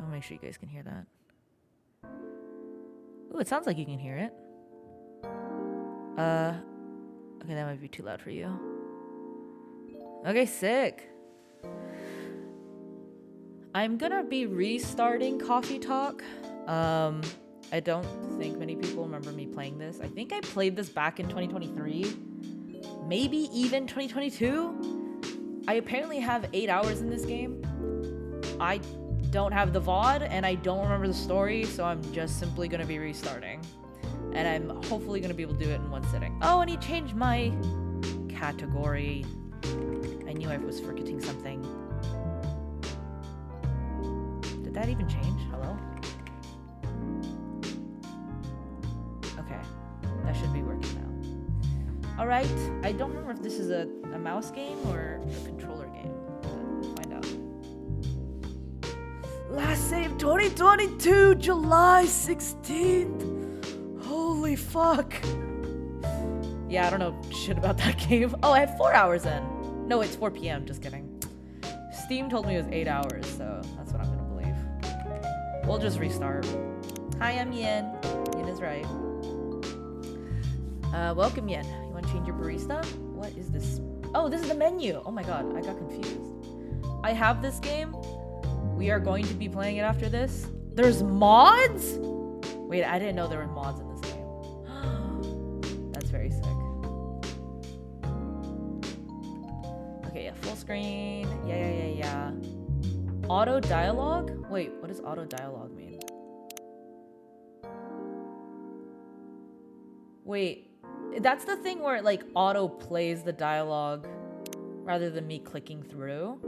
I'll make sure you guys can hear that. Ooh, it sounds like you can hear it. Okay, that might be too loud for you. Okay, sick. I'm gonna be restarting Coffee Talk. I don't think many people remember me playing this. I think I played this back in 2023, maybe even 2022. I apparently have 8 hours in this game. I don't have the VOD and I don't remember the story, so I'm just simply gonna be restarting. And I'm hopefully gonna be able to do it in one sitting. Oh, and he changed my category. I knew I was forgetting something. Did that even change? Hello? Okay, that should be working now. All right, I don't remember if this is a mouse game or a controller game. We'll find out. Last save 2022, July 16th. Holy fuck. Yeah, I don't know shit about that game. Oh, I have 4 hours in. No, it's 4 p.m. Just kidding. Steam told me it was 8 hours, so that's what I'm gonna believe. We'll just restart. Hi, I'm Yin. Yin is right. Welcome, Yin. You want to change your barista? What is this? Oh, this is the menu. Oh my god, I got confused. I have this game. We are going to be playing it after this. There's mods? Wait, I didn't know there were mods in this game. That's very sick. Okay, yeah, full screen. Yeah. Auto dialogue? Wait, what does auto dialogue mean? Wait, that's the thing where it like auto plays the dialogue rather than me clicking through.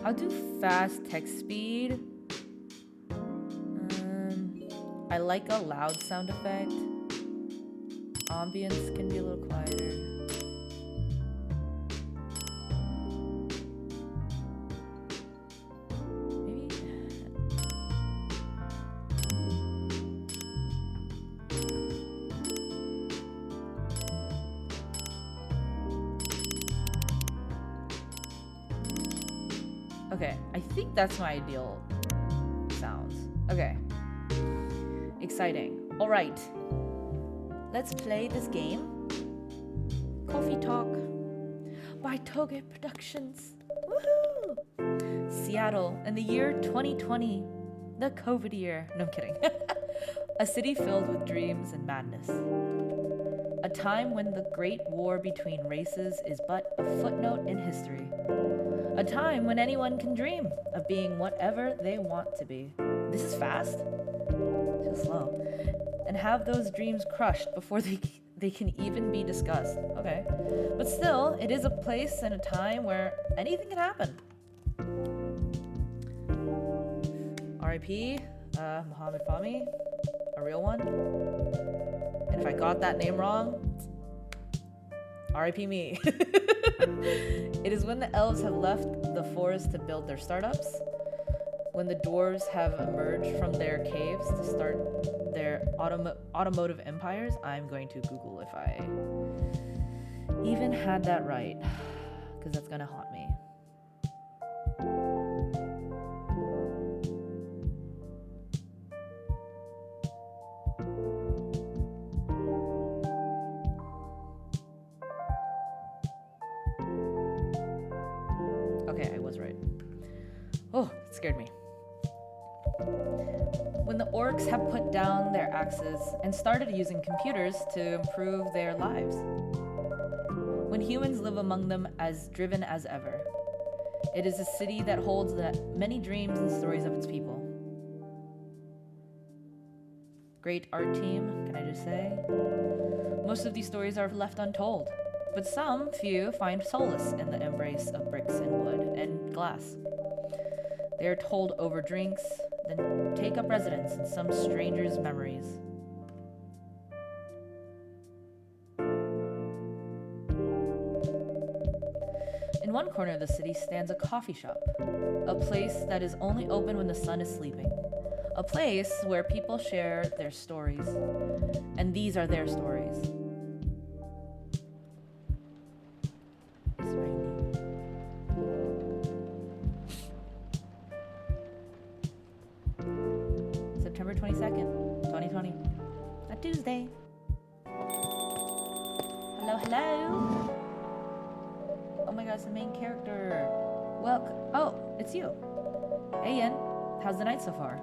I'll do fast text speed. I like a loud sound effect. Ambience can be a little quieter. Maybe. Okay, I think that's my ideal sounds. Okay. Exciting. All right. Let's play this game. Coffee Talk by Toge Productions. Woohoo! Seattle in the year 2020, the COVID year. No, I'm kidding. A city filled with dreams and madness. A time when the great war between races is but a footnote in history. A time when anyone can dream of being whatever they want to be. This is fast. Too slow. And have those dreams crushed before they can even be discussed. Okay. But still, it is a place and a time where anything can happen. R.I.P. Muhammad Fahmy, a real one. And if I got that name wrong, R.I.P. me. It is when the elves have left the forest to build their startups, when the dwarves have emerged from their caves to start their automotive empires. I'm going to Google if I even had that right, because that's gonna haunt me. Okay, I was right. Oh, it scared me. When the orcs have put down their axes and started using computers to improve their lives. When humans live among them as driven as ever. It is a city that holds many dreams and stories of its people. Great art team, can I just say? Most of these stories are left untold, but some few find solace in the embrace of bricks and wood and glass. They are told over drinks, then take up residence in some stranger's memories. In one corner of the city stands a coffee shop, a place that is only open when the sun is sleeping, a place where people share their stories, and these are their stories. It's raining. 22nd, 2020. A Tuesday. Hello, hello. Oh my god, it's the main character. Welcome. Oh, it's you. Hey, Ian. How's the night so far?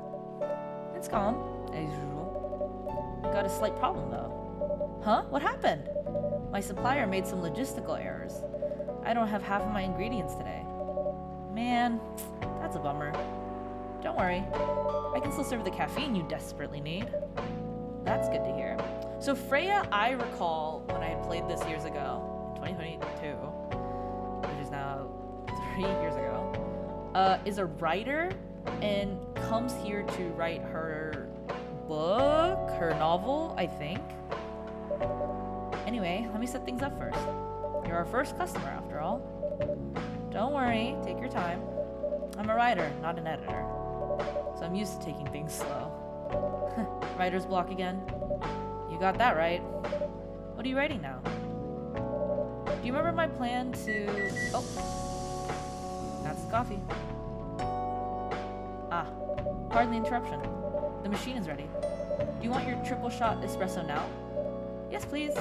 It's calm, as usual. Got a slight problem, though. Huh? What happened? My supplier made some logistical errors. I don't have half of my ingredients today. Man, that's a bummer. Don't worry. I can still serve the caffeine you desperately need. That's good to hear. So Freya, I recall when I had played this years ago, in 2022, which is now 3 years ago, is a writer and comes here to write her book, her novel, I think. Anyway, let me set things up first. You're our first customer, after all. Don't worry, take your time. I'm a writer, not an editor. So I'm used to taking things slow. Writer's block again? You got that right. What are you writing now? Do you remember my plan to... Oh. That's the coffee. Ah. Pardon the interruption. The machine is ready. Do you want your triple shot espresso now? Yes, please.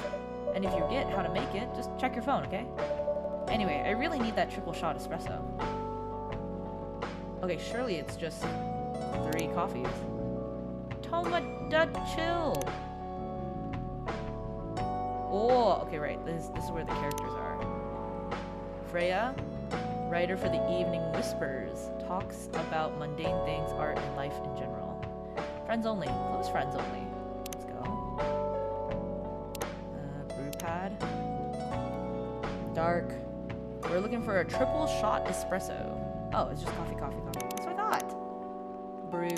And if you forget how to make it, just check your phone, okay? Anyway, I really need that triple shot espresso. Okay, surely it's just 3 coffees. Chill. Oh, okay, right. This is where the characters are. Freya, writer for the Evening Whispers, talks about mundane things, art, and life in general. Friends only. Close friends only. Let's go. Brew pad. Dark. We're looking for a triple shot espresso. Oh, it's just coffee. That's what I thought. Brew.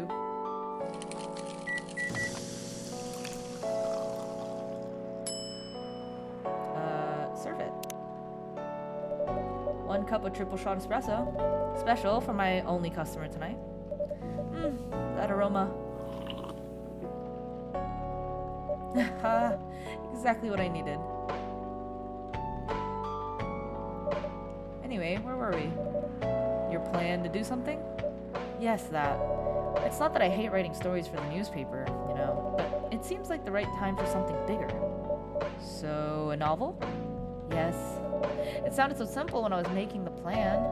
Serve it. 1 cup of triple shot espresso. Special for my only customer tonight. That aroma. Exactly what I needed. Anyway, where were we? Your plan to do something? Yes, that. It's not that I hate writing stories for the newspaper, you know, but it seems like the right time for something bigger. So, a novel? Yes. It sounded so simple when I was making the plan.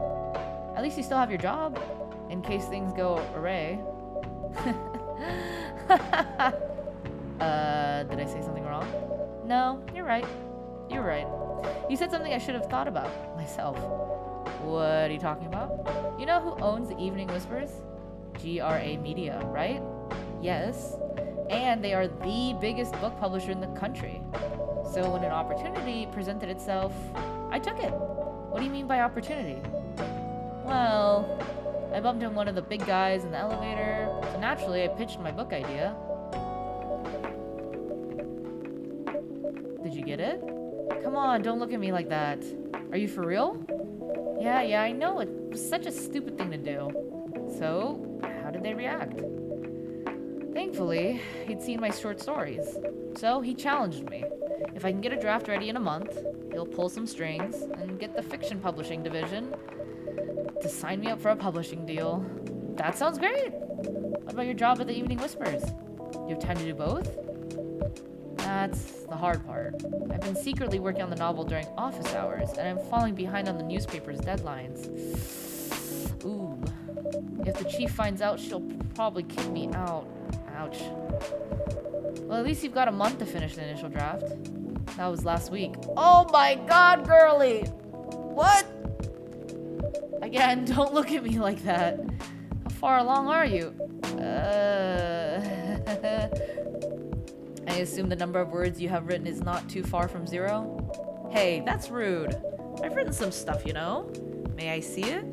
At least you still have your job, in case things go awry. Did I say something wrong? No, you're right. You're right. You said something I should have thought about myself. What are you talking about? You know who owns the Evening Whispers? GRA Media, right? Yes. And they are the biggest book publisher in the country. So when an opportunity presented itself, I took it. What do you mean by opportunity? Well, I bumped into one of the big guys in the elevator, so naturally I pitched my book idea. Did you get it? Come on, don't look at me like that. Are you for real? Yeah, I know. It was such a stupid thing to do. So, how did they react? Thankfully, he'd seen my short stories. So, he challenged me. If I can get a draft ready in a month, he'll pull some strings and get the fiction publishing division to sign me up for a publishing deal. That sounds great! What about your job at the Evening Whispers? You have time to do both? That's the hard part. I've been secretly working on the novel during office hours, and I'm falling behind on the newspaper's deadlines. Ooh. If the chief finds out, she'll probably kick me out. Ouch. Well, at least you've got a month to finish the initial draft. That was last week. Oh my god, girly! What? Again, don't look at me like that. How far along are you? I assume the number of words you have written is not too far from 0? Hey, that's rude. I've written some stuff, you know. May I see it?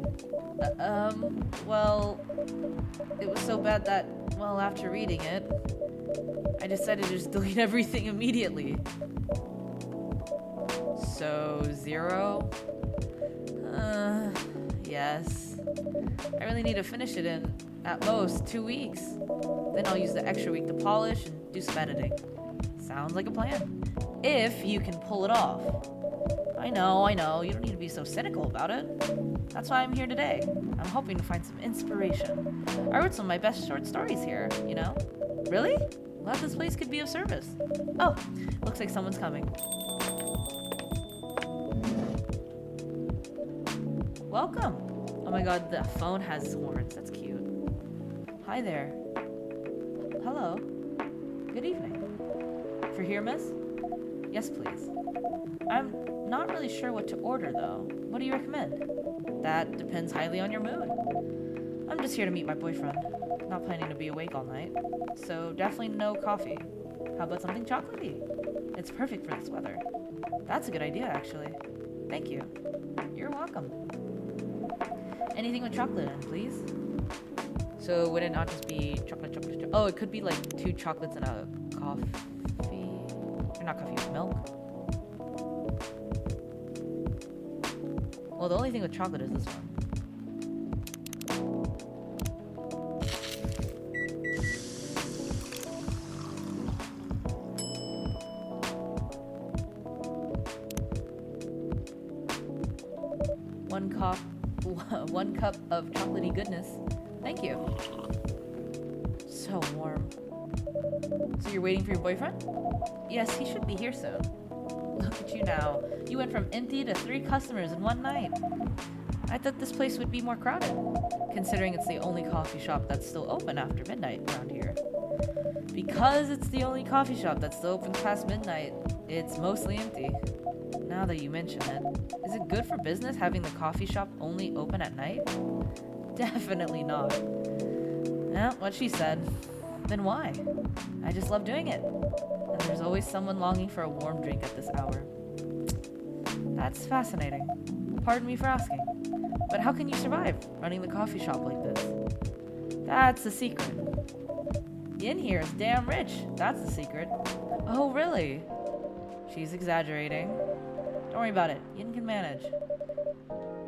Well, it was so bad that, well, after reading it, I decided to just delete everything immediately. So, 0? Yes. I really need to finish it in, at most, 2 weeks. Then I'll use the extra week to polish and do some editing. Sounds like a plan. If you can pull it off. I know. You don't need to be so cynical about it. That's why I'm here today. I'm hoping to find some inspiration. I wrote some of my best short stories here, you know? Really? Glad this place could be of service. Oh, looks like someone's coming. Welcome. Oh my god, the phone has horns. That's cute. Hi there. Hello. Good evening. For here, miss? Yes, please. I'm not really sure what to order, though. What do you recommend? That depends highly on your mood. I'm just here to meet my boyfriend. Not planning to be awake all night. So definitely no coffee. How about something chocolatey? It's perfect for this weather. That's a good idea, actually. Thank you. You're welcome. Anything with chocolate in, please? So would it not just be chocolate? Oh, it could be like 2 chocolates and a coffee. Or not coffee, milk. Well, the only thing with chocolate is this one. One cup of chocolatey goodness. Thank you. So warm. So you're waiting for your boyfriend? Yes, he should be here soon. Look at you now. You went from empty to 3 customers in one night. I thought this place would be more crowded, considering it's the only coffee shop that's still open after midnight around here. Because it's the only coffee shop that's still open past midnight, it's mostly empty. Now that you mention it, is it good for business having the coffee shop only open at night? Definitely not. Yeah, what she said. Then why? I just love doing it. And there's always someone longing for a warm drink at this hour. That's fascinating. Pardon me for asking. But how can you survive running the coffee shop like this? That's the secret. The inn here is damn rich. That's the secret. Oh, really? She's exaggerating. Don't worry about it. Yin can manage.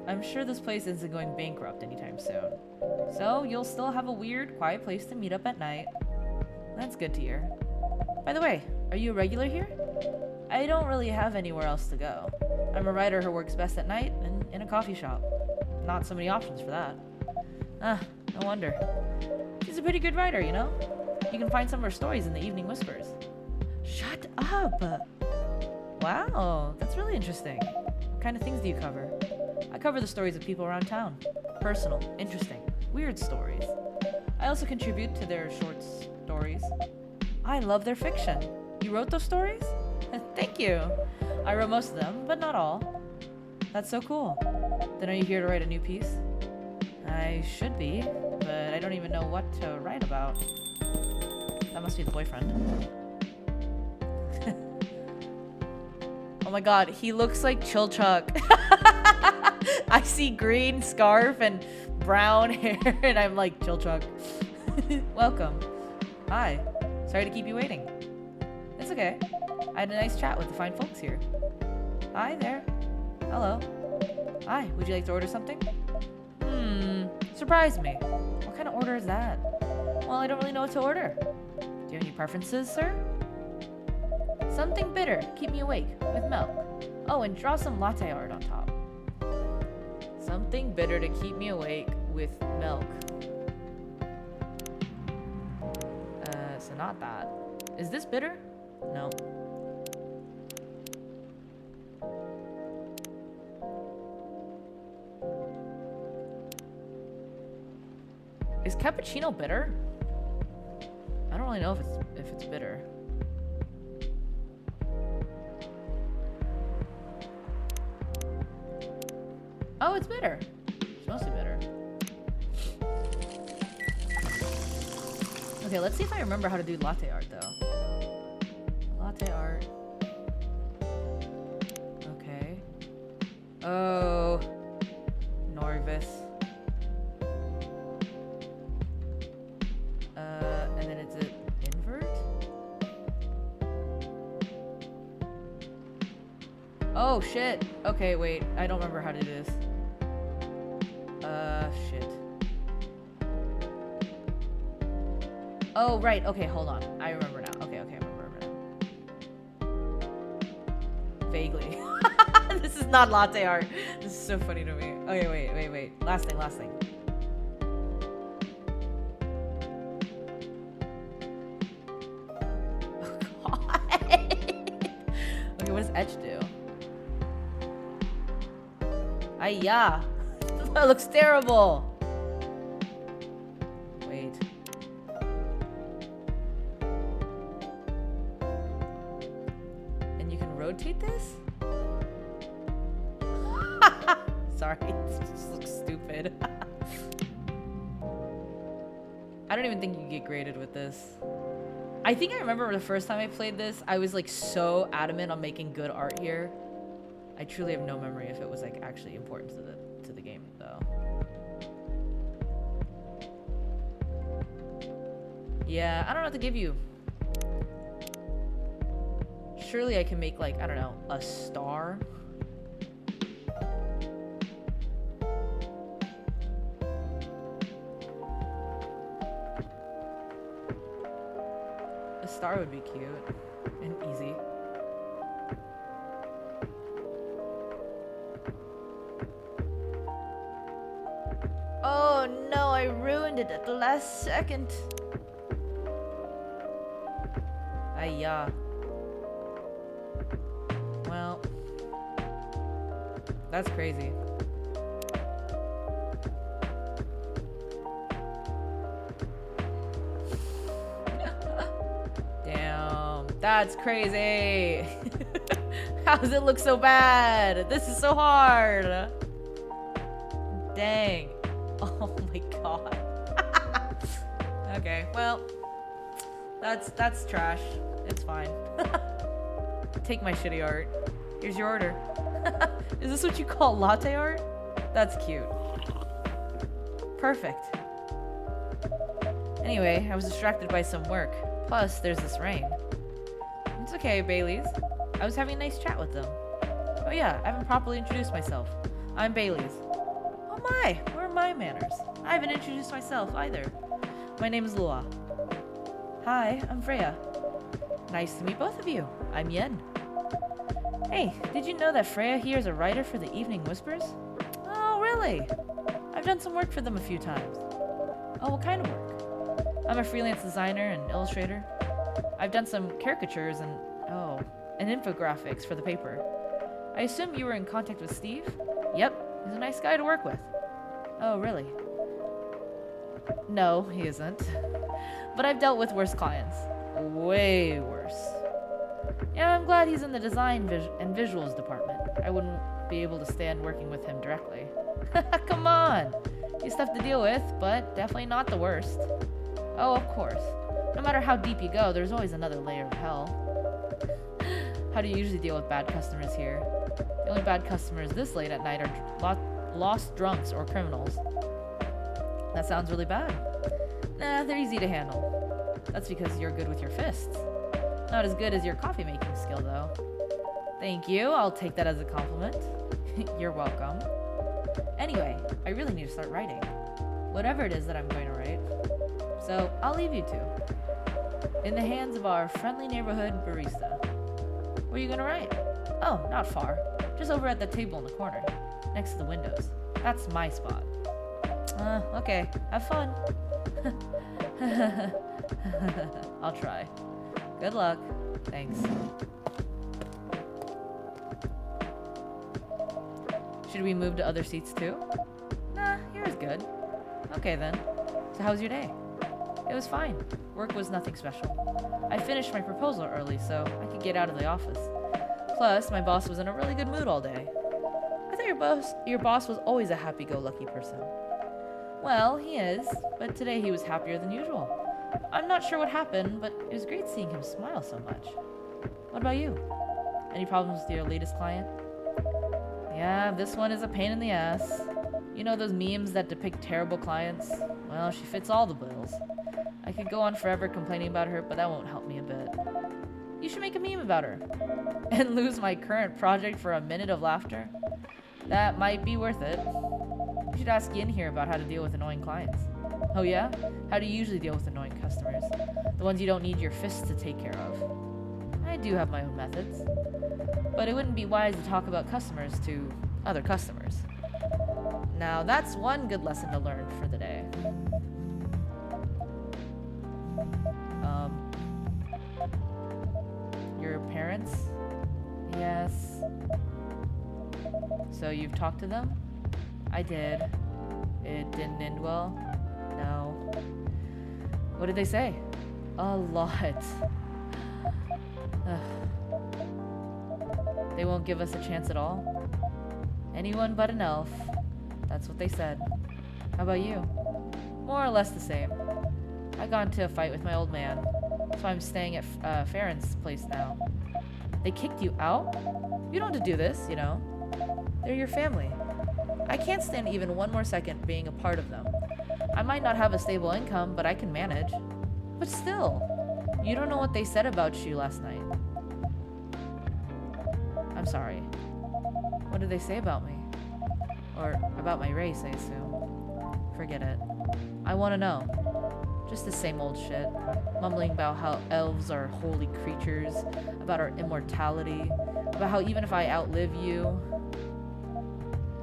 I'm sure this place isn't going bankrupt anytime soon. So, you'll still have a weird, quiet place to meet up at night. That's good to hear. By the way, are you a regular here? I don't really have anywhere else to go. I'm a writer who works best at night and in a coffee shop. Not so many options for that. Ah, no wonder. She's a pretty good writer, you know? You can find some of her stories in the Evening Whispers. Shut up! Wow, that's really interesting. What kind of things do you cover? I cover the stories of people around town. Personal, interesting, weird stories. I also contribute to their short stories. I love their fiction. You wrote those stories? Thank you. I wrote most of them, but not all. That's so cool. Then are you here to write a new piece? I should be, but I don't even know what to write about. That must be the boyfriend. Oh my god, he looks like Chill Chuck. I see green scarf and brown hair, and I'm like, Chill Chuck. Welcome. Hi. Sorry to keep you waiting. It's okay. I had a nice chat with the fine folks here. Hi there. Hello. Hi, would you like to order something? Surprise me. What kind of order is that? Well, I don't really know what to order. Do you have any preferences, sir? Something bitter, keep me awake, with milk. Oh, and draw some latte art on top. Something bitter to keep me awake, with milk. So not that. Is this bitter? No. Is cappuccino bitter? I don't really know if it's bitter. Oh, it's bitter. It's mostly bitter. Okay, let's see if I remember how to do latte art, though. Latte art. Okay. Oh. Norvis. And then it's an invert? Oh, shit. Okay, wait. I don't remember how to do this. Shit. Oh, right. Okay, hold on. I remember now. Okay, I remember now. Vaguely. This is not latte art. This is so funny to me. Okay, wait. Last thing. Ayah. That looks terrible. Wait. And you can rotate this? Sorry, this just looks stupid. I don't even think you get graded with this. I think I remember the first time I played this, I was like so adamant on making good art here. I truly have no memory if it was like actually important to the game though. Yeah, I don't know what to give you. Surely I can make like, I don't know, a star. A star would be cute and easy. Oh no, I ruined it at the last second. Ayah. Well, that's crazy. Damn, that's crazy. How does it look so bad? This is so hard. Dang. Oh my god. Okay, well, that's trash. It's fine. Take my shitty art. Here's your order. Is this what you call latte art? That's cute. Perfect. Anyway, I was distracted by some work. Plus, there's this rain. It's okay, Bailey's. I was having a nice chat with them. Oh yeah, I haven't properly introduced myself. I'm Bailey's. Oh my, where are my manners? I haven't introduced myself either. My name is Lua. Hi, I'm Freya. Nice to meet both of you. I'm Yen. Hey, did you know that Freya here is a writer for the Evening Whispers? Oh, really? I've done some work for them a few times. Oh, what kind of work? I'm a freelance designer and illustrator. I've done some caricatures and, and infographics for the paper. I assume you were in contact with Steve? Yep, he's a nice guy to work with. Oh, really? No, he isn't. But I've dealt with worse clients. Way worse. Yeah, I'm glad he's in the design and visuals department. I wouldn't be able to stand working with him directly. Come on! You stuff to deal with, but definitely not the worst. Oh, of course. No matter how deep you go, there's always another layer of hell. How do you usually deal with bad customers here? The only bad customers this late at night are lost drunks or criminals. That sounds really bad. Nah, they're easy to handle. That's because you're good with your fists. Not as good as your coffee making skill, though. Thank you, I'll take that as a compliment. You're welcome. Anyway, I really need to start writing. Whatever it is that I'm going to write. So, I'll leave you two. In the hands of our friendly neighborhood barista. Where are you going to write? Oh, not far. Just over at the table in the corner. Next to the windows. That's my spot. Okay. Have fun. I'll try. Good luck. Thanks. Should we move to other seats too? Nah, here's good. Okay then. So how's your day? It was fine. Work was nothing special. I finished my proposal early so I could get out of the office. Plus, my boss was in a really good mood all day. I thought your boss was always a happy-go-lucky person. Well, he is, but today he was happier than usual. I'm not sure what happened, but it was great seeing him smile so much. What about you? Any problems with your latest client? Yeah, this one is a pain in the ass. You know those memes that depict terrible clients? Well, she fits all the bills. I could go on forever complaining about her, but that won't help me a bit. You should make a meme about her. And lose my current project for a minute of laughter? That might be worth it. You should ask Yin here about how to deal with annoying clients. Oh yeah? How do you usually deal with annoying customers? The ones you don't need your fists to take care of. I do have my own methods. But it wouldn't be wise to talk about customers to other customers. Now that's one good lesson to learn for the day. Your parents? Yes. So you've talked to them? I did. It didn't end well? No. What did they say? A lot. They won't give us a chance at all? Anyone but an elf. That's what they said. How about you? More or less the same. I got into a fight with my old man, so I'm staying at Farron's place now. They kicked you out? You don't have to do this, you know. They're your family. I can't stand even one more second being a part of them. I might not have a stable income, but I can manage. But still, you don't know what they said about you last night. I'm sorry. What did they say about me? Or about my race, I assume. Forget it. I want to know. Just the same old shit. Mumbling about how elves are holy creatures, about our immortality, about how even if I outlive you...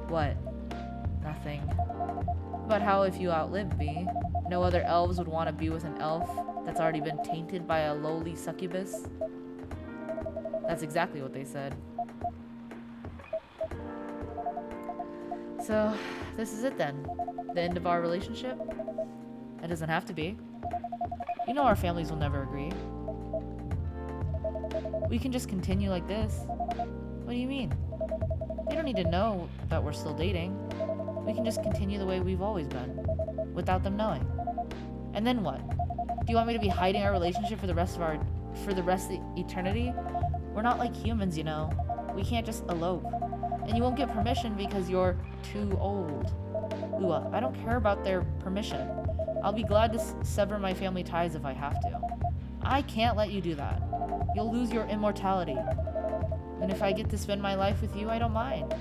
What? Nothing. About how if you outlived me, no other elves would want to be with an elf that's already been tainted by a lowly succubus. That's exactly what they said. So, this is it then. The end of our relationship? It doesn't have to be. You know our families will never agree. We can just continue like this. What do you mean? They don't need to know that we're still dating. We can just continue the way we've always been, without them knowing. And then what? Do you want me to be hiding our relationship for the rest of eternity? We're not like humans, you know. We can't just elope. And you won't get permission because you're too old. Ua, I don't care about their permission. I'll be glad to sever my family ties if I have to. I can't let you do that. You'll lose your immortality. And if I get to spend my life with you, I don't mind.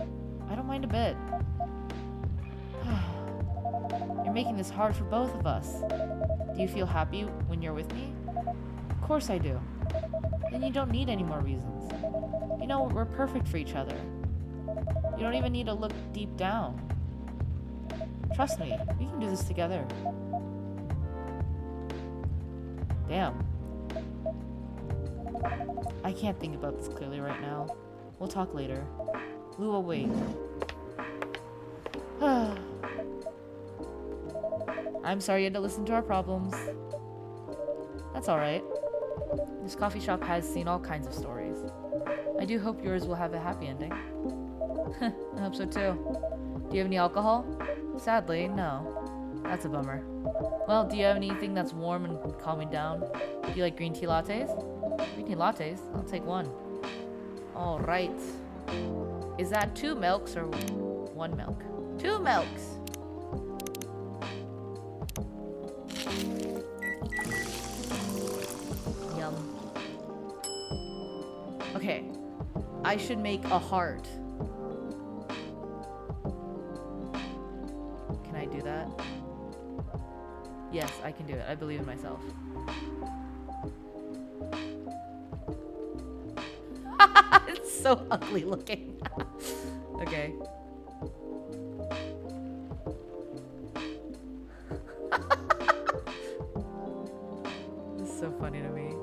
I don't mind a bit. You're making this hard for both of us. Do you feel happy when you're with me? Of course I do. Then you don't need any more reasons. You know, we're perfect for each other. You don't even need to look deep down. Trust me, we can do this together. Damn. I can't think about this clearly right now. We'll talk later. Lua, wait. I'm sorry you had to listen to our problems. That's alright. This coffee shop has seen all kinds of stories. I do hope yours will have a happy ending. I hope so too. Do you have any alcohol? Sadly, no. That's a bummer. Well, do you have anything that's warm and calming down? Do you like green tea lattes? Green tea lattes? I'll take one. Alright. Is that 2 milks or 1 milk? 2 milks! Yum. Okay. I should make a heart. Can I do that? Yes, I can do it. I believe in myself. It's so ugly looking. Okay. This is so funny to me.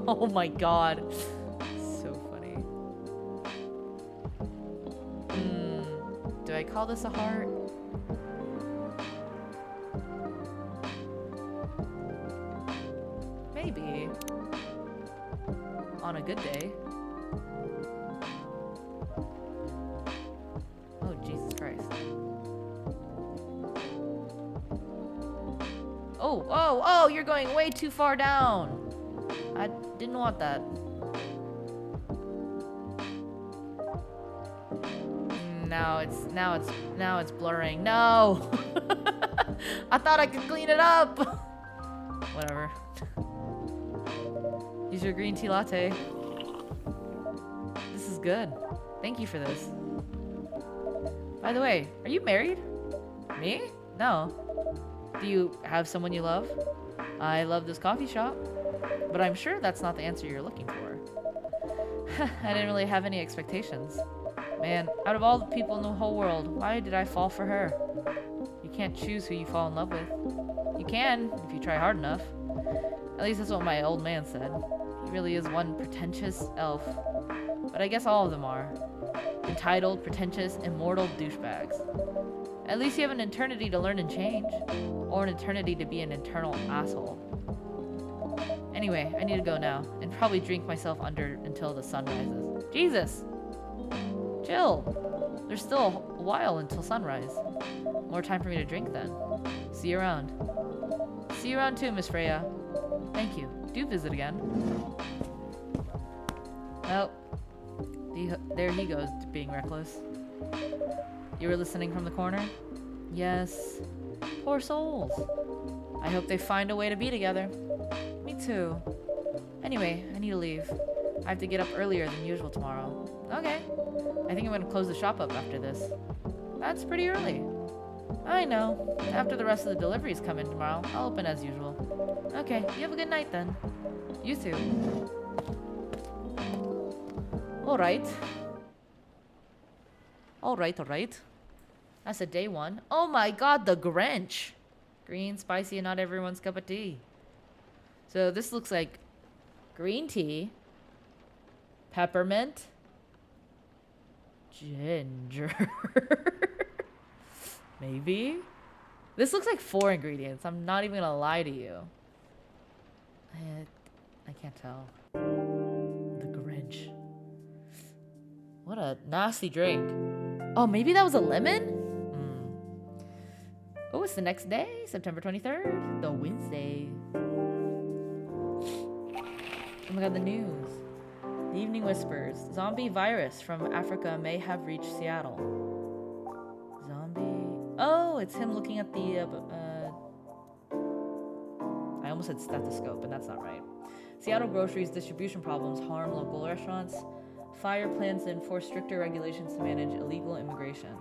Oh my god. So funny. Do I call this a heart? Maybe. On a good day. Oh, Jesus Christ. Oh, oh, oh, you're going way too far down. I didn't want that. Now it's blurring. No. I thought I could clean it up. Whatever. Use your green tea latte. This is good. Thank you for this. By the way, are you married? Me? No. Do you have someone you love? I love this coffee shop. But I'm sure that's not the answer you're looking for. I didn't really have any expectations. Man, out of all the people in the whole world, why did I fall for her? You can't choose who you fall in love with. You can, if you try hard enough. At least that's what my old man said. He really is one pretentious elf. But But I guess all of them are. Entitled, pretentious, immortal douchebags. At least you have an eternity to learn and change. Or an eternity to be an eternal asshole. Anyway, I need to go now. And probably drink myself under until the sun rises. Jesus! Chill! There's still a while until sunrise. More time for me to drink then. See you around. See you around too, Miss Freya. Thank you. Do visit again. Oh. There he goes, being reckless. You were listening from the corner? Yes. Poor souls. I hope they find a way to be together. Me too. Anyway, I need to leave. I have to get up earlier than usual tomorrow. Okay. I think I'm gonna close the shop up after this. That's pretty early. I know. After the rest of the deliveries come in tomorrow, I'll open as usual. Okay, you have a good night then. You too. Alright. Alright. That's a day one. Oh my god, the Grinch! Green, spicy, and not everyone's cup of tea. So this looks like green tea, peppermint, ginger. Maybe? This looks like 4 ingredients. I'm not even gonna lie to you. I can't tell. The Grinch. What a nasty drink. Oh, maybe that was a lemon? Oh, it's the next day, September 23rd. The Wednesday. Oh my god, the news. The Evening Whispers. Zombie virus from Africa may have reached Seattle. Zombie. Oh, it's him looking at the... I almost said stethoscope, and that's not right. Seattle groceries distribution problems harm local restaurants. Fire plans to enforce stricter regulations to manage illegal immigration.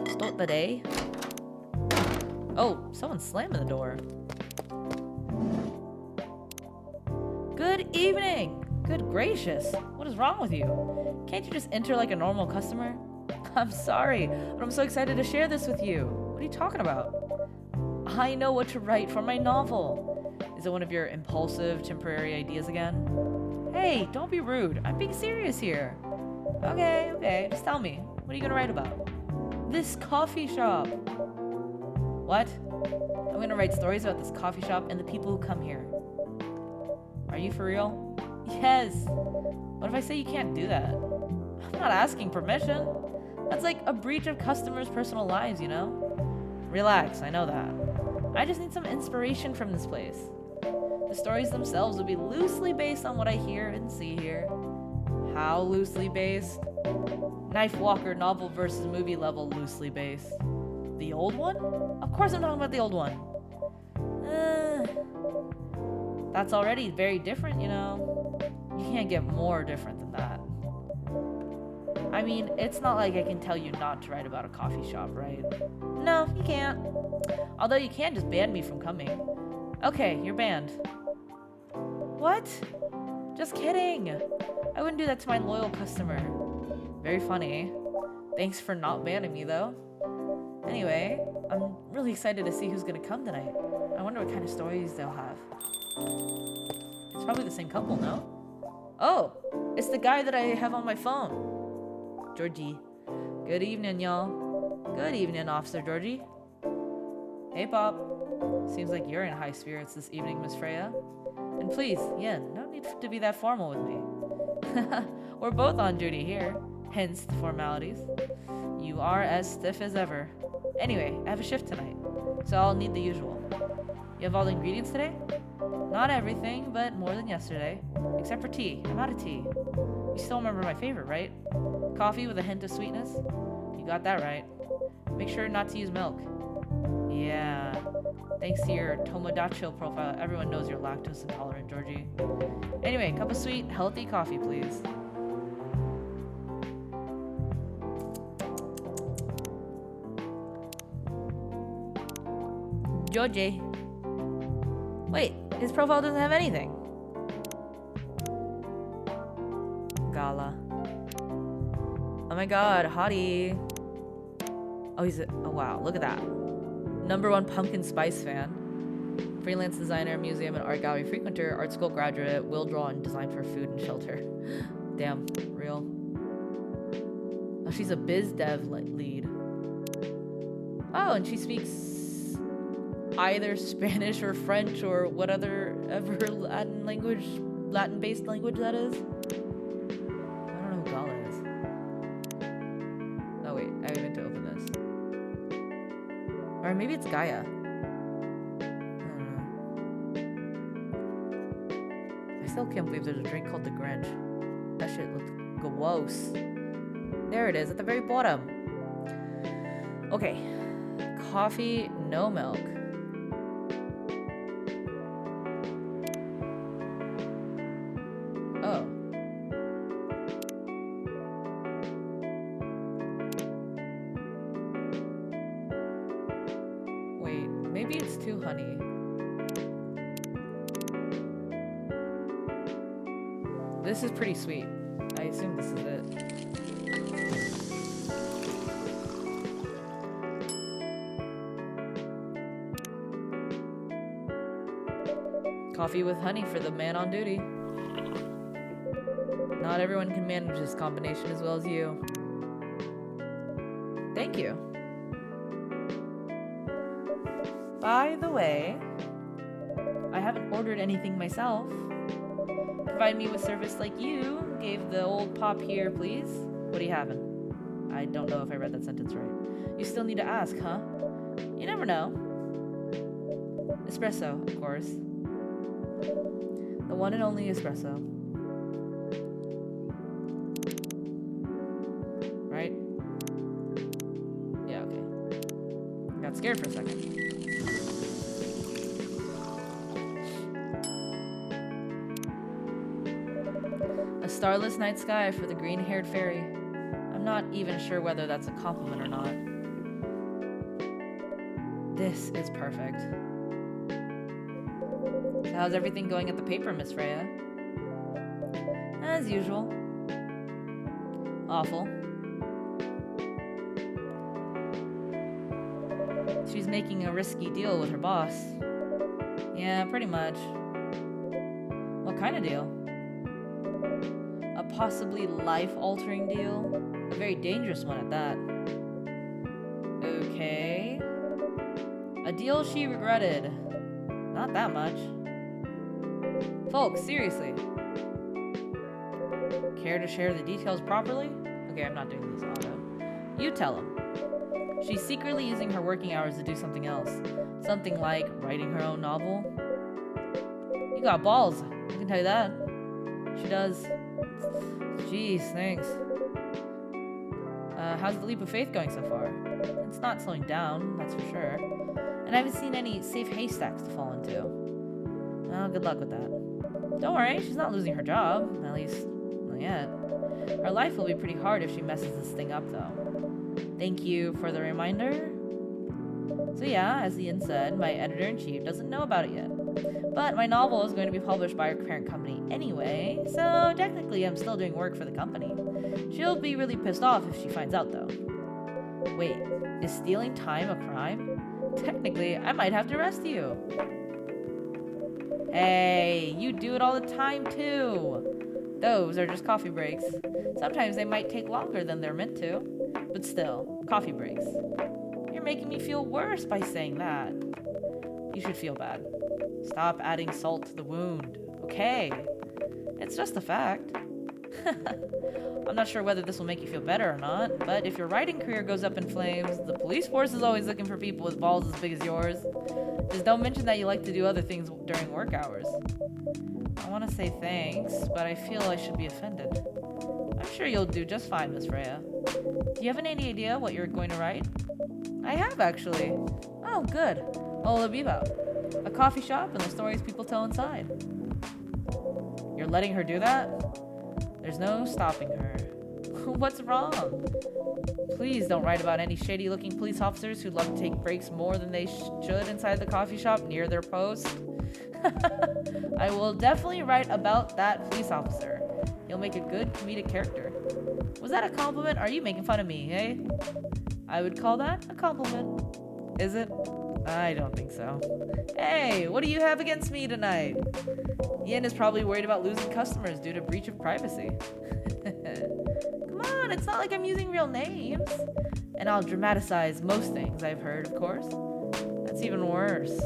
Start the day. Oh, someone's slamming the door. Good evening. Good gracious. What is wrong with you? Can't you just enter like a normal customer? I'm sorry, but I'm so excited to share this with you. What are you talking about? I know what to write for my novel. Is it one of your impulsive, temporary ideas again? Hey, don't be rude. I'm being serious here. Okay. Just tell me. What are you gonna write about? This coffee shop. What? I'm gonna write stories about this coffee shop and the people who come here. Are you for real? Yes. What if I say you can't do that? I'm not asking permission. That's like a breach of customers' personal lives, you know? Relax, I know that. I just need some inspiration from this place. The stories themselves will be loosely based on what I hear and see here. How loosely based? Knife Walker novel versus movie level loosely based. The old one? Of course I'm talking about the old one. That's already very different, you know? You can't get more different than that. I mean, it's not like I can tell you not to write about a coffee shop, right? No, you can't. Although you can just ban me from coming. Okay, you're banned. What? Just kidding. I wouldn't do that to my loyal customer. Very funny. Thanks for not banning me, though. Anyway, I'm really excited to see who's gonna come tonight. I wonder what kind of stories they'll have. It's probably the same couple, no? Oh, it's the guy that I have on my phone. Georgie. Good evening, y'all. Good evening, Officer Georgie. Hey, Pop. Seems like you're in high spirits this evening, Miss Freya. And please, Yin, no need to be that formal with me. We're both on duty here, hence the formalities. You are as stiff as ever. Anyway, I have a shift tonight, so I'll need the usual. You have all the ingredients today? Not everything, but more than yesterday. Except for tea. I'm out of tea. You still remember my favorite, right? Coffee with a hint of sweetness? You got that right. Make sure not to use milk. Yeah. Thanks to your Tomodachi profile, everyone knows you're lactose intolerant, Georgie. Anyway, cup of sweet, healthy coffee, please. Georgie. Wait, his profile doesn't have anything. Gala. Oh my god, hottie. Oh, oh wow, look at that. #1 pumpkin spice fan. Freelance designer, museum and art gallery frequenter, art school graduate, will draw and design for food and shelter. Damn, real. Oh, she's a biz dev lead. Oh, and she speaks either Spanish or French or what other ever Latin-based language that is. I don't know who Gala is. Oh wait, I meant to open this. Or maybe it's Gaia. I still can't believe there's a drink called the Grinch. That shit looked gross. There it is at the very bottom. Okay. Coffee, no milk. Oh. Wait, maybe it's too honey. This is pretty sweet. I assume this is it. Coffee with honey for the man on duty. Not everyone can manage this combination as well as you. Thank you. By the way, I haven't ordered anything myself. Provide me with service like you gave the old pop here, please. What are you having? I don't know if I read that sentence right. You still need to ask, huh? You never know. Espresso, of course. The one and only espresso. Right? Yeah, okay. Got scared for a second. A starless night sky for the green-haired fairy. I'm not even sure whether that's a compliment or not. This is perfect. So how's everything going at the paper, Miss Freya? As usual. Awful. She's making a risky deal with her boss. Yeah, pretty much. What kind of deal? A possibly life-altering deal? A very dangerous one at that. Okay. A deal she regretted. Not that much. Folks, seriously. Care to share the details properly? Okay, I'm not doing this auto. You tell him. She's secretly using her working hours to do something else. Something like writing her own novel. You got balls, I can tell you that. She does. Jeez, thanks. How's the leap of faith going so far? It's not slowing down, that's for sure. And I haven't seen any safe haystacks to fall into. Well, good luck with that. Don't worry, she's not losing her job. At least, not yet. Her life will be pretty hard if she messes this thing up, though. Thank you for the reminder. So yeah, as Ian said, my editor-in-chief doesn't know about it yet. But my novel is going to be published by our parent company anyway, so technically I'm still doing work for the company. She'll be really pissed off if she finds out, though. Wait, is stealing time a crime? Technically, I might have to arrest you. Hey, you do it all the time, too. Those are just coffee breaks. Sometimes they might take longer than they're meant to. But still, coffee breaks. You're making me feel worse by saying that. You should feel bad. Stop adding salt to the wound, okay? It's just a fact. I'm not sure whether this will make you feel better or not, but if your writing career goes up in flames, the police force is always looking for people with balls as big as yours. Just don't mention that you like to do other things during work hours. I want to say thanks, but I feel I should be offended. I'm sure you'll do just fine, Miss Freya. Do you have any idea what you're going to write? I have, actually. Oh, good. What will it be about? A coffee shop and the stories people tell inside. You're letting her do that? There's no stopping her. What's wrong? Please don't write about any shady-looking police officers who love to take breaks more than they should inside the coffee shop near their post. I will definitely write about that police officer. He'll make a good comedic character. Was that a compliment? Or are you making fun of me, eh? I would call that a compliment. Is it? I don't think so. Hey, what do you have against me tonight? Yin is probably worried about losing customers due to breach of privacy. Come on, it's not like I'm using real names. And I'll dramatize most things I've heard, of course. That's even worse.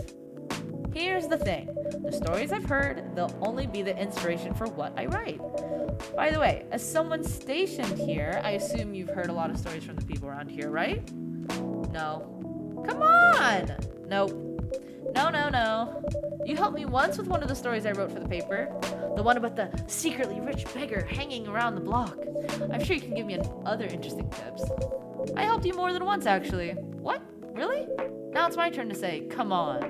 Here's the thing. The stories I've heard, they'll only be the inspiration for what I write. By the way, as someone stationed here, I assume you've heard a lot of stories from the people around here, right? No. Come on! Nope. No. You helped me once with one of the stories I wrote for the paper. The one about the secretly rich beggar hanging around the block. I'm sure you can give me other interesting tips. I helped you more than once, actually. What? Really? Now it's my turn to say, come on.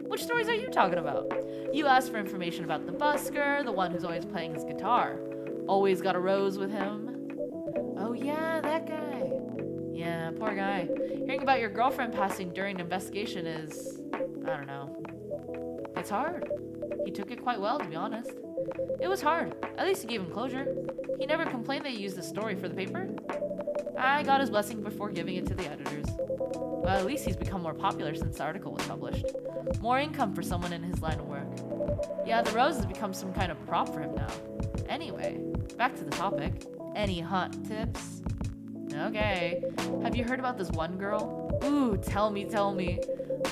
Which stories are you talking about? You asked for information about the busker, the one who's always playing his guitar. Always got a rose with him. Oh yeah, that guy. Yeah, poor guy. Hearing about your girlfriend passing during an investigation is... I don't know. It's hard. He took it quite well, to be honest. It was hard. At least you gave him closure. He never complained that you used the story for the paper. I got his blessing before giving it to the editors. Well, at least he's become more popular since the article was published. More income for someone in his line of work. Yeah, the rose has become some kind of prop for him now. Anyway, back to the topic. Any hot tips? Okay. Have you heard about this one girl? Ooh, tell me.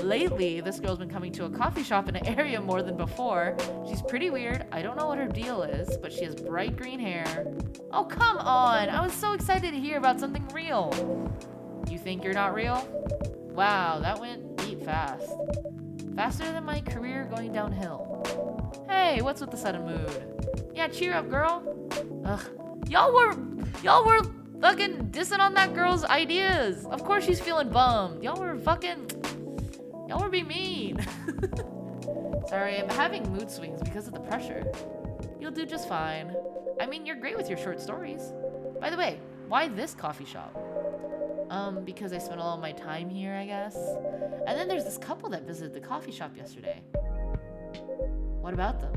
Lately, this girl's been coming to a coffee shop in an area more than before. She's pretty weird. I don't know what her deal is, but she has bright green hair. Oh, come on. I was so excited to hear about something real. You think you're not real? Wow, that went deep fast. Faster than my career going downhill. Hey, what's with the sudden mood? Yeah, cheer up, girl. Ugh. Y'all were fucking dissing on that girl's ideas. Of course she's feeling bummed. Y'all were being mean. Sorry, I'm having mood swings because of the pressure. You'll do just fine. I mean, you're great with your short stories. By the way, why this coffee shop? Because I spent all my time here, I guess. And then there's this couple that visited the coffee shop yesterday. What about them?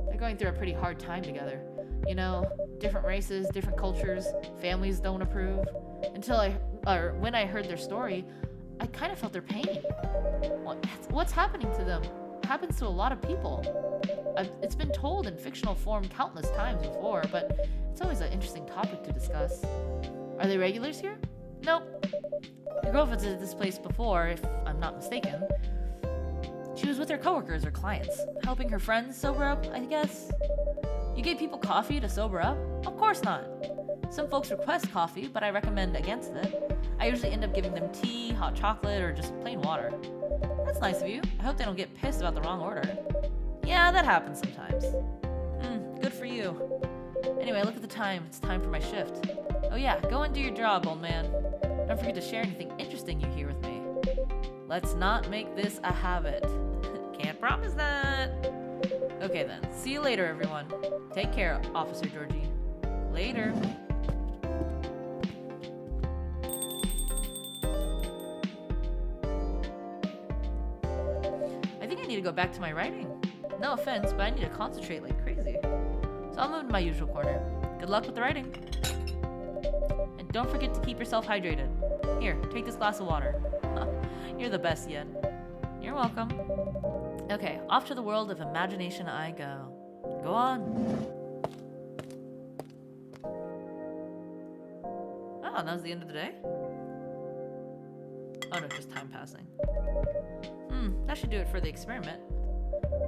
They're going through a pretty hard time together. You know, different races, different cultures, families don't approve. When I heard their story, I kind of felt their pain. What's happening to them? It happens to a lot of people. It's been told in fictional form countless times before, but it's always an interesting topic to discuss. Are they regulars here? Nope. Your girl visited this place before, if I'm not mistaken. She was with her coworkers or clients, helping her friends sober up, I guess. You gave people coffee to sober up? Of course not. Some folks request coffee, but I recommend against it. I usually end up giving them tea, hot chocolate, or just plain water. That's nice of you. I hope they don't get pissed about the wrong order. Yeah, that happens sometimes. Good for you. Anyway, look at the time. It's time for my shift. Oh yeah, go and do your job, old man. Don't forget to share anything interesting you hear with me. Let's not make this a habit. Can't promise that. Okay then, see you later, everyone. Take care, Officer Georgie. Later. I think I need to go back to my writing. No offense, but I need to concentrate like crazy. So I'll move to my usual corner. Good luck with the writing. And don't forget to keep yourself hydrated. Here, take this glass of water. You're the best, Yen. You're welcome. Okay, off to the world of imagination I go. Go on. Oh, and that was the end of the day? Oh no, just time passing. That should do it for the experiment.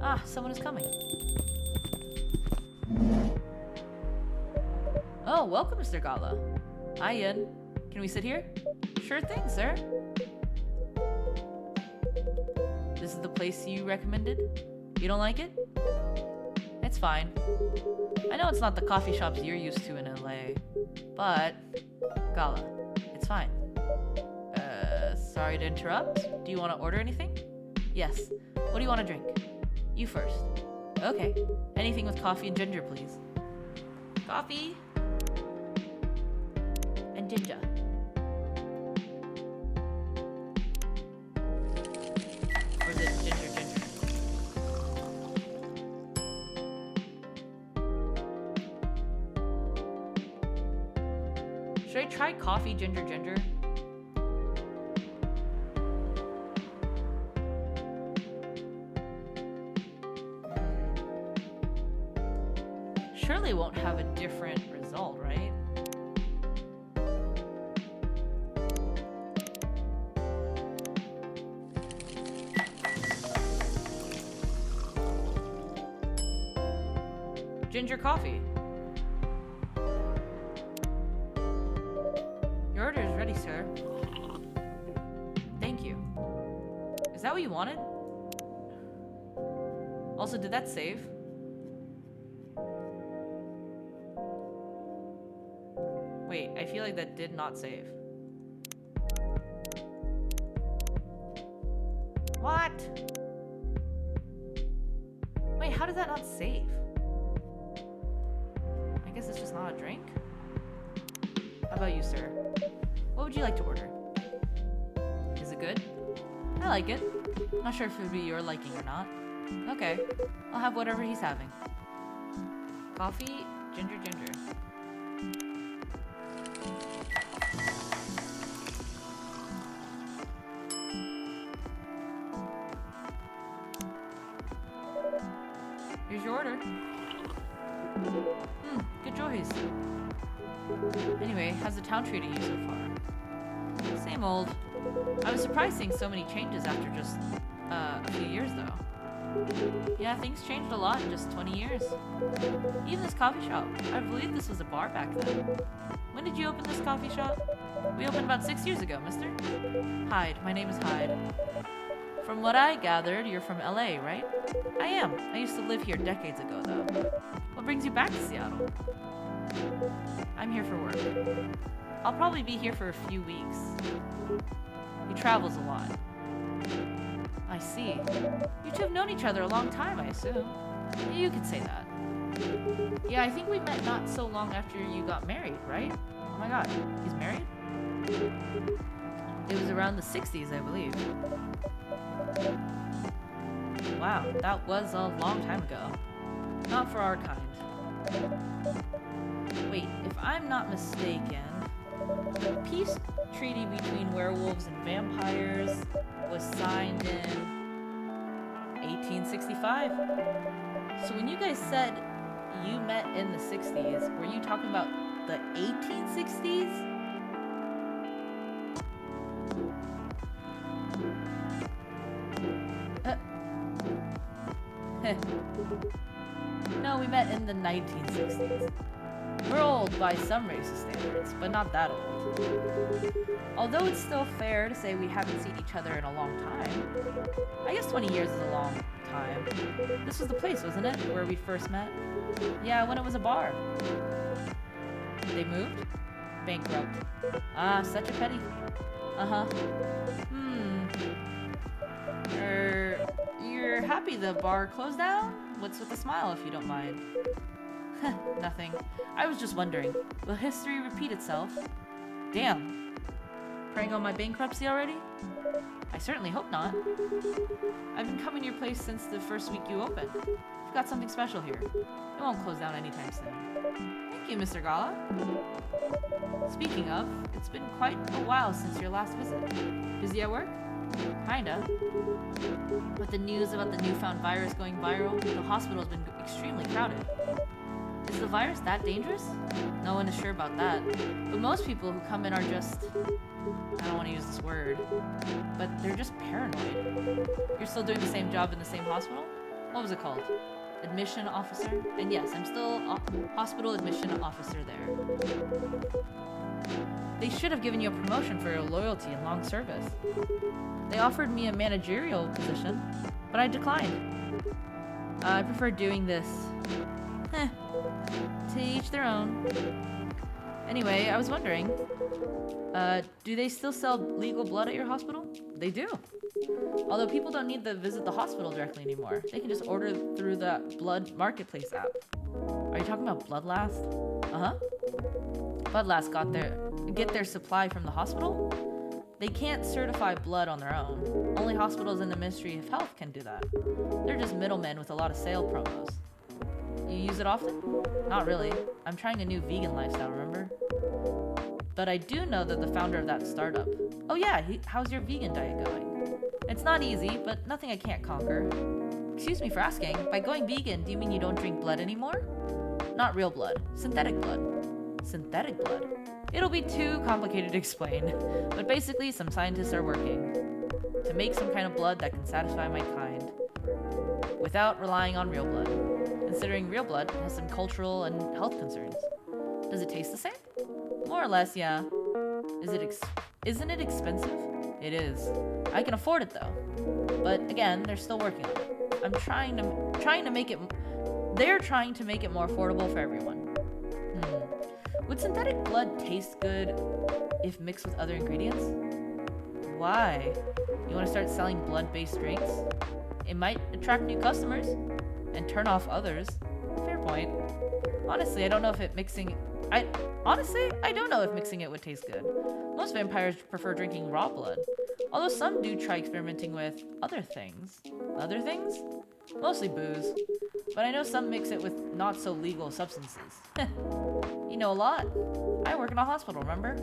Ah, someone is coming. Oh, welcome, Mr. Gala. Hi, Yin. Can we sit here? Sure thing, sir. This is the place you recommended? You don't like it? It's fine. I know it's not the coffee shops you're used to in LA, but... Gala, it's fine. Sorry to interrupt. Do you want to order anything? Yes. What do you want to drink? You first. Okay. Anything with coffee and ginger, please. Coffee. And ginger. Or is it ginger? Should I try coffee, ginger? surely won't have a different result, right? Ginger coffee. Your order is ready, sir. Thank you. Is that what you wanted? Also, did that save? Wait, I feel like that did not save. What? Wait, how did that not save? I guess it's just not a drink? How about you, sir? What would you like to order? Is it good? I like it. Not sure if it would be your liking or not. Okay, I'll have whatever he's having. Coffee, ginger. Here's your order. Good choice. Anyway, how's the town treating you so far? Same old. I was surprised seeing so many changes after just a few years though. Yeah, things changed a lot in just 20 years. Even this coffee shop. I believe this was a bar back then. When did you open this coffee shop? We opened about 6 years ago, mister. Hyde. My name is Hyde. From what I gathered, you're from LA, right? I am. I used to live here decades ago, though. What brings you back to Seattle? I'm here for work. I'll probably be here for a few weeks. He travels a lot. I see. You two have known each other a long time, I assume. You could say that. Yeah, I think we met not so long after you got married, right? Oh my god, he's married? It was around the 60s, I believe. Wow, that was a long time ago. Not for our kind. Wait, if I'm not mistaken, the peace treaty between werewolves and vampires was signed in 1865. So when you guys said you met in the 60s, were you talking about the 1860s? No, we met in the 1960s. We're old by some racist standards, but not that old. Although it's still fair to say we haven't seen each other in a long time. I guess 20 years is a long time. This was the place, wasn't it, where we first met? Yeah, when it was a bar. They moved? Bankrupt. Ah, such a petty. Uh-huh. You're happy the bar closed down? What's with the smile, if you don't mind? Nothing. I was just wondering, will history repeat itself? Damn. Preying on my bankruptcy already? I certainly hope not. I've been coming to your place since the first week you opened. You've got something special here. It won't close down anytime soon. Thank you, Mr. Gala. Speaking of, it's been quite a while since your last visit. Busy at work? Kinda. With the news about the newfound virus going viral, the hospital's been extremely crowded. Is the virus that dangerous? No one is sure about that. But most people who come in are just... I don't want to use this word. But they're just paranoid. You're still doing the same job in the same hospital? What was it called? Admission officer? And yes, I'm still hospital admission officer there. They should have given you a promotion for your loyalty and long service. They offered me a managerial position, but I declined. I prefer doing this. To each their own. Anyway, I was wondering, do they still sell legal blood at your hospital? They do. Although people don't need to visit the hospital directly anymore. They can just order through the Blood Marketplace app. Are you talking about Bloodlast? Uh-huh. Bloodlast get their supply from the hospital? They can't certify blood on their own. Only hospitals in the Ministry of Health can do that. They're just middlemen with a lot of sale promos. You use it often? Not really. I'm trying a new vegan lifestyle, remember? But I do know that the founder of that startup. Oh yeah, how's your vegan diet going? It's not easy, but nothing I can't conquer. Excuse me for asking, by going vegan, do you mean you don't drink blood anymore? Not real blood. Synthetic blood. Synthetic blood? It'll be too complicated to explain, but basically some scientists are working to make some kind of blood that can satisfy my kind without relying on real blood, considering real blood has some cultural and health concerns. Does it taste the same? More or less, yeah. Isn't it expensive? It is. I can afford it though. But again, they're still working on it. They're trying to make it more affordable for everyone. Would synthetic blood taste good if mixed with other ingredients? Why? You want to start selling blood-based drinks? It might attract new customers and turn off others. Fair point. Honestly, I don't know if mixing it would taste good. Most vampires prefer drinking raw blood, although some do try experimenting with other things. Other things? Mostly booze. But I know some mix it with not so legal substances. You know a lot. I work in a hospital, remember?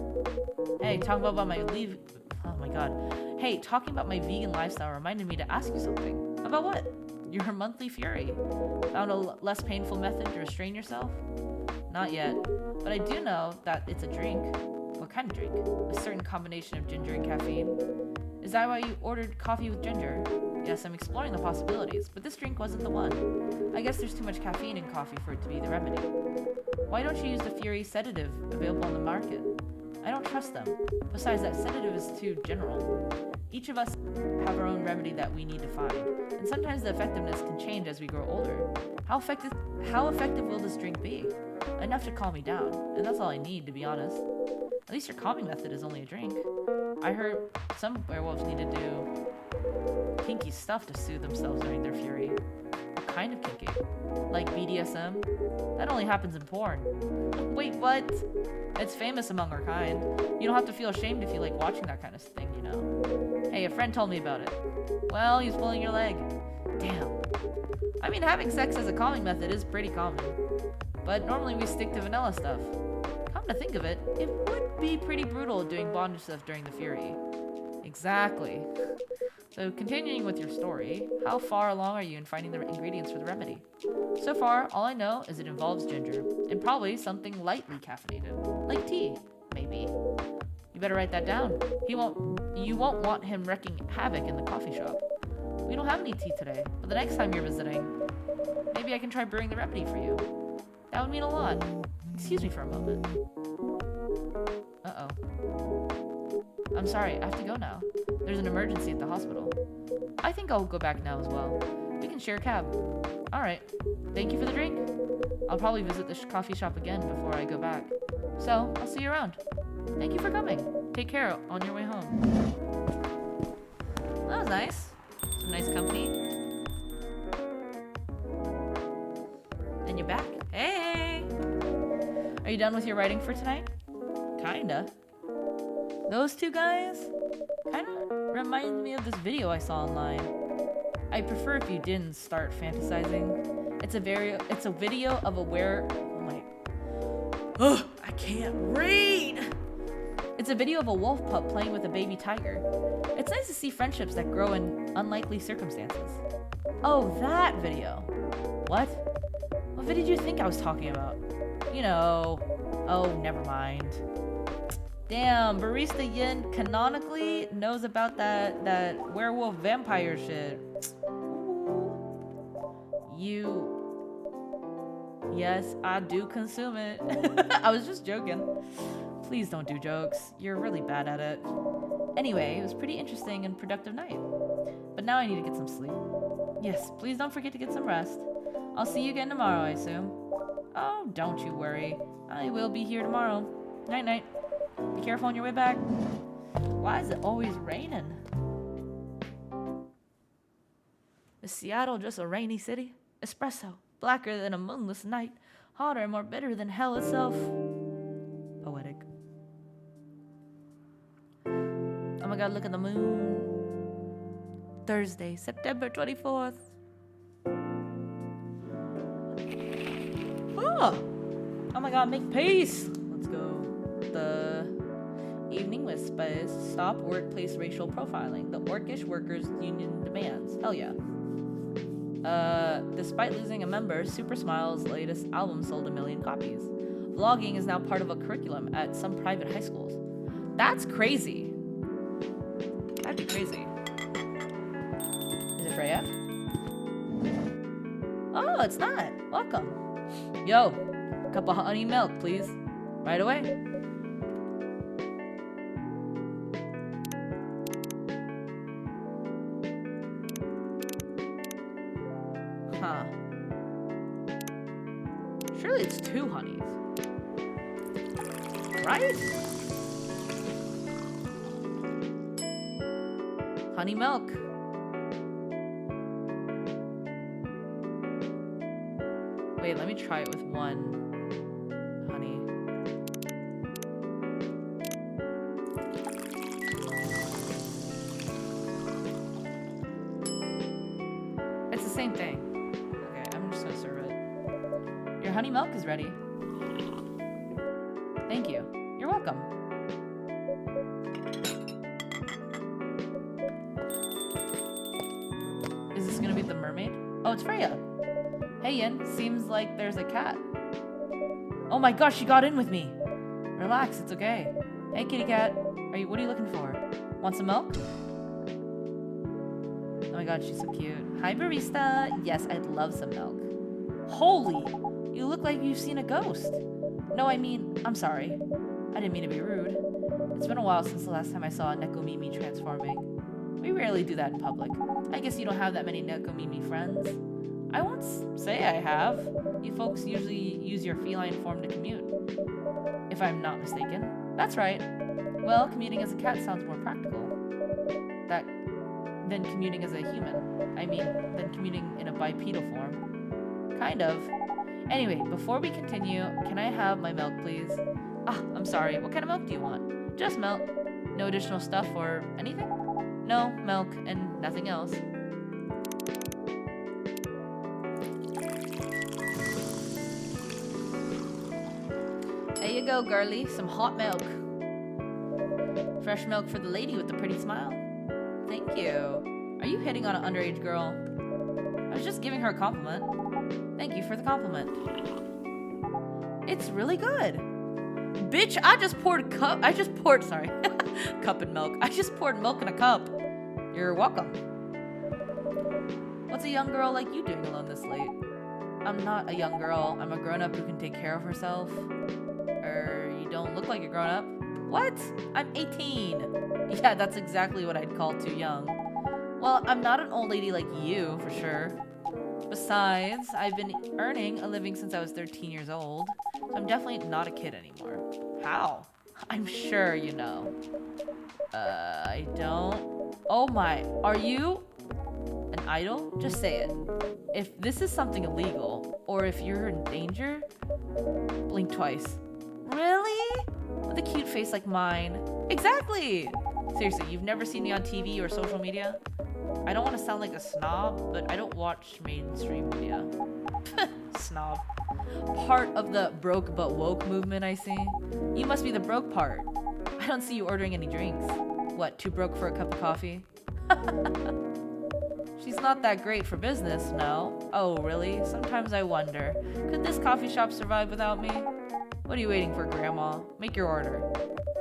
Hey, talking about my leave. Oh my god. Hey, talking about my vegan lifestyle reminded me to ask you something. About what? Your monthly fury. Found a less painful method to restrain yourself? Not yet. But I do know that it's a drink. What kind of drink? A certain combination of ginger and caffeine. Is that why you ordered coffee with ginger? Yes, I'm exploring the possibilities, but this drink wasn't the one. I guess there's too much caffeine in coffee for it to be the remedy. Why don't you use the Fury sedative available on the market? I don't trust them. Besides, that sedative is too general. Each of us have our own remedy that we need to find, and sometimes the effectiveness can change as we grow older. How effective will this drink be? Enough to calm me down, and that's all I need, to be honest. At least your calming method is only a drink. I heard some werewolves need to do kinky stuff to soothe themselves during their fury. What kind of kinky? Like BDSM? That only happens in porn. Wait, what? It's famous among our kind. You don't have to feel ashamed if you like watching that kind of thing, you know. Hey, a friend told me about it. Well, he's pulling your leg. Damn. I mean, having sex as a calming method is pretty common. But normally we stick to vanilla stuff. Come to think of it, it would be pretty brutal doing bondage stuff during the fury. Exactly. So continuing with your story, how far along are you in finding the ingredients for the remedy? So far, all I know is it involves ginger, and probably something lightly caffeinated, like tea, maybe. You better write that down. You won't want him wreaking havoc in the coffee shop. We don't have any tea today, but the next time you're visiting, maybe I can try brewing the remedy for you. That would mean a lot. Excuse me for a moment. Uh-oh. I'm sorry, I have to go now. There's an emergency at the hospital. I think I'll go back now as well. We can share a cab. Alright. Thank you for the drink. I'll probably visit the coffee shop again before I go back. So, I'll see you around. Thank you for coming. Take care on your way home. That was nice. Some nice company. And you're back. Hey! Are you done with your writing for tonight? Kinda. Those two guys kinda remind me of this video I saw online. I prefer if you didn't start fantasizing. It's a video of a Ugh, I can't read! It's a video of a wolf pup playing with a baby tiger. It's nice to see friendships that grow in unlikely circumstances. Oh, that video. What? What video did you think I was talking about? You know. Oh, never mind. Damn, Barista Yin canonically knows about that werewolf vampire shit. Yes, I do consume it. I was just joking. Please don't do jokes. You're really bad at it. Anyway, it was pretty interesting and productive night. But now I need to get some sleep. Yes, please don't forget to get some rest. I'll see you again tomorrow, I assume. Oh, don't you worry. I will be here tomorrow. Night-night. Be careful on your way back. Why is it always raining? Is Seattle just a rainy city? Espresso, blacker than a moonless night, hotter and more bitter than hell itself. Poetic. Oh my god, look at the moon. Thursday, September 24th. Oh my god, make peace. Let's go. The Evening Whispers. Stop workplace racial profiling. The Orcish Workers Union demands. Hell yeah. Despite losing a member, Super Smile's latest album sold 1 million copies. Vlogging is now part of a curriculum at some private high schools. That's crazy. That'd be crazy. Is it Freya? Oh, it's not. Welcome. Yo, a cup of honey milk, please. Right away. Huh. Surely it's 2 honeys. Right? Honey milk. Wait, let me try it with 1 honey. It's the same thing. Okay, I'm just gonna serve it. Your honey milk is ready. Thank you. You're welcome. Is this gonna be the mermaid? Oh, it's Freya. Hey, Yin. Seems like there's a cat. Oh my gosh, she got in with me. Relax, it's okay. Hey, kitty cat. What are you looking for? Want some milk? Oh my god, she's so cute. Hi, barista. Yes, I'd love some milk. Holy, you look like you've seen a ghost. No, I mean, I'm sorry. I didn't mean to be rude. It's been a while since the last time I saw a Nekomimi transforming. We rarely do that in public. I guess you don't have that many Nekomimi friends. I won't say I have. You folks usually use your feline form to commute. If I'm not mistaken. That's right. Well, commuting as a cat sounds more practical. Than commuting as a human. I mean, than commuting in a bipedal form. Kind of. Anyway, before we continue, can I have my milk, please? Ah, I'm sorry. What kind of milk do you want? Just milk. No additional stuff or anything? No, milk and nothing else. There you go, girlie. Some hot milk. Fresh milk for the lady with the pretty smile. Thank you. Are you hitting on an underage girl? I was just giving her a compliment. Thank you for the compliment. It's really good. Bitch, I just poured cup and milk. I just poured milk in a cup. You're welcome. What's a young girl like you doing alone this late? I'm not a young girl. I'm a grown-up who can take care of herself. You don't look like a grown-up. What? I'm 18. Yeah, that's exactly what I'd call too young. Well, I'm not an old lady like you, for sure. Besides, I've been earning a living since I was 13 years old, so I'm definitely not a kid anymore. How? I'm sure you know. I don't... Oh my, are you an idol? Just say it. If this is something illegal, or if you're in danger, blink twice. Really? With a cute face like mine. Exactly! Seriously, you've never seen me on TV or social media? I don't want to sound like a snob, but I don't watch mainstream media. Snob. Part of the broke but woke movement, I see. You must be the broke part. I don't see you ordering any drinks. What, too broke for a cup of coffee? She's not that great for business, no. Oh, really? Sometimes I wonder, could this coffee shop survive without me? What are you waiting for, Grandma? Make your order.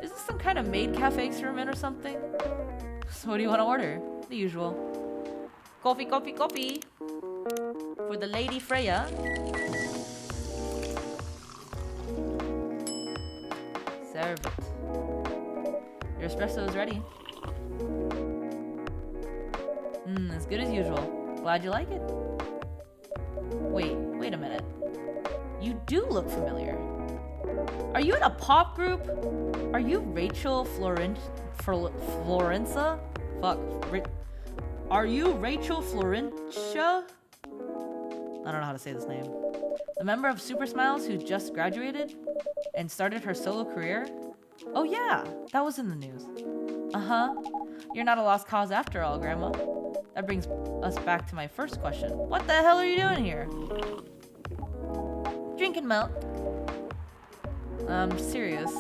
Is this some kind of maid cafe experiment or something? So what do you want to order? The usual. Coffee, coffee, coffee. For the Lady Freya. Serve it. Your espresso is ready. As good as usual. Glad you like it. Wait a minute. You do look familiar. Are you in a pop group? Are you Rachel Florenza? Fuck. Are you Rachel Florencia? I don't know how to say this name. The member of Super Smiles who just graduated and started her solo career? Oh yeah, that was in the news. Uh-huh. You're not a lost cause after all, Grandma. That brings us back to my first question. What the hell are you doing here? Drinking milk. I'm serious.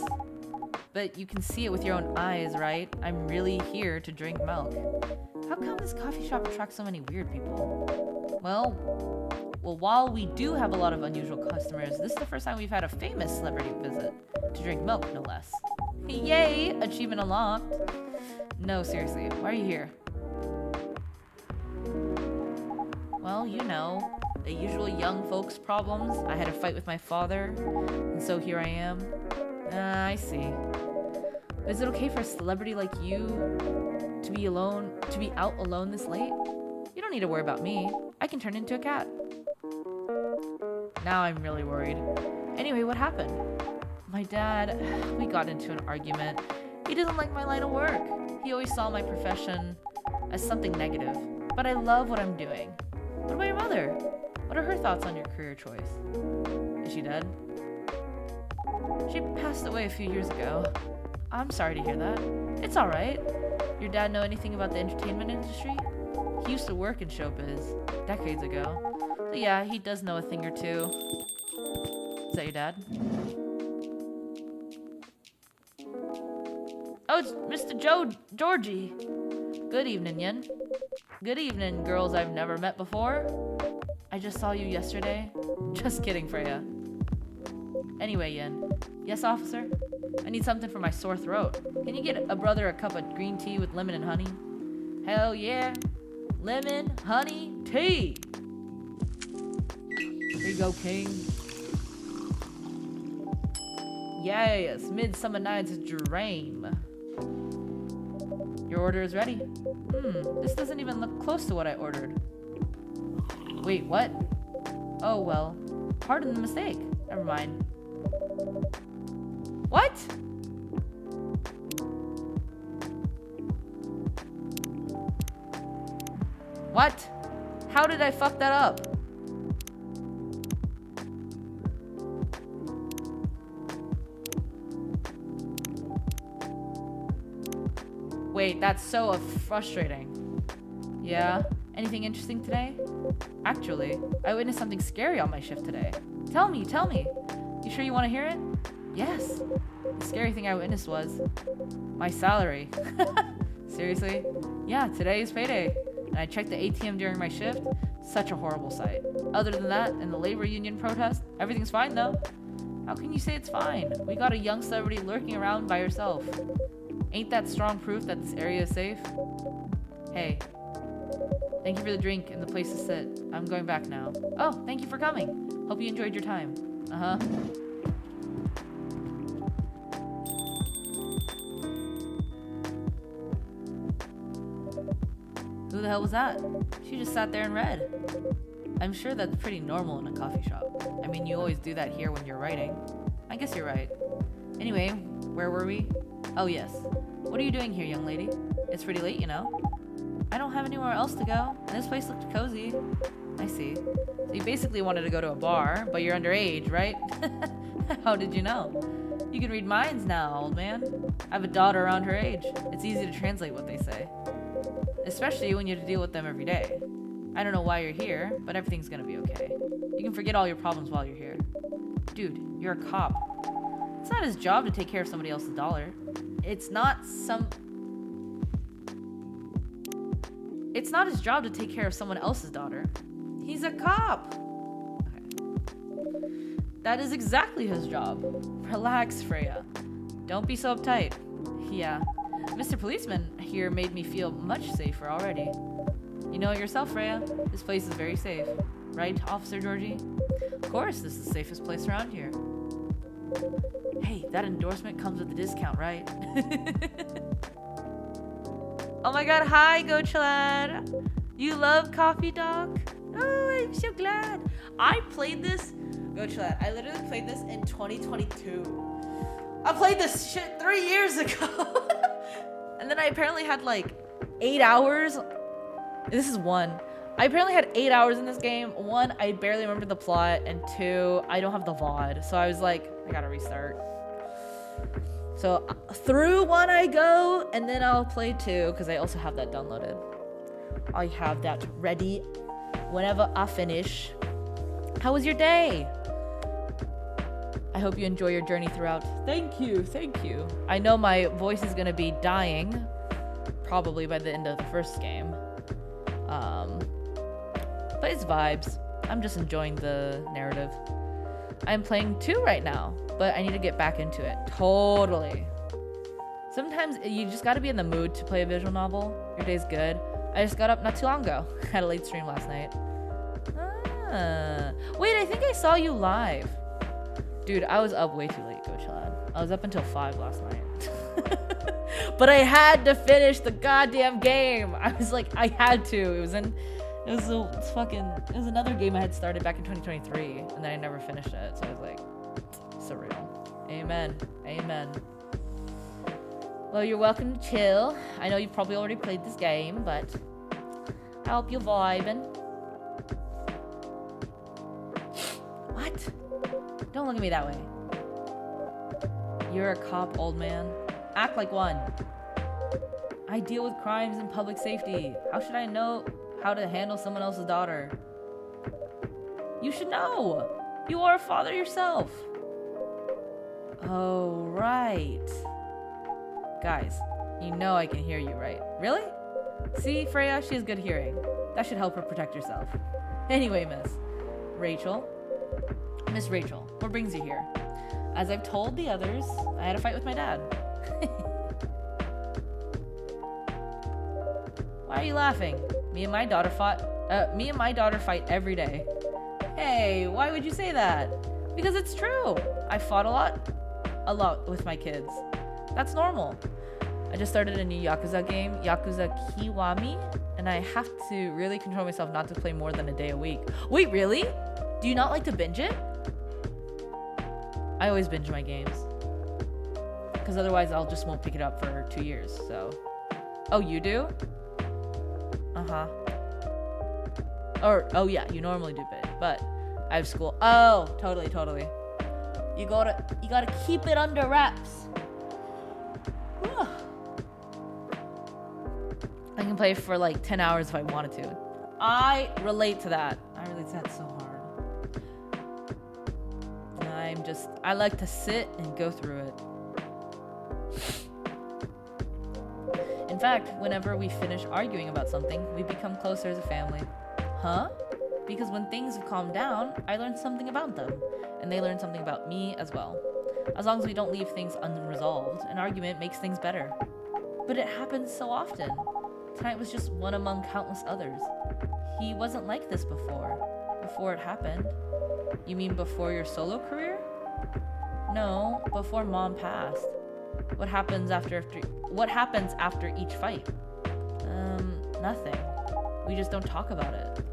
But you can see it with your own eyes, right? I'm really here to drink milk. How come this coffee shop attracts so many weird people? Well, while we do have a lot of unusual customers, this is the first time we've had a famous celebrity visit to drink milk, no less. Yay! Achievement unlocked. No, seriously, why are you here? Well, you know, the usual young folks problems. I had a fight with my father, and so here I am. I see. Is it okay for a celebrity like you to be out alone this late? You don't need to worry about me. I can turn into a cat. Now I'm really worried. Anyway, what happened? My dad, we got into an argument. He doesn't like my line of work. He always saw my profession as something negative. But I love what I'm doing. What about your mother? What are her thoughts on your career choice? Is she dead? She passed away a few years ago. I'm sorry to hear that. It's alright. Your dad know anything about the entertainment industry? He used to work in showbiz decades ago. So yeah, he does know a thing or two. Is that your dad? Oh, it's Mr. Georgie. Good evening, Yin. Good evening, girls I've never met before. I just saw you yesterday. Just kidding, Freya. Anyway, Yin. Yes, officer? I need something for my sore throat. Can you get a brother a cup of green tea with lemon and honey? Hell yeah. Lemon, honey, tea. Here you go, king. Yes, Midsummer Night's Dream. Your order is ready. This doesn't even look close to what I ordered. Wait, what? Oh, well, pardon the mistake. Never mind. What? What? How did I fuck that up? Wait, that's so frustrating. Yeah? Anything interesting today? Actually, I witnessed something scary on my shift today. Tell me. You sure you want to hear it? Yes. The scary thing I witnessed was my salary. Seriously? Yeah, today is payday. And I checked the ATM during my shift. Such a horrible sight. Other than that, and the labor union protest, everything's fine though. How can you say it's fine? We got a young celebrity lurking around by herself. Ain't that strong proof that this area is safe? Hey. Thank you for the drink and the place to sit. I'm going back now. Oh, thank you for coming. Hope you enjoyed your time. Uh-huh. Who the hell was that? She just sat there and read. I'm sure that's pretty normal in a coffee shop. I mean, you always do that here when you're writing. I guess you're right. Anyway, where were we? Oh, yes. What are you doing here, young lady? It's pretty late, you know. I don't have anywhere else to go, and this place looked cozy. I see. So you basically wanted to go to a bar, but you're underage, right? How did you know? You can read minds now, old man. I have a daughter around her age. It's easy to translate what they say. Especially when you have to deal with them every day. I don't know why you're here, but everything's gonna be okay. You can forget all your problems while you're here. Dude, you're a cop. It's not his job to take care of somebody else's dollar. It's not his job to take care of someone else's daughter. He's a cop. Okay. That is exactly his job. Relax, Freya. Don't be so uptight. Yeah. Mr. Policeman here made me feel much safer already. You know it yourself, Freya. This place is very safe. Right, Officer Georgie? Of course, this is the safest place around here. Hey, that endorsement comes with a discount, right? Oh my god, hi, Gochilad! You love coffee, dog? Oh, I'm so glad. I played this, Gochilad, I literally played this in 2022. I played this shit 3 years ago. And then I apparently had like 8 hours. This is 1. I apparently had 8 hours in this game. 1, I barely remember the plot, and 2, I don't have the VOD. So I was like, I gotta restart. So through 1 I go, and then I'll play 2, because I also have that downloaded. I have that ready whenever I finish. How was your day? I I hope you enjoy your journey throughout. Thank you, thank you. I know my voice is gonna be dying, probably by the end of the first game. But it's vibes. I'm just enjoying the narrative. I'm playing 2 right now, but I need to get back into it. Totally. Sometimes you just gotta be in the mood to play a visual novel. Your day's good. I just got up not too long ago. Had a late stream last night. Wait, I think I saw you live. Dude, I was up way too late, Go Chad. I was up until 5 last night. But I had to finish the goddamn game. I was like, I had to. It was another game I had started back in 2023, and then I never finished it. So I was like, surreal. Amen. Amen. Well, you're welcome to chill. I know you've probably already played this game, but I hope you're vibing. What? Don't look at me that way. You're a cop, old man. Act like one. I deal with crimes and public safety. How should I know how to handle someone else's daughter? You should know. You are a father yourself. Oh, right. Guys, you know I can hear you, right? Really? See, Freya, she has good hearing. That should help her protect herself. Anyway, Miss Rachel, what brings you here? As I've told the others, I had a fight with my dad. Why are you laughing? Me and my daughter fight every day. Hey, why would you say that? Because it's true. I fought a lot with my kids. That's normal. I just started a new Yakuza game, Yakuza Kiwami, and I have to really control myself not to play more than a day a week. Wait, really? Do you not like to binge it? I always binge my games. Because otherwise I'll just won't pick it up for 2 years, so. Oh, you do? Uh-huh. Or, oh yeah, you normally do binge, but I have school. Oh, totally. You gotta keep it under wraps. I can play for like 10 hours if I wanted to. I relate to that. I relate to that so hard. I like to sit and go through it. In fact, whenever we finish arguing about something, we become closer as a family. Huh? Because when things have calmed down, I learn something about them, and they learn something about me as well. As long as we don't leave things unresolved, an argument makes things better. But it happens so often. Tonight was just one among countless others. He wasn't like this before it happened. You mean before your solo career? No, before Mom passed. What happens after each fight? Nothing. We just don't talk about it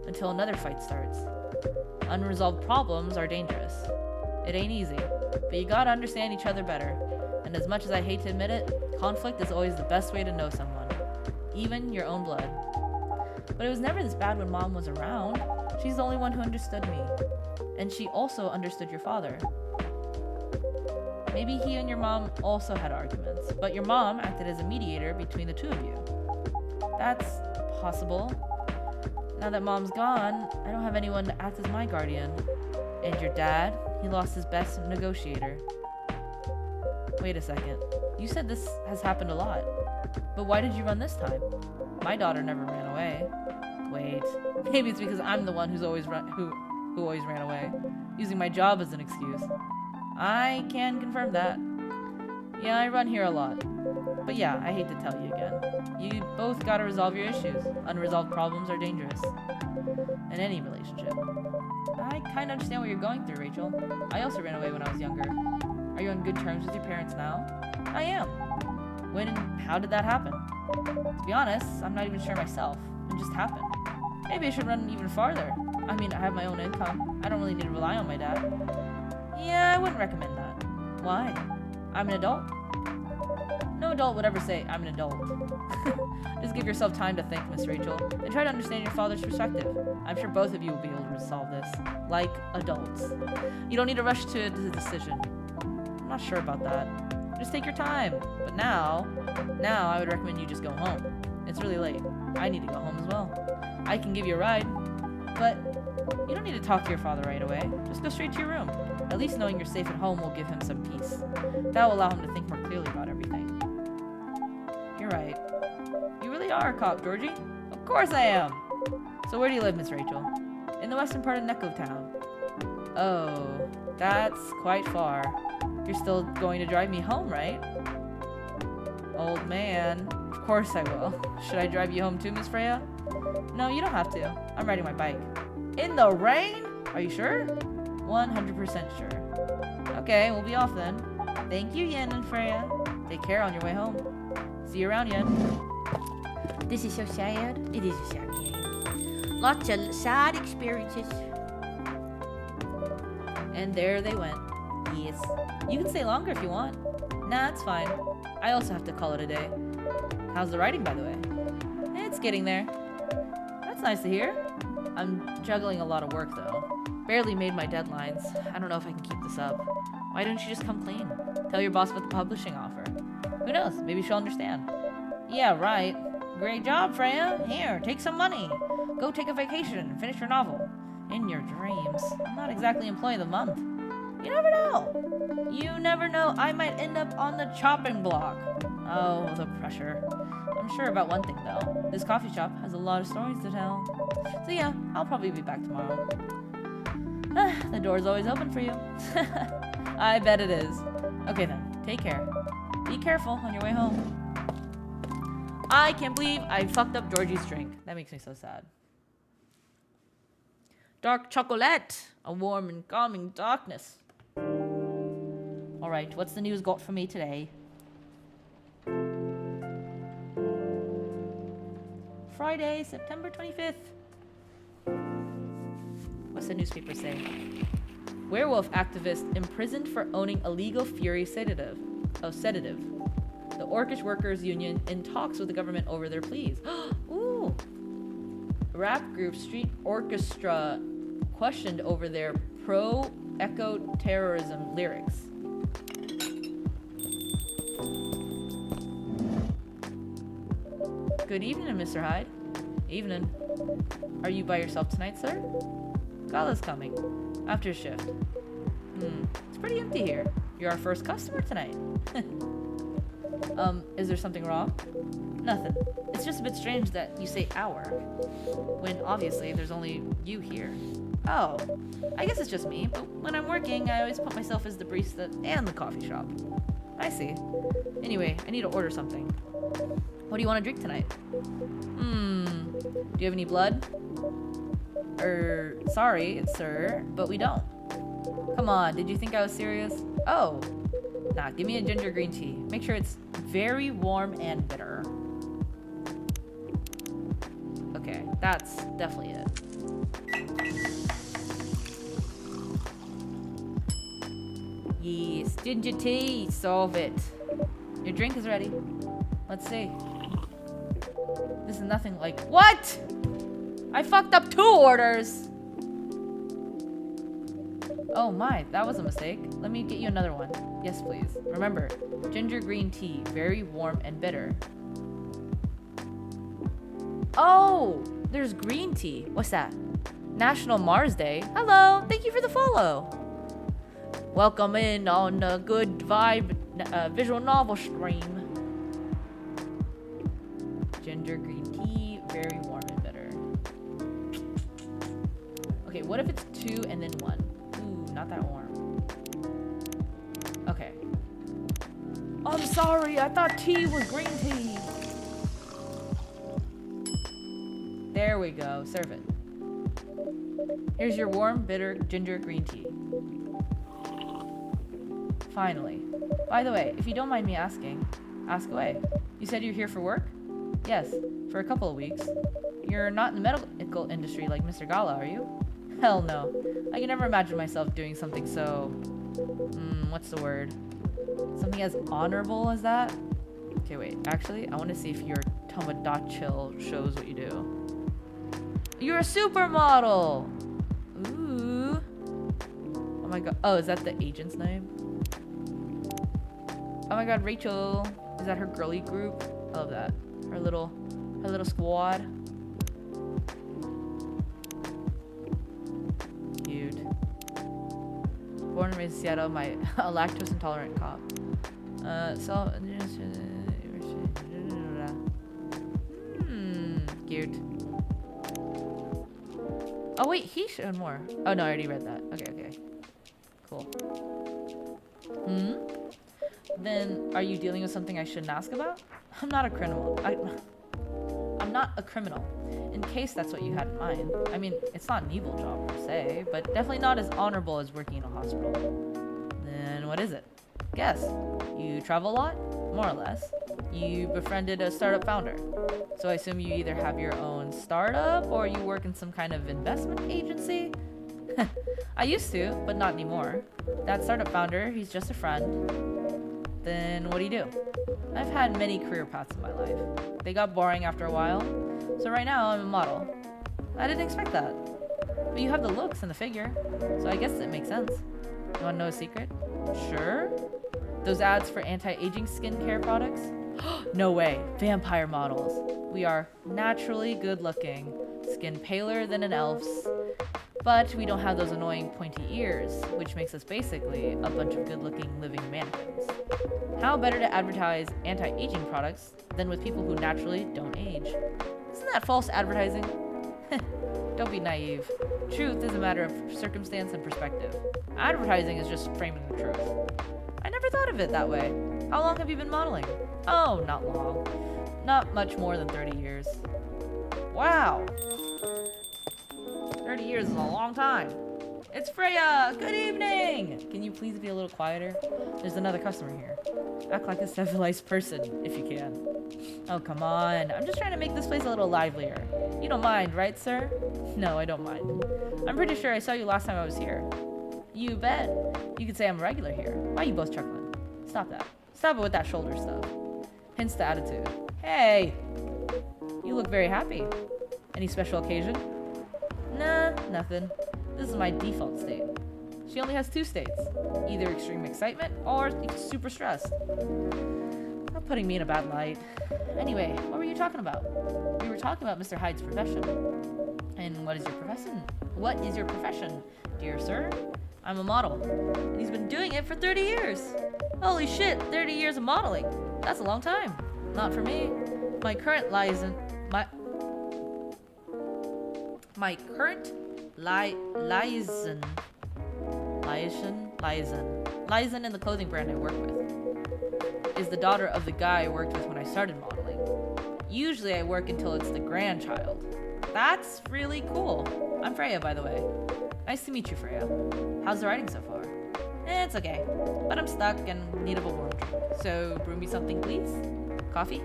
until another fight starts. Unresolved problems are dangerous. It ain't easy, but you gotta understand each other better. And as much as I hate to admit it, conflict is always the best way to know someone, even your own blood. But it was never this bad when Mom was around. She's the only one who understood me. And she also understood your father. Maybe he and your mom also had arguments, but your mom acted as a mediator between the two of you. That's possible. Now that Mom's gone, I don't have anyone to act as my guardian. And your dad, he lost his best negotiator. Wait a second. You said this has happened a lot. But why did you run this time? My daughter never ran away. Wait. Maybe it's because I'm the one who always ran away, using my job as an excuse. I can confirm that. Yeah, I run here a lot. But yeah, I hate to tell you again. You both gotta resolve your issues. Unresolved problems are dangerous. In any relationship. I kinda understand what you're going through, Rachel. I also ran away when I was younger. Are you on good terms with your parents now? I am. When and how did that happen? To be honest, I'm not even sure myself. It just happened. Maybe I should run even farther. I mean, I have my own income. I don't really need to rely on my dad. Yeah, I wouldn't recommend that. Why? I'm an adult. No adult would ever say, I'm an adult. Just give yourself time to think, Miss Rachel, and try to understand your father's perspective. I'm sure both of you will be able to resolve this, like adults. You don't need to rush to the decision. I'm not sure about that. Just take your time. But now I would recommend you just go home. It's really late. I need to go home as well. I can give you a ride, but you don't need to talk to your father right away. Just go straight to your room. At least knowing you're safe at home will give him some peace. That will allow him to think more clearly about everything. You're right. You really are a cop, Georgie. Of course I am. So where do you live, Miss Rachel? In the western part of Neko Town. Oh, that's quite far. You're still going to drive me home, right? Old man. Of course I will. Should I drive you home too, Miss Freya? No, you don't have to. I'm riding my bike. In the rain? Are you sure? 100% sure. Okay, we'll be off then. Thank you, Yen and Freya. Take care on your way home. See you around, Yen. This is so sad. It is a sad game. Lots of sad experiences. And there they went. Yes. You can stay longer if you want. Nah, it's fine. I also have to call it a day. How's the writing, by the way? It's getting there. That's nice to hear. I'm juggling a lot of work, though. Barely made my deadlines. I don't know if I can keep this up. Why don't you just come clean? Tell your boss about the publishing offer. Who knows? Maybe she'll understand. Yeah, right. Great job, Freya. Here, take some money. Go take a vacation and finish your novel. In your dreams. I'm not exactly employee of the month. You never know. You never know. I might end up on the chopping block. Oh, the pressure. I'm sure about one thing, though. This coffee shop has a lot of stories to tell. So yeah, I'll probably be back tomorrow. The door's always open for you. I bet it is. Okay then, take care. Be careful on your way home. I can't believe I fucked up Georgie's drink. That makes me so sad. Dark chocolate. A warm and calming darkness. Alright, what's the news got for me today? Friday, September 25th. What's the newspaper say? Werewolf activist imprisoned for owning illegal Fury sedative. The Orcish Workers Union in talks with the government over their pleas. Ooh. Rap group Street Orchestra questioned over their pro-eco-terrorism lyrics. Good evening, Mr. Hyde. Evening. Are you by yourself tonight, sir? Gala's coming. After shift. It's pretty empty here. You're our first customer tonight. Is there something wrong? Nothing. It's just a bit strange that you say our, when obviously there's only you here. Oh, I guess it's just me, but when I'm working, I always put myself as the barista and the coffee shop. I see. Anyway, I need to order something. What do you want to drink tonight? Do you have any blood? Sorry, sir, but we don't. Come on, did you think I was serious? Oh. Nah, give me a ginger green tea. Make sure it's very warm and bitter. Okay, that's definitely it. Yes, ginger tea, solve it. Your drink is ready. Let's see. This is nothing like... What?! I fucked up 2 orders! Oh my, that was a mistake. Let me get you another one. Yes, please. Remember, ginger green tea, very warm and bitter. Oh, there's green tea. What's that? National Mars Day. Hello, thank you for the follow. Welcome in on the Good Vibe visual novel stream. Ginger green tea, very warm and bitter. Okay, what if it's 2 and then 1? Ooh, not that warm. Okay. I'm sorry, I thought tea was green tea. There we go, serve it. Here's your warm, bitter ginger green tea. Finally. By the way, if you don't mind me asking, ask away. You said you're here for work? Yes, for a couple of weeks. You're not in the medical industry like Mr. Gala, are you? Hell no. I can never imagine myself doing something so... what's the word? Something as honorable as that? Okay, wait. Actually, I want to see if your Tomodachi shows what you do. You're a supermodel! Ooh. Oh my god. Oh, is that the agent's name? Oh my god, Rachel. Is that her girly group? I love that. Her little squad. Cute. Born and raised in Seattle, my a lactose intolerant cop. So cute. Oh wait, he showed more. Oh no, I already read that. Okay. Cool. Then are you dealing with something I shouldn't ask about? I'm not a criminal. I'm not a criminal. In case that's what you had in mind. I mean, it's not an evil job per se, but definitely not as honorable as working in a hospital. Then what is it? Guess. You travel a lot? More or less. You befriended a startup founder. So I assume you either have your own startup or you work in some kind of investment agency? I used to, but not anymore. That startup founder, he's just a friend. Then what do you do? I've had many career paths in my life. They got boring after a while. So right now I'm a model. I didn't expect that. But you have the looks and the figure, so I guess it makes sense. You wanna know a secret? Sure. Those ads for anti-aging skincare products? No way, vampire models. We are naturally good looking, skin paler than an elf's, but we don't have those annoying pointy ears, which makes us basically a bunch of good looking living mannequins. How better to advertise anti-aging products than with people who naturally don't age? Isn't that false advertising? Don't be naive. Truth is a matter of circumstance and perspective. Advertising is just framing the truth. I never thought of it that way. How long have you been modeling? Oh, not long. Not much more than 30 years. Wow. 30 years is a long time. It's Freya! Good evening! Can you please be a little quieter? There's another customer here. Act like a civilized person, if you can. Oh, come on. I'm just trying to make this place a little livelier. You don't mind, right, sir? No, I don't mind. I'm pretty sure I saw you last time I was here. You bet. You could say I'm a regular here. Why are you both chuckling? Stop that. Stop it with that shoulder stuff. Hence the attitude. Hey! You look very happy. Any special occasion? Nah, nothing. This is my default state. She only has 2 states. Either extreme excitement or super stressed. Not putting me in a bad light. Anyway, what were you talking about? We were talking about Mr. Hyde's profession. And what is your profession? What is your profession, dear sir? I'm a model. And he's been doing it for 30 years. Holy shit, 30 years of modeling. That's a long time. Not for me. My current liaison in the clothing brand I work with is the daughter of the guy I worked with when I started modeling. Usually I work until it's the grandchild. That's really cool. I'm Freya, by the way. Nice to meet you, Freya. How's the writing so far? It's okay, but I'm stuck and need of a warm drink. So brew me something, please. Coffee?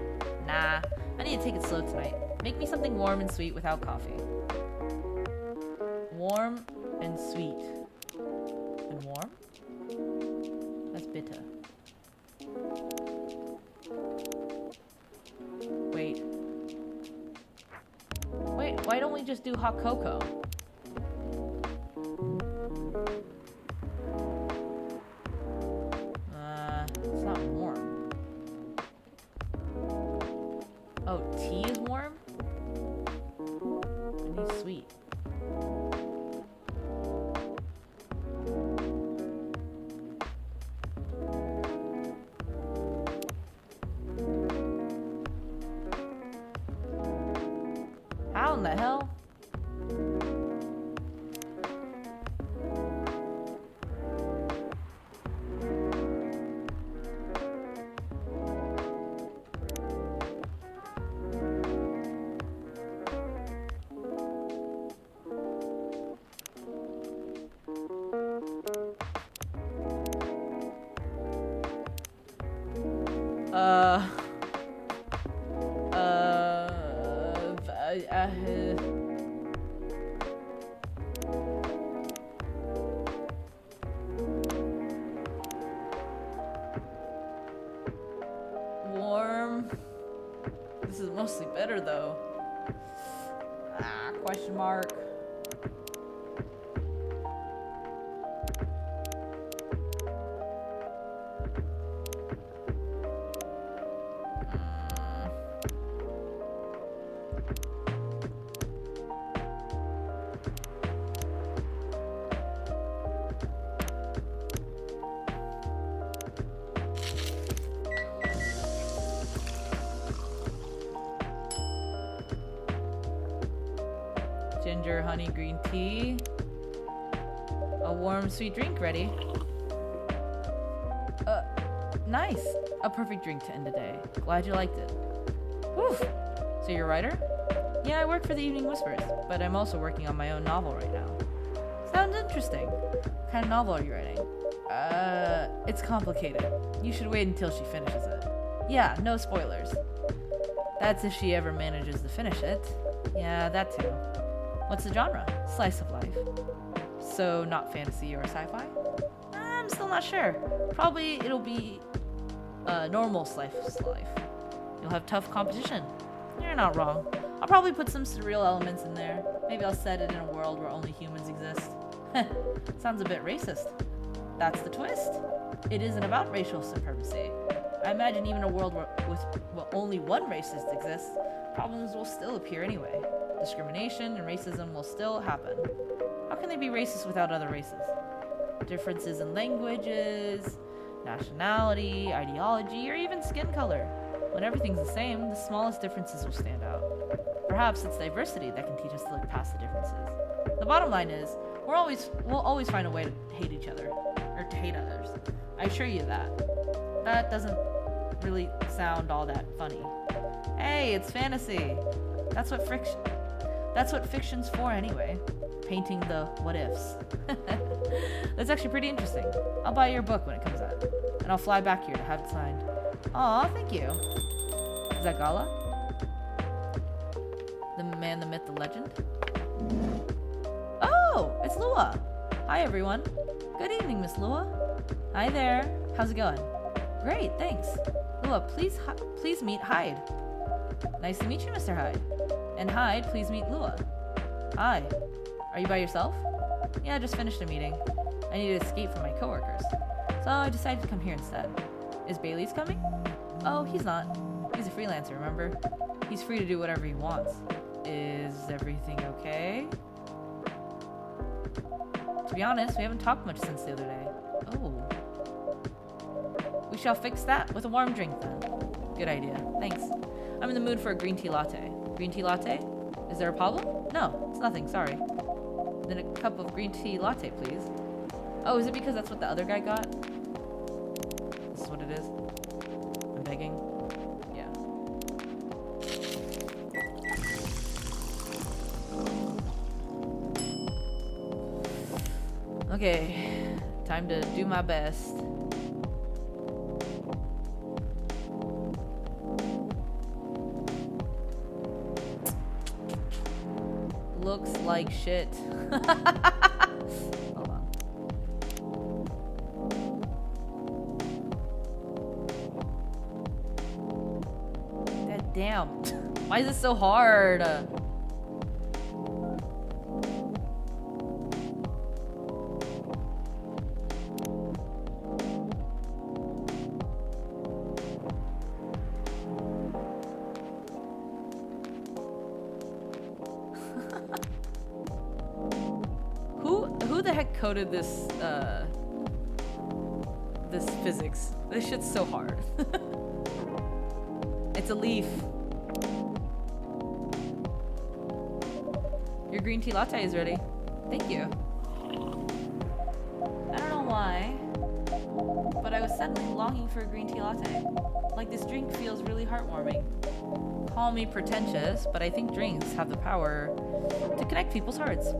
Nah, I need to take it slow tonight. Make me something warm and sweet without coffee. Warm and sweet. And warm? That's bitter. Wait, why don't we just do hot cocoa? It's not warm. Oh, tea is warm? I need sweet. How in the hell? Warm. This is mostly better though. Question mark. ginger honey green tea. A warm sweet drink ready. Nice. A perfect drink to end the day. Glad you liked it. Woof. So you're a writer? Yeah, I work for the Evening Whispers, but I'm also working on my own novel right now. Sounds interesting. What kind of novel are you writing? It's complicated. You should wait until she finishes it. Yeah, no spoilers. That's if she ever manages to finish it. Yeah, that too. What's the genre? Slice of life. So, not fantasy or sci-fi? I'm still not sure. Probably it'll be a normal slice of life. You'll have tough competition. You're not wrong. I'll probably put some surreal elements in there. Maybe I'll set it in a world where only humans exist. Sounds a bit racist. That's the twist. It isn't about racial supremacy. I imagine even a world where only one racist exists, problems will still appear anyway. Discrimination and racism will still happen. How can they be racist without other races? Differences in languages, nationality, ideology, or even skin color. When everything's the same, the smallest differences will stand out. Perhaps it's diversity that can teach us to look past the differences. The bottom line is, we'll always find a way to hate each other, or to hate others. I assure you that. That doesn't really sound all that funny. Hey, it's fantasy. That's what fiction's for anyway. Painting the what ifs. That's actually pretty interesting. I'll buy your book when it comes out, and I'll fly back here to have it signed. Aw, thank you. Is that Gala? The man, the myth, the legend? Oh, it's Lua. Hi, everyone. Good evening, Miss Lua. Hi there. How's it going? Great, thanks. Lua, please meet Hyde. Nice to meet you, Mr. Hyde. And Hyde, please meet Lua. Hi. Are you by yourself? Yeah, I just finished a meeting. I need to escape from my coworkers. So I decided to come here instead. Is Bailey's coming? Oh, he's not. He's a freelancer, remember? He's free to do whatever he wants. Is everything okay? To be honest, we haven't talked much since the other day. Oh. We shall fix that with a warm drink then. Good idea. Thanks. I'm in the mood for a green tea latte. Green tea latte? Is there a problem? No, it's nothing, sorry. Then a cup of green tea latte, please. Oh, is it because that's what the other guy got? This is what it is? I'm begging? Yeah. Okay, time to do my best. Looks like shit. Hold on. God damn. Why is this so hard? Who the heck coded this this physics? This shit's so hard. It's a leaf. Your green tea latte is ready. Thank you. I don't know why, but I was suddenly longing for a green tea latte. Like this drink feels really heartwarming. Call me pretentious, but I think drinks have the power to connect people's hearts.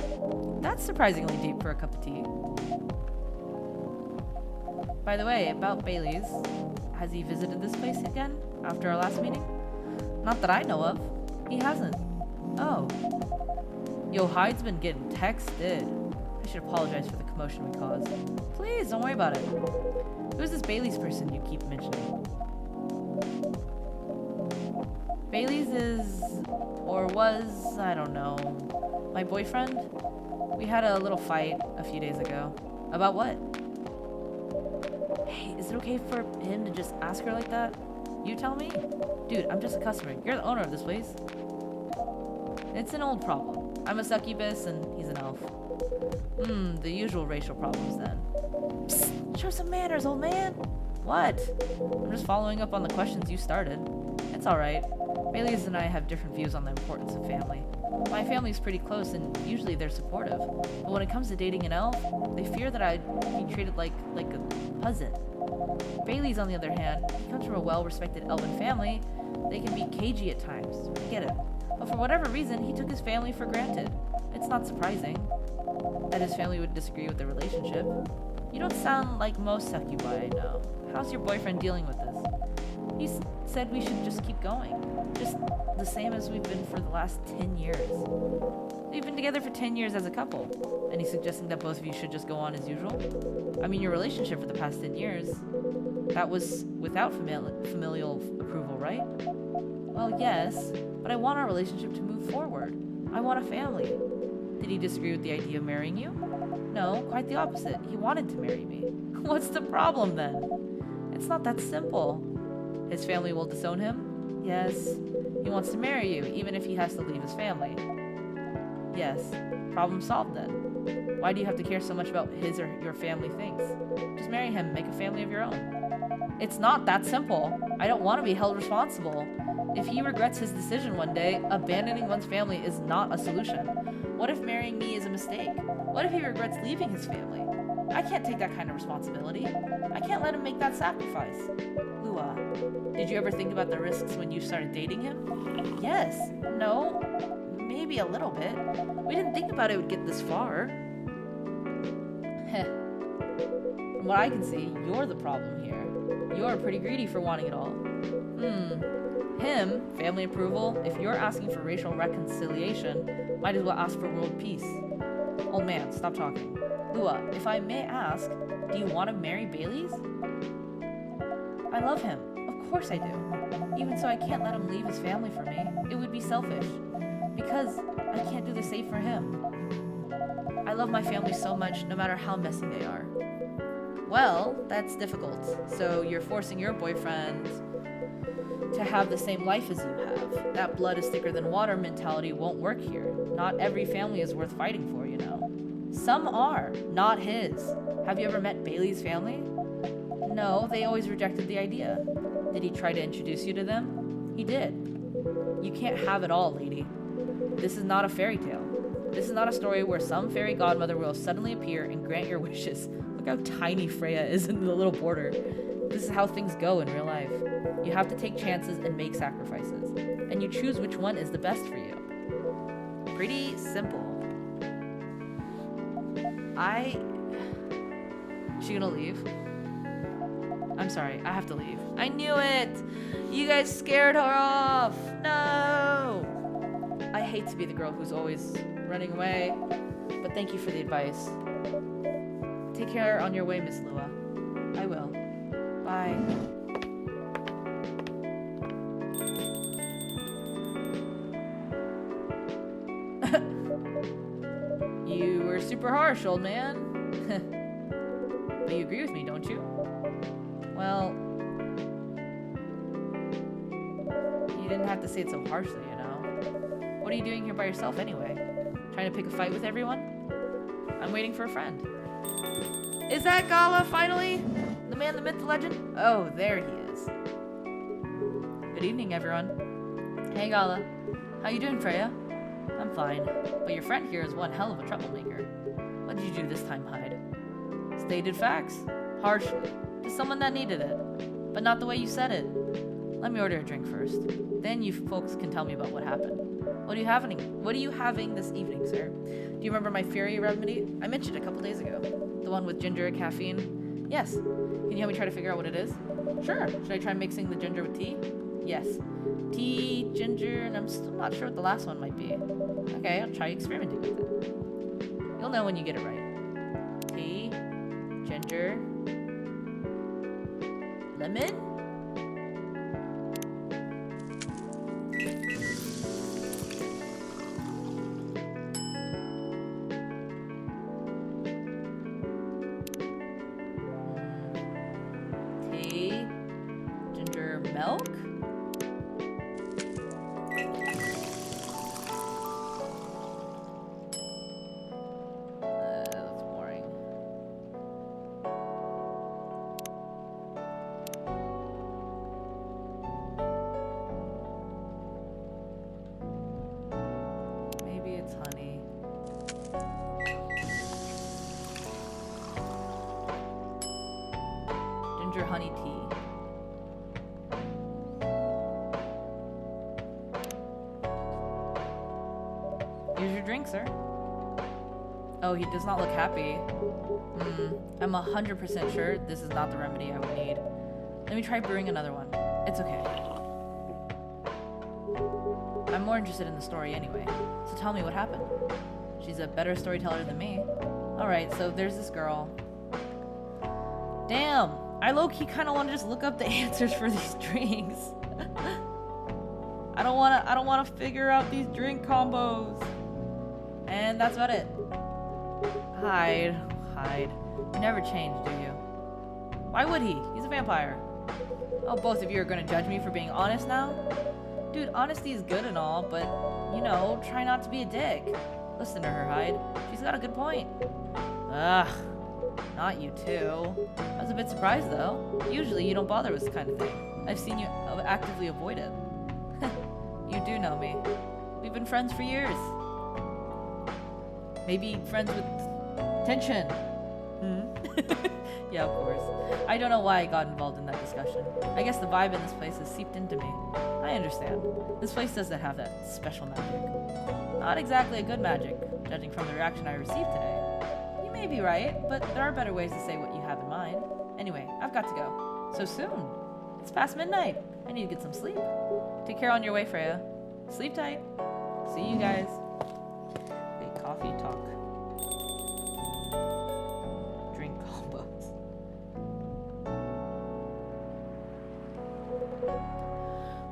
That's surprisingly deep for a cup of tea. By the way, about Bailey's, has he visited this place again after our last meeting? Not that I know of. He hasn't. Oh. Yo, Hyde's been getting texted. I should apologize for the commotion we caused. Please, don't worry about it. Who's this Bailey's person you keep mentioning? Bailey's is, or was, I don't know, my boyfriend? We had a little fight a few days ago. About what? Hey, is it okay for him to just ask her like that? You tell me? Dude, I'm just a customer. You're the owner of this place. It's an old problem. I'm a succubus and he's an elf. The usual racial problems then. Psst, show some manners, old man. What? I'm just following up on the questions you started. It's alright. Bailey's and I have different views on the importance of family. My family's pretty close and usually they're supportive. But when it comes to dating an elf, they fear that I'd be treated like a peasant. Bailey's, on the other hand, he comes from a well-respected elven family. They can be cagey at times. I get it. But for whatever reason, he took his family for granted. It's not surprising that his family would disagree with the relationship. You don't sound like most succubi I know. How's your boyfriend dealing with this? He said we should just keep going. Just the same as we've been for the last 10 years. We've been together for 10 years as a couple. And he's suggesting that both of you should just go on as usual? I mean, your relationship for the past 10 years, that was without familial approval, right? Well, yes, but I want our relationship to move forward. I want a family. Did he disagree with the idea of marrying you? No, quite the opposite. He wanted to marry me. What's the problem then? It's not that simple. His family will disown him? Yes. He wants to marry you, even if he has to leave his family. Yes. Problem solved then. Why do you have to care so much about his or your family thinks? Just marry him, make a family of your own. It's not that simple. I don't want to be held responsible. If he regrets his decision one day, abandoning one's family is not a solution. What if marrying me is a mistake? What if he regrets leaving his family? I can't take that kind of responsibility. I can't let him make that sacrifice. Lua, did you ever think about the risks when you started dating him? Yes. No. Maybe a little bit. We didn't think about it would get this far. Heh. From what I can see, you're the problem here. You're pretty greedy for wanting it all. Him, family approval, if you're asking for racial reconciliation, might as well ask for world peace. Old man, stop talking. Lua, if I may ask, do you want to marry Bailey's? I love him. Of course I do. Even so, I can't let him leave his family for me. It would be selfish. Because I can't do the same for him. I love my family so much, no matter how messy they are. Well, that's difficult. So you're forcing your boyfriend to have the same life as you have. That blood is thicker than water mentality won't work here. Not every family is worth fighting for, you know. Some are, not his. Have you ever met Bailey's family? No, they always rejected the idea. Did he try to introduce you to them? He did. You can't have it all, lady. This is not a fairy tale. This is not a story where some fairy godmother will suddenly appear and grant your wishes. Look how tiny Freya is in the little border. This is how things go in real life. You have to take chances and make sacrifices. And you choose which one is the best for you. Pretty simple. She gonna leave? I'm sorry, I have to leave. I knew it! You guys scared her off! No! I hate to be the girl who's always running away, but thank you for the advice. Take care on your way, Miss Lua. I will. Bye. You were super harsh, old man. But you agree with me, don't you? Well, you didn't have to say it so harshly, you know. What are you doing here by yourself anyway? Trying to pick a fight with everyone? I'm waiting for a friend. Is that Gala, finally? The man, the myth, the legend? Oh, there he is. Good evening, everyone. Hey, Gala. How you doing, Freya? I'm fine, but your friend here is one hell of a troublemaker. What did you do this time, Hyde? Stated facts. Harshly. To someone that needed it. But not the way you said it. Let me order a drink first. Then you folks can tell me about what happened. What are you having this evening, sir? Do you remember my Fury remedy? I mentioned it a couple days ago. The one with ginger, caffeine? Yes. Can you help me try to figure out what it is? Sure. Should I try mixing the ginger with tea? Yes. Tea, ginger, and I'm still not sure what the last one might be. Okay, I'll try experimenting with it. You'll know when you get it right. Tea, ginger, lemon? Tea, ginger, milk? That's boring. drink, sir. Oh, he does not look happy. I'm 100% sure this is not the remedy I would need. Let me try brewing another one. It's okay. I'm more interested in the story anyway. So tell me what happened. She's a better storyteller than me. Alright, so there's this girl. Damn! I low-key kind of want to just look up the answers for these drinks. I don't want to figure out these drink combos. And that's about it. Hide. You never change, do you? Why would he? He's a vampire. Oh, both of you are gonna judge me for being honest now? Dude, honesty is good and all, but, you know, try not to be a dick. Listen to her, Hyde. She's got a good point. Ugh. Not you too. I was a bit surprised though. Usually you don't bother with this kind of thing. I've seen you actively avoid it. You do know me. We've been friends for years. Maybe friends with tension. Yeah, of course. I don't know why I got involved in that discussion. I guess the vibe in this place has seeped into me. I understand. This place doesn't have that special magic. Not exactly a good magic, judging from the reaction I received today. You may be right, but there are better ways to say what you have in mind. Anyway, I've got to go. So soon. It's past midnight. I need to get some sleep. Take care on your way, Freya. Sleep tight. See you guys. Okay, coffee talk. Drink combos.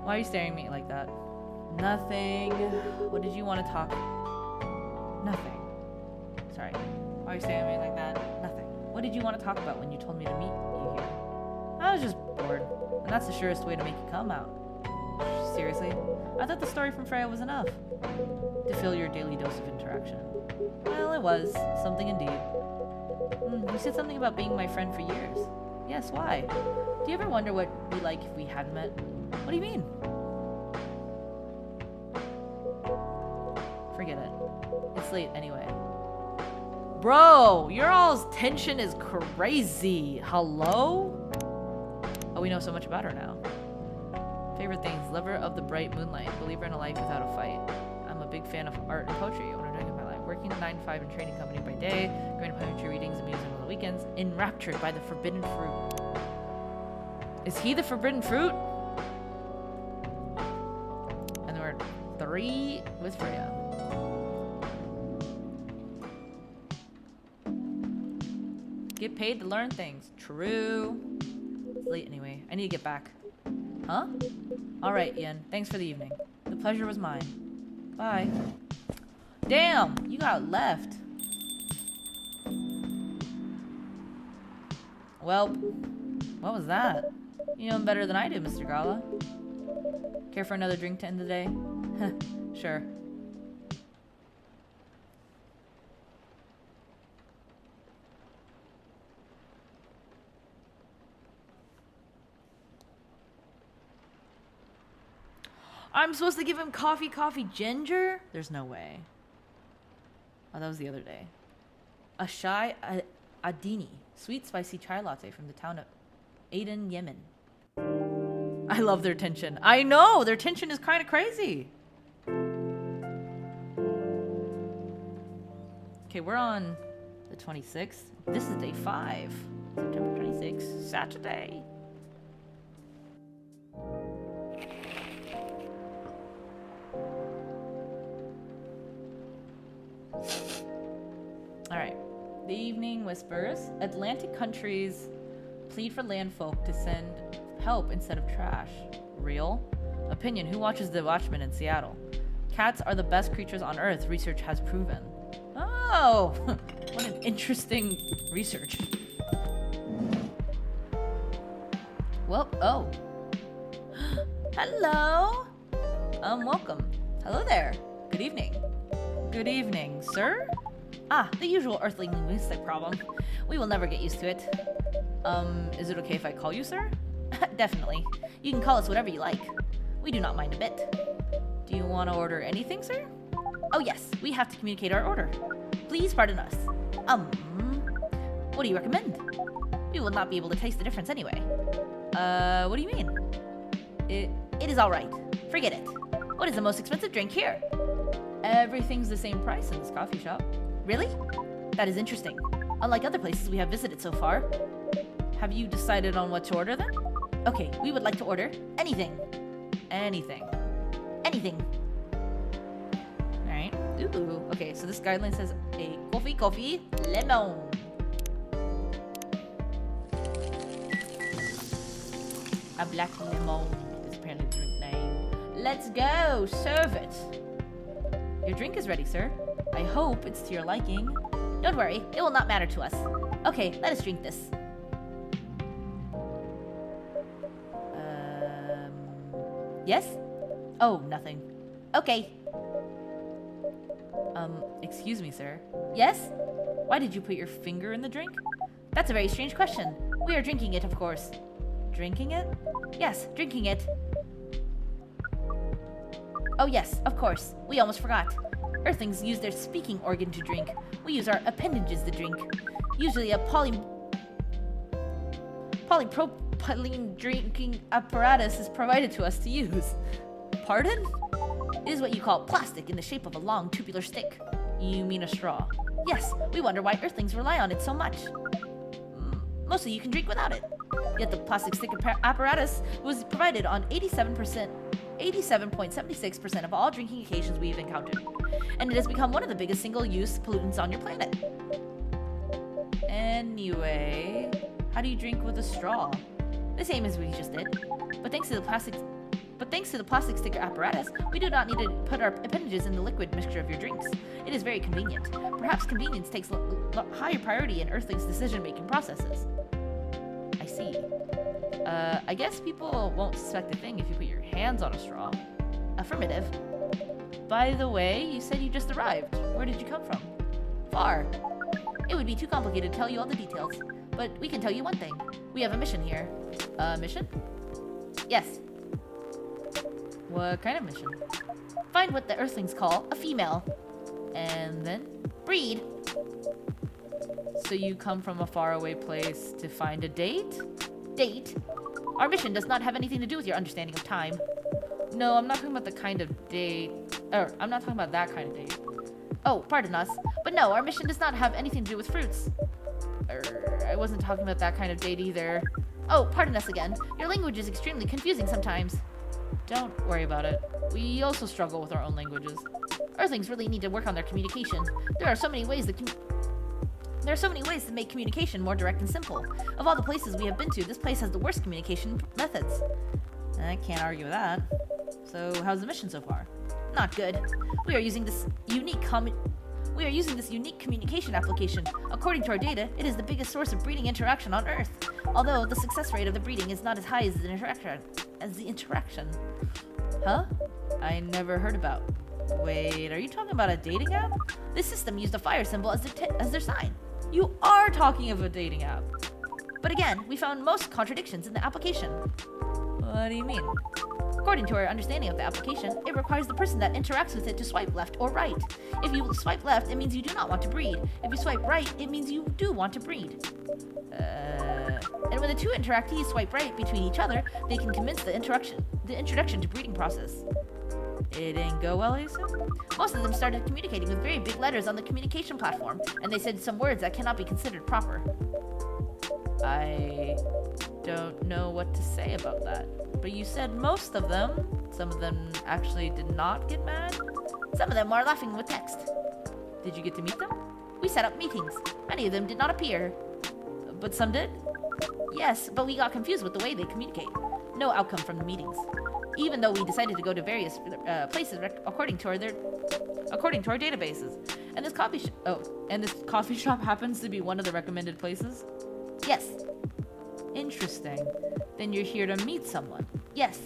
Why are you staring at me like that? Nothing. What did you want to talk? Nothing. Sorry. Why are you staring at me like that? Nothing. What did you want to talk about when you told me to meet you here? I was just bored. And that's the surest way to make you come out. Seriously? I thought the story from Freya was enough to fill your daily dose of interaction. Well, it was. Something indeed. You said something about being my friend for years. Yes, why? Do you ever wonder what it'd be like if we hadn't met? What do you mean? Forget it. It's late anyway. Bro, your all's tension is crazy. Hello? Oh, we know so much about her now. Favorite things, lover of the bright moonlight, believer in a life without a fight. I'm a big fan of art and poetry. What I'm doing in my life. Working a 9-to-5 in training company by day, going to poetry readings and museum on the weekends, enraptured by the forbidden fruit. Is he the forbidden fruit? And there were 3 with Freya. Get paid to learn things. True. It's late anyway. I need to get back. Huh? Alright, Ian. Thanks for the evening. The pleasure was mine. Bye. Damn! You got left. Well, what was that? You know him better than I do, Mr. Gala. Care for another drink to end the day? Sure. I'm supposed to give him coffee ginger? There's no way. Oh, that was the other day. A Shai Adini, sweet spicy chai latte from the town of Aden, Yemen. I love their tension. I know, their tension is kind of crazy. Okay, we're on the 26th. This is day 5. September 26th, Saturday. Alright. The Evening Whispers. Atlantic countries plead for landfolk to send help instead of trash. Real? Opinion. Who watches The Watchmen in Seattle? Cats are the best creatures on Earth, research has proven. Oh! What an interesting research. Well, oh. Hello! Welcome. Hello there. Good evening. Good evening, sir? Ah, the usual earthling linguistic problem. We will never get used to it. Is it okay if I call you sir? Definitely. You can call us whatever you like. We do not mind a bit. Do you want to order anything, sir? Oh yes, we have to communicate our order. Please pardon us. What do you recommend? We will not be able to taste the difference anyway. What do you mean? It is alright. Forget it. What is the most expensive drink here? Everything's the same price in this coffee shop. Really? That is interesting. Unlike other places we have visited so far. Have you decided on what to order then? Okay, we would like to order anything. Anything. Anything. Alright. Ooh. Okay, so this guideline says a coffee, lemon. A black lemon is apparently the drink name. Let's go! Serve it! Your drink is ready, sir. I hope it's to your liking. Don't worry, it will not matter to us. Okay, let us drink this. Yes? Oh, nothing. Okay. Excuse me, sir. Yes? Why did you put your finger in the drink? That's a very strange question. We are drinking it, of course. Drinking it? Yes, drinking it. Oh yes, of course. We almost forgot. Earthlings use their speaking organ to drink. We use our appendages to drink. Usually a polypropylene drinking apparatus is provided to us to use. Pardon? It is what you call plastic in the shape of a long tubular stick. You mean a straw? Yes, we wonder why Earthlings rely on it so much. Mostly you can drink without it. Yet the plastic stick apparatus was provided on 87.76% of all drinking occasions we've encountered. And it has become one of the biggest single-use pollutants on your planet. Anyway, how do you drink with a straw? The same as we just did. But thanks to the plastic sticker apparatus, we do not need to put our appendages in the liquid mixture of your drinks. It is very convenient. Perhaps convenience takes higher priority in Earthlings' decision-making processes. I see. I guess people won't suspect a thing if you put your hands on a straw. Affirmative. By the way, you said you just arrived. Where did you come from? Far. It would be too complicated to tell you all the details, but we can tell you one thing. We have a mission here. A mission? Yes. What kind of mission? Find what the Earthlings call a female. And then? Breed. So you come from a faraway place to find a date? Date? Our mission does not have anything to do with your understanding of time. No, I'm not talking about the kind of date. I'm not talking about that kind of date. Oh, pardon us. But no, our mission does not have anything to do with fruits. I wasn't talking about that kind of date either. Oh, pardon us again. Your language is extremely confusing sometimes. Don't worry about it. We also struggle with our own languages. Earthlings really need to work on their communication. There are so many ways to make communication more direct and simple. Of all the places we have been to, this place has the worst communication methods. I can't argue with that. So, how's the mission so far? Not good. We are using this unique communication application. According to our data, it is the biggest source of breeding interaction on Earth. Although the success rate of the breeding is not as high as the interaction. Huh? I never heard about. Wait, are you talking about a dating app? This system used a fire symbol as their sign. You are talking of a dating app. But again, we found most contradictions in the application. What do you mean? According to our understanding of the application, it requires the person that interacts with it to swipe left or right. If you swipe left, it means you do not want to breed. If you swipe right, it means you do want to breed. And when the two interactees swipe right between each other, they can commence the introduction to breeding process. It didn't go well, I assume? Most of them started communicating with very big letters on the communication platform, and they said some words that cannot be considered proper. I don't know what to say about that. But you said most of them. Some of them actually did not get mad? Some of them are laughing with text. Did you get to meet them? We set up meetings. Many of them did not appear. But some did? Yes, but we got confused with the way they communicate. No outcome from the meetings. Even though we decided to go to various places according to our databases. And this coffee shop happens to be one of the recommended places? Yes. Interesting. Then you're here to meet someone? Yes.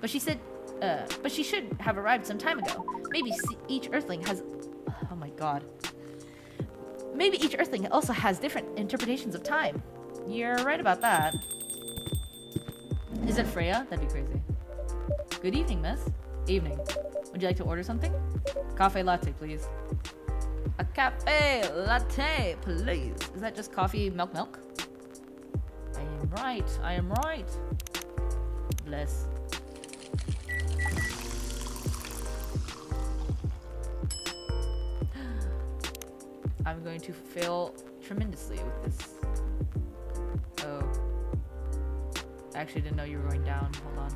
But she said, but she should have arrived some time ago. Maybe each Earthling has... Oh my god. Maybe each Earthling also has different interpretations of time. You're right about that. Is it Freya? That'd be crazy. Good evening, miss. Evening. Would you like to order something? Cafe latte, please. A cafe latte, please. Is that just coffee, milk? I am right. Bless. I'm going to fail tremendously with this. Oh. I actually didn't know you were going down. Hold on.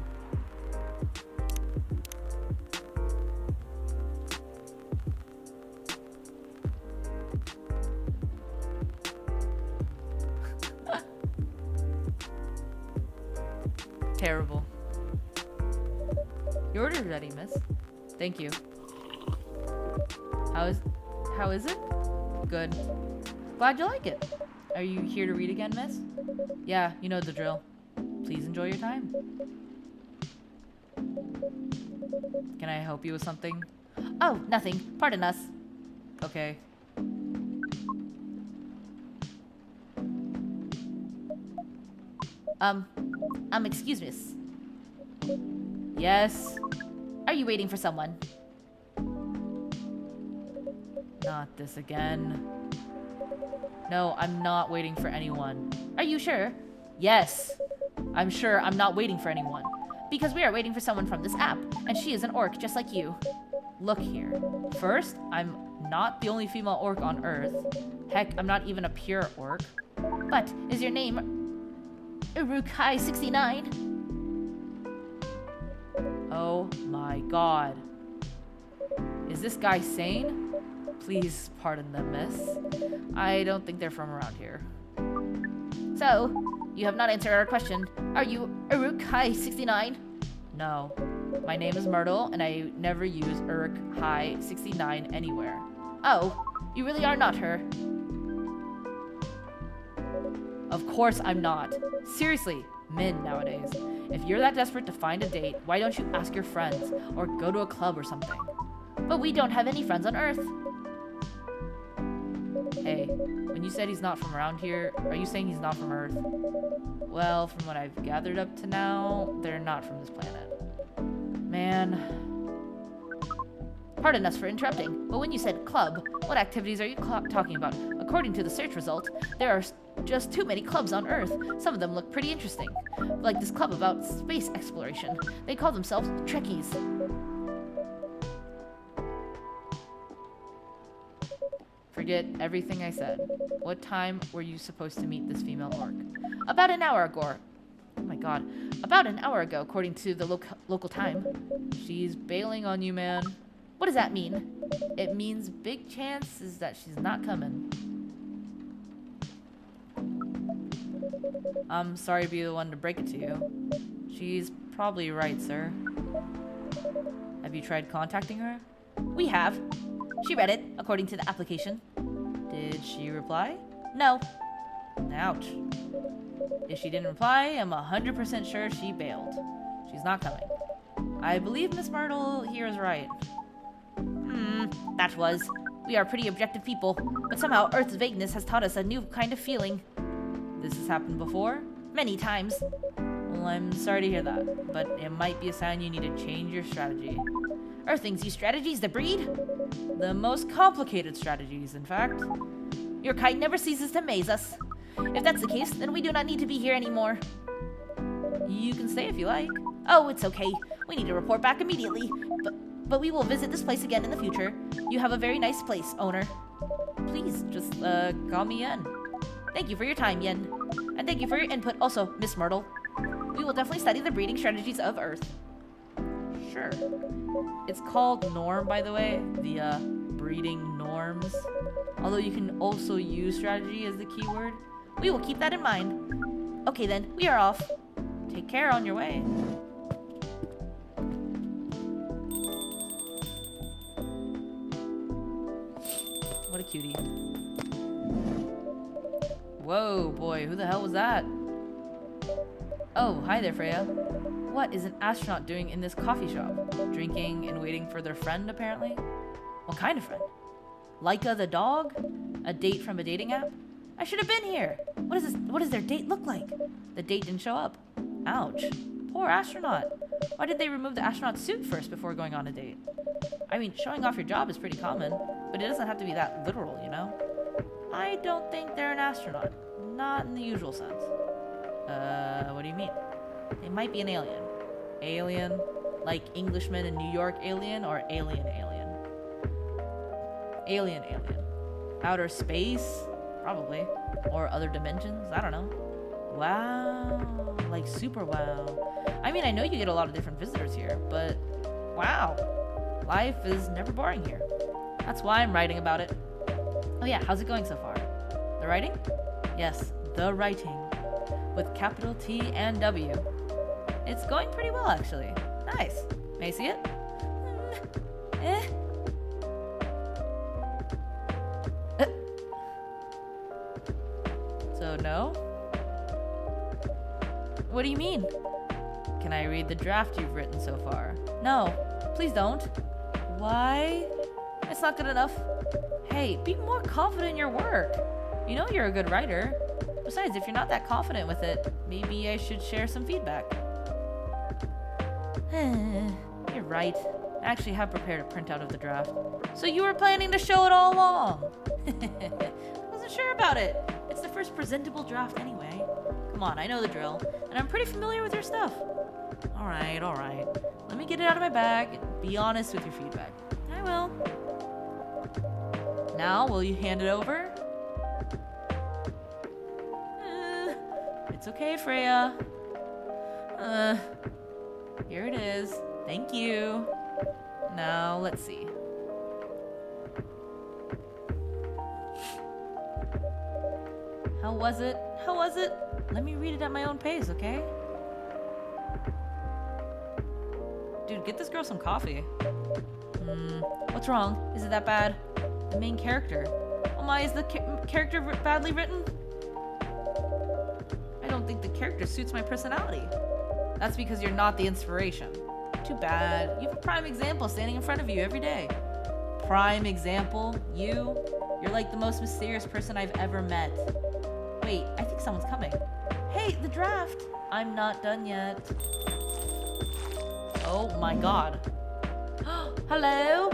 Terrible. Your order's ready, miss. Thank you. How is it? Good. Glad you like it. Are you here to read again, miss? Yeah, you know the drill. Please enjoy your time. Can I help you with something? Oh, nothing. Pardon us. Okay. Excuse me, miss. Yes? Are you waiting for someone? Not this again. No, I'm not waiting for anyone. Are you sure? Yes! I'm sure I'm not waiting for anyone. Because we are waiting for someone from this app, and she is an orc just like you. Look here. First, I'm not the only female orc on Earth. Heck, I'm not even a pure orc. But is your name Urukai69? Oh my god. Is this guy sane? Please pardon them, miss. I don't think they're from around here. So, you have not answered our question. Are you Urukai69? No. My name is Myrtle, and I never use Urukai69 anywhere. Oh, you really are not her. Of course I'm not. Seriously, men nowadays. If you're that desperate to find a date, why don't you ask your friends or go to a club or something? But we don't have any friends on Earth. Hey, when you said he's not from around here, are you saying he's not from Earth? Well, from what I've gathered up to now, they're not from this planet. Man. Pardon us for interrupting, but when you said club, what activities are you talking about? According to the search result, there are just too many clubs on Earth. Some of them look pretty interesting. Like this club about space exploration. They call themselves Trekkies. Forget everything I said. What time were you supposed to meet this female orc? About an hour ago. Oh my god. About an hour ago, according to the local time. She's bailing on you, man. What does that mean? It means big chances that she's not coming. I'm sorry to be the one to break it to you. She's probably right, sir. Have you tried contacting her? We have. She read it, according to the application. Did she reply? No. Ouch. If she didn't reply, I'm 100% sure she bailed. She's not coming. I believe Miss Myrtle here is right. That was. We are pretty objective people, but somehow Earth's vagueness has taught us a new kind of feeling. This has happened before? Many times. Well, I'm sorry to hear that, but it might be a sign you need to change your strategy. Earthlings use strategies to breed? The most complicated strategies, in fact. Your kind never ceases to amaze us. If that's the case, then we do not need to be here anymore. You can stay if you like. Oh, it's okay. We need to report back immediately. But we will visit this place again in the future. You have a very nice place, owner. Please, just call me Yen. Thank you for your time, Yen. And thank you for your input also, Miss Myrtle. We will definitely study the breeding strategies of Earth. Sure. It's called norm, by the way. The breeding norms. Although you can also use strategy as the keyword. We will keep that in mind. Okay then, we are off. Take care on your way. What a cutie. Whoa, boy, who the hell was that? Oh, hi there, Freya. What is an astronaut doing in this coffee shop? Drinking and waiting for their friend, apparently? What kind of friend? Laika the dog? A date from a dating app? I should have been here. What does their date look like? The date didn't show up. Ouch. Poor astronaut. Why did they remove the astronaut suit first before going on a date? I mean, showing off your job is pretty common, but it doesn't have to be that literal, you know? I don't think they're an astronaut. Not in the usual sense. What do you mean? They might be an alien. Alien? Like Englishman in New York alien or alien alien? Alien alien. Outer space? Probably. Or other dimensions? I don't know. Wow. Like super wow. I mean, I know you get a lot of different visitors here, but wow. Life is never boring here. That's why I'm writing about it. Oh yeah, how's it going so far? The writing? Yes, the writing. With capital T and W. It's going pretty well, actually. Nice. May I see it? So, no? What do you mean? Can I read the draft you've written so far? No, please don't. Why? It's not good enough. Hey, be more confident in your work. You know you're a good writer. Besides, if you're not that confident with it, maybe I should share some feedback. You're right. I actually have prepared a printout of the draft. So you were planning to show it all along? I wasn't sure about it. It's the first presentable draft anyway. Come on, I know the drill, and I'm pretty familiar with your stuff. Alright. Let me get it out of my bag. Be honest with your feedback. I will. Now, will you hand it over? It's okay, Freya. Here it is. Thank you. Now, let's see. How was it? Let me read it at my own pace, okay? Dude, get this girl some coffee. What's wrong? Is it that bad? The main character. Oh my, is the character badly written? I don't think the character suits my personality. That's because you're not the inspiration. Too bad. You have a prime example standing in front of you every day. Prime example? You? You're like the most mysterious person I've ever met. Wait, I think someone's coming. Hey, the draft! I'm not done yet. Oh my god. Hello?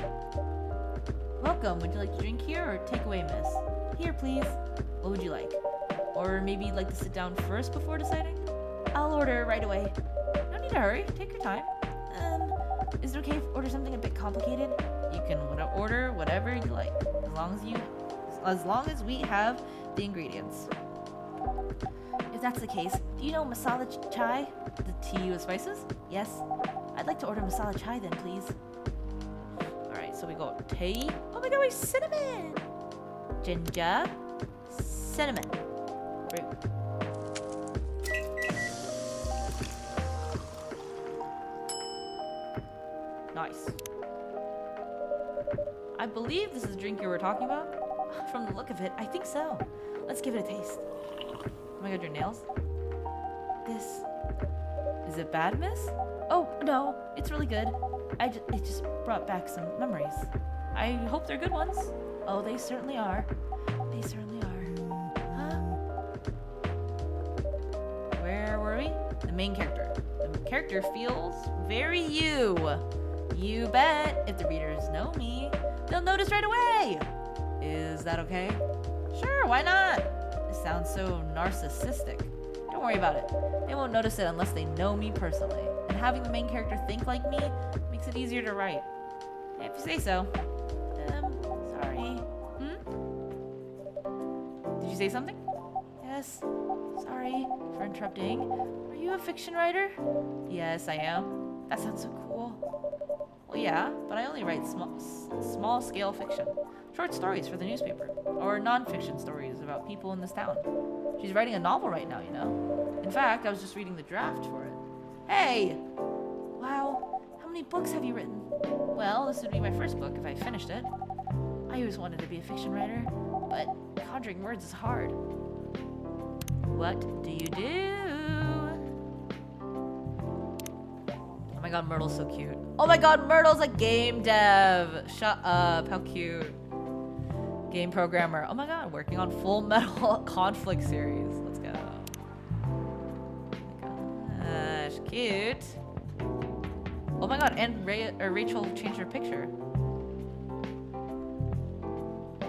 Welcome. Would you like to drink here or take away, miss? Here, please. What would you like? Or maybe you'd like to sit down first before deciding? I'll order right away. No need to hurry. Take your time. Is it okay if I order something a bit complicated? You can order whatever you like, as long as we have the ingredients. If that's the case, do you know masala chai? The tea with spices? Yes. I'd like to order masala chai then, please. Alright, so we go tea. Oh my god, wait, cinnamon! Ginger. Cinnamon. Fruit. Nice. I believe this is the drink you were talking about. From the look of it, I think so. Let's give it a taste. Oh my god, your nails? This... Is it bad, miss? Oh, no. It's really good. It just brought back some memories. I hope they're good ones. Oh, they certainly are. They certainly are. Huh? Where were we? The main character. The character feels very you. You bet. If the readers know me, they'll notice right away. Is that okay? Sure, why not? It sounds so narcissistic. Don't worry about it. They won't notice it unless they know me personally. And having the main character think like me makes it easier to write. If you say so. Sorry. Did you say something? Yes. Sorry for interrupting. Are you a fiction writer? Yes, I am. That sounds so cool. Well, yeah, but I only write small-scale fiction. Short stories for the newspaper. Or non-fiction stories about people in this town. She's writing a novel right now, you know. In fact, I was just reading the draft for it. Hey! Wow, how many books have you written? Well, this would be my first book if I finished it. I always wanted to be a fiction writer, but conjuring words is hard. What do you do? Oh my god, Myrtle's so cute. Oh my god, Myrtle's a game dev! Shut up, how cute. Game programmer. Oh my god, working on Full Metal Conflict series. Let's go. Oh my gosh, cute. Oh my god, and Rachel changed her picture.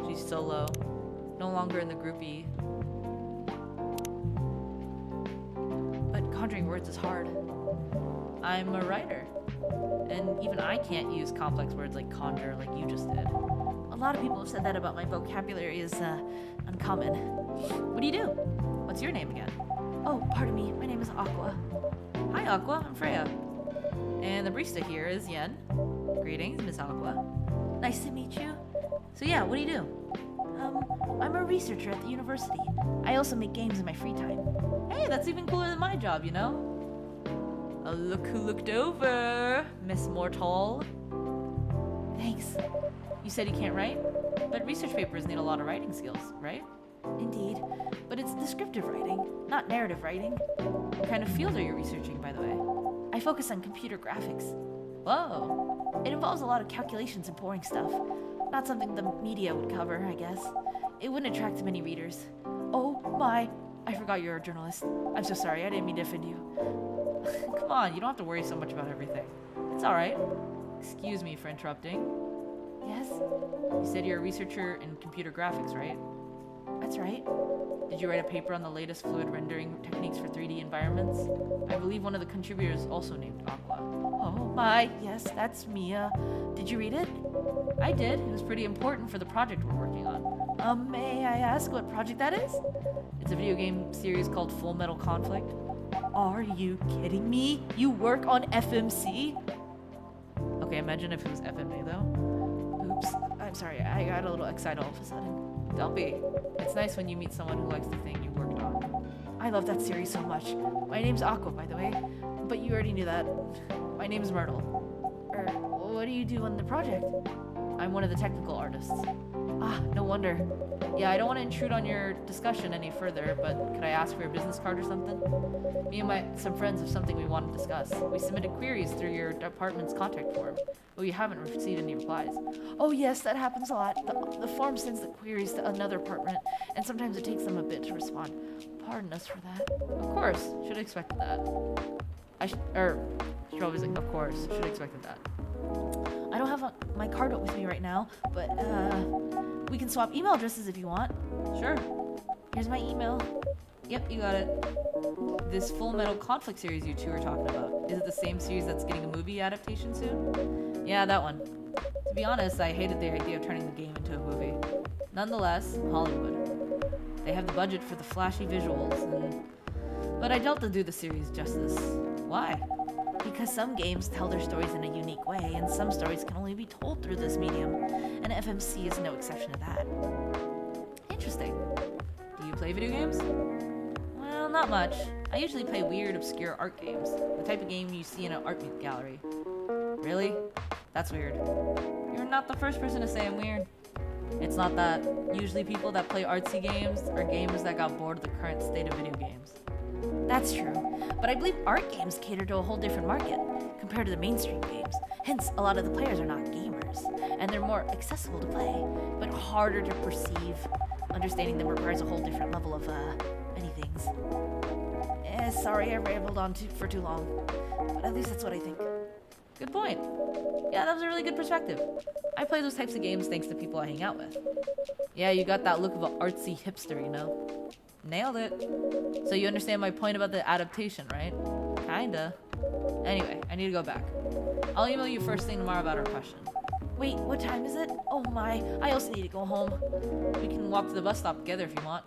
She's solo. No longer in the groupie. But conjuring words is hard. I'm a writer. And even I can't use complex words like conjure like you just did. A lot of people have said that about my vocabulary is uncommon. What do you do? What's your name again? Oh, pardon me. My name is Aqua. Hi, Aqua. I'm Freya. And the barista here is Yen. Greetings, Miss Aqua. Nice to meet you. So yeah, what do you do? I'm a researcher at the university. I also make games in my free time. Hey, that's even cooler than my job, you know? Oh, look who looked over, Miss Mortal. Thanks. You said you can't write? But research papers need a lot of writing skills, right? Indeed. But it's descriptive writing, not narrative writing. What kind of field are you researching, by the way? I focus on computer graphics. Whoa. It involves a lot of calculations and boring stuff. Not something the media would cover, I guess. It wouldn't attract many readers. Oh my, I forgot you're a journalist. I'm so sorry, I didn't mean to offend you. Come on, you don't have to worry so much about everything. It's alright. Excuse me for interrupting. Yes? You said you're a researcher in computer graphics, right? That's right. Did you write a paper on the latest fluid rendering techniques for 3D environments? I believe one of the contributors also named Aqua. Oh my, yes, that's me. Did you read it? I did. It was pretty important for the project we're working on. May I ask what project that is? It's a video game series called Full Metal Conflict. Are you kidding me? You work on FMC? Okay, imagine if it was FMA though. Oops, I'm sorry, I got a little excited all of a sudden. Don't be. It's nice when you meet someone who likes the thing you worked on. I love that series so much. My name's Aqua, by the way, but you already knew that. My name's Myrtle. What do you do on the project? I'm one of the technical artists. Ah, no wonder. Yeah, I don't want to intrude on your discussion any further, but could I ask for your business card or something? Me and some friends have something we want to discuss. We submitted queries through your department's contact form, but we haven't received any replies. Oh yes, that happens a lot. The form sends the queries to another department, and sometimes it takes them a bit to respond. Pardon us for that. Of course, should have expected that. Should always like, of course, should have expected that. I don't have my card with me right now, but we can swap email addresses if you want. Sure. Here's my email. Yep, you got it. This Full Metal Conflict series you two are talking about, is it the same series that's getting a movie adaptation soon? Yeah, that one. To be honest, I hated the idea of turning the game into a movie. Nonetheless, Hollywood. They have the budget for the flashy visuals, but I doubt they'll do the series justice. Why? Because some games tell their stories in a unique way, and some stories can only be told through this medium, and FMC is no exception to that. Interesting. Do you play video games? Well, not much. I usually play weird, obscure art games, the type of game you see in an art gallery. Really? That's weird. You're not the first person to say I'm weird. It's not that. Usually people that play artsy games are gamers that got bored of the current state of video games. That's true, but I believe art games cater to a whole different market compared to the mainstream games. Hence, a lot of the players are not gamers, and they're more accessible to play, but harder to perceive. Understanding them requires a whole different level of, many things. Sorry I rambled on for too long, but at least that's what I think. Good point. Yeah, that was a really good perspective. I play those types of games thanks to people I hang out with. Yeah, you got that look of an artsy hipster, you know? Nailed it. So you understand my point about the adaptation, right? Kinda. Anyway, I need to go back. I'll email you first thing tomorrow about our question. Wait, what time is it? Oh my, I also need to go home. We can walk to the bus stop together if you want.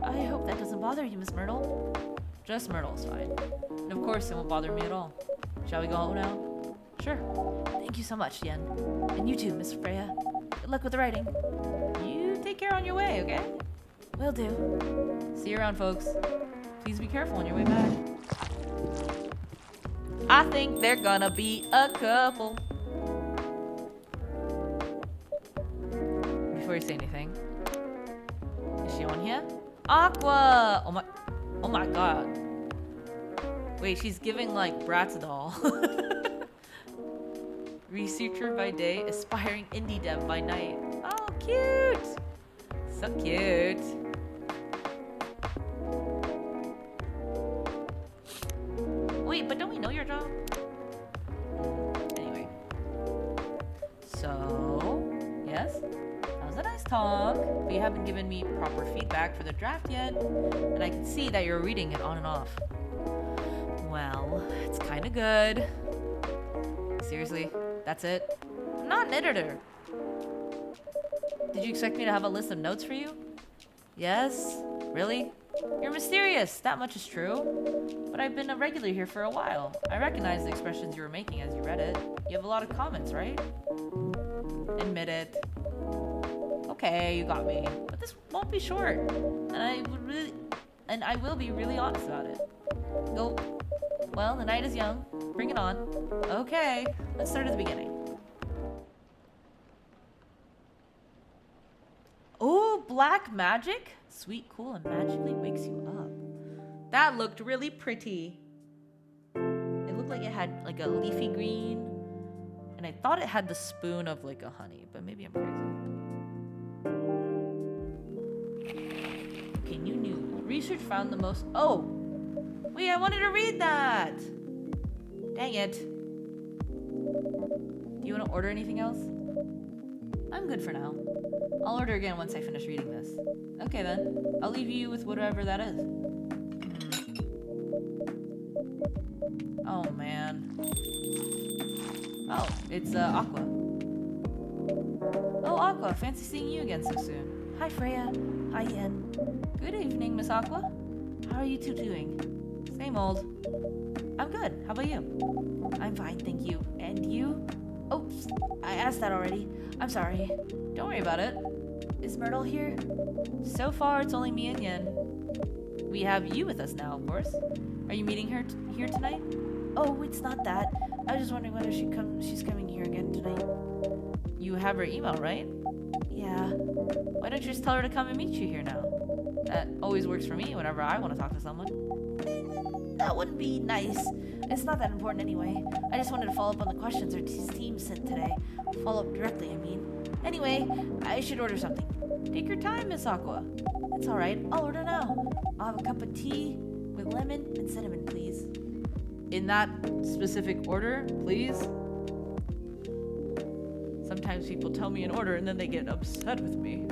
I hope that doesn't bother you, Miss Myrtle. Just Myrtle's fine. And of course, it won't bother me at all. Shall we go home now? Sure. Thank you so much, Yen. And you too, Miss Freya. Good luck with the writing. You take care on your way, okay? Will do. See you around, folks. Please be careful on your way back. I think they're gonna be a couple. Before you say anything, is she on here? Aqua! Oh my god. Wait, she's giving like Bratz doll. Researcher by day, aspiring indie dev by night. Oh, cute! So cute. Wait, but don't we know your job? Anyway. So, yes? That was a nice talk, but you haven't given me proper feedback for the draft yet, and I can see that you're reading it on and off. Well, it's kinda good. Seriously, that's it? I'm not an editor. Did you expect me to have a list of notes for you? Yes? Really? You're mysterious, that much is true. But I've been a regular here for a while. I recognize the expressions you were making as you read it. You have a lot of comments, right? Admit it. Okay, you got me. But this won't be short. And I will be really honest about it. Go. Well, the night is young. Bring it on. Okay, let's start at the beginning. Oh, black magic? Sweet, cool, and magically wakes you up. That looked really pretty. It looked like it had like a leafy green. And I thought it had the spoon of like a honey, but maybe I'm crazy. Okay, new news. Research found the most... Oh! Wait, I wanted to read that! Dang it. Do you want to order anything else? I'm good for now. I'll order again once I finish reading this. Okay then. I'll leave you with whatever that is. Oh man. Oh, it's Aqua. Oh, Aqua, fancy seeing you again so soon. Hi Freya. Hi Yen. Good evening, Miss Aqua. How are you two doing? Same old. I'm good. How about you? I'm fine, thank you. And you? Oops, I asked that already. I'm sorry. Don't worry about it. Is Myrtle here? So far, it's only me and Yen. We have you with us now, of course. Are you meeting her here tonight? Oh, it's not that. I was just wondering whether she's coming here again tonight. You have her email, right? Yeah. Why don't you just tell her to come and meet you here now? That always works for me whenever I want to talk to someone. That wouldn't be nice. It's not that important anyway. I just wanted to follow up on the questions our team sent today. Follow up directly, I mean. Anyway, I should order something. Take your time, Miss Aqua. It's alright, I'll order now. I'll have a cup of tea with lemon and cinnamon, please. In that specific order, please? Sometimes people tell me an order and then they get upset with me.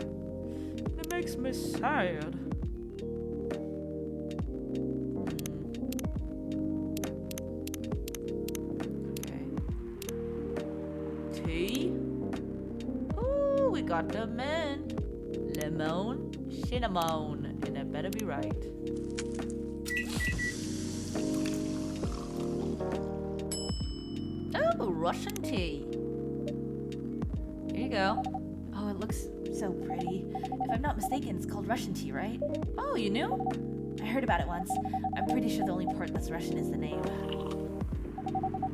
It makes me sad. Got the men. Lemon, cinnamon, and it better be right. Oh, Russian tea. Here you go. Oh, it looks so pretty. If I'm not mistaken, it's called Russian tea, right? Oh, you knew? I heard about it once. I'm pretty sure the only part that's Russian is the name.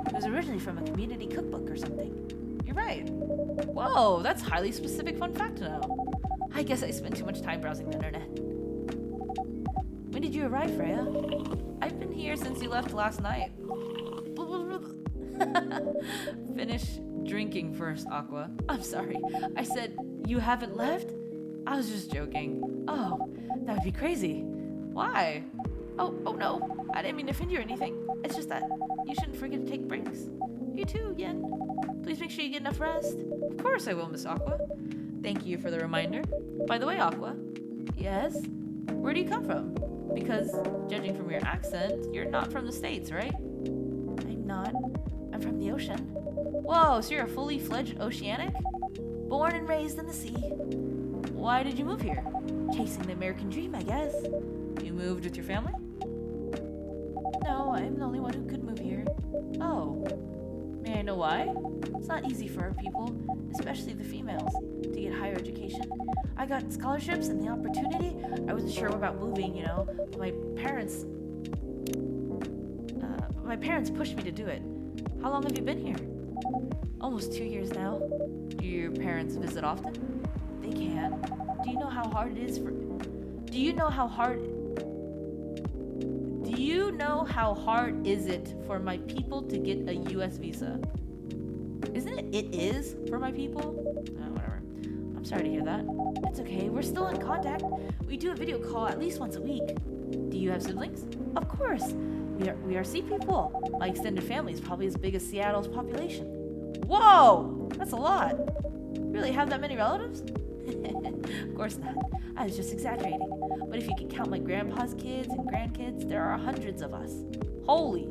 It was originally from a community cookbook or something. You're right. Whoa, that's highly specific fun fact to know. I guess I spent too much time browsing the internet. When did you arrive, Freya? I've been here since you left last night. Finish drinking first, Aqua. I'm sorry. I said you haven't left? I was just joking. Oh, that would be crazy. Why? Oh no. I didn't mean to offend you or anything. It's just that you shouldn't forget to take breaks. You too, Yen. Please make sure you get enough rest. Of course I will, Miss Aqua. Thank you for the reminder. By the way, Aqua. Yes? Where do you come from? Because, judging from your accent, you're not from the States, right? I'm not. I'm from the ocean. Whoa, so you're a fully fledged oceanic? Born and raised in the sea. Why did you move here? Chasing the American dream, I guess. You moved with your family? No, I'm the only one who could move here. Oh. May I know why? It's not easy for our people, especially the females, to get higher education. I got scholarships and the opportunity. I wasn't sure about moving, you know, but my parents pushed me to do it. How long have you been here? Almost 2 years now. Do your parents visit often? They can. Do you know how hard it is for... Do you know how hard is it for my people to get a US visa? Isn't it? It is for my people? Whatever. I'm sorry to hear that. It's okay. We're still in contact. We do a video call at least once a week. Do you have siblings? Of course. We are sea people. My extended family is probably as big as Seattle's population. Whoa! That's a lot. Really have that many relatives? Of course not. I was just exaggerating. But if you can count my grandpa's kids and grandkids, there are hundreds of us. Holy!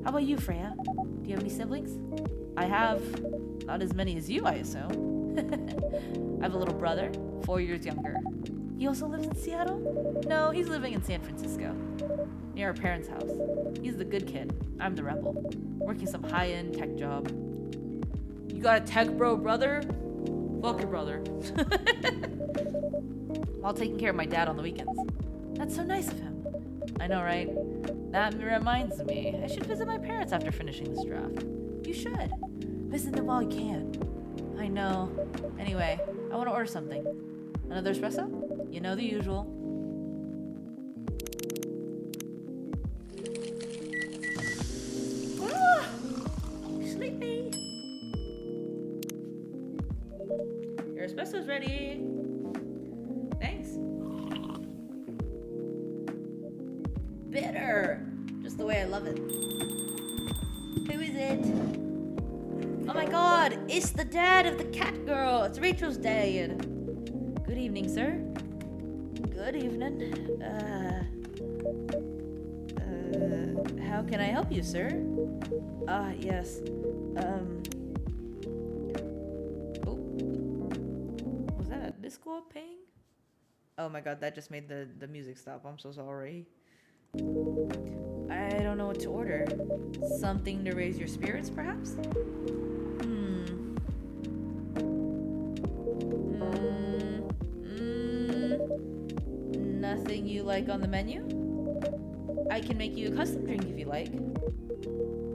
How about you, Freya? Do you have any siblings? I have not as many as you, I assume. I have a little brother, 4 years younger. He also lives in Seattle? No, he's living in San Francisco, near our parents' house. He's the good kid. I'm the rebel, working some high-end tech job. You got a tech bro brother? Fuck your brother. While taking care of my dad on the weekends. That's so nice of him. I know, right? That reminds me, I should visit my parents after finishing this draft. You should. Visit them while you can. I know. Anyway, I want to order something. Another espresso? You know the usual. Ah! Sleepy. Your espresso's ready. Thanks. Bitter. Just the way I love it. Who is it? Oh my god, it's the dad of the cat girl. It's Rachel's dad. Good evening, sir. Good evening. How can I help you, sir? Yes. Oh. Was that a disco ping? Oh my god, that just made the music stop. I'm so sorry. I don't know what to order. Something to raise your spirits, perhaps? Nothing you like on the menu? I can make you a custom drink if you like.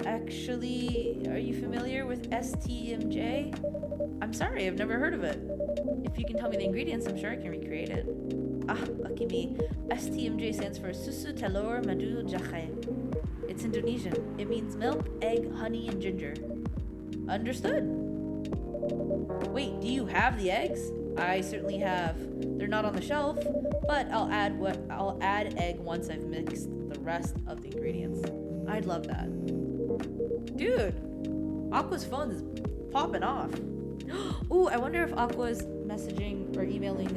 Actually, are you familiar with STMJ? I'm sorry, I've never heard of it. If you can tell me the ingredients, I'm sure I can recreate it. Lucky me. STMJ stands for Susu Telur Madu Jahe. It's Indonesian. It means milk, egg, honey, and ginger. Understood. Wait, do you have the eggs? I certainly have. They're not on the shelf, but I'll add egg once I've mixed the rest of the ingredients. I'd love that. Dude, Aqua's phone is popping off. Ooh, I wonder if Aqua's messaging or emailing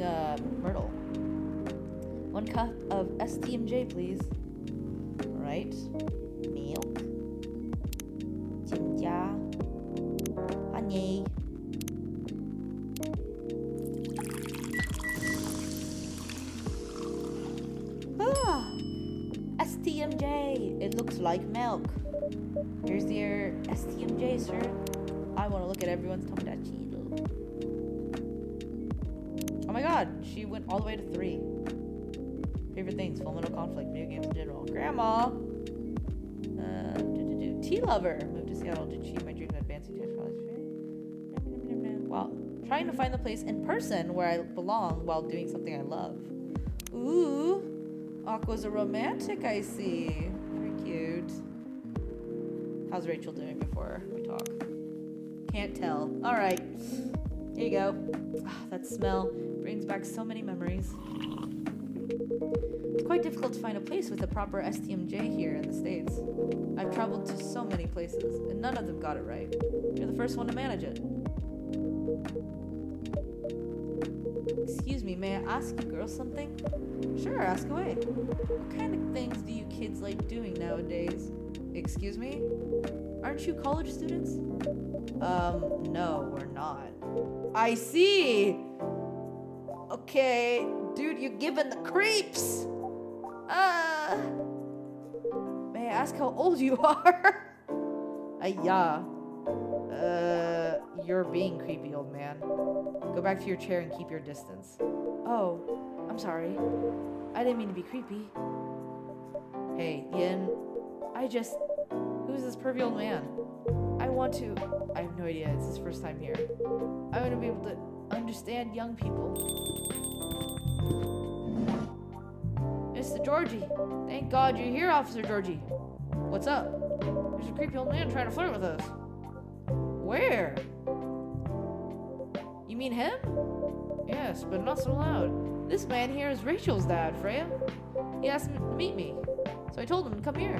Myrtle. 1 cup of STMJ, please. Alright. Milk. Ginger. Honey. STMJ. It looks like milk. Here's your STMJ, sir. I want to look at everyone's tomodachi. Oh my god, she went all the way to 3. Favorite things, Full Metal Conflict, video games in general. Grandma! Tea lover! Moved to Seattle to achieve my dream of advancing technology. Wow. Trying to find the place in person where I belong while doing something I love. Ooh! Aqua's a romantic, I see. Very cute. How's Rachel doing before we talk? Can't tell. Alright. Here you go. That smell brings back so many memories. It's quite difficult to find a place with a proper STMJ here in the States. I've traveled to so many places, and none of them got it right. You're the first one to manage it. Excuse me, may I ask you girls something? Sure, ask away. What kind of things do you kids like doing nowadays? Excuse me? Aren't you college students? No, we're not. I see! Okay, dude, you're giving the creeps! May I ask how old you are? Yeah. You're being creepy, old man. Go back to your chair and keep your distance. Oh, I'm sorry. I didn't mean to be creepy. Hey, Yin. Who's this pervy old man? I have no idea. It's his first time here. I want to be able to understand young people. Mr. Georgie. Thank God you're here, Officer Georgie. What's up? There's a creepy old man trying to flirt with us. Where? You mean him? Yes, but not so loud. This man here is Rachel's dad, Freya. He asked me to meet me, so I told him to come here.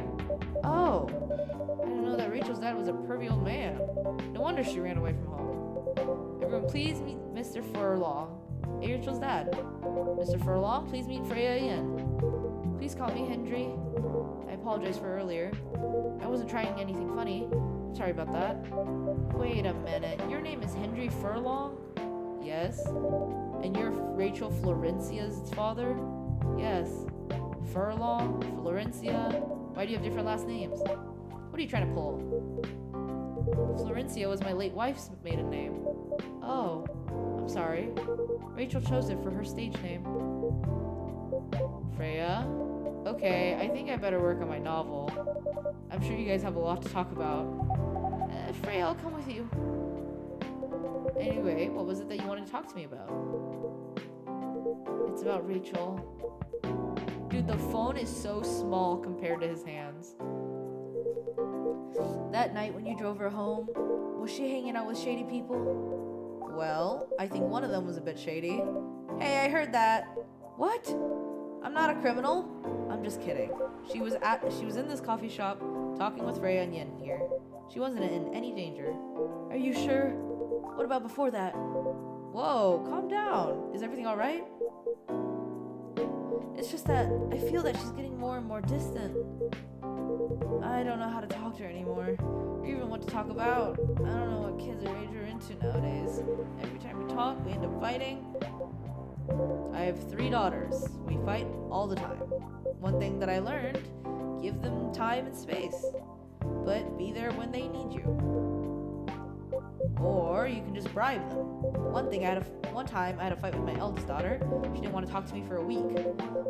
Oh. I didn't know that Rachel's dad was a pervy old man. No wonder she ran away from home. Everyone, please meet Mr. Furlong, Rachel's dad. Mr. Furlong, please meet Freya Ian. Please call me Hendry. I apologize for earlier. I wasn't trying anything funny. Sorry about that. Wait a minute. Your name is Hendry Furlong? Yes. And you're Rachel Florencia's father? Yes. Furlong? Florencia? Why do you have different last names? What are you trying to pull? Florencia was my late wife's maiden name. Oh, I'm sorry. Rachel chose it for her stage name. Freya? Okay, I think I better work on my novel. I'm sure you guys have a lot to talk about. Freya, I'll come with you. Anyway, what was it that you wanted to talk to me about? It's about Rachel. Dude, the phone is so small compared to his hands. That night when you drove her home, was she hanging out with shady people? Well, I think one of them was a bit shady. Hey, I heard that. What? I'm not a criminal. I'm just kidding. She was in this coffee shop talking with Freya and Yin here. She wasn't in any danger. Are you sure? What about before that? Whoa, calm down. Is everything all right? It's just that I feel that she's getting more and more distant. I don't know how to talk to her anymore, or even what to talk about. I don't know what kids our age are into nowadays. Every time we talk, we end up fighting. I have 3 daughters. We fight all the time. One thing that I learned, give them time and space, but be there when they need you. Or you can just bribe them. One time I had a fight with my eldest daughter. She didn't want to talk to me for a week.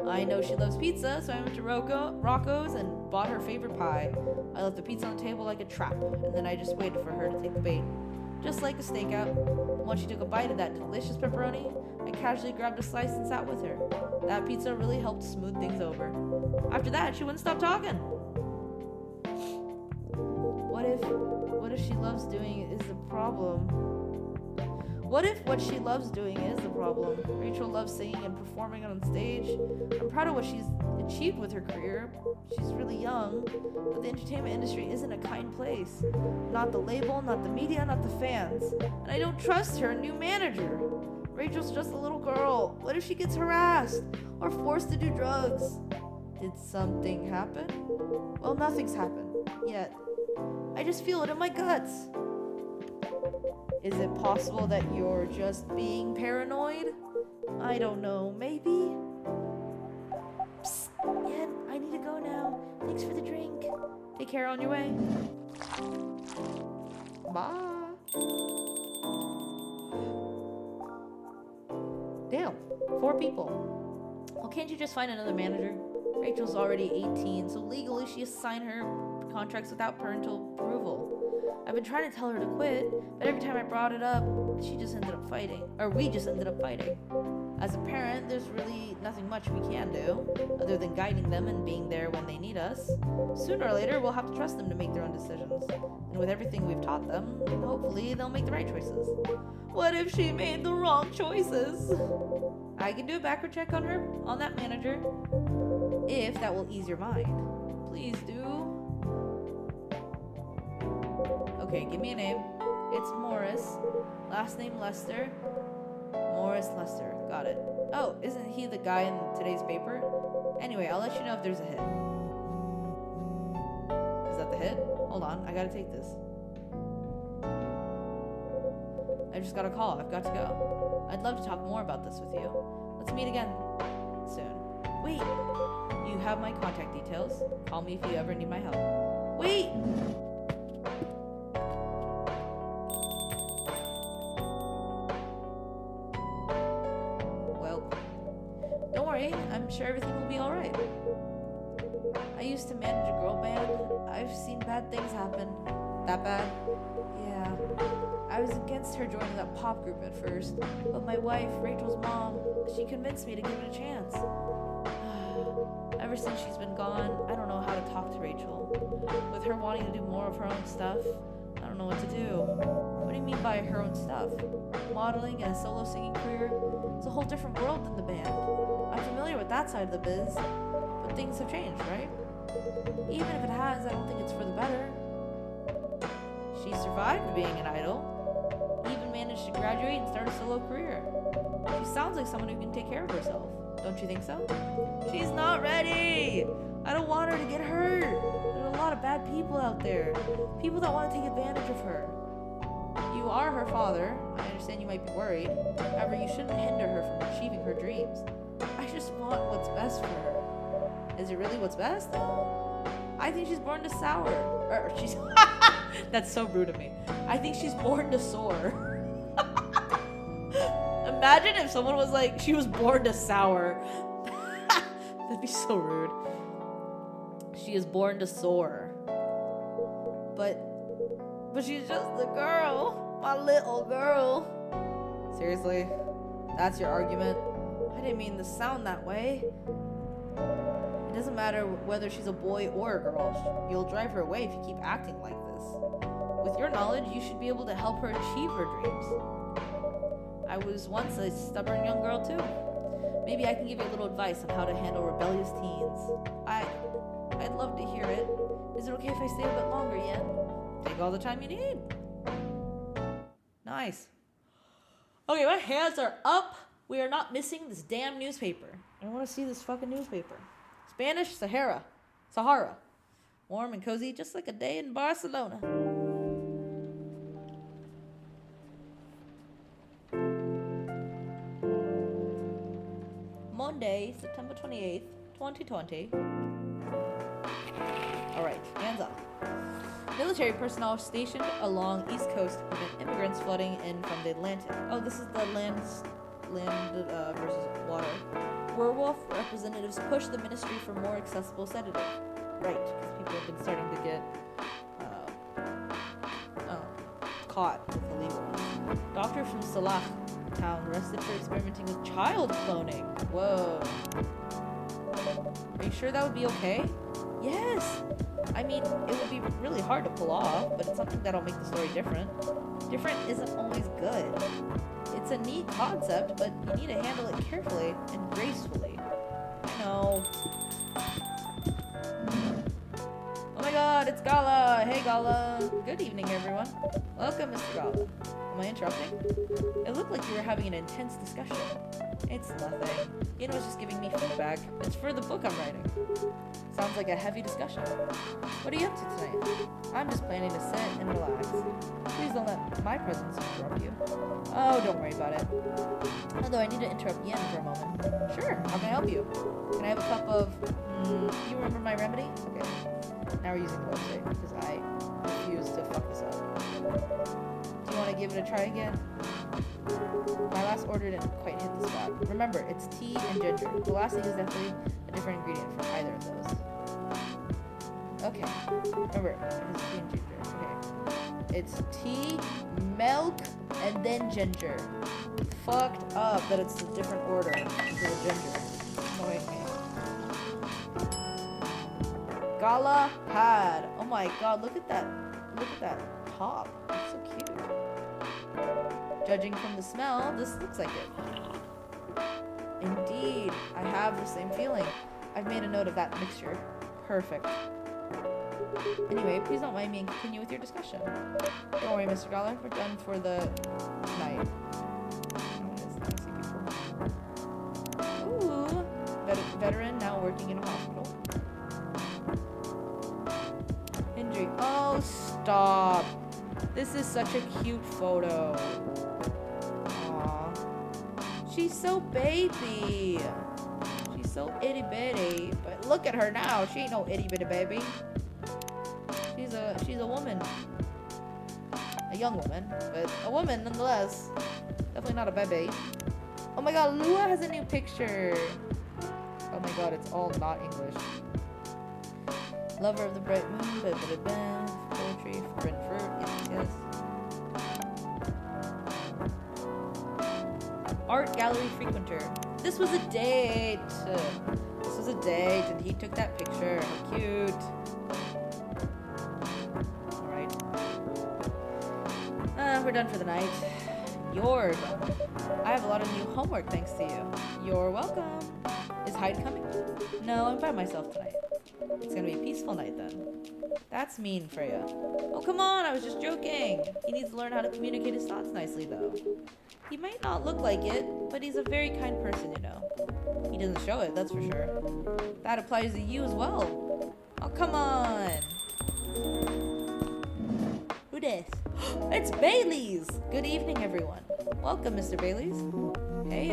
I know she loves pizza, so I went to Rocco's and bought her favorite pie. I left the pizza on the table like a trap, and then I just waited for her to take the bait. Just like a stakeout. Once she took a bite of that delicious pepperoni, I casually grabbed a slice and sat with her. That pizza really helped smooth things over. After that, she wouldn't stop talking. What if she loves doing is the problem? What if what she loves doing is the problem? Rachel loves singing and performing on stage. I'm proud of what she's achieved with her career. She's really young, but the entertainment industry isn't a kind place. Not the label, not the media, not the fans. And I don't trust her new manager. Rachel's just a little girl. What if she gets harassed or forced to do drugs? Did something happen? Well, nothing's happened yet. I just feel it in my guts. Is it possible that you're just being paranoid? I don't know, maybe? Psst, Yen, I need to go now. Thanks for the drink. Take care on your way. Bye. Damn, 4 people. Well, can't you just find another manager? Rachel's already 18, so legally she has signed her contracts without parental approval. I've been trying to tell her to quit, but every time I brought it up, we just ended up fighting. As a parent, there's really nothing much we can do, other than guiding them and being there when they need us. Sooner or later, we'll have to trust them to make their own decisions. And with everything we've taught them, hopefully they'll make the right choices. What if she made the wrong choices? I can do a background check on her, on that manager, if that will ease your mind. Please do. Okay, give me a name. It's Morris. Last name Lester. Morris Lester. Got it. Oh, isn't he the guy in today's paper? Anyway, I'll let you know if there's a hit. Is that the hit? Hold on, I gotta take this. I just got a call. I've got to go. I'd love to talk more about this with you. Let's meet again soon. Wait! You have my contact details. Call me if you ever need my help. Wait! I'm sure everything will be alright. I used to manage a girl band. I've seen bad things happen. That bad? Yeah. I was against her joining that pop group at first, but my wife, Rachel's mom, she convinced me to give it a chance. Ever since she's been gone, I don't know how to talk to Rachel. With her wanting to do more of her own stuff, I don't know what to do. What do you mean by her own stuff? Modeling and a solo singing career? It's a whole different world than the band. I'm familiar with that side of the biz, but things have changed, right? Even if it has, I don't think it's for the better. She survived being an idol, even managed to graduate and start a solo career. She sounds like someone who can take care of herself. Don't you think so? She's not ready! I don't want her to get hurt. There's a lot of bad people out there. People that want to take advantage of her. you are her father, I understand you might be worried. However, you shouldn't hinder her from achieving her dreams. I just want what's best for her. Is it really what's best? I think she's born to sour. Or she's that's so rude of me. I think she's born to soar. Imagine if someone was like, she was born to sour. That'd be so rude. She is born to soar. But she's just a girl. My little girl. Seriously? That's your argument? I didn't mean to sound that way. It doesn't matter whether she's a boy or a girl. You'll drive her away if you keep acting like this. With your knowledge, you should be able to help her achieve her dreams. I was once a stubborn young girl too. Maybe I can give you a little advice on how to handle rebellious teens. I'd love to hear it. Is it okay if I stay a bit longer, Yen? Take all the time you need. Nice. Okay, my hands are up. We are not missing this damn newspaper. I want to see this fucking newspaper. Spanish Sahara. Warm and cozy, just like a day in Barcelona. Monday, September 28th, 2020. Alright, hands up. Military personnel stationed along East Coast to prevent immigrants flooding in from the Atlantic. Oh, this is the land versus water. Werewolf representatives push the ministry for more accessible sedative. Right, because people have been starting to get caught with illegal. Doctor from Salah town arrested for experimenting with child cloning. Whoa. Are you sure that would be okay? Yes! I mean, it would be really hard to pull off, but it's something that'll make the story different. Different isn't always good. It's a neat concept, but you need to handle it carefully and gracefully. I know. Oh my god, it's Gala! Hey Gala! Good evening, everyone. Welcome, Mr. Gala. Am I interrupting? It looked like you were having an intense discussion. It's nothing. Ian was just giving me feedback. It's for the book I'm writing. Sounds like a heavy discussion. What are you up to tonight? I'm just planning to sit and relax. Please don't let my presence interrupt you. Oh, don't worry about it. Although I need to interrupt Yen for a moment. Sure, how can I help you? Can I have a cup of... do you remember my remedy? Okay. Now we're using the website because I refuse to fuck this up. Do you want to give it a try again? My last order didn't quite hit the spot. Remember, it's tea and ginger. The last thing is definitely a different ingredient from either of those. Okay. Remember, it's tea and ginger. Okay. It's tea, milk, and then ginger. Fucked up that it's a different order for the ginger. Annoying me. Galahad. Oh my god, look at that. Look at that top. It's so cute. Judging from the smell, this looks like it. Indeed, I have the same feeling. I've made a note of that mixture. Perfect. Anyway, please don't mind me and continue with your discussion. Don't worry, Mr. Dollar. We're done for the night. Ooh, veteran now working in a hospital. Injury. Oh, stop. This is such a cute photo. Aww. She's so baby. She's so itty bitty. But look at her now. She ain't no itty bitty baby. She's a woman. A young woman, but a woman nonetheless. Definitely not a baby. Oh my god, Lua has a new picture. Oh my god, it's all not English. Lover of the bright moon, poetry, forbidden fruit, yes. Art gallery frequenter. This was a date. This was a date, and he took that picture. How cute. Alright. We're done for the night. You're done. I have a lot of new homework thanks to you. You're welcome. Is Hyde coming? No, I'm by myself tonight. It's gonna be a peaceful night then. That's mean, Freya. Oh, come on, I was just joking. He needs to learn how to communicate his thoughts nicely, though. He might not look like it, but he's a very kind person, you know. He doesn't show it, that's for sure. That applies to you as well. Oh, come on. Who this? It's Bailey's! Good evening, everyone. Welcome, Mr. Bailey's. Hey,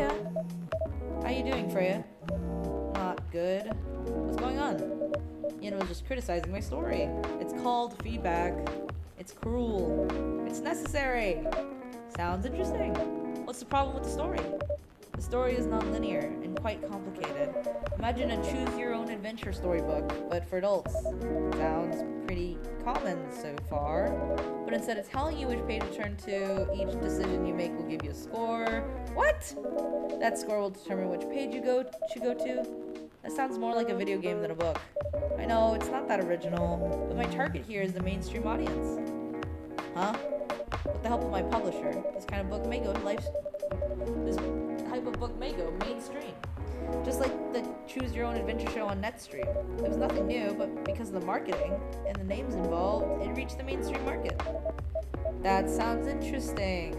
how you doing, Freya? Not good. What's going on? Ian was just criticizing my story. It's called feedback. It's cruel. It's necessary. Sounds interesting. What's the problem with the story? The story is non-linear and quite complicated. Imagine a choose-your-own-adventure storybook, but for adults. Sounds pretty common so far, but instead of telling you which page to turn to, each decision you make will give you a score. What? That score will determine which page you should go to. That sounds more like a video game than a book. I know, it's not that original, but my target here is the mainstream audience. Huh? With the help of my publisher, this type of book may go mainstream. Just like the Choose Your Own Adventure show on Netstream. It was nothing new, but because of the marketing and the names involved, it reached the mainstream market. That sounds interesting.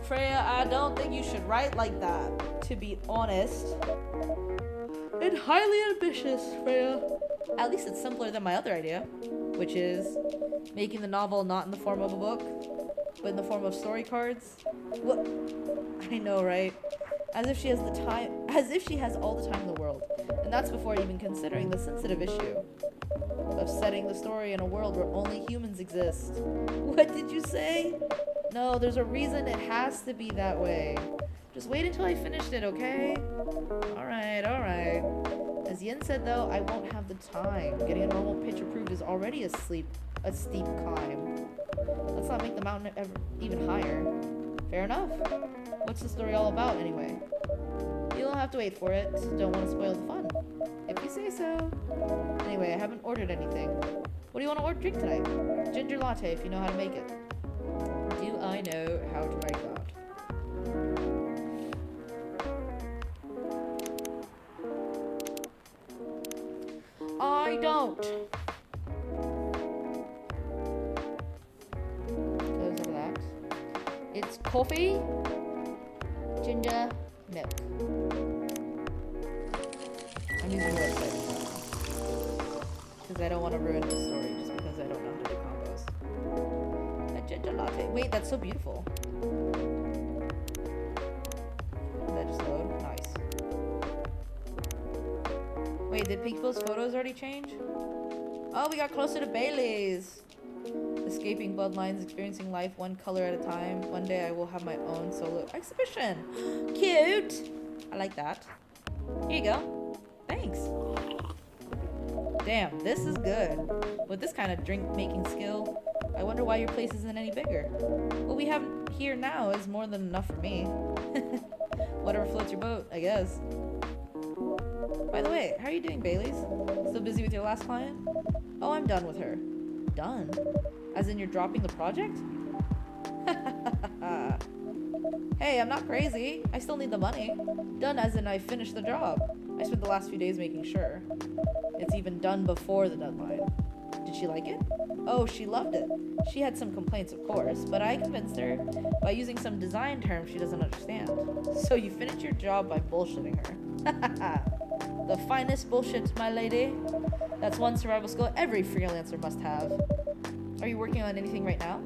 Freya, I don't think you should write like that, to be honest. And highly ambitious, Freya. At least it's simpler than my other idea, which is making the novel not in the form of a book, but in the form of story cards. What? I know, right? As if she has all the time in the world. And that's before even considering the sensitive issue of setting the story in a world where only humans exist. What did you say? No, there's a reason it has to be that way. Just wait until I finished it, okay? Alright. As Yin said though, I won't have the time. Getting a normal pitch approved is already a steep climb. Let's not make the mountain even higher. Fair enough. What's the story all about anyway? You'll have to wait for it. Don't want to spoil the fun. If you say so. Anyway, I haven't ordered anything. What do you want to drink tonight? Ginger latte if you know how to make it. Do I know how to make that? I don't. Close over that. It's coffee, ginger, milk. I'm using the website because I don't want to ruin the story just because I don't know how to do combos. A ginger latte. Wait, that's so beautiful. Did that just load? Nice. Wait, did people's photos already change? Oh, we got closer to Bailey's. Escaping bloodlines, experiencing life one color at a time. One day I will have my own solo exhibition. Cute! I like that. Here you go. Thanks. Damn, this is good. With this kind of drink-making skill, I wonder why your place isn't any bigger. What we have here now is more than enough for me. Whatever floats your boat, I guess. By the way, how are you doing, Bailey's? Still busy with your last client? Oh, I'm done with her. Done? As in you're dropping the project? Hey, I'm not crazy. I still need the money. Done as in I finished the job. I spent the last few days making sure. It's even done before the deadline. Did she like it? Oh, she loved it. She had some complaints, of course, but I convinced her by using some design terms she doesn't understand. So you finished your job by bullshitting her. The finest bullshit, my lady. That's one survival skill every freelancer must have. Are you working on anything right now?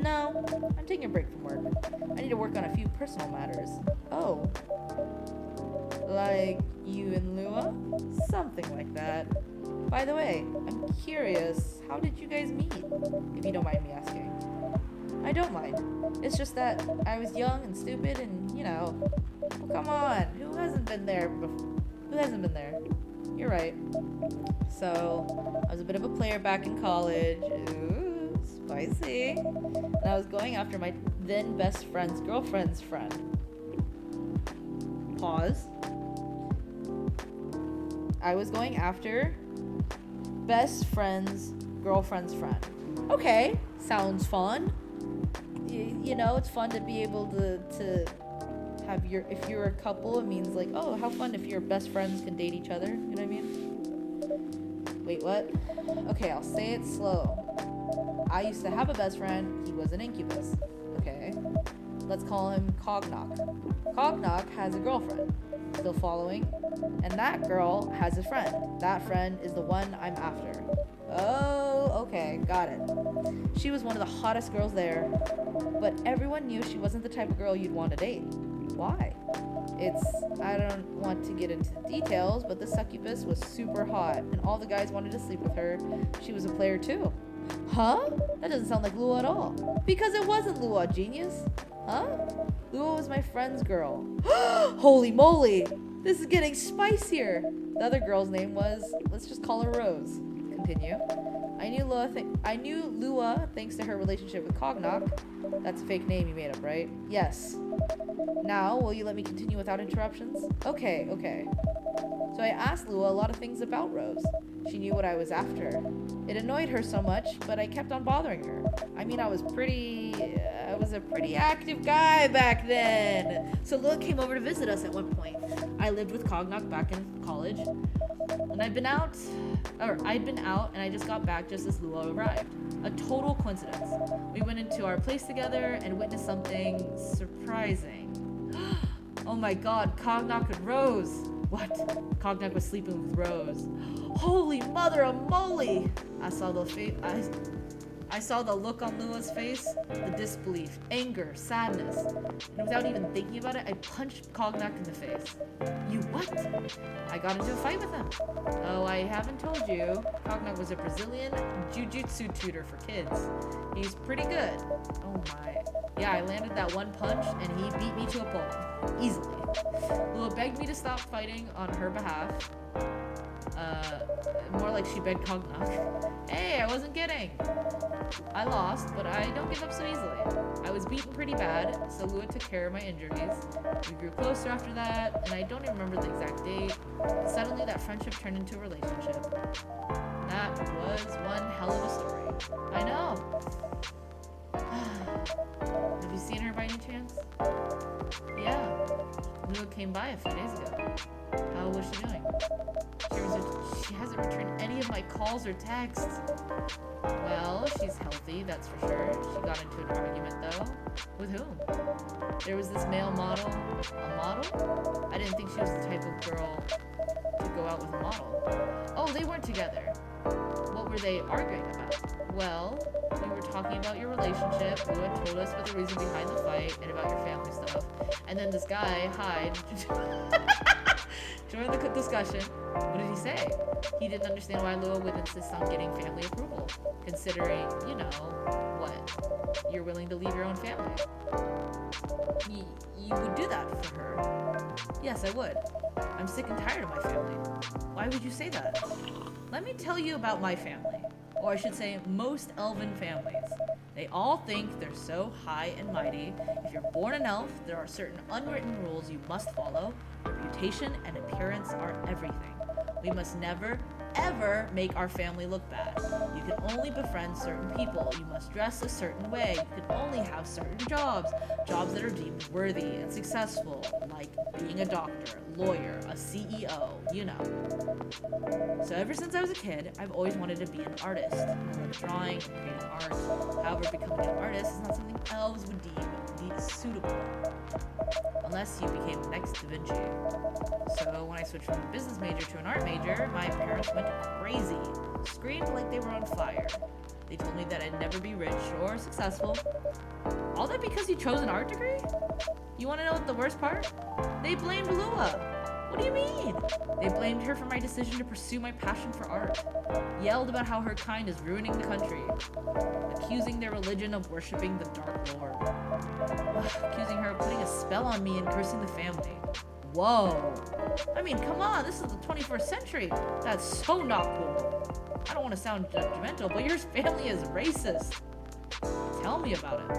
No, I'm taking a break from work. I need to work on a few personal matters. Oh. Like you and Lua? Something like that. By the way, I'm curious, how did you guys meet? If you don't mind me asking. I don't mind. It's just that I was young and stupid and, you know. Well, come on, who hasn't been there before? Who hasn't been there? You're right. So, I was a bit of a player back in college. Ooh, spicy. And I was going after my then best friend's girlfriend's friend. Pause. I was going after best friend's girlfriend's friend. Okay, sounds fun. You know, it's fun to be able to have if you're a couple, it means like, oh, how fun if your best friends can date each other. You know what I mean? Wait, what? Okay, I'll say it slow. I used to have a best friend. He was an incubus. Okay. Let's call him Cognock. Cognock has a girlfriend. Still following? And that girl has a friend. That friend is the one I'm after. Oh, okay, got it. She was one of the hottest girls there, but everyone knew she wasn't the type of girl you'd want to date. Why? I don't want to get into the details, but the succubus was super hot, and all the guys wanted to sleep with her. She was a player too. Huh? That doesn't sound like Lua at all. Because it wasn't Lua, genius. Huh? Lua was my friend's girl. Holy moly! This is getting spicier. The other girl's name was, let's just call her Rose. Continue. I knew Lua thanks to her relationship with Cognock. That's a fake name you made up, right? Yes. Now, will you let me continue without interruptions? Okay. So I asked Lua a lot of things about Rose. She knew what I was after. It annoyed her so much, but I kept on bothering her. I mean, I was a pretty active guy back then. So Lua came over to visit us at one point. I lived with Cognock back in college. And I'd been out and I just got back just as Lua arrived. A total coincidence. We went into our place together and witnessed something surprising. Oh my god, Cognock and Rose! What? Cognock was sleeping with Rose. Holy mother of moly! I saw the look on Lua's face, the disbelief, anger, sadness. And without even thinking about it, I punched Cognock in the face. You what? I got into a fight with him. Oh, I haven't told you. Cognock was a Brazilian jiu-jitsu tutor for kids. He's pretty good. Oh my. Yeah, I landed that one punch and he beat me to a pulp. Easily. Lua begged me to stop fighting on her behalf. More like she begged Cognock. Hey, I wasn't kidding. I lost, but I don't give up so easily. I was beaten pretty bad, so Lua took care of my injuries. We grew closer after that, and I don't even remember the exact date. Suddenly, that friendship turned into a relationship. That was one hell of a story. I know. Have you seen her by any chance? Yeah. Lua came by a few days ago. How was she doing? She hasn't returned any of my calls or texts. Well, she's healthy, that's for sure. She got into an argument, though. With whom? There was this male model. A model? I didn't think she was the type of girl to go out with a model. Oh, they weren't together. What were they arguing about? Well, we were talking about your relationship. Lua told us about the reason behind the fight and about your family stuff. And then this guy, Hyde, joined the discussion. What did he say? He didn't understand why Lua would insist on getting family approval, considering, you know, what? You're willing to leave your own family. You would do that for her? Yes, I would. I'm sick and tired of my family. Why would you say that? Let me tell you about my family. Or I should say, most elven families. They all think they're so high and mighty. If you're born an elf, there are certain unwritten rules you must follow. Reputation and appearance are everything. We must never, ever make our family look bad. You can only befriend certain people. You must dress a certain way. You can only have certain jobs that are deemed worthy and successful, like being a doctor, lawyer, a CEO, you know. So ever since I was a kid, I've always wanted to be an artist. I love drawing, creating art. However, becoming an artist is not something elves would deem suitable. Unless you became the next Da Vinci. So when I switched from a business major to an art major, my parents went crazy. Screamed like they were on fire. They told me that I'd never be rich or successful. All that because you chose an art degree? You want to know what the worst part? They blamed Lua. What do you mean? They blamed her for my decision to pursue my passion for art. Yelled about how her kind is ruining the country. Accusing their religion of worshipping the Dark Lord. Accusing her of putting a spell on me and cursing the family. Whoa. I mean, come on, this is the 21st century. That's so not cool. I don't want to sound judgmental, but your family is racist. Tell me about it.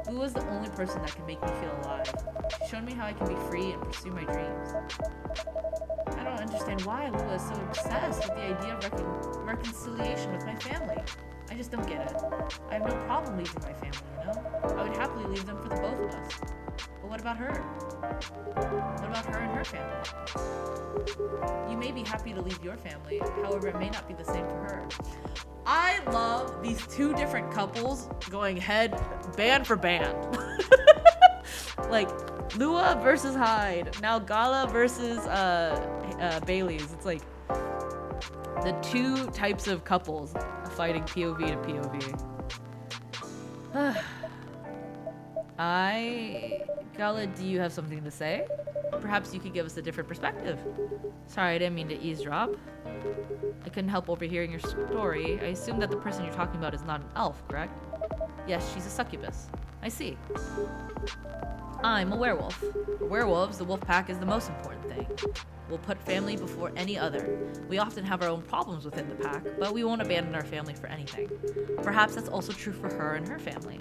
Lua's the only person that can make me feel alive. She showed me how I can be free and pursue my dreams. I don't understand why Lua is so obsessed with the idea of reconciliation with my family. I just don't get it. I have no problem leaving my family, you know? I would happily leave them for the both of us. But what about her? What about her and her family? You may be happy to leave your family, however, it may not be the same for her. I love these two different couples going band for band. Like, Lua versus Hyde. Now Gala versus Bailey's. It's like the two types of couples. fighting POV to POV. Gala, do you have something to say? Perhaps you could give us a different perspective. Sorry, I didn't mean to eavesdrop. I couldn't help overhearing your story. I assume that the person you're talking about is not an elf, correct? Yes, she's a succubus. I see. I'm a werewolf. For werewolves, the wolf pack is the most important thing. We'll put family before any other. We often have our own problems within the pack, but we won't abandon our family for anything. Perhaps that's also true for her and her family.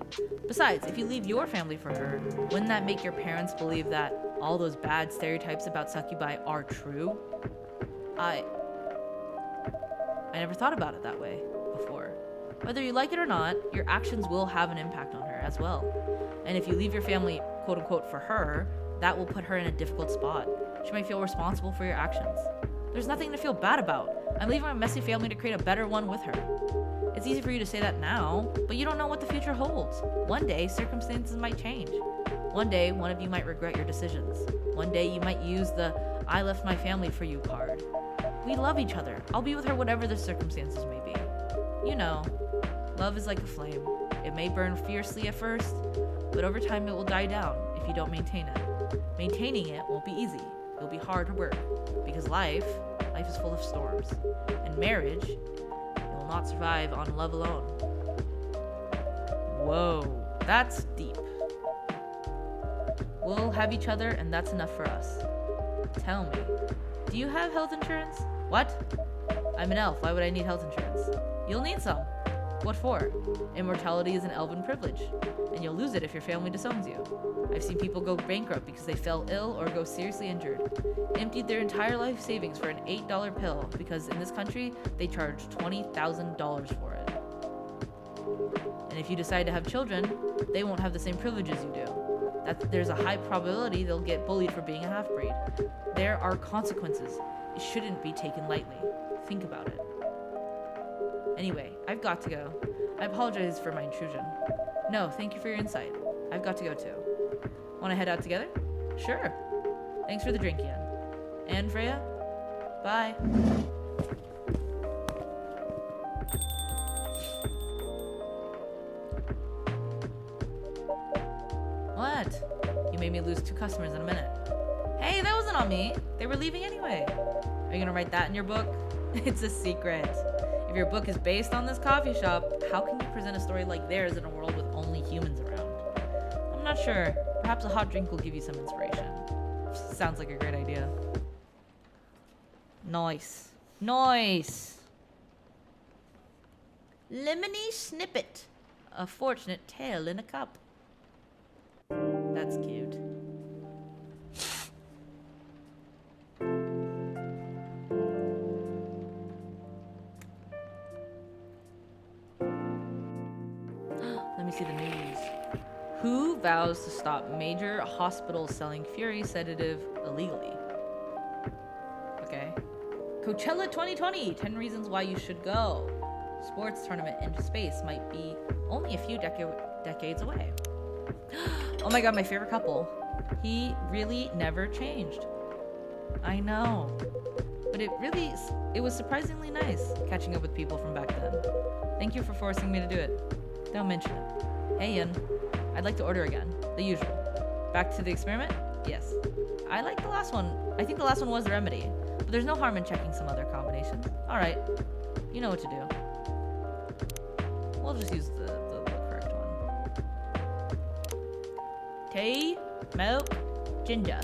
Besides, if you leave your family for her, wouldn't that make your parents believe that all those bad stereotypes about succubi are true? I never thought about it that way before. Whether you like it or not, your actions will have an impact on her as well. And if you leave your family, quote unquote, for her, that will put her in a difficult spot. She might feel responsible for your actions. There's nothing to feel bad about. I'm leaving my messy family to create a better one with her. It's easy for you to say that now, but you don't know what the future holds. One day, circumstances might change. One day, one of you might regret your decisions. One day, you might use the I left my family for you card. We love each other. I'll be with her whatever the circumstances may be. You know, love is like a flame. It may burn fiercely at first, but over time it will die down if you don't maintain it. Maintaining it won't be easy. It'll be hard work, because life is full of storms. And marriage, it will not survive on love alone. Whoa, that's deep. We'll have each other, and that's enough for us. Tell me, do you have health insurance? What? I'm an elf. Why would I need health insurance? You'll need some. What for? Immortality is an elven privilege, and you'll lose it if your family disowns you. I've seen people go bankrupt because they fell ill or go seriously injured, emptied their entire life savings for an $8 pill because in this country, they charge $20,000 for it. And if you decide to have children, they won't have the same privileges you do. There's a high probability they'll get bullied for being a half-breed. There are consequences. It shouldn't be taken lightly. Think about it. Anyway, I've got to go. I apologize for my intrusion. No, thank you for your insight. I've got to go too. Want to head out together? Sure. Thanks for the drink, Ian. And Freya? Bye. What? You made me lose 2 customers in a minute. Hey, that wasn't on me. They were leaving anyway. Are you gonna write that in your book? It's a secret. If your book is based on this coffee shop, how can you present a story like theirs in a world with only humans around? I'm not sure. Perhaps a hot drink will give you some inspiration. Sounds like a great idea. Nice. Nice. Lemony Snippet. A fortunate tale in a cup. That's cute. Let me see the news. Who vows to stop major hospitals selling Fury sedative illegally? Okay. Coachella 2020, 10 reasons why you should go. Sports tournament into space might be only a few decades away. Oh my god, my favorite couple. He really never changed. I know. But it was surprisingly nice catching up with people from back then. Thank you for forcing me to do it. Don't mention it. Hey, Ian. I'd like to order again. The usual. Back to the experiment? Yes. I like the last one. I think the last one was the remedy. But there's no harm in checking some other combinations. Alright. You know what to do. We'll just use the correct one. Tea, milk, ginger.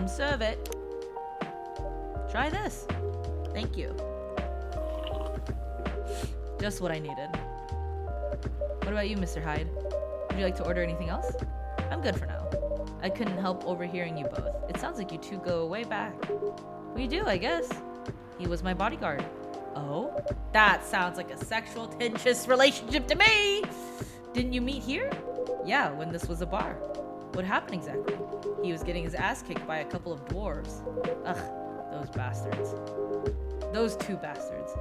Serve it. Try this. Thank you. Just what I needed. What about you, Mr. Hyde? Would you like to order anything else? I'm good for now. I couldn't help overhearing you both. It sounds like you two go way back. We do, I guess. He was my bodyguard. Oh? That sounds like a sexual tenuous relationship to me! Didn't you meet here? Yeah, when this was a bar. What happened exactly? He was getting his ass kicked by a couple of dwarves. Ugh, those bastards. Those 2 bastards.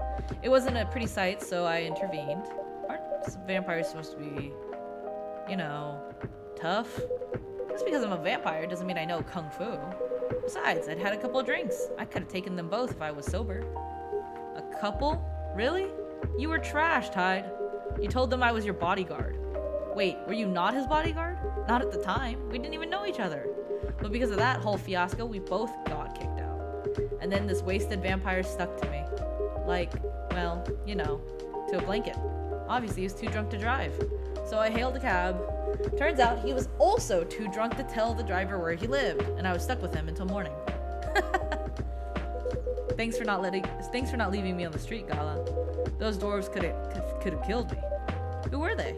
It wasn't a pretty sight, so I intervened. Aren't vampires supposed to be, you know, tough? Just because I'm a vampire doesn't mean I know kung fu. Besides, I'd had a couple of drinks. I could have taken them both if I was sober. A couple? Really? You were trashed, Hyde. You told them I was your bodyguard. Wait, were you not his bodyguard? Not at the time. We didn't even know each other. But because of that whole fiasco, we both got kicked out. And then this wasted vampire stuck to me. Like, well, you know, to a blanket. Obviously, he was too drunk to drive. So I hailed a cab. Turns out he was also too drunk to tell the driver where he lived, and I was stuck with him until morning. Thanks for not leaving me on the street, Gala. Those dwarves could have killed me. Who were they?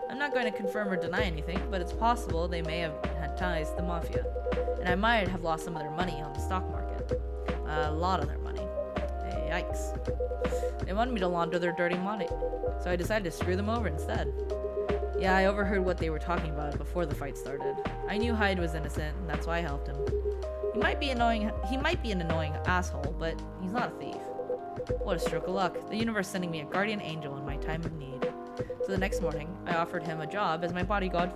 I'm not going to confirm or deny anything, but it's possible they may have had ties to the mafia, and I might have lost some of their money on the stock market. A lot of their money. Yikes. They wanted me to launder their dirty money, so I decided to screw them over instead. Yeah, I overheard what they were talking about before the fight started. I knew Hyde was innocent, and that's why I helped him. He might be an annoying asshole, but he's not a thief. What a stroke of luck. The universe sending me a guardian angel in my time of need. So the next morning, I offered him a job as my bodyguard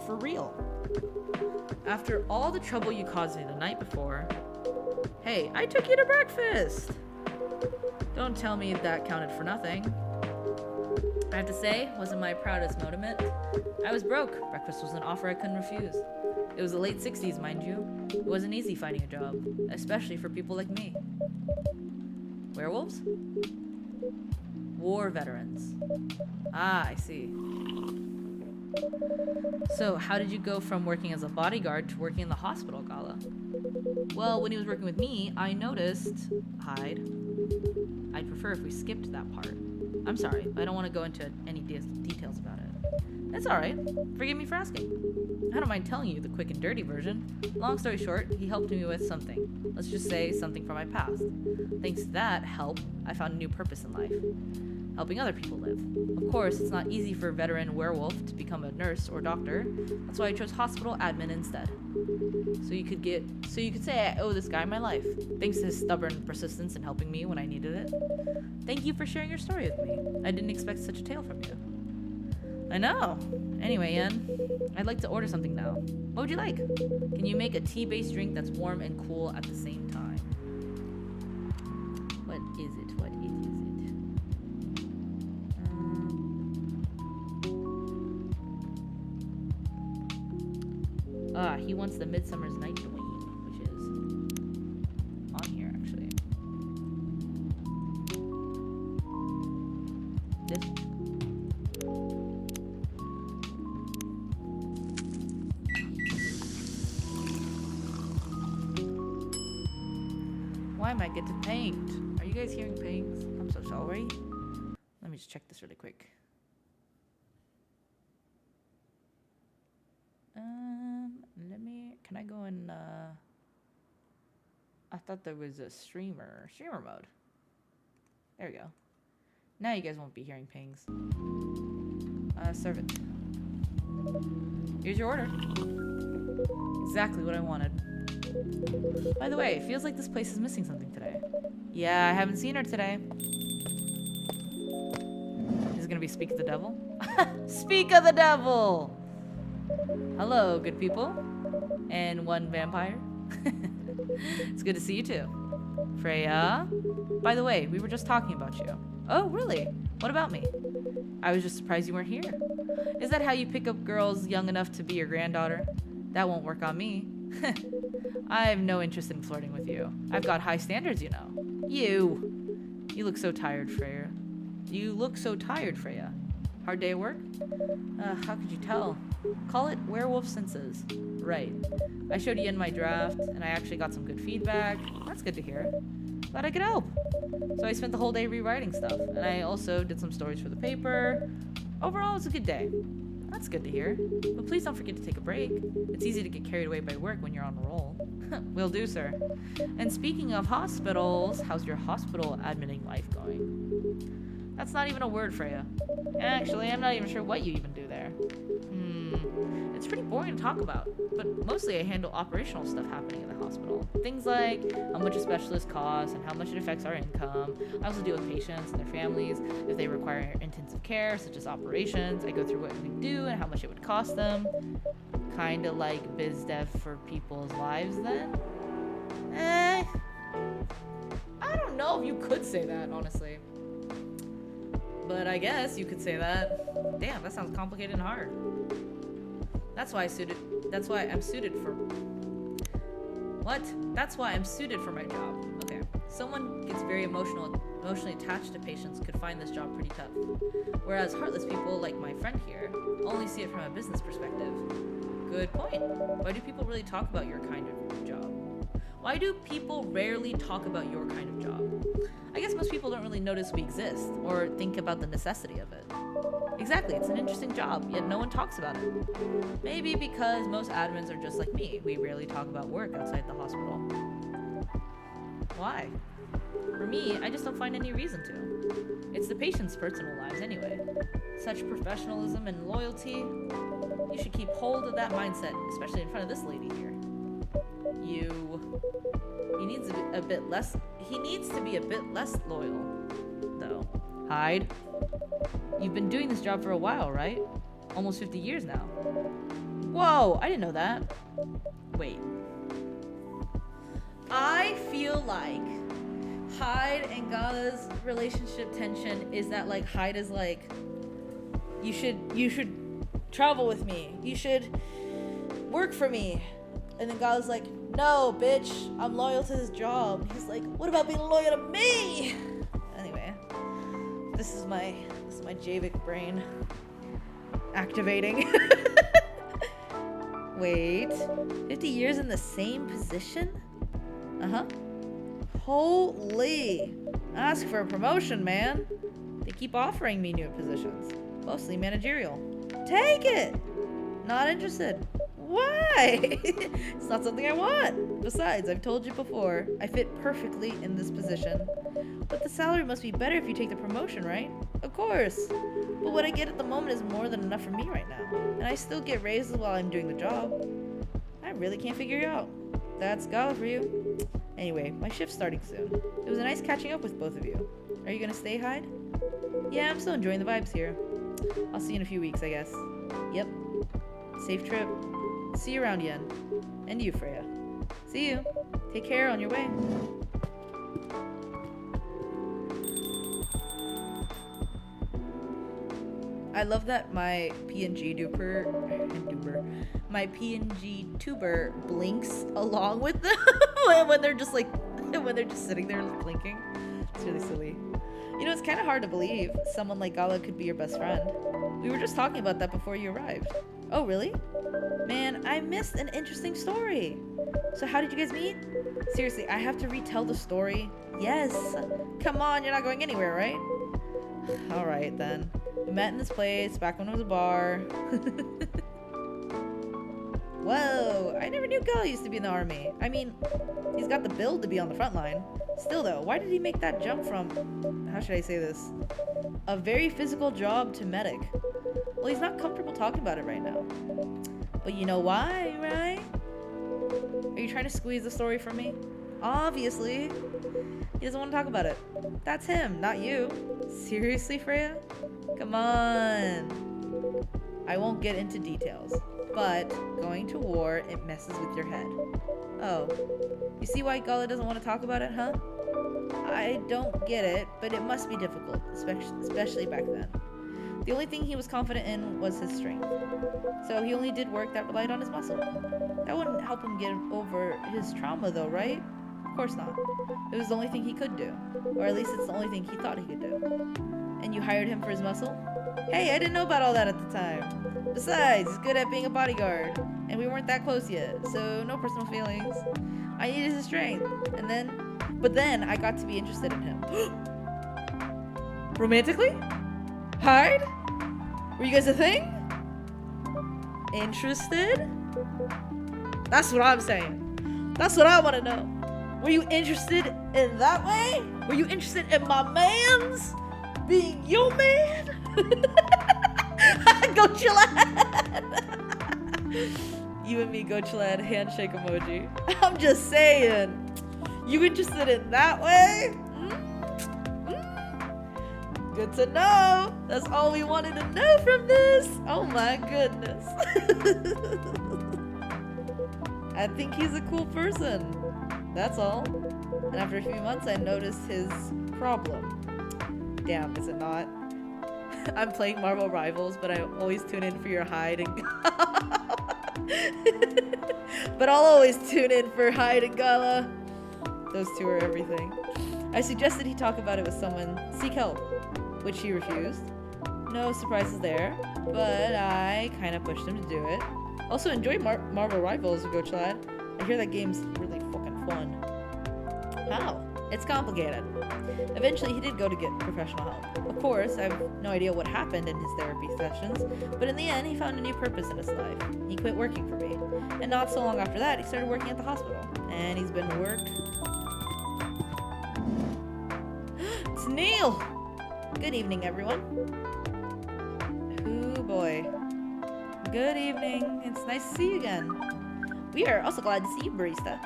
for real. After all the trouble you caused me the night before... Hey, I took you to breakfast! Don't tell me that counted for nothing. I have to say, wasn't my proudest moment. I was broke. Breakfast was an offer I couldn't refuse. It was the late 60s, mind you. It wasn't easy finding a job, especially for people like me. Werewolves? War veterans. Ah, I see. So, how did you go from working as a bodyguard to working in the hospital, Gala? Well, when he was working with me, I noticed... Hyde. I'd prefer if we skipped that part. I'm sorry, I don't want to go into any details about it. That's alright. Forgive me for asking. I don't mind telling you the quick and dirty version. Long story short, he helped me with something. Let's just say something from my past. Thanks to that help, I found a new purpose in life. Helping other people live. Of course, it's not easy for a veteran werewolf to become a nurse or doctor. That's why I chose hospital admin instead. So you could say I owe this guy my life. Thanks to his stubborn persistence in helping me when I needed it. Thank you for sharing your story with me. I didn't expect such a tale from you. I know. Anyway, Ian, I'd like to order something now. What would you like? Can you make a tea-based drink that's warm and cool at the same time? What is it? What is it? He wants the Midsummer's Night Dwayne, which is on here, actually. This Why am I get to paint? Are you guys hearing pings? I'm so sorry. Let me just check this really quick. Can I go in, I thought there was a streamer mode. There we go. Now you guys won't be hearing pings. Serve it. Here's your order. Exactly what I wanted. By the way, it feels like this place is missing something today. Yeah, I haven't seen her today. Is it gonna be Speak of the Devil? Speak of the Devil! Hello, good people. And one vampire. It's good to see you too. Freya? By the way, we were just talking about you. Oh, really? What about me? I was just surprised you weren't here. Is that how you pick up girls young enough to be your granddaughter? That won't work on me. I have no interest in flirting with you. I've got high standards, you know. You look so tired, Freya. You look so tired, Freya. Hard day at work? How could you tell? Call it werewolf senses. Right. I showed you in my draft, and I actually got some good feedback. That's good to hear. Glad I could help. So I spent the whole day rewriting stuff, and I also did some stories for the paper. Overall, it's a good day. That's good to hear. But please don't forget to take a break. It's easy to get carried away by work when you're on a roll. Will do, sir. And speaking of hospitals, how's your hospital admitting life going? That's not even a word, Freya. Actually, I'm not even sure what you even do there. It's pretty boring to talk about, but mostly I handle operational stuff happening in the hospital. Things like how much a specialist costs and how much it affects our income. I also deal with patients and their families. If they require intensive care, such as operations, I go through what we do and how much it would cost them. Kinda like biz dev for people's lives then? I don't know if you could say that, honestly. But I guess you could say that. Damn, that sounds complicated and hard. That's why I'm suited for... What? That's why I'm suited for my job. Okay. Someone gets very emotionally attached to patients could find this job pretty tough. Whereas heartless people, like my friend here, only see it from a business perspective. Good point. Why do people really talk about your kind of job? Why do people rarely talk about your kind of job? I guess most people don't really notice we exist, or think about the necessity of it. Exactly, it's an interesting job, yet no one talks about it. Maybe because most admins are just like me. We rarely talk about work outside the hospital. Why? For me, I just don't find any reason to. It's the patient's personal lives anyway. Such professionalism and loyalty. You should keep hold of that mindset, especially in front of this lady here. He needs to be a bit less loyal, though. Hyde. You've been doing this job for a while, right? Almost 50 years now. Whoa, I didn't know that. Wait. I feel like Hyde and Gala's relationship tension is that like Hyde is like, you should travel with me. You should work for me. And then Gala's like, no, bitch, I'm loyal to this job. And he's like, what about being loyal to me? Anyway, this is my Javik brain activating. Wait, 50 years in the same position? Uh-huh. Holy. Ask for a promotion, man. They keep offering me new positions, mostly managerial. Take it. Not interested. Why? It's not something I want. Besides, I've told you before, I fit perfectly in this position. But the salary must be better if you take the promotion, right? Of course. But what I get at the moment is more than enough for me right now. And I still get raises while I'm doing the job. I really can't figure you out. That's Gala for you. Anyway, my shift's starting soon. It was nice catching up with both of you. Are you gonna stay, Hyde? Yeah, I'm still enjoying the vibes here. I'll see you in a few weeks, I guess. Yep. Safe trip. See you around, Yen. And you, Freya. See you. Take care on your way. I love that my PNG tuber blinks along with them when they're just sitting there blinking. It's really silly. You know, it's kind of hard to believe someone like Gala could be your best friend. We were just talking about that before you arrived. Oh, really? Man, I missed an interesting story. So how did you guys meet? Seriously, I have to retell the story? Yes. Come on, you're not going anywhere, right? Alright, then. We met in this place back when it was a bar. Whoa, I never knew Gala used to be in the army. I mean, he's got the build to be on the front line. Still though, why did he make that jump from, how should I say this? A very physical job to medic. Well, he's not comfortable talking about it right now. But you know why, right? Are you trying to squeeze the story from me? Obviously. He doesn't want to talk about it. That's him, not you. Seriously, Freya? Come on. I won't get into details, but going to war, it messes with your head. Oh, you see why Gala doesn't want to talk about it, huh? I don't get it, but it must be difficult, especially back then. The only thing he was confident in was his strength. So he only did work that relied on his muscle. That wouldn't help him get over his trauma though, right? Of course not. It was the only thing he could do. Or at least it's the only thing he thought he could do. And you hired him for his muscle? Hey, I didn't know about all that at the time. Besides, he's good at being a bodyguard. And we weren't that close yet, so no personal feelings. I needed his strength. But then I got to be interested in him. Romantically? Hyde? Were you guys a thing? Interested? That's what I'm saying. That's what I want to know. Were you interested in that way? Were you interested in my man's being your man? Go Chillad! You and me, go Chillad, handshake emoji. I'm just saying. You interested in that way? Good to know. That's all we wanted to know from this. Oh my goodness. I think he's a cool person. That's all. And after a few months, I noticed his problem. Damn, is it not? I'm playing Marvel Rivals, but I always tune in for your hide and but I'll always tune in for hide and gala. Those two are everything. I suggested he talk about it with someone, seek help, which he refused. No surprises there, but I kind of pushed him to do it. Also enjoy Marvel Rivals, Coach Lad. I hear that game's really fucking fun. How? It's complicated. Eventually, he did go to get professional help. Of course, I have no idea what happened in his therapy sessions, but in the end, he found a new purpose in his life. He quit working for me. And not so long after that, he started working at the hospital. And he's been to work. It's Neil! Good evening, everyone. Oh boy. Good evening. It's nice to see you again. We are also glad to see you, barista.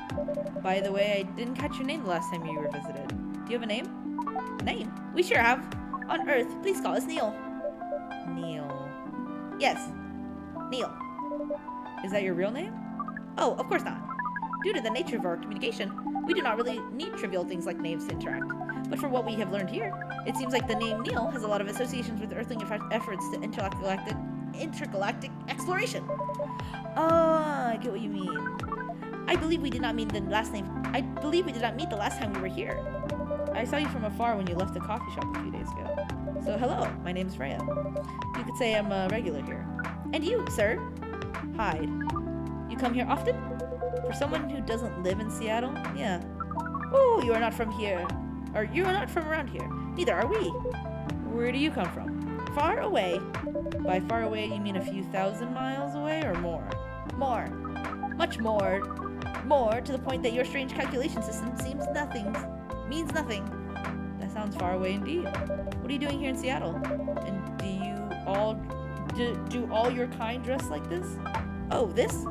By the way, I didn't catch your name the last time you were visited. Do you have a name? Name? We sure have. On Earth, please call us Neil. Neil. Yes. Neil. Is that your real name? Oh, of course not. Due to the nature of our communication, we do not really need trivial things like names to interact. But for what we have learned here, it seems like the name Neil has a lot of associations with Earthling efforts to intergalactic exploration. I get what you mean. I believe we did not meet the last time we were here. I saw you from afar when you left the coffee shop a few days ago. So hello, my name's Freya. You could say I'm a regular here. And you, sir? Hyde. You come here often? For someone who doesn't live in Seattle? Yeah. Oh, you are not from here. Or you are not from around here. Neither are we. Where do you come from? Far away. By far away, you mean a few thousand miles away or more? More. Much more. More to the point that your strange calculation system means nothing. That sounds far away indeed. What are you doing here in Seattle? And do all your kind dress like this? Oh, this?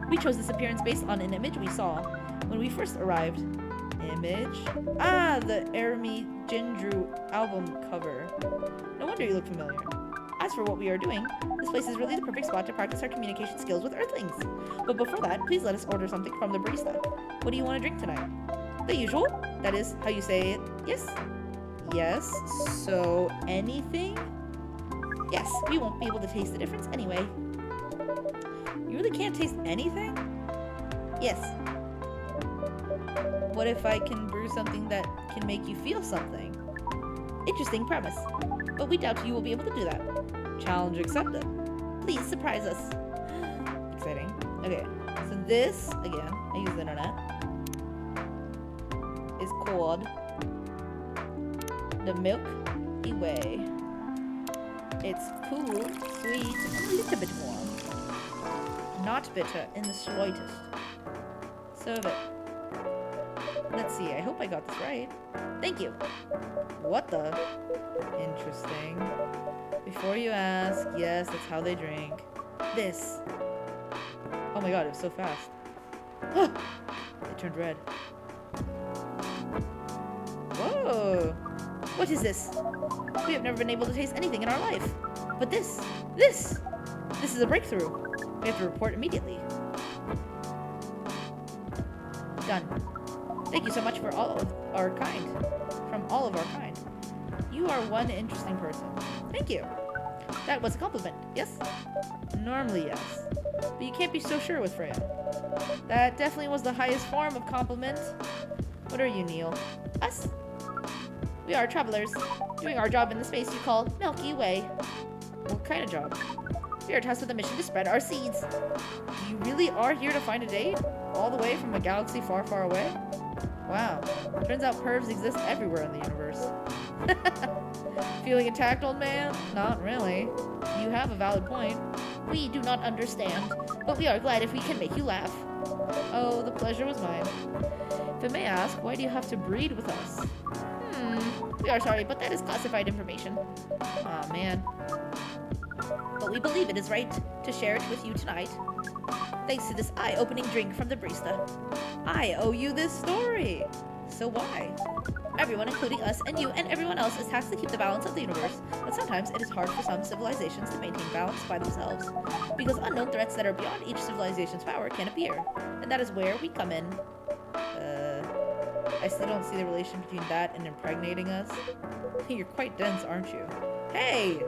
We chose this appearance based on an image we saw when we first arrived. Image? Ah, the Eremi Jindru album cover. No wonder you look familiar. As for what we are doing, this place is really the perfect spot to practice our communication skills with Earthlings. But before that, please let us order something from the barista. What do you want to drink tonight? The usual? That is how you say it, yes? Yes, so anything? Yes, we won't be able to taste the difference anyway. You really can't taste anything? Yes. What if I can brew something that can make you feel something? Interesting premise, but we doubt you will be able to do that. Challenge accepted. Please surprise us. Exciting. Okay, so this, again, I use the internet, is called the Milky Way. It's cool, sweet, a little bit warm. Not bitter in the slightest. Serve it. Let's see, I hope I got this right. Thank you. What the? Interesting. Before you ask, yes, that's how they drink. This. Oh my god, it was so fast. It turned red. Whoa! What is this? We have never been able to taste anything in our life. But this is a breakthrough. We have to report immediately. Done. Thank you so much for all of our kind. From all of our kind. You are one interesting person. Thank you. That was a compliment, yes? Normally, yes. But you can't be so sure with Freya. That definitely was the highest form of compliment. What are you, Neil? Us? We are travelers, doing our job in the space you call Milky Way. What kind of job? We are tasked with a mission to spread our seeds. You really are here to find a date? All the way from a galaxy far, far away? Wow. Turns out pervs exist everywhere in the universe. Feeling attacked, old man? Not really. You have a valid point. We do not understand, but we are glad if we can make you laugh. Oh, the pleasure was mine. If I may ask, why do you have to breed with us? We are sorry, but that is classified information. Aw, man. But we believe it is right to share it with you tonight. Thanks to this eye-opening drink from the barista. I owe you this story. So why? Everyone, including us and you and everyone else, is tasked to keep the balance of the universe, but sometimes it is hard for some civilizations to maintain balance by themselves, because unknown threats that are beyond each civilization's power can appear, and that is where we come in. I still don't see the relation between that and impregnating us. You're quite dense, aren't you? Hey!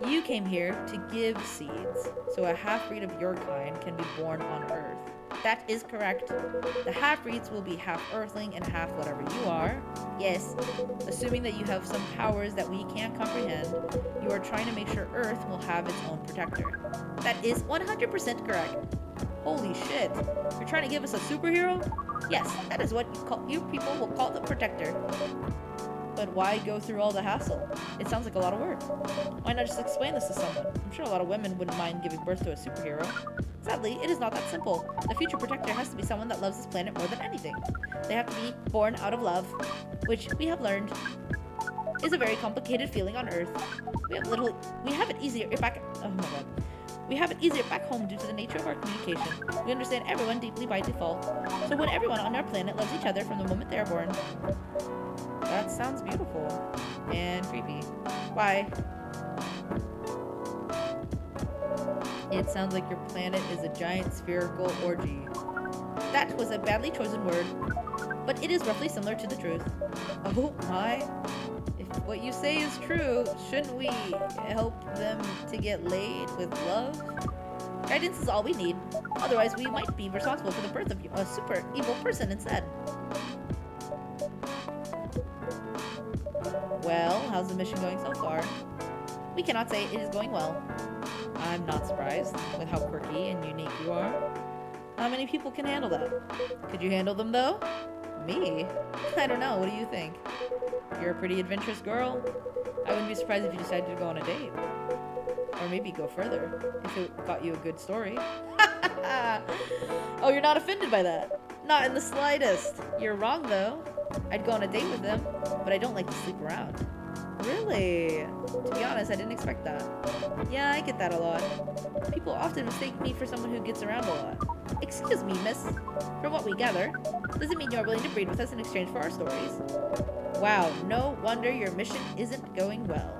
You came here to give seeds, so a half-breed of your kind can be born on Earth. That is correct. The half-breeds will be half Earthling and half whatever you are. Yes, assuming that you have some powers that we can't comprehend, you are trying to make sure Earth will have its own protector. That is 100% correct. Holy shit. You're trying to give us a superhero? Yes, that is what you people will call the protector. But why go through all the hassle? It sounds like a lot of work. Why not just explain this to someone? I'm sure a lot of women wouldn't mind giving birth to a superhero. Sadly, it is not that simple. The future protector has to be someone that loves this planet more than anything. They have to be born out of love, which we have learned is a very complicated feeling on Earth. We have it easier back home due to the nature of our communication. We understand everyone deeply by default. So when everyone on our planet loves each other from the moment they are born. That sounds beautiful and creepy. Why? It sounds like your planet is a giant spherical orgy. That was a badly chosen word, but it is roughly similar to the truth. Oh my. If what you say is true, shouldn't we help them to get laid with love? Guidance is all we need. Otherwise, we might be responsible for the birth of a super evil person instead. Well, how's the mission going so far? We cannot say it is going well. I'm not surprised with how quirky and unique you are. How many people can handle that? Could you handle them though? Me? I don't know, what do you think? You're a pretty adventurous girl. I wouldn't be surprised if you decided to go on a date. Or maybe go further, if it got you a good story. Oh, you're not offended by that? Not in the slightest. You're wrong though. I'd go on a date with them, but I don't like to sleep around. Really? To be honest, I didn't expect that. Yeah, I get that a lot. People often mistake me for someone who gets around a lot. Excuse me, miss. From what we gather, does it mean you're willing to breed with us in exchange for our stories? Wow, no wonder your mission isn't going well.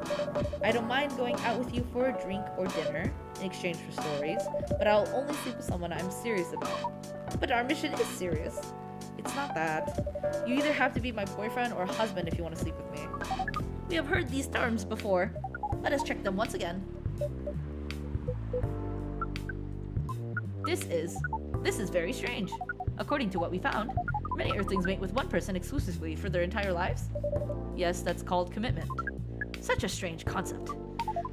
I don't mind going out with you for a drink or dinner in exchange for stories, but I'll only sleep with someone I'm serious about. But our mission is serious. It's not that. You either have to be my boyfriend or husband if you want to sleep with me. We have heard these terms before. Let us check them once again. This is very strange. According to what we found, many Earthlings mate with one person exclusively for their entire lives. Yes, that's called commitment. Such a strange concept.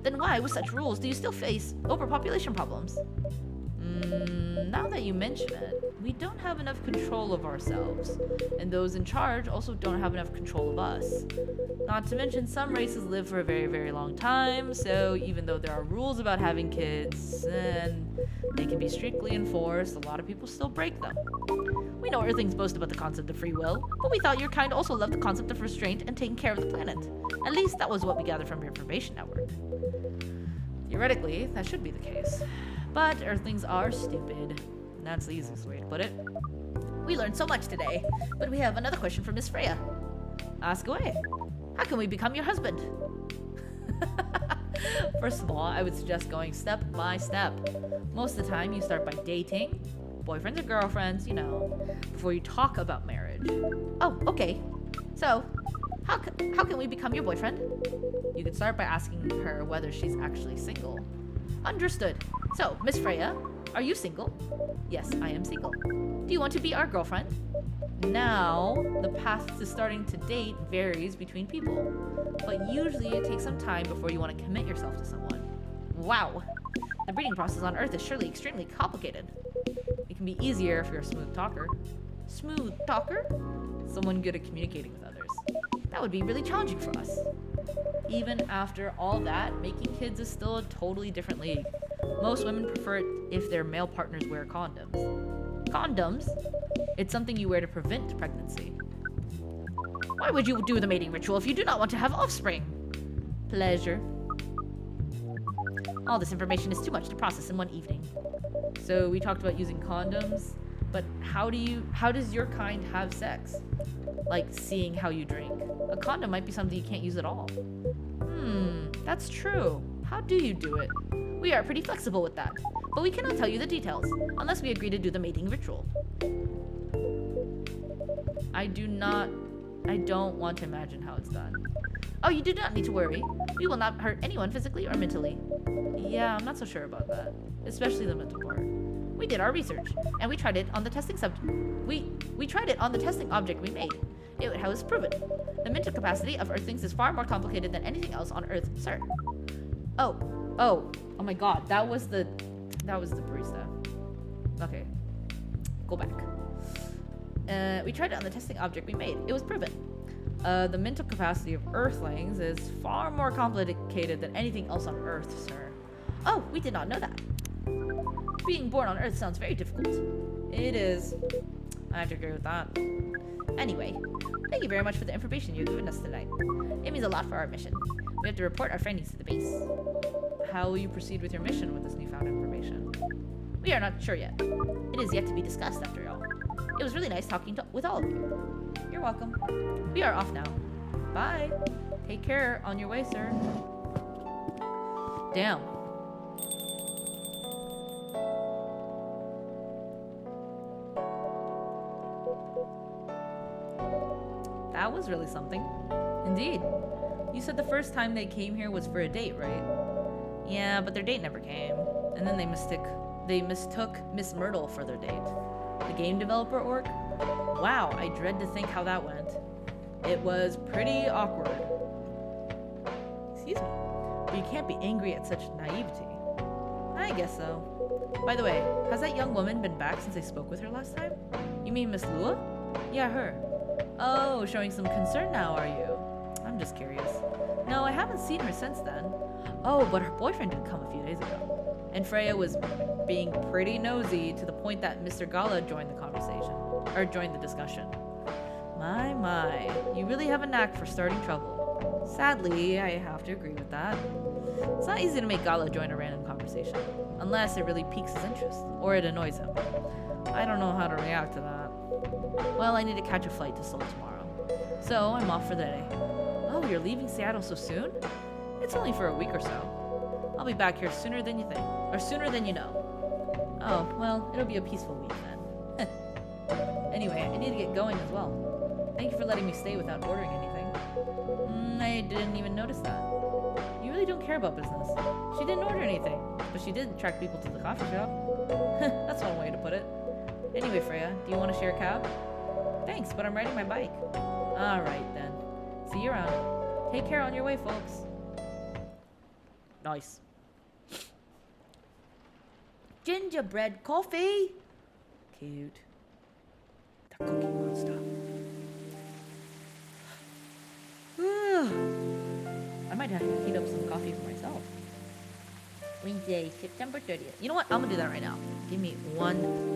Then why, with such rules, do you still face overpopulation problems? Now that you mention it, we don't have enough control of ourselves, and those in charge also don't have enough control of us. Not to mention, some races live for a very, very long time, so even though there are rules about having kids, and they can be strictly enforced, a lot of people still break them. We know Earthlings boast about the concept of free will, but we thought your kind also loved the concept of restraint and taking care of the planet. At least that was what we gathered from your information network. Theoretically, that should be the case. But Earthlings are stupid. That's the easiest way to put it. We learned so much today, but we have another question from Miss Freya. Ask away. How can we become your husband? First of all, I would suggest going step by step. Most of the time, you start by dating, boyfriends or girlfriends, you know, before you talk about marriage. Oh, okay. So, how can we become your boyfriend? You could start by asking her whether she's actually single. Understood. So, Miss Freya, are you single? Yes, I am single. Do you want to be our girlfriend? Now, the path to starting to date varies between people, but usually it takes some time before you want to commit yourself to someone. Wow! The breeding process on Earth is surely extremely complicated. It can be easier if you're a smooth talker. Smooth talker? Someone good at communicating with others. That would be really challenging for us. Even after all that, making kids is still a totally different league. Most women prefer it if their male partners wear condoms. Condoms? It's something you wear to prevent pregnancy. Why would you do the mating ritual if you do not want to have offspring? Pleasure. All this information is too much to process in one evening. So we talked about using condoms, But how does your kind have sex? Like seeing how you drink. A condom might be something you can't use at all. That's true. How do you do it? We are pretty flexible with that, but we cannot tell you the details unless we agree to do the mating ritual. I don't want to imagine how it's done. Oh, you do not need to worry. We will not hurt anyone physically or mentally. Yeah, I'm not so sure about that. Especially the mental part. We did our research, and we tried it on the testing we tried it on the testing object we made. It was proven. The mental capacity of Earthlings is far more complicated than anything else on Earth, sir. Oh my god, that was the barista. Okay. Go back. We tried it on the testing object we made. It was proven. The mental capacity of Earthlings is far more complicated than anything else on Earth, sir. Oh, we did not know that. Being born on Earth sounds very difficult. It is. I have to agree with that. Anyway, thank you very much for the information you've given us tonight. It means a lot for our mission. We have to report our findings to the base. How will you proceed with your mission with this newfound information? We are not sure yet. It is yet to be discussed, after all. It was really nice talking with all of you. You're welcome. We are off now. Bye. Take care on your way, sir. Damn. That was really something. Indeed. You said the first time they came here was for a date, right? Yeah, but their date never came. And then they mistook Miss Myrtle for their date. The game developer orc? Wow, I dread to think how that went. It was pretty awkward. Excuse me. But you can't be angry at such naivety. I guess so. By the way, has that young woman been back since I spoke with her last time? You mean Miss Lua? Yeah, her. Oh, showing some concern now, are you? I'm just curious. No, I haven't seen her since then. Oh, but her boyfriend did come a few days ago. And Freya was being pretty nosy to the point that Mr. Gala joined the conversation. Or joined the discussion. My. You really have a knack for starting trouble. Sadly, I have to agree with that. It's not easy to make Gala join a random conversation. Unless it really piques his interest. Or it annoys him. I don't know how to react to that. Well, I need to catch a flight to Seoul tomorrow. So, I'm off for the day. Oh, you're leaving Seattle so soon? It's only for a week or so. I'll be back here sooner than you think. Or sooner than you know. Oh, well, it'll be a peaceful week then. Anyway, I need to get going as well. Thank you for letting me stay without ordering anything. I didn't even notice that. You really don't care about business. She didn't order anything, but she did attract people to the coffee shop. That's one way to put it. Anyway, Freya, do you want to share a cab? Thanks, but I'm riding my bike. Alright then. See you around. Take care on your way, folks. Nice. Gingerbread coffee. Cute. The cookie monster. I might have to heat up some coffee for myself. Wednesday, September 30th. You know what? I'm gonna do that right now. Give me one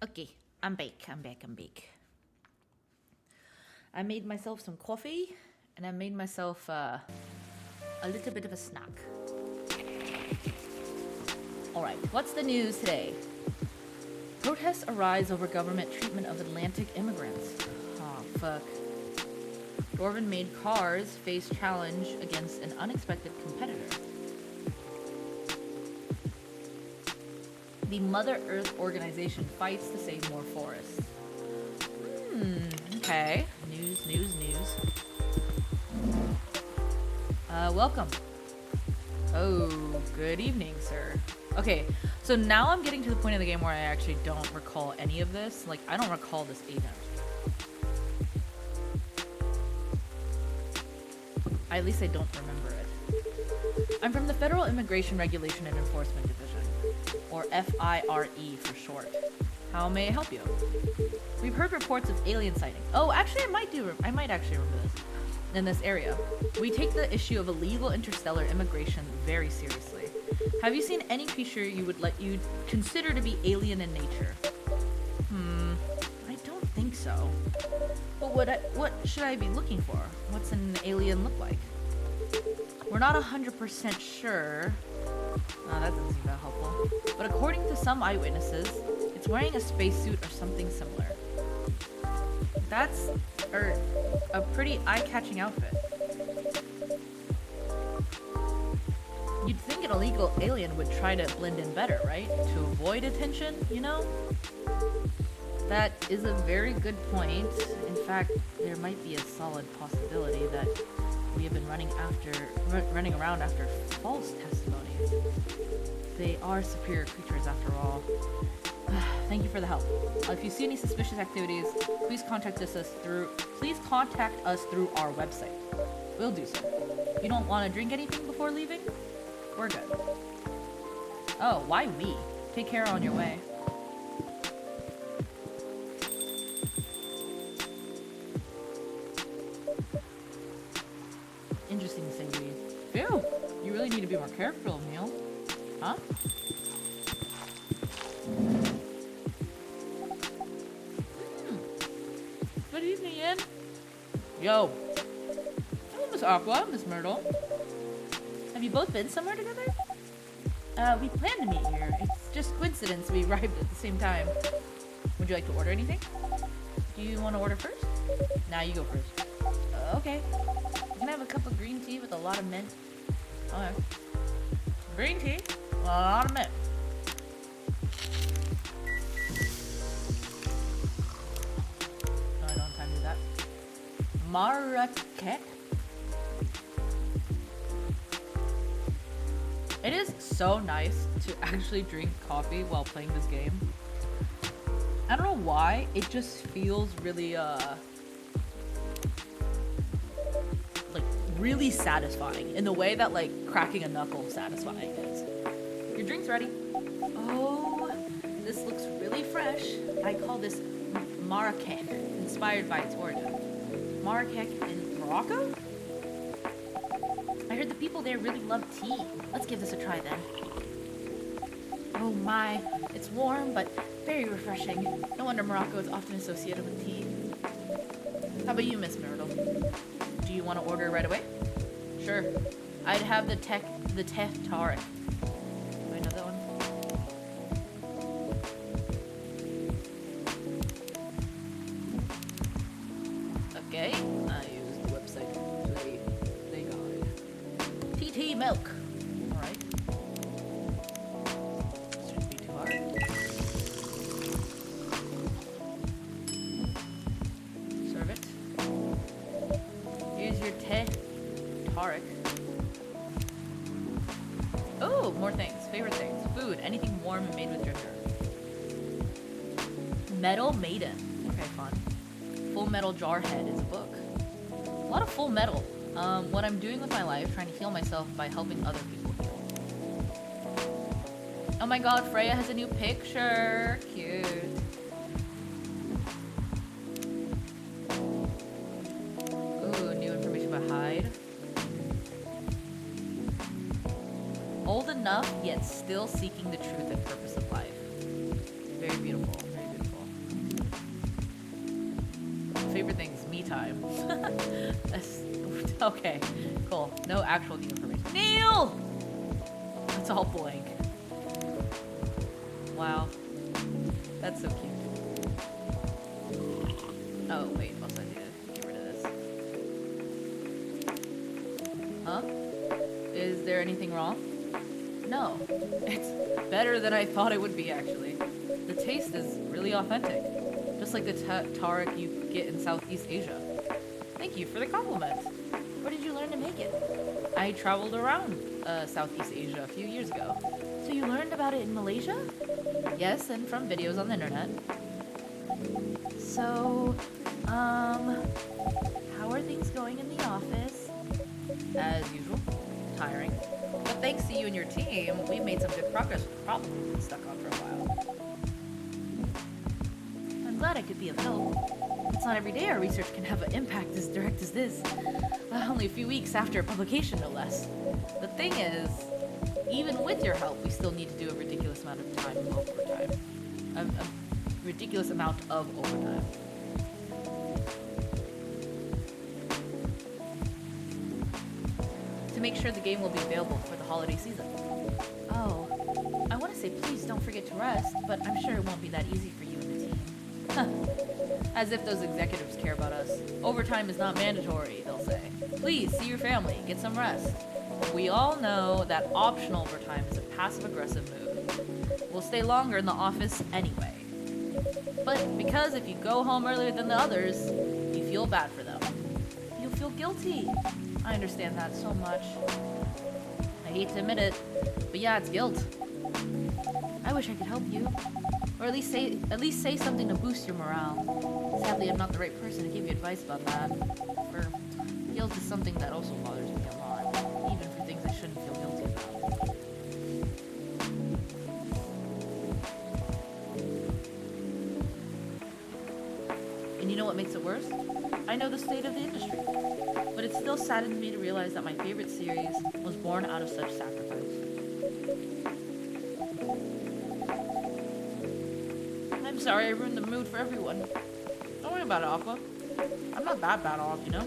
Okay, I'm back. I made myself some coffee, and I made myself a little bit of a snack. Alright, what's the news today? Protests arise over government treatment of Atlantic immigrants. Oh, fuck. Dwarven-made cars face challenge against an unexpected competitor. The Mother Earth organization fights to save more forests. Okay. News. Welcome. Oh, good evening, sir. Okay, so now I'm getting to the point of the game where I actually don't recall any of this. Like, I don't recall this agent. At least I don't remember it. I'm from the Federal Immigration Regulation and Enforcement Division, or FIRE for short. How may I help you? We've heard reports of alien sightings. Oh, actually, I might actually remember this. In this area, we take the issue of illegal interstellar immigration very seriously. Have you seen any creature you'd consider to be alien in nature? I don't think so. But what should I be looking for? What's an alien look like? We're not 100% sure. Oh, that doesn't seem that helpful. But according to some eyewitnesses, it's wearing a spacesuit or something similar. That's a pretty eye-catching outfit. You'd think an illegal alien would try to blend in better, right? To avoid attention, you know? That is a very good point. In fact, there might be a solid possibility that we have been running around after false testimonies. They are superior creatures after all. Thank you for the help. If you see any suspicious activities, please contact us through our website. We'll do so. You don't want to drink anything before leaving? We're good. Oh, why we? Take care on your way. Interesting to say the least. Ew, you really need to be more careful, Neil. Huh? Good evening, Ian. Yo. Hello, Miss Aqua, Miss Myrtle. Have you both been somewhere together? We planned to meet here. It's just coincidence we arrived at the same time. Would you like to order anything? Do you want to order first? Nah, you go first. Okay. You can have a cup of green tea with a lot of mint. Okay. Green tea? A lot of mint. No, I don't have time to do that. Marrakech? It is so nice to actually drink coffee while playing this game. I don't know why, it just feels really, like, really satisfying in the way that, like, cracking a knuckle satisfying is. Your drink's ready. Oh, this looks really fresh. I call this Marrakech, inspired by its origin. Marrakech in Morocco? I heard the people there really love tea. Let's give this a try then. Oh my, it's warm but very refreshing. No wonder Morocco is often associated with tea. How about you, Miss Myrtle? Do you want to order right away? Sure. I'd have the teh tariq. Do I know that one? Okay, I use the website to play guide. TT milk. Alright. Shouldn't be too hard. Serve it. Here's your teh tariq. Oh, more things. Favorite things. Food. Anything warm and made with ginger. Metal Maiden. Okay, fun. Full Metal Jarhead is a book. A lot of Full Metal. What I'm doing with my life, trying to heal myself by helping other people heal. Oh my god, Freya has a new picture. Cute. Ooh, new information about Hyde. enough, yet still seeking the truth and purpose of life. Very beautiful, very beautiful. Okay, cool. No actual new information. Neil! It's all blank. Wow. That's so cute. Oh, wait, also I need to get rid of this. Huh? Is there anything wrong? No. It's better than I thought it would be, actually. The taste is really authentic. Just like the taric you get in Southeast Asia. Thank you for the compliment. Where did you learn to make it? I traveled around Southeast Asia a few years ago. So you learned about it in Malaysia? Yes, and from videos on the internet. So, how are things going in the office? As usual, tiring. But thanks to you and your team, we've made some good progress with the problem we've been stuck on for a while. I'm glad I could be of help. It's not every day our research can have an impact as direct as this. Only a few weeks after publication, no less. The thing is, even with your help, we still need to do a ridiculous amount of time of overtime. A ridiculous amount of overtime. To make sure the game will be available for the holiday season. Oh, I want to say please don't forget to rest, but I'm sure it won't be that easy for you and the team. As if those executives care about us. Overtime is not mandatory, they'll say. Please, see your family, get some rest. We all know that optional overtime is a passive-aggressive move. We'll stay longer in the office anyway. But because if you go home earlier than the others, you feel bad for them. You'll feel guilty. I understand that so much. I hate to admit it, but yeah, it's guilt. I wish I could help you. Or at least say something to boost your morale. Sadly, I'm not the right person to give you advice about that. For guilt is something that also bothers me a lot, even for things I shouldn't feel guilty about. And you know what makes it worse? I know the state of the industry, but it still saddens me to realize that my favorite series was born out of such sacrifice. I'm sorry I ruined the mood for everyone. Don't worry about it, Aqua. I'm not that bad off, you know?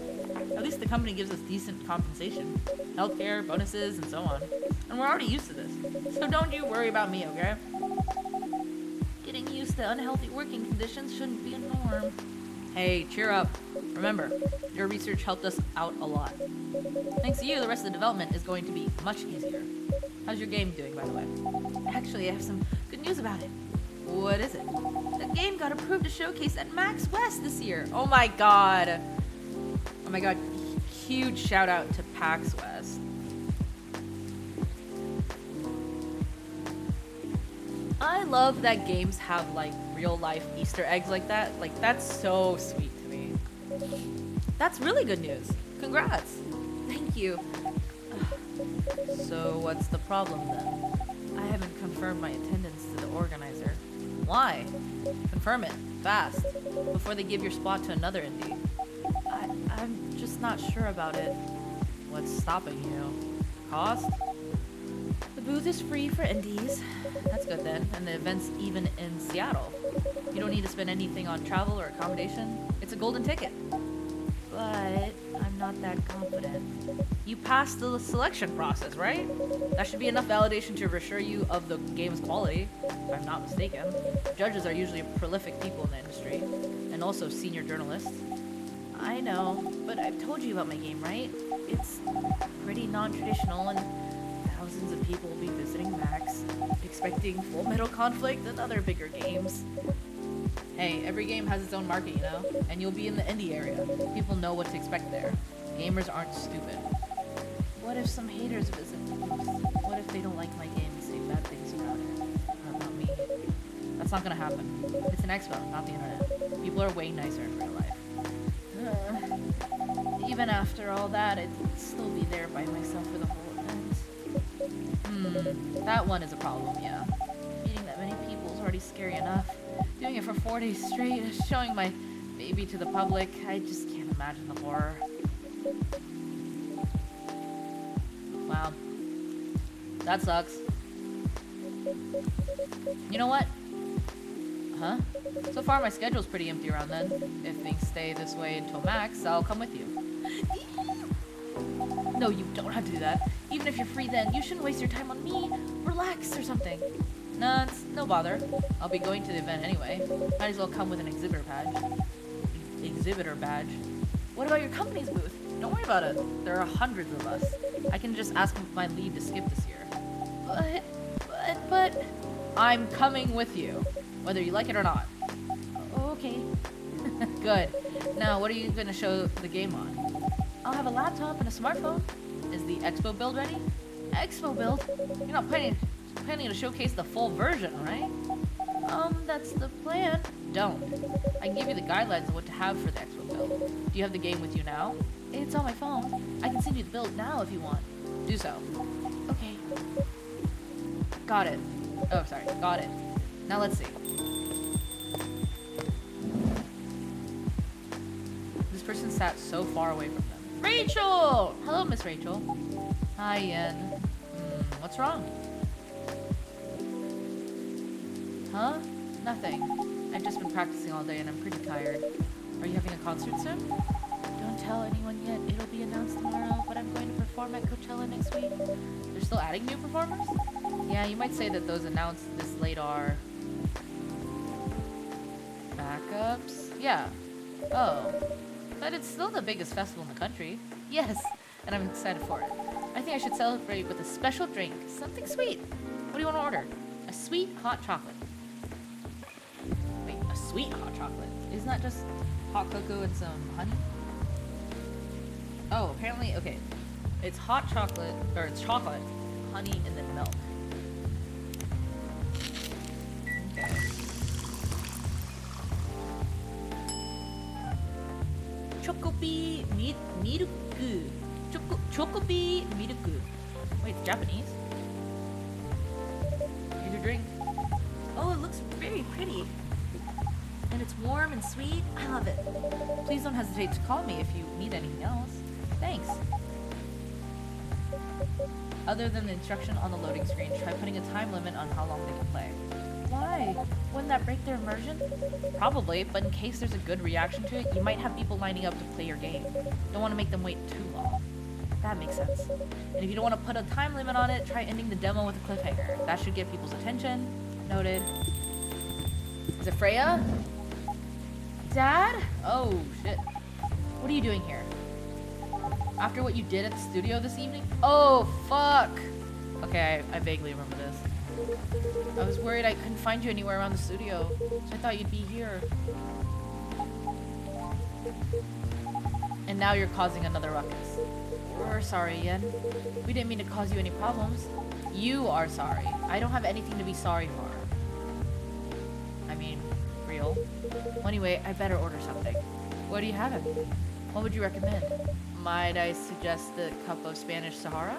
At least the company gives us decent compensation. Healthcare, bonuses, and so on. And we're already used to this. So don't you worry about me, okay? Getting used to unhealthy working conditions shouldn't be a norm. Hey, cheer up. Remember, your research helped us out a lot. Thanks to you, the rest of the development is going to be much easier. How's your game doing, by the way? Actually, I have some good news about it. What is it? The game got approved to showcase at Max West this year. Oh my god. Oh my god. Huge shout out to PAX West. I love that games have like real life Easter eggs like that. Like that's so sweet to me. That's really good news. Congrats. Thank you. So what's the problem then? I haven't confirmed my attendance to the organizer. Why? Confirm it, fast, before they give your spot to another indie. I'm just not sure about it. What's stopping you? Cost? The booth is free for indies. That's good then, and the event's even in Seattle. You don't need to spend anything on travel or accommodation. It's a golden ticket. But I'm not that confident. You passed the selection process, right? That should be enough validation to reassure you of the game's quality, if I'm not mistaken. Judges are usually prolific people in the industry, and also senior journalists. I know, but I've told you about my game, right? It's pretty non-traditional, and thousands of people will be visiting Max, expecting Full Metal Conflict and other bigger games. Hey, every game has its own market, you know? And you'll be in the indie area. People know what to expect there. Gamers aren't stupid. What if some haters visit the booth? What if they don't like my game and say bad things about it? Not me. That's not gonna happen. It's an expo, not the internet. People are way nicer in real life. Even after all that, I'd still be there by myself for the whole event. That one is a problem, yeah. Meeting that many people is already scary enough. Doing it for 4 days straight, showing my baby to the public, I just can't imagine the horror. Wow. That sucks. You know what? Huh? So far my schedule's pretty empty around then. If things stay this way until Max, I'll come with you. No, you don't have to do that. Even if you're free then, you shouldn't waste your time on me. Relax or something. Nah, it's no bother. I'll be going to the event anyway. Might as well come with an exhibitor badge. What about your company's booth? Don't worry about it. There are hundreds of us. I can just ask my lead to skip this year. But... I'm coming with you, whether you like it or not. Okay. Good. Now, what are you going to show the game on? I'll have a laptop and a smartphone. Is the expo build ready? Expo build? You're not planning to showcase the full version, right? That's the plan. Don't. I can give you the guidelines on what to have for the expo build. Do you have the game with you now? It's on my phone. I can send you the build now if you want. Do so. Okay. Got it. Oh, sorry. Got it. Now let's see. This person sat so far away from them. Rachel! Hello, Miss Rachel. Hi, Yen. What's wrong? Huh? Nothing. I've just been practicing all day and I'm pretty tired. Are you having a concert soon? Don't tell anyone yet. It'll be announced tomorrow, but I'm going to perform at Coachella next week. They're still adding new performers? Yeah, you might say that those announced this late are... backups? Yeah. Oh. But it's still the biggest festival in the country. Yes, And I'm excited for it. I think I should celebrate with a special drink. Something sweet. What do you want to order? a sweet hot chocolate. Wait, a sweet hot chocolate? Isn't that just hot cocoa and some honey? Oh, apparently, okay. It's hot chocolate, or it's chocolate, honey, and then milk. Okay. Chocobi miruku. Chocobi miruku. Wait, it's Japanese? Here's your drink. Oh, it looks very pretty. And it's warm and sweet. I love it. Please don't hesitate to call me if you need anything else. Thanks. Other than the instruction on the loading screen, try putting a time limit on how long they can play. Why? Wouldn't that break their immersion? Probably, but in case there's a good reaction to it, you might have people lining up to play your game. Don't want to make them wait too long. That makes sense. And if you don't want to put a time limit on it, try ending the demo with a cliffhanger. That should get people's attention. Noted. Is it Freya? Dad? Oh, shit. What are you doing here? After what you did at the studio this evening? Oh, fuck! Okay, I vaguely remember this. I was worried I couldn't find you anywhere around the studio, so I thought you'd be here. And now you're causing another ruckus. We're sorry, Yen. We didn't mean to cause you any problems. You are sorry. I don't have anything to be sorry for. I mean, real. Well, anyway, I better order something. What are you having? What would you recommend? Might I suggest the cup of Spanish Sahara?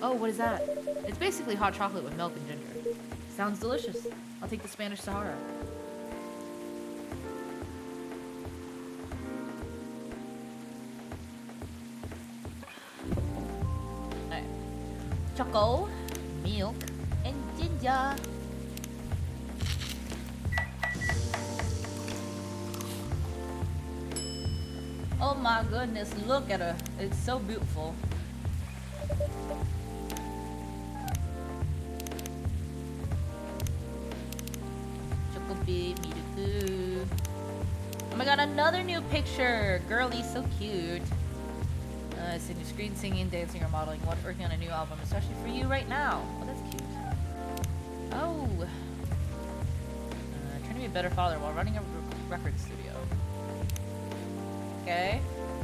Oh, what is that? It's basically hot chocolate with milk and ginger. Sounds delicious. I'll take the Spanish Sahara. Alright. Choco, milk, and ginger. Oh my goodness, look at her. It's so beautiful. Chocobi, miruku. Oh my god, another new picture. Girlie, so cute. Sitting your screen singing, dancing, or modeling. What's working on a new album, especially for you right now? Oh, that's cute. Oh. Trying to be a better father while running a record studio. Okay.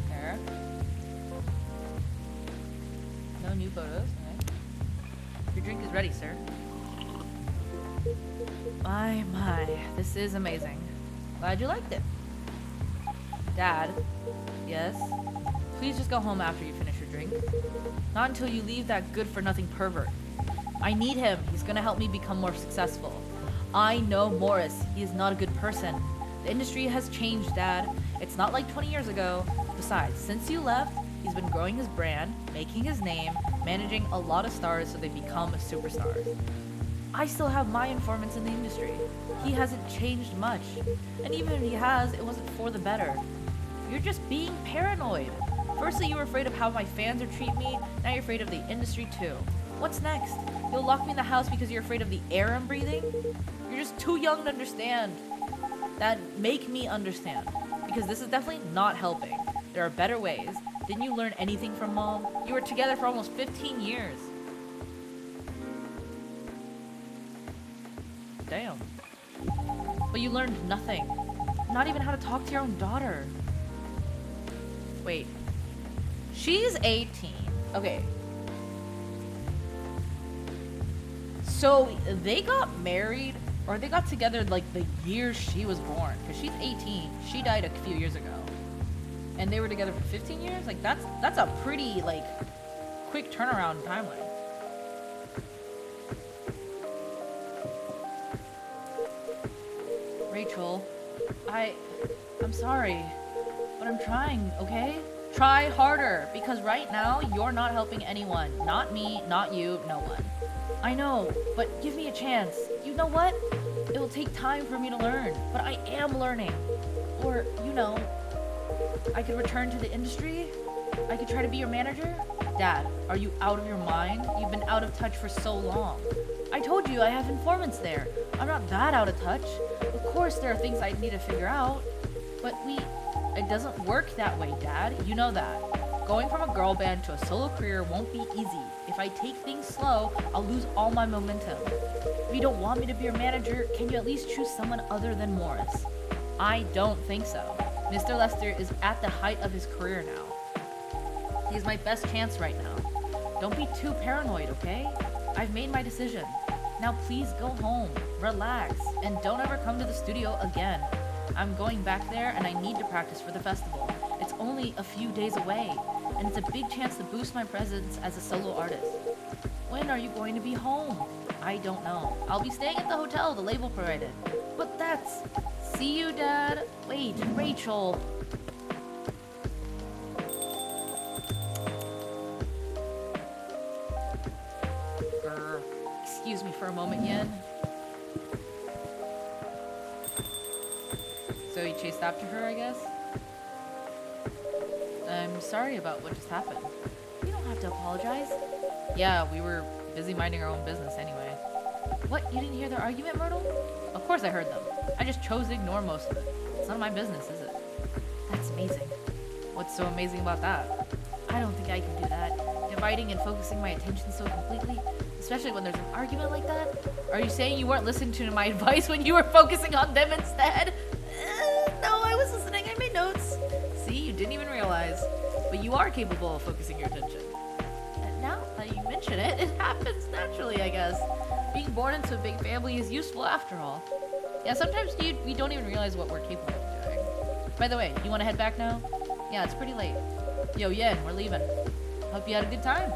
There. No new photos. Okay. Your drink is ready, sir. My. This is amazing. Glad you liked it. Dad. Yes? Please just go home after you finish your drink. Not until you leave that good-for-nothing pervert. I need him. He's gonna help me become more successful. I know Morris. He is not a good person. The industry has changed, Dad. It's not like 20 years ago. Besides, since you left, he's been growing his brand, making his name, managing a lot of stars so they become superstars. I still have my informants in the industry. He hasn't changed much. And even if he has, it wasn't for the better. You're just being paranoid. Firstly, you were afraid of how my fans would treat me. Now you're afraid of the industry too. What's next? You'll lock me in the house because you're afraid of the air I'm breathing? You're just too young to understand. That make me understand. Because this is definitely not helping. There are better ways. Didn't you learn anything from Mom? You were together for almost 15 years. Damn. But you learned nothing. Not even how to talk to your own daughter. Wait. She's 18. Okay. So they got married, or they got together like the year she was born. Because she's 18. She died a few years ago. And they were together for 15 years? Like, that's a pretty, like, quick turnaround timeline. Rachel, I'm sorry, but I'm trying, okay? Try harder, because right now, you're not helping anyone. Not me, not you, no one. I know, but give me a chance. You know what? It will take time for me to learn, but I am learning. Or, you know, I could return to the industry. I could try to be your manager. Dad, are you out of your mind? You've been out of touch for so long. I told you I have informants there. I'm not that out of touch. Of course there are things I need to figure out. But it doesn't work that way, Dad. You know that. Going from a girl band to a solo career won't be easy. If I take things slow, I'll lose all my momentum. If you don't want me to be your manager, can you at least choose someone other than Morris? I don't think so. Mr. Lester is at the height of his career now. He's my best chance right now. Don't be too paranoid, okay? I've made my decision. Now please go home, relax, and don't ever come to the studio again. I'm going back there and I need to practice for the festival. It's only a few days away, and it's a big chance to boost my presence as a solo artist. When are you going to be home? I don't know. I'll be staying at the hotel the label provided. But that's... See you, Dad. Wait, Rachel. Excuse me for a moment, Yen. So he chased after her, I guess? I'm sorry about what just happened. You don't have to apologize. Yeah, we were busy minding our own business anyway. What? You didn't hear their argument, Myrtle? Of course I heard them. I just chose to ignore most of it. It's none of my business, is it? That's amazing. What's so amazing about that? I don't think I can do that. Dividing and focusing my attention so completely, especially when there's an argument like that. Are you saying you weren't listening to my advice when you were focusing on them instead? No, I was listening. I made notes. See, you didn't even realize. But you are capable of focusing your attention. And now that you mention it, it happens naturally, I guess. Being born into a big family is useful after all. Yeah, sometimes we don't even realize what we're capable of doing. By the way, you want to head back now? Yeah, it's pretty late. Yo, Yen, we're leaving. Hope you had a good time.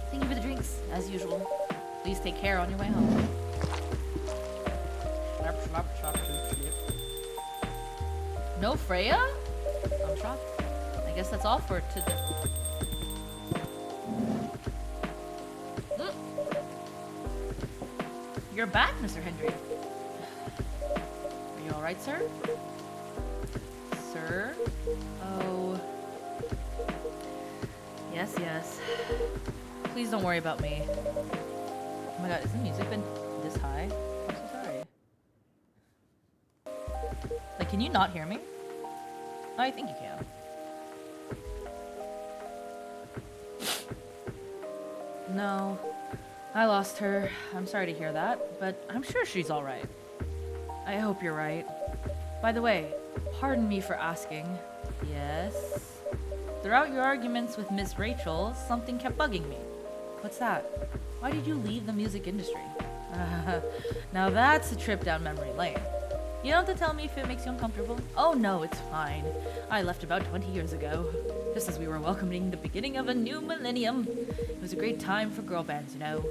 Thank you for the drinks, as usual. Please take care on your way home. No Freya? I'm shocked. I guess that's all for today. You're back, Mr. Hendry. Are you alright, sir? Sir? Oh. Yes, yes. Please don't worry about me. Oh my god, has the music been this high? I'm so sorry. Like, can you not hear me? Oh, I think you can. No. I lost her. I'm sorry to hear that, but I'm sure she's alright. I hope you're right. By the way, pardon me for asking. Yes? Throughout your arguments with Miss Rachel, something kept bugging me. What's that? Why did you leave the music industry? Now that's a trip down memory lane. You don't have to tell me if it makes you uncomfortable. Oh no, it's fine. I left about 20 years ago, just as we were welcoming the beginning of a new millennium. It was a great time for girl bands, you know.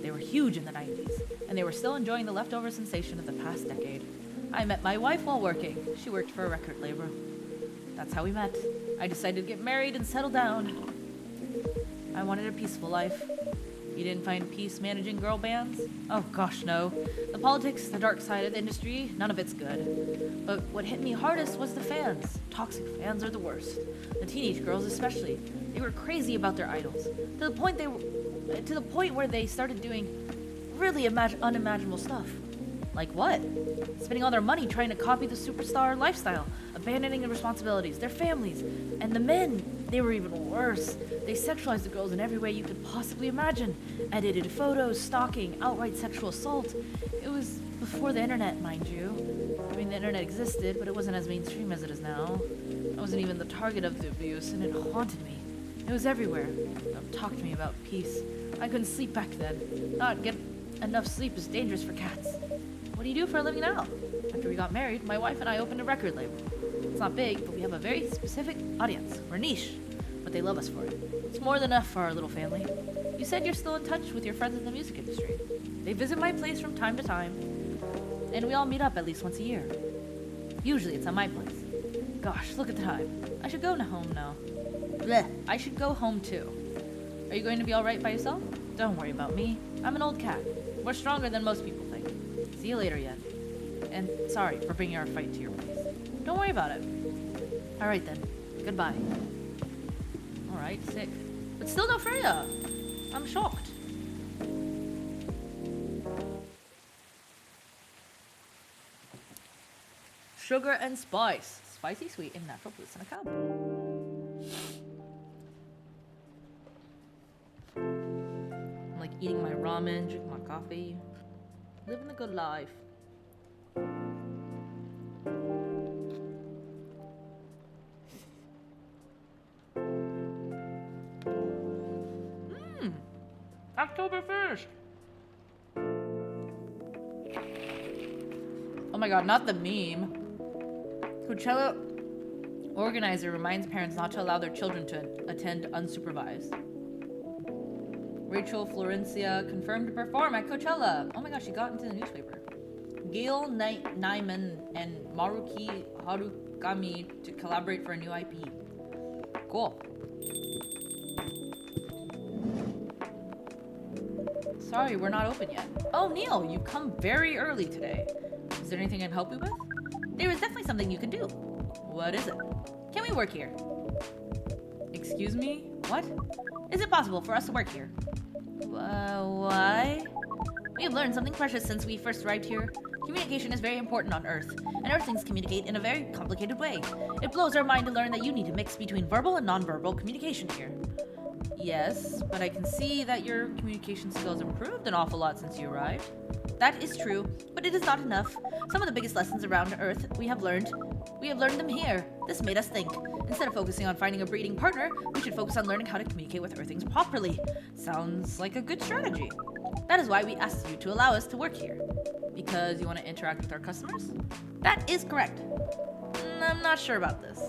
They were huge in the 90s, and they were still enjoying the leftover sensation of the past decade. I met my wife while working. She worked for a record label. That's how we met. I decided to get married and settle down. I wanted a peaceful life. You didn't find peace managing girl bands? Oh gosh, no. The politics, the dark side of the industry, none of it's good. But what hit me hardest was the fans. Toxic fans are the worst. The teenage girls especially. They were crazy about their idols. To the point where they started doing really unimaginable stuff. Like what? Spending all their money trying to copy the superstar lifestyle, abandoning their responsibilities, their families, and the men. They were even worse. They sexualized the girls in every way you could possibly imagine. Edited photos, stalking, outright sexual assault. It was before the internet, mind you. I mean, the internet existed, but it wasn't as mainstream as it is now. I wasn't even the target of the abuse, and it haunted me. It was everywhere. Don't talk to me about peace. I couldn't sleep back then. Not get enough sleep is dangerous for cats. What do you do for a living now? After we got married, my wife and I opened a record label. It's not big, but we have a very specific audience. We're niche, but they love us for it. It's more than enough for our little family. You said you're still in touch with your friends in the music industry. They visit my place from time to time, and we all meet up at least once a year. Usually it's at my place. Gosh, look at the time. I should go home now. Blech, I should go home too. Are you going to be alright by yourself? Don't worry about me. I'm an old cat. We're stronger than most people think. See you later, Yen. And sorry for bringing our fight to your place. Don't worry about it. Alright then. Goodbye. Alright, sick. But still no Freya! I'm shocked. Sugar and spice. Spicy, sweet, and natural bliss in a cup. I'm like eating my ramen, drinking my coffee. Living the good life. October 1st. Oh my god, not the meme. Coachella organizer reminds parents not to allow their children to attend unsupervised. Rachel Florencia confirmed to perform at Coachella. Oh my gosh, she got into the newspaper. Gail Nyman and Maruki Harukami to collaborate for a new IP. Cool. Sorry, we're not open yet. Oh, Neil, you've come very early today. Is there anything I can help you with? There is definitely something you can do. What is it? Can we work here? Excuse me? What? Is it possible for us to work here? Why? We have learned something precious since we first arrived here. Communication is very important on Earth, and Earthlings communicate in a very complicated way. It blows our mind to learn that you need to mix between verbal and non-verbal communication here. Yes, but I can see that your communication skills improved an awful lot since you arrived. That is true, but it is not enough. Some of the biggest lessons around Earth we have learned them here. This made us think. Instead of focusing on finding a breeding partner, we should focus on learning how to communicate with Earthlings properly. Sounds like a good strategy. That is why we asked you to allow us to work here. Because you want to interact with our customers? That is correct. I'm not sure about this.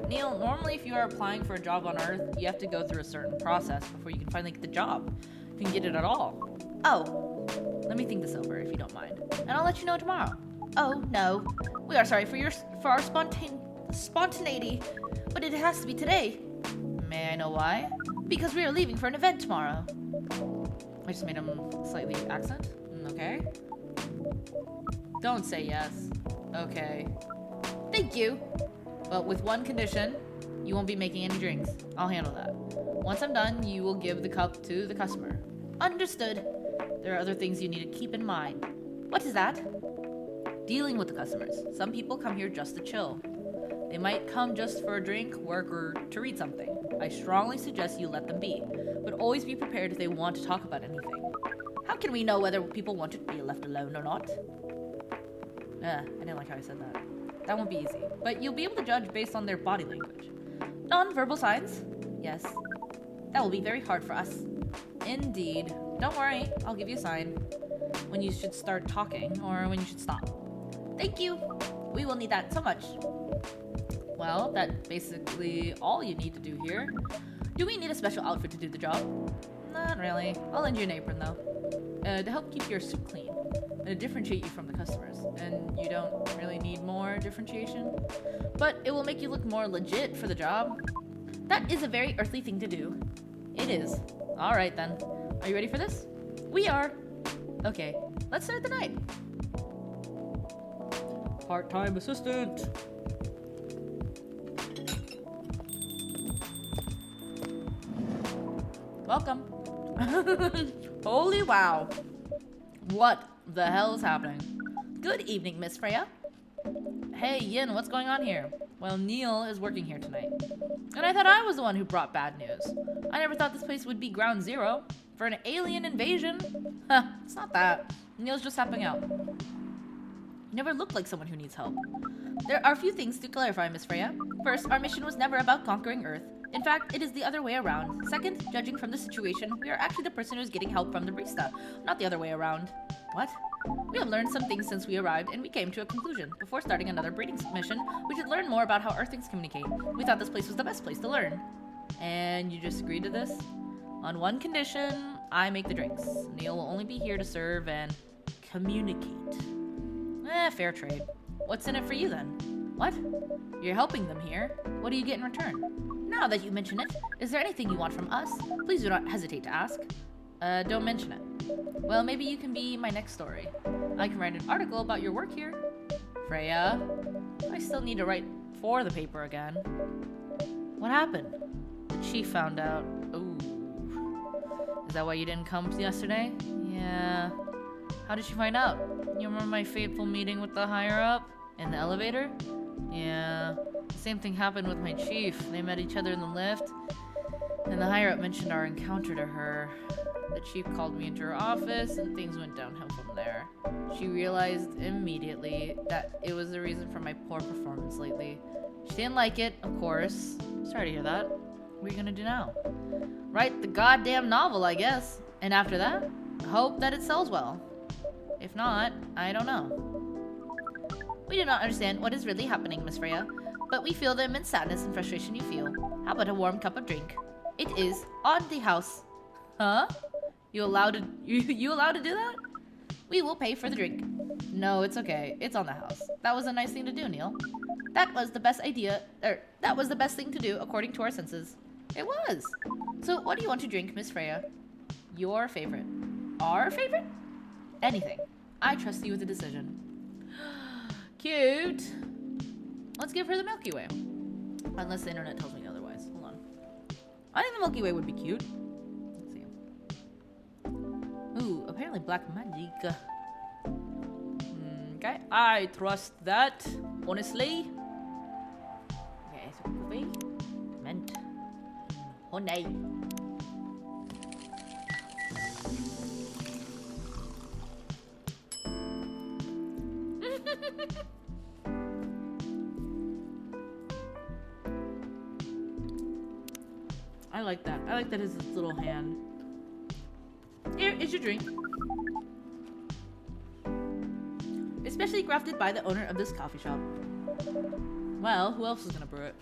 Neil, normally if you are applying for a job on Earth, you have to go through a certain process before you can finally get the job. If you can get it at all. Oh, let me think this over if you don't mind. And I'll let you know tomorrow. Oh, no. We are sorry for our spontaneity, but it has to be today. May I know why? Because we are leaving for an event tomorrow. I just made him slightly accent. Okay. Don't say yes. Okay. Thank you. But with one condition, you won't be making any drinks. I'll handle that. Once I'm done, you will give the cup to the customer. Understood. There are other things you need to keep in mind. What is that? Dealing with the customers. Some people come here just to chill. They might come just for a drink, work, or to read something. I strongly suggest you let them be, but always be prepared if they want to talk about anything. How can we know whether people want to be left alone or not? I didn't like how I said that. That won't be easy, but you'll be able to judge based on their body language. Non-verbal signs? Yes. That will be very hard for us. Indeed. Don't worry, I'll give you a sign. When you should start talking, or when you should stop. Thank you. We will need that so much. Well, that's basically all you need to do here. Do we need a special outfit to do the job? Not really. I'll lend you an apron, though. To help keep your suit clean. And to differentiate you from the customers. And you don't really need more differentiation. But it will make you look more legit for the job. That is a very earthly thing to do. It is. Alright then. Are you ready for this? We are. Okay, let's start the night. Part-time assistant. Welcome. Holy wow. What the hell is happening? Good evening, Miss Freya. Hey, Yin, what's going on here? Well, Neil is working here tonight. And I thought I was the one who brought bad news. I never thought this place would be ground zero for an alien invasion. Huh, it's not that. Neil's just helping out. You never looked like someone who needs help. There are a few things to clarify, Miss Freya. First, our mission was never about conquering Earth. In fact, it is the other way around. Second, judging from the situation, we are actually the person who's getting help from the barista, not the other way around. What? We have learned some things since we arrived, and we came to a conclusion. Before starting another breeding mission, we should learn more about how Earthlings communicate. We thought this place was the best place to learn. And you just agreed to this? On one condition, I make the drinks. Neil will only be here to serve and communicate. Fair trade. What's in it for you then? What? You're helping them here. What do you get in return? Now that you mention it, is there anything you want from us? Please do not hesitate to ask. Don't mention it. Well, maybe you can be my next story. I can write an article about your work here. Freya, I still need to write for the paper again. What happened? The chief found out. Ooh. Is that why you didn't come yesterday? Yeah. How did she find out? You remember my fateful meeting with the higher-up? In the elevator? Yeah. The same thing happened with my chief. They met each other in the lift, and the higher-up mentioned our encounter to her. The chief called me into her office, and things went downhill from there. She realized immediately that it was the reason for my poor performance lately. She didn't like it, of course. Sorry to hear that. What are you gonna do now? Write the goddamn novel, I guess. And after that, hope that it sells well. If not, I don't know. We do not understand what is really happening, Miss Freya, but we feel the immense sadness and frustration you feel. How about a warm cup of drink? It is on the house. Huh? You allowed to do that? We will pay for the drink. No, it's okay. It's on the house. That was a nice thing to do, Neil. That was the best thing to do according to our senses. It was. So what do you want to drink, Miss Freya? Your favorite. Our favorite? Anything. I trust you with the decision. Cute. Let's give her the Milky Way. Unless the internet tells me otherwise. Hold on. I think the Milky Way would be cute. Let's see. Ooh, apparently black magic. Okay, I trust that. Honestly. Okay, so coffee, mint, honey. I like that. I like that his little hand. Here is your drink. Especially crafted by the owner of this coffee shop. Well, who else is gonna brew it?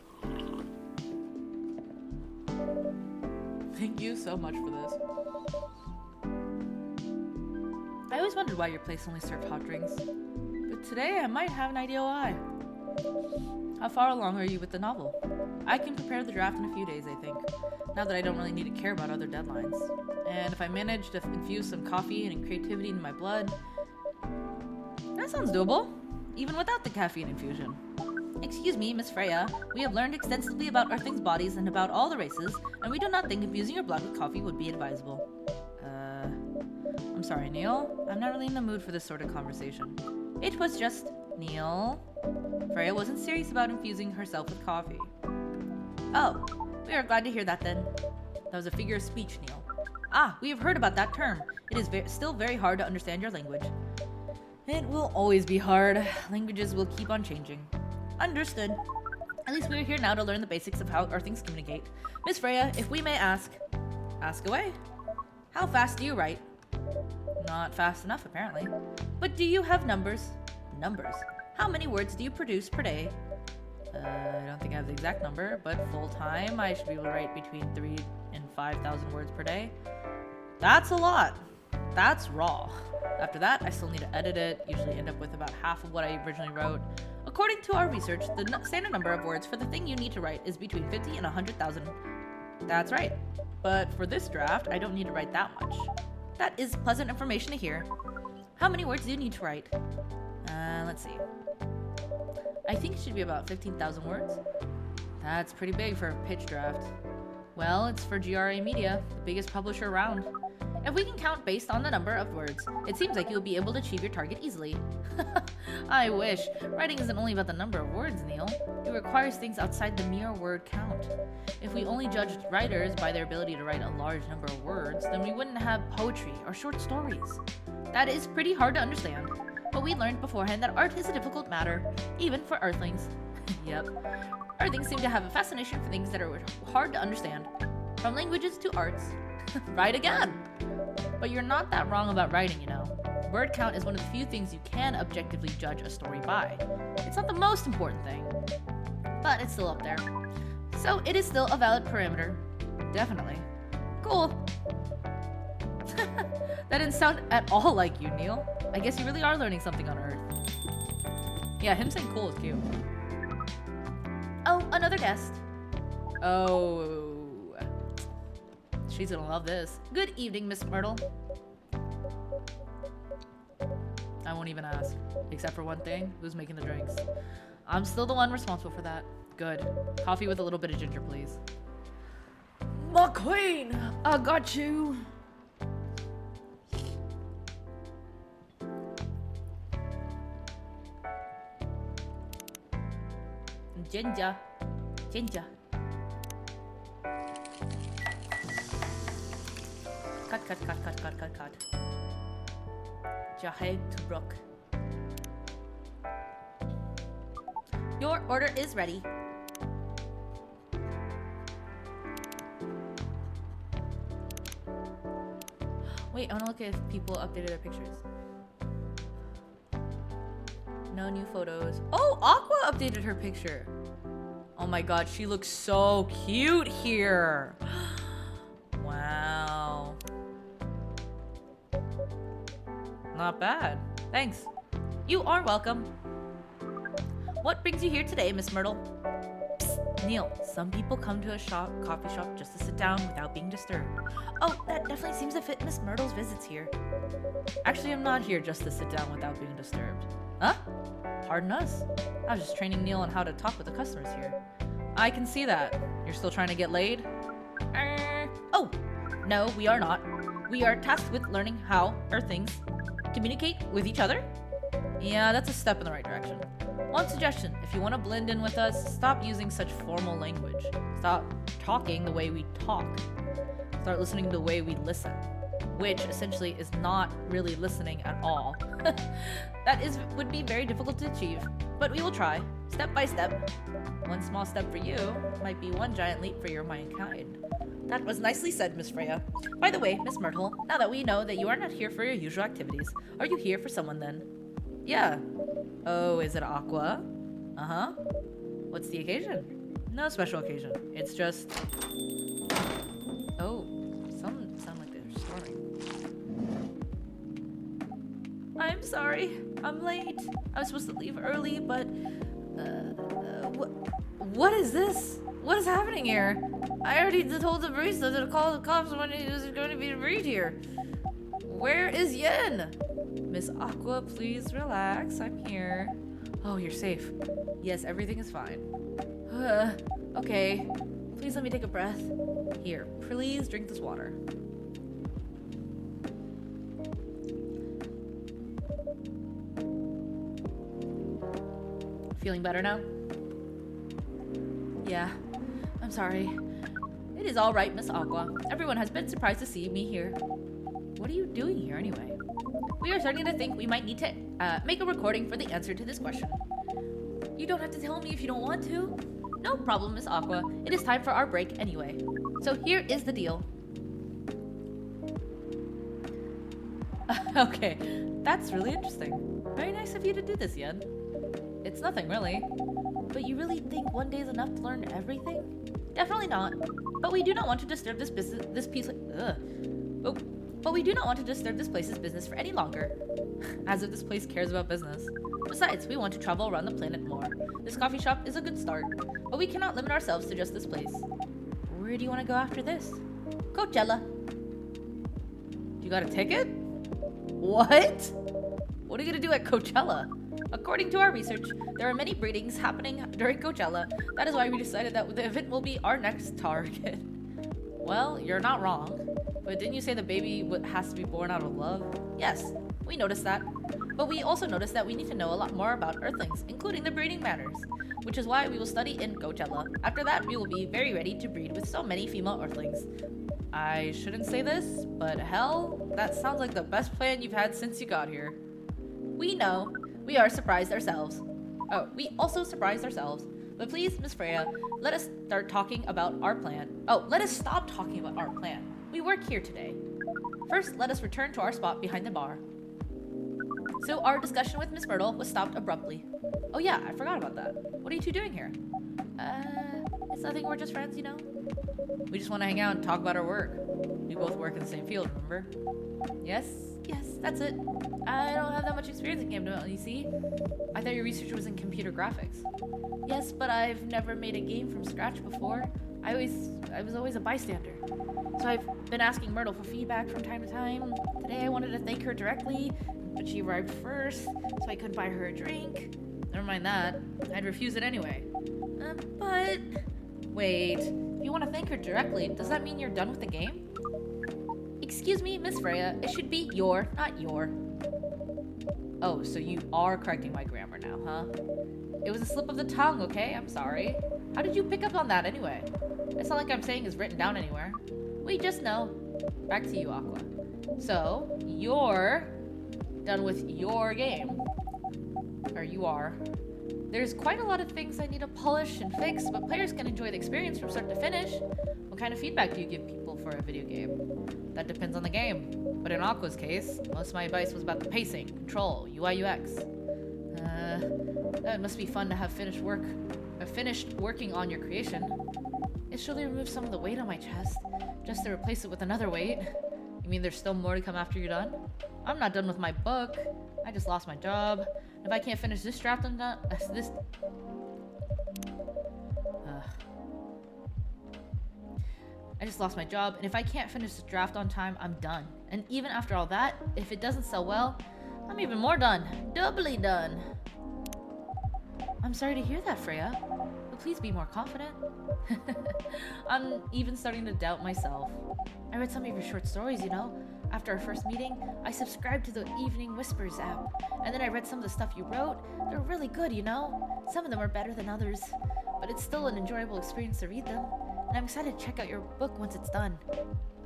Thank you so much for this. I always wondered why your place only served hot drinks. But today I might have an idea why. How far along are you with the novel? I can prepare the draft in a few days, I think. Now that I don't really need to care about other deadlines. And if I manage to infuse some coffee and creativity in my blood, that sounds doable, even without the caffeine infusion. Excuse me, Miss Freya. We have learned extensively about Earthlings' bodies and about all the races, and we do not think infusing your blood with coffee would be advisable. I'm sorry, Neil. I'm not really in the mood for this sort of conversation. It was just... Neil? Freya wasn't serious about infusing herself with coffee. Oh, we are glad to hear that then. That was a figure of speech, Neil. Ah, we have heard about that term. It is still very hard to understand your language. It will always be hard. Languages will keep on changing. Understood. At least we are here now to learn the basics of how Earthlings communicate. Miss Freya, if we may ask... Ask away. How fast do you write? Not fast enough, apparently. But do you have numbers? Numbers. How many words do you produce per day? I don't think I have the exact number, but full time I should be able to write between 3,000 and 5,000 words per day. That's a lot. That's raw. After that, I still need to edit it, usually end up with about half of what I originally wrote. According to our research, the standard number of words for the thing you need to write is between 50 and 100,000 That's right. But for this draft, I don't need to write that much. That is pleasant information to hear. How many words do you need to write? Let's see. I think it should be about 15,000 words. That's pretty big for a pitch draft. Well, it's for GRA Media, the biggest publisher around. If we can count based on the number of words, it seems like you'll be able to achieve your target easily. I wish. Writing isn't only about the number of words, Neil. It requires things outside the mere word count. If we only judged writers by their ability to write a large number of words, then we wouldn't have poetry or short stories. That is pretty hard to understand, but we learned beforehand that art is a difficult matter, even for Earthlings. Yep. Earthlings seem to have a fascination for things that are hard to understand, from languages to arts. Right again! But you're not that wrong about writing, you know. Word count is one of the few things you can objectively judge a story by. It's not the most important thing, but it's still up there. So it is still a valid parameter. Definitely. Cool. That didn't sound at all like you, Neil. I guess you really are learning something on Earth. Yeah, him saying cool is cute. Oh, another guest. Oh. She's gonna love this. Good evening, Miss Myrtle. I won't even ask. Except for one thing, who's making the drinks? I'm still the one responsible for that. Good. Coffee with a little bit of ginger, please. My queen! I got you. Ginger. Ginger. Cut. Jahe to Brook. Your order is ready. Wait, I wanna look if people updated their pictures. No new photos. Oh, Aqua updated her picture. Oh my god, she looks so cute here. Wow. Not bad. Thanks. You are welcome. What brings you here today, Miss Myrtle? Psst, Neil, some people come to a coffee shop just to sit down without being disturbed. Oh, that definitely seems to fit Miss Myrtle's visits here. Actually, I'm not here just to sit down without being disturbed. Huh? Pardon us. I was just training Neil on how to talk with the customers here. I can see that. You're still trying to get laid? Oh, no, we are not. We are tasked with learning how Earthlings communicate with each other. Yeah, that's a step in the right direction. One suggestion, if you want to blend in with us, stop using such formal language. Stop talking the way we talk. Start listening the way we listen, which essentially is not really listening at all. Would be very difficult to achieve, but we will try, step by step. One small step for you might be one giant leap for your mankind. That was nicely said, Miss Freya. By the way, Miss Myrtle, now that we know that you are not here for your usual activities, are you here for someone then? Yeah. Oh, is it Aqua? Uh-huh. What's the occasion? No special occasion. It's just... Oh, some sound like they're snoring. I'm sorry. I'm late. I was supposed to leave early, but... What is this? What is happening here? I already told the barista to call the cops when he was going to be read here. Where is Yen? Miss Aqua, please relax. I'm here. Oh, you're safe. Yes, everything is fine. Okay. Please let me take a breath. Here, please drink this water. Feeling better now? Yeah. I'm sorry. It is all right, Miss Aqua. Everyone has been surprised to see me here. What are you doing here anyway? We are starting to think we might need to make a recording for the answer to this question. You don't have to tell me if you don't want to. No problem, Miss Aqua. It is time for our break anyway. So here is the deal. Okay, that's really interesting. Very nice of you to do this, Yen. It's nothing really. But you really think one day is enough to learn everything? Definitely not. But we do not want to disturb this piece. But we do not want to disturb this place's business for any longer. As if this place cares about business. Besides, we want to travel around the planet more. This coffee shop is a good start, but we cannot limit ourselves to just this place. Where do you want to go after this? Coachella. You got a ticket? What? What are you gonna do at Coachella? According to our research, there are many breedings happening during Coachella. That is why we decided that the event will be our next target. Well, you're not wrong. But didn't you say the baby has to be born out of love? Yes, we noticed that. But we also noticed that we need to know a lot more about Earthlings, including the breeding manners, which is why we will study in Coachella. After that, we will be very ready to breed with so many female Earthlings. I shouldn't say this, but hell, that sounds like the best plan you've had since you got here. We know. We are surprised ourselves. Oh, we also surprised ourselves. But please, Miss Freya, let us start talking about our plan. Oh, let us stop talking about our plan. We work here today. First, let us return to our spot behind the bar. So our discussion with Miss Myrtle was stopped abruptly. Oh yeah, I forgot about that. What are you two doing here? It's nothing, we're just friends, you know? We just want to hang out and talk about our work. We both work in the same field, remember? Yes, that's it. I don't have that much experience in game development, you see? I thought your research was in computer graphics. Yes, but I've never made a game from scratch before. I was always a bystander. So I've been asking Myrtle for feedback from time to time. Today I wanted to thank her directly, but she arrived first, so I couldn't buy her a drink. Never mind that. I'd refuse it anyway. But... Wait, if you want to thank her directly, does that mean you're done with the game? Excuse me, Miss Freya, it should be your, not your. Oh, so you are correcting my grammar now, huh? It was a slip of the tongue, okay? I'm sorry. How did you pick up on that anyway? It's not like I'm saying it's written down anywhere. We just know. Back to you, Aqua. So, you're done with your game. Or you are. There's quite a lot of things I need to polish and fix, but players can enjoy the experience from start to finish. What kind of feedback do you give people for a video game? That depends on the game. But in Aqua's case, most of my advice was about the pacing, control, UI, UX. That must be fun to have finished working on your creation. It surely removes some of the weight on my chest, just to replace it with another weight. You mean there's still more to come after you're done? I'm not done with my book. I just lost my job. If I can't finish this draft, I'm done. I just lost my job, and if I can't finish this draft on time, I'm done. And even after all that, if it doesn't sell well, I'm even more done. Doubly done. I'm sorry to hear that, Freya. But please be more confident. I'm even starting to doubt myself. I read some of your short stories, you know. After our first meeting, I subscribed to the Evening Whispers app, and then I read some of the stuff you wrote. They're really good, you know. Some of them are better than others, but it's still an enjoyable experience to read them, and I'm excited to check out your book once it's done.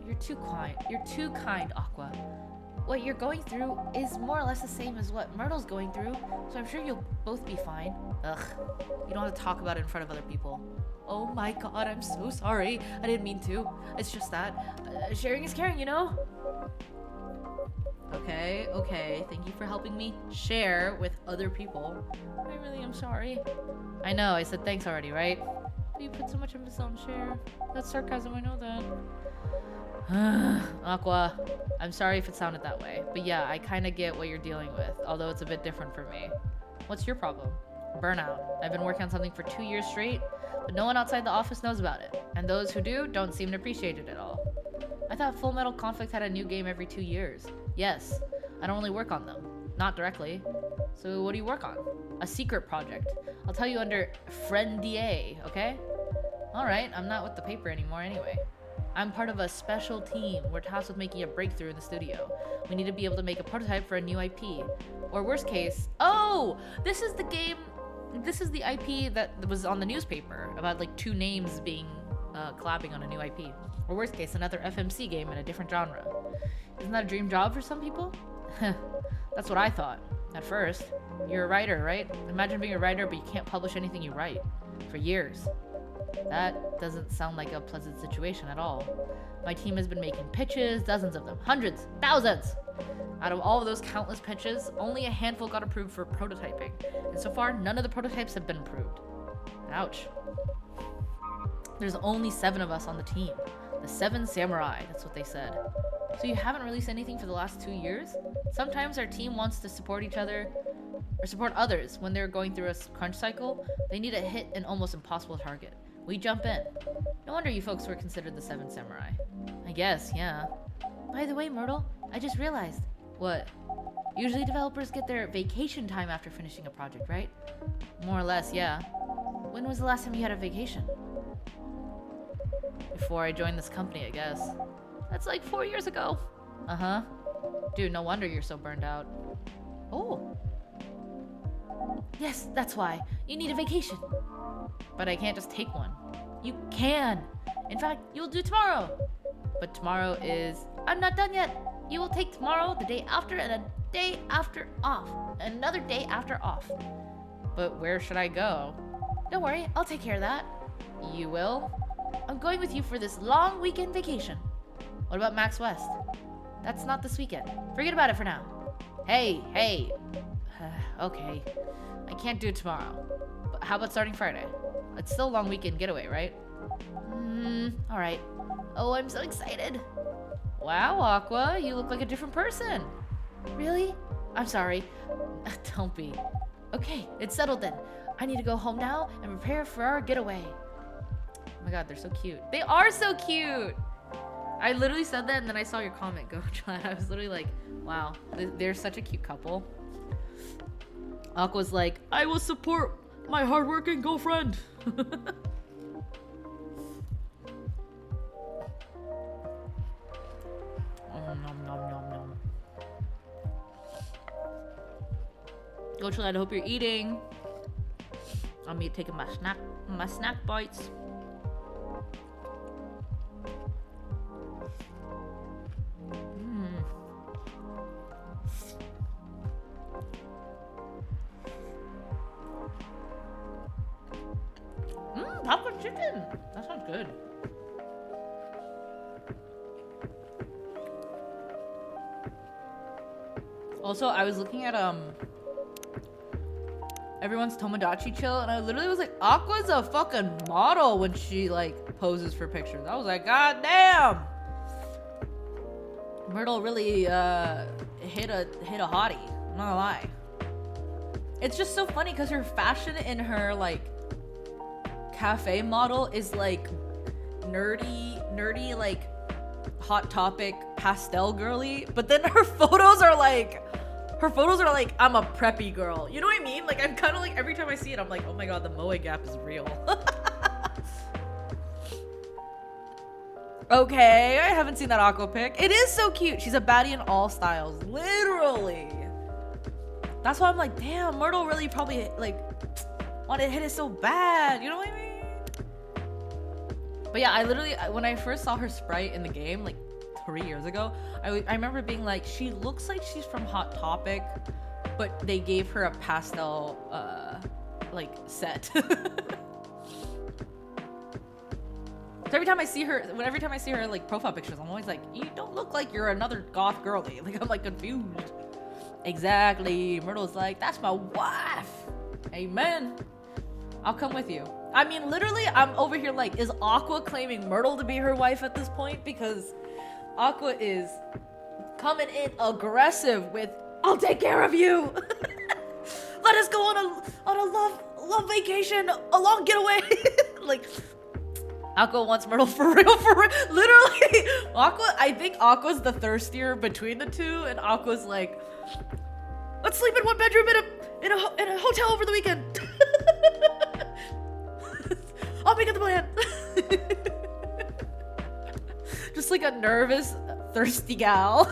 You're too kind, Aqua. What you're going through is more or less the same as what Myrtle's going through, so I'm sure you'll both be fine. Ugh, you don't have to talk about it in front of other people. Oh my god, I'm so sorry. I didn't mean to. It's just that. Sharing is caring, you know? Okay. Thank you for helping me share with other people. I really am sorry. I know, I said thanks already, right? But you put so much emphasis on share. That's sarcasm, I know that. Aqua, I'm sorry if it sounded that way. But yeah, I kind of get what you're dealing with, although it's a bit different for me. What's your problem? Burnout. I've been working on something for 2 years straight, but no one outside the office knows about it. And those who do don't seem to appreciate it at all. I thought Full Metal Conflict had a new game every 2 years. Yes, I don't only work on them. Not directly. So what do you work on? A secret project. I'll tell you under Friend DA, okay? Alright, I'm not with the paper anymore anyway. I'm part of a special team. We're tasked with making a breakthrough in the studio. We need to be able to make a prototype for a new IP. Or worst case, oh! This is the IP that was on the newspaper about like 2 names being collabing on a new IP. Or worst case, another FMC game in a different genre. Isn't that a dream job for some people? That's what I thought, at first. You're a writer, right? Imagine being a writer, but you can't publish anything you write. For years. That doesn't sound like a pleasant situation at all. My team has been making pitches, dozens of them, hundreds, thousands! Out of all of those countless pitches, only a handful got approved for prototyping. And so far, none of the prototypes have been approved. Ouch. There's only 7 of us on the team. The 7 samurai, that's what they said. So you haven't released anything for the last 2 years? Sometimes our team wants to support each other, or support others when they're going through a crunch cycle. They need to hit an almost impossible target. We jump in. No wonder you folks were considered the 7 samurai. I guess, yeah. By the way, Myrtle, I just realized. What? Usually developers get their vacation time after finishing a project, right? More or less, yeah. When was the last time you had a vacation? Before I joined this company, I guess. That's like 4 years ago. Uh-huh. Dude, no wonder you're so burned out. Oh. Yes, that's why. You need a vacation. But I can't just take one. You can. In fact, you'll do tomorrow. But tomorrow is... I'm not done yet. You will take tomorrow, the day after, and a day after off. Another day after off. But where should I go? Don't worry, I'll take care of that. You will? I'm going with you for this long weekend vacation. What about Max West? That's not this weekend. Forget about it for now. Hey. Okay. I can't do it tomorrow. But how about starting Friday? It's still a long weekend getaway, right? Alright. Oh, I'm so excited. Wow, Aqua, you look like a different person. Really? I'm sorry. Don't be. Okay, it's settled then. I need to go home now and prepare for our getaway. Oh my god, they're so cute. They are so cute! I literally said that and then I saw your comment, Go Chat. I was literally like, wow, they're such a cute couple. Aqua's like, I will support my hardworking girlfriend. Nom, nom, nom, nom. Go Chat, I hope you're eating. I'm taking my snack bites. Popcorn chicken. That sounds good. Also, I was looking at everyone's Tomodachi chill, and I literally was like, Aqua's a fucking model when she like poses for pictures. I was like, god damn. Myrtle really hit a hottie. I'm not gonna lie. It's just so funny because her fashion in her like cafe model is like nerdy like Hot Topic pastel girly, but then her photos are like I'm a preppy girl. You know what I mean? Like I'm kind of like every time I see it, I'm like, oh my god, the Moe gap is real. Okay, I haven't seen that Aqua pic. It is so cute. She's a baddie in all styles, literally. That's why I'm like, damn, Myrtle really probably like wanted to hit it so bad. You know what I mean? But yeah, I literally, when I first saw her sprite in the game, like 3 years ago, I remember being like, she looks like she's from Hot Topic, but they gave her a pastel, like, set. So every time I see her, like, profile pictures, I'm always like, you don't look like you're another goth girlie. Like, I'm like confused. Exactly. Myrtle's like, that's my wife. Amen. I'll come with you. I mean, literally, I'm over here like, is Aqua claiming Myrtle to be her wife at this point? Because Aqua is coming in aggressive with, I'll take care of you. Let us go on a love vacation, a long getaway. Like, Aqua wants Myrtle for real. Literally, Aqua, I think Aqua's the thirstier between the two, and Aqua's like, let's sleep in one bedroom in a hotel over the weekend. I'll make it the plan. Just like a nervous, thirsty gal.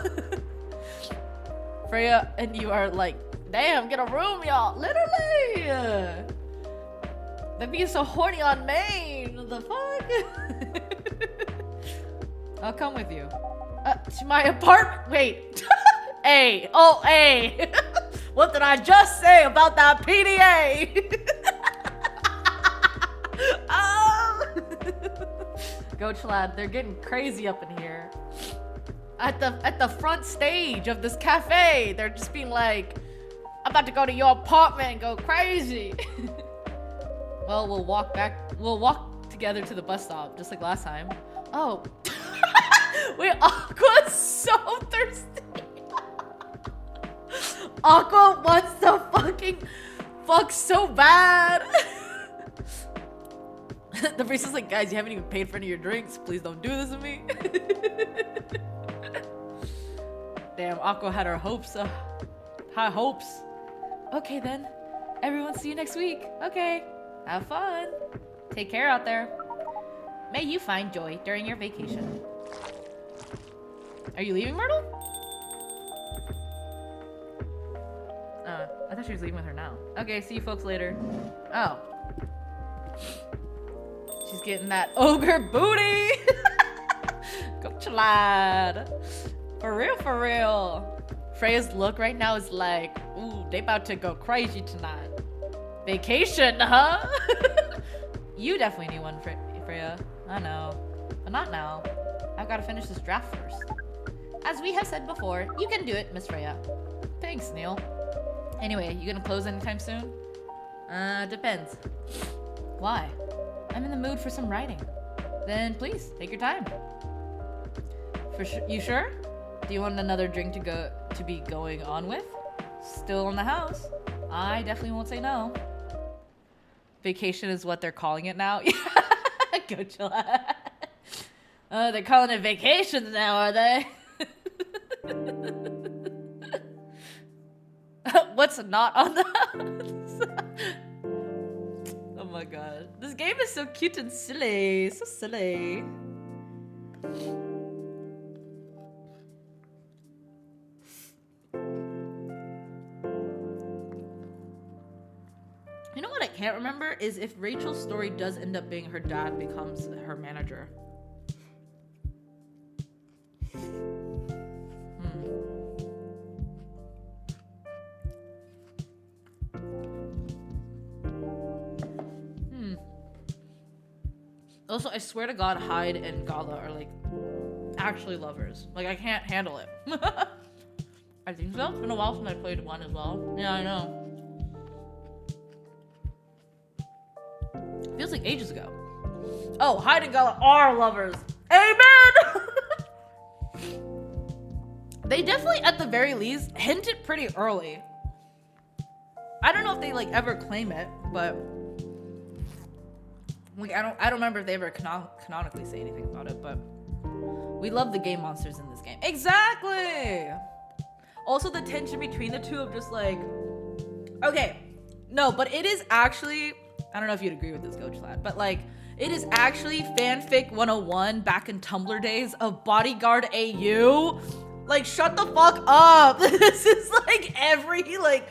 Freya and you are like, damn, get a room, y'all. Literally. They're being so horny on Maine. What the fuck? I'll come with you. To my apartment. Wait. Hey. Oh, hey. What did I just say about that PDA? Go Chlad, they're getting crazy up in here. At the front stage of this cafe, they're just being like, I'm about to go to your apartment and go crazy. Well, we'll walk together to the bus stop, just like last time. Oh. Wait, Aqua's so thirsty. Aqua wants to fucking fuck so bad. The priest is like, guys, you haven't even paid for any of your drinks. Please don't do this to me. Damn, Aqua had her hopes. High hopes. Okay then. Everyone see you next week. Okay. Have fun. Take care out there. May you find joy during your vacation. Are you leaving, Myrtle? I thought she was leaving with her now. Okay, see you folks later. Oh. She's getting that ogre booty! Go lad. For real, for real. Freya's look right now is like, ooh, they about to go crazy tonight. Vacation, huh? You definitely need one, Freya. I know. But not now. I've got to finish this draft first. As we have said before, you can do it, Miss Freya. Thanks, Neil. Anyway, you gonna close anytime soon? Depends. Why? I'm in the mood for some writing. Then please, take your time. You sure? Do you want another drink to be going on with? Still in the house. I definitely won't say no. Vacation is what they're calling it now. Go chill. They're calling it vacations now, are they? What's not on the house? Oh my god. This game is so cute and silly. So silly. You know what I can't remember is if Rachel's story does end up being her dad becomes her manager. Also, I swear to God, Hyde and Gala are like actually lovers. Like, I can't handle it. I think so. It's been a while since I played one as well. Yeah, I know. Feels like ages ago. Oh, Hyde and Gala are lovers. Amen! They definitely, at the very least, hinted pretty early. I don't know if they like ever claim it, but like I don't remember if they ever canonically say anything about it, but we love the game monsters in this game. Exactly. Also, the tension between the two of just like, okay, no, but it is actually, I don't know if you'd agree with this, Coach Lad, but like, it is actually fanfic 101 back in Tumblr days of Bodyguard AU. Like, shut the fuck up. This is like every like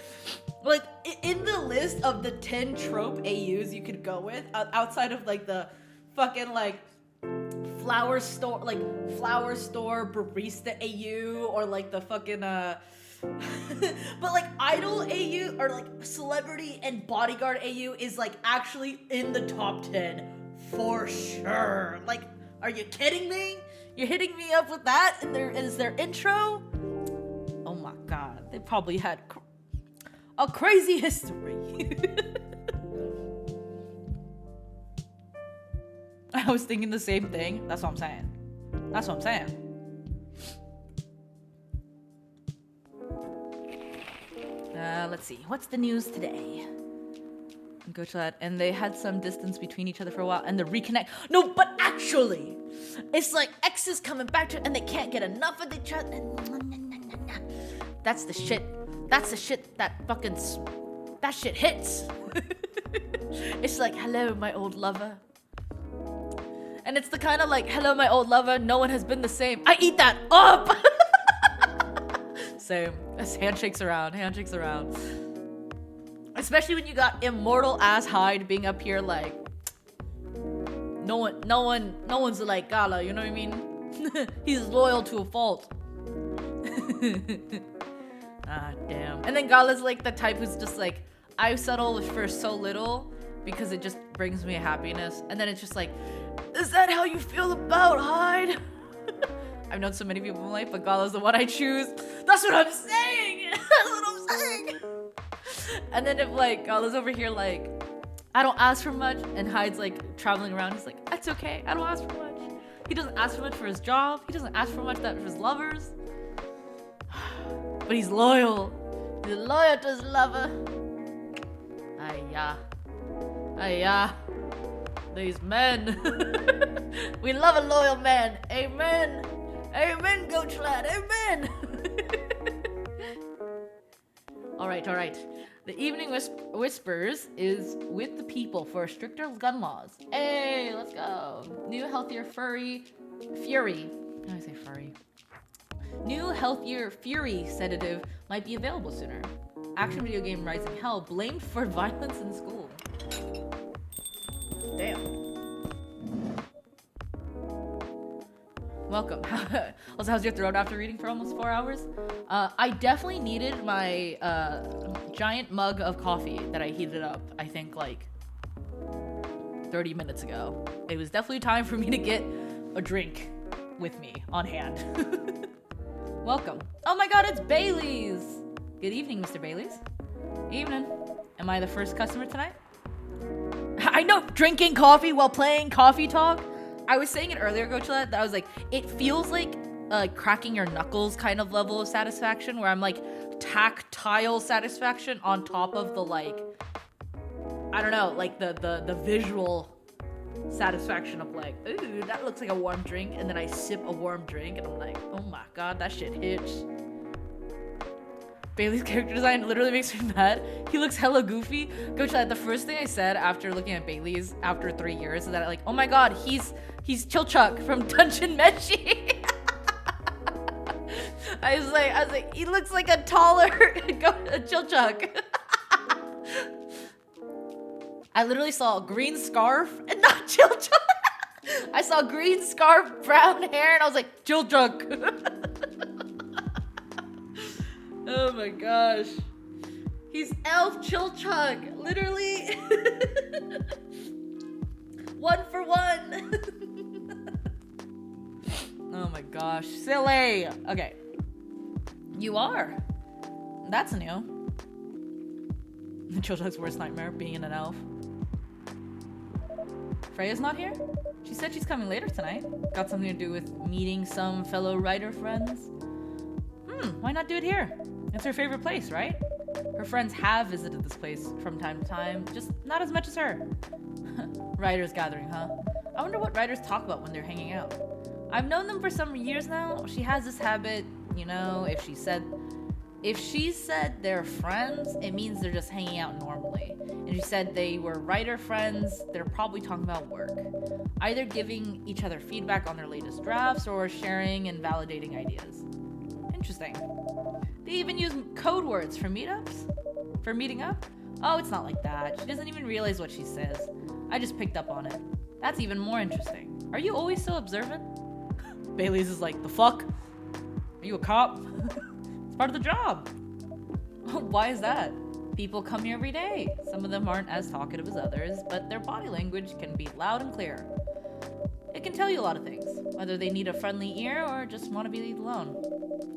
in the list of the 10 trope AUs you could go with outside of like the fucking like flower store barista AU or like the fucking but like idol AU or like celebrity and bodyguard AU is like actually in the top 10 for sure. Like, are you kidding me? You're hitting me up with that and there is their intro? Oh my god, they probably had a crazy history. I was thinking the same thing. That's what I'm saying. That's what I'm saying. Let's see. What's the news today? Go to that. And they had some distance between each other for a while and the reconnect. No, but actually, it's like X is coming back to it and they can't get enough of each other. That's the shit. That's the shit that shit hits. It's like, hello, my old lover. And it's the kind of like, hello, my old lover, no one has been the same. I eat that up. Same. It's handshakes around. Especially when you got immortal ass Hyde being up here like, no one's like Gala, you know what I mean? He's loyal to a fault. Ah, damn. And then Gala's like the type who's just like, I settle for so little because it just brings me happiness. And then it's just like, is that how you feel about Hyde? I've known so many people in life, but Gala's the one I choose. That's what I'm saying! That's what I'm saying! And then if like Gala's over here like, I don't ask for much, and Hyde's like traveling around, he's like, that's okay, I don't ask for much. He doesn't ask for much for his job, he doesn't ask for much for his lovers. But he's loyal. He's loyal to his lover. Ayah. These men. We love a loyal man. Amen. Amen, Coach Lad. Amen. All right. The Evening Whispers is with the people for stricter gun laws. Hey, let's go. New, healthier, fury. How do I say furry? New, healthier, fury sedative might be available sooner. Action video game Rising Hell blamed for violence in school. Damn. Welcome. Also, how's your throat after reading for almost 4 hours? I definitely needed my giant mug of coffee that I heated up, I think, like 30 minutes ago. It was definitely time for me to get a drink with me on hand. Welcome. Oh my god, it's Bailey's! Good evening, Mr. Bailey's. Evening. Am I the first customer tonight? I know, drinking coffee while playing coffee talk. I was saying it earlier, Gochila, that I was like, it feels like cracking your knuckles kind of level of satisfaction, where I'm like tactile satisfaction on top of the like, I don't know, like the visual satisfaction of like, ooh, that looks like a warm drink, and then I sip a warm drink and I'm like, oh my god, that shit hits. Bailey's character design literally makes me mad. He looks hella goofy. Gochila, the first thing I said after looking at Bailey's after 3 years is that like, oh my god, he's Chilchuck from Dungeon Meshi. I was like, he looks like a taller Chilchuck. I literally saw a green scarf and not Chilchuck. I saw green scarf, brown hair, and I was like, Chilchuck. Oh my gosh. He's Elf Chilchuck, literally. 1 for 1. Oh my gosh, silly. Okay. You are. That's new. Chilchuck's worst nightmare, being an elf. Freya's not here? She said she's coming later tonight. Got something to do with meeting some fellow writer friends. Why not do it here? It's her favorite place, right? Her friends have visited this place from time to time, just not as much as her. Writers gathering, huh? I wonder what writers talk about when they're hanging out. I've known them for some years now. She has this habit, you know, if she said they're friends, it means they're just hanging out normally. And if she said they were writer friends, they're probably talking about work. Either giving each other feedback on their latest drafts or sharing and validating ideas. Interesting. They even use code words for meetups? For meeting up? Oh, it's not like that. She doesn't even realize what she says. I just picked up on it. That's even more interesting. Are you always so observant? Bailey's is like, the fuck? Are you a cop? It's part of the job. Why is that? People come here every day. Some of them aren't as talkative as others, but their body language can be loud and clear. It can tell you a lot of things, whether they need a friendly ear or just want to be alone.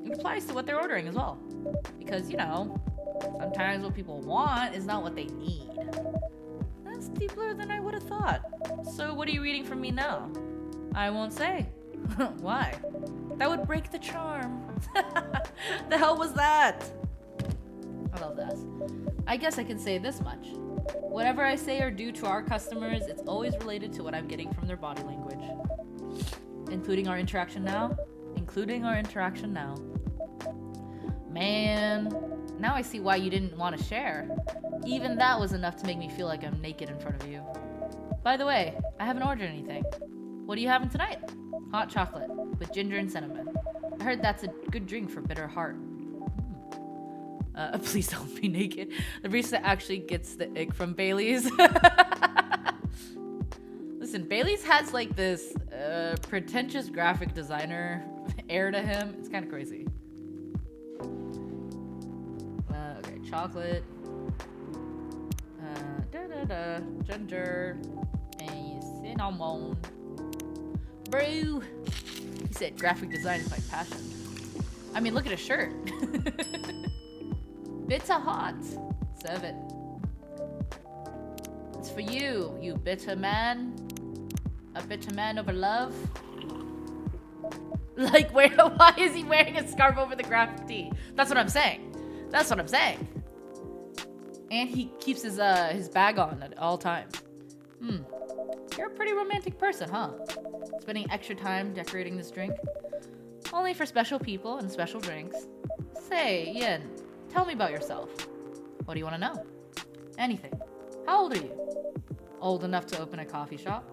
It applies to what they're ordering as well. Because, you know, sometimes what people want is not what they need. That's deeper than I would have thought. So what are you reading from me now? I won't say. Why? That would break the charm. The hell was that? I love this. I guess I can say this much. Whatever I say or do to our customers, it's always related to what I'm getting from their body language. Including our interaction now. Man, now I see why you didn't want to share. Even that was enough to make me feel like I'm naked in front of you. By the way, I haven't ordered anything. What are you having tonight? Hot chocolate with ginger and cinnamon. I heard that's a good drink for bitter heart. Please don't be naked. The barista actually gets the ick from Bailey's. Listen, Bailey's has like this pretentious graphic designer air to him. It's kind of crazy. Okay, chocolate. Ginger. And cinnamon. Brew. He said graphic design is my passion. I mean, look at his shirt. Bitter hot. Serve it. It's for you, you bitter man. A bitter man over love. Like, why is he wearing a scarf over the graphic tee? That's what I'm saying. And he keeps his bag on at all times. You're a pretty romantic person, huh? Spending extra time decorating this drink? Only for special people and special drinks. Say, Yin, tell me about yourself. What do you want to know? Anything. How old are you? Old enough to open a coffee shop?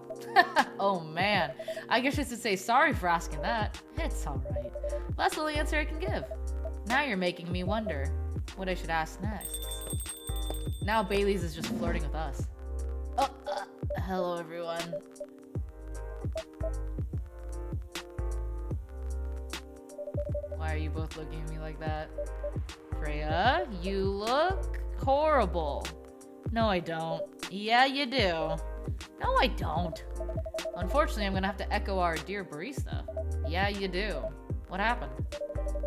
Oh man, I guess I should say sorry for asking that. It's alright. That's the only answer I can give. Now you're making me wonder what I should ask next. Now Bailey's is just flirting with us. Oh, hello everyone. Why are you both looking at me like that? Freya, you look horrible. No, I don't. Yeah, you do. No, I don't. Unfortunately, I'm gonna have to echo our dear barista. Yeah, you do. What happened?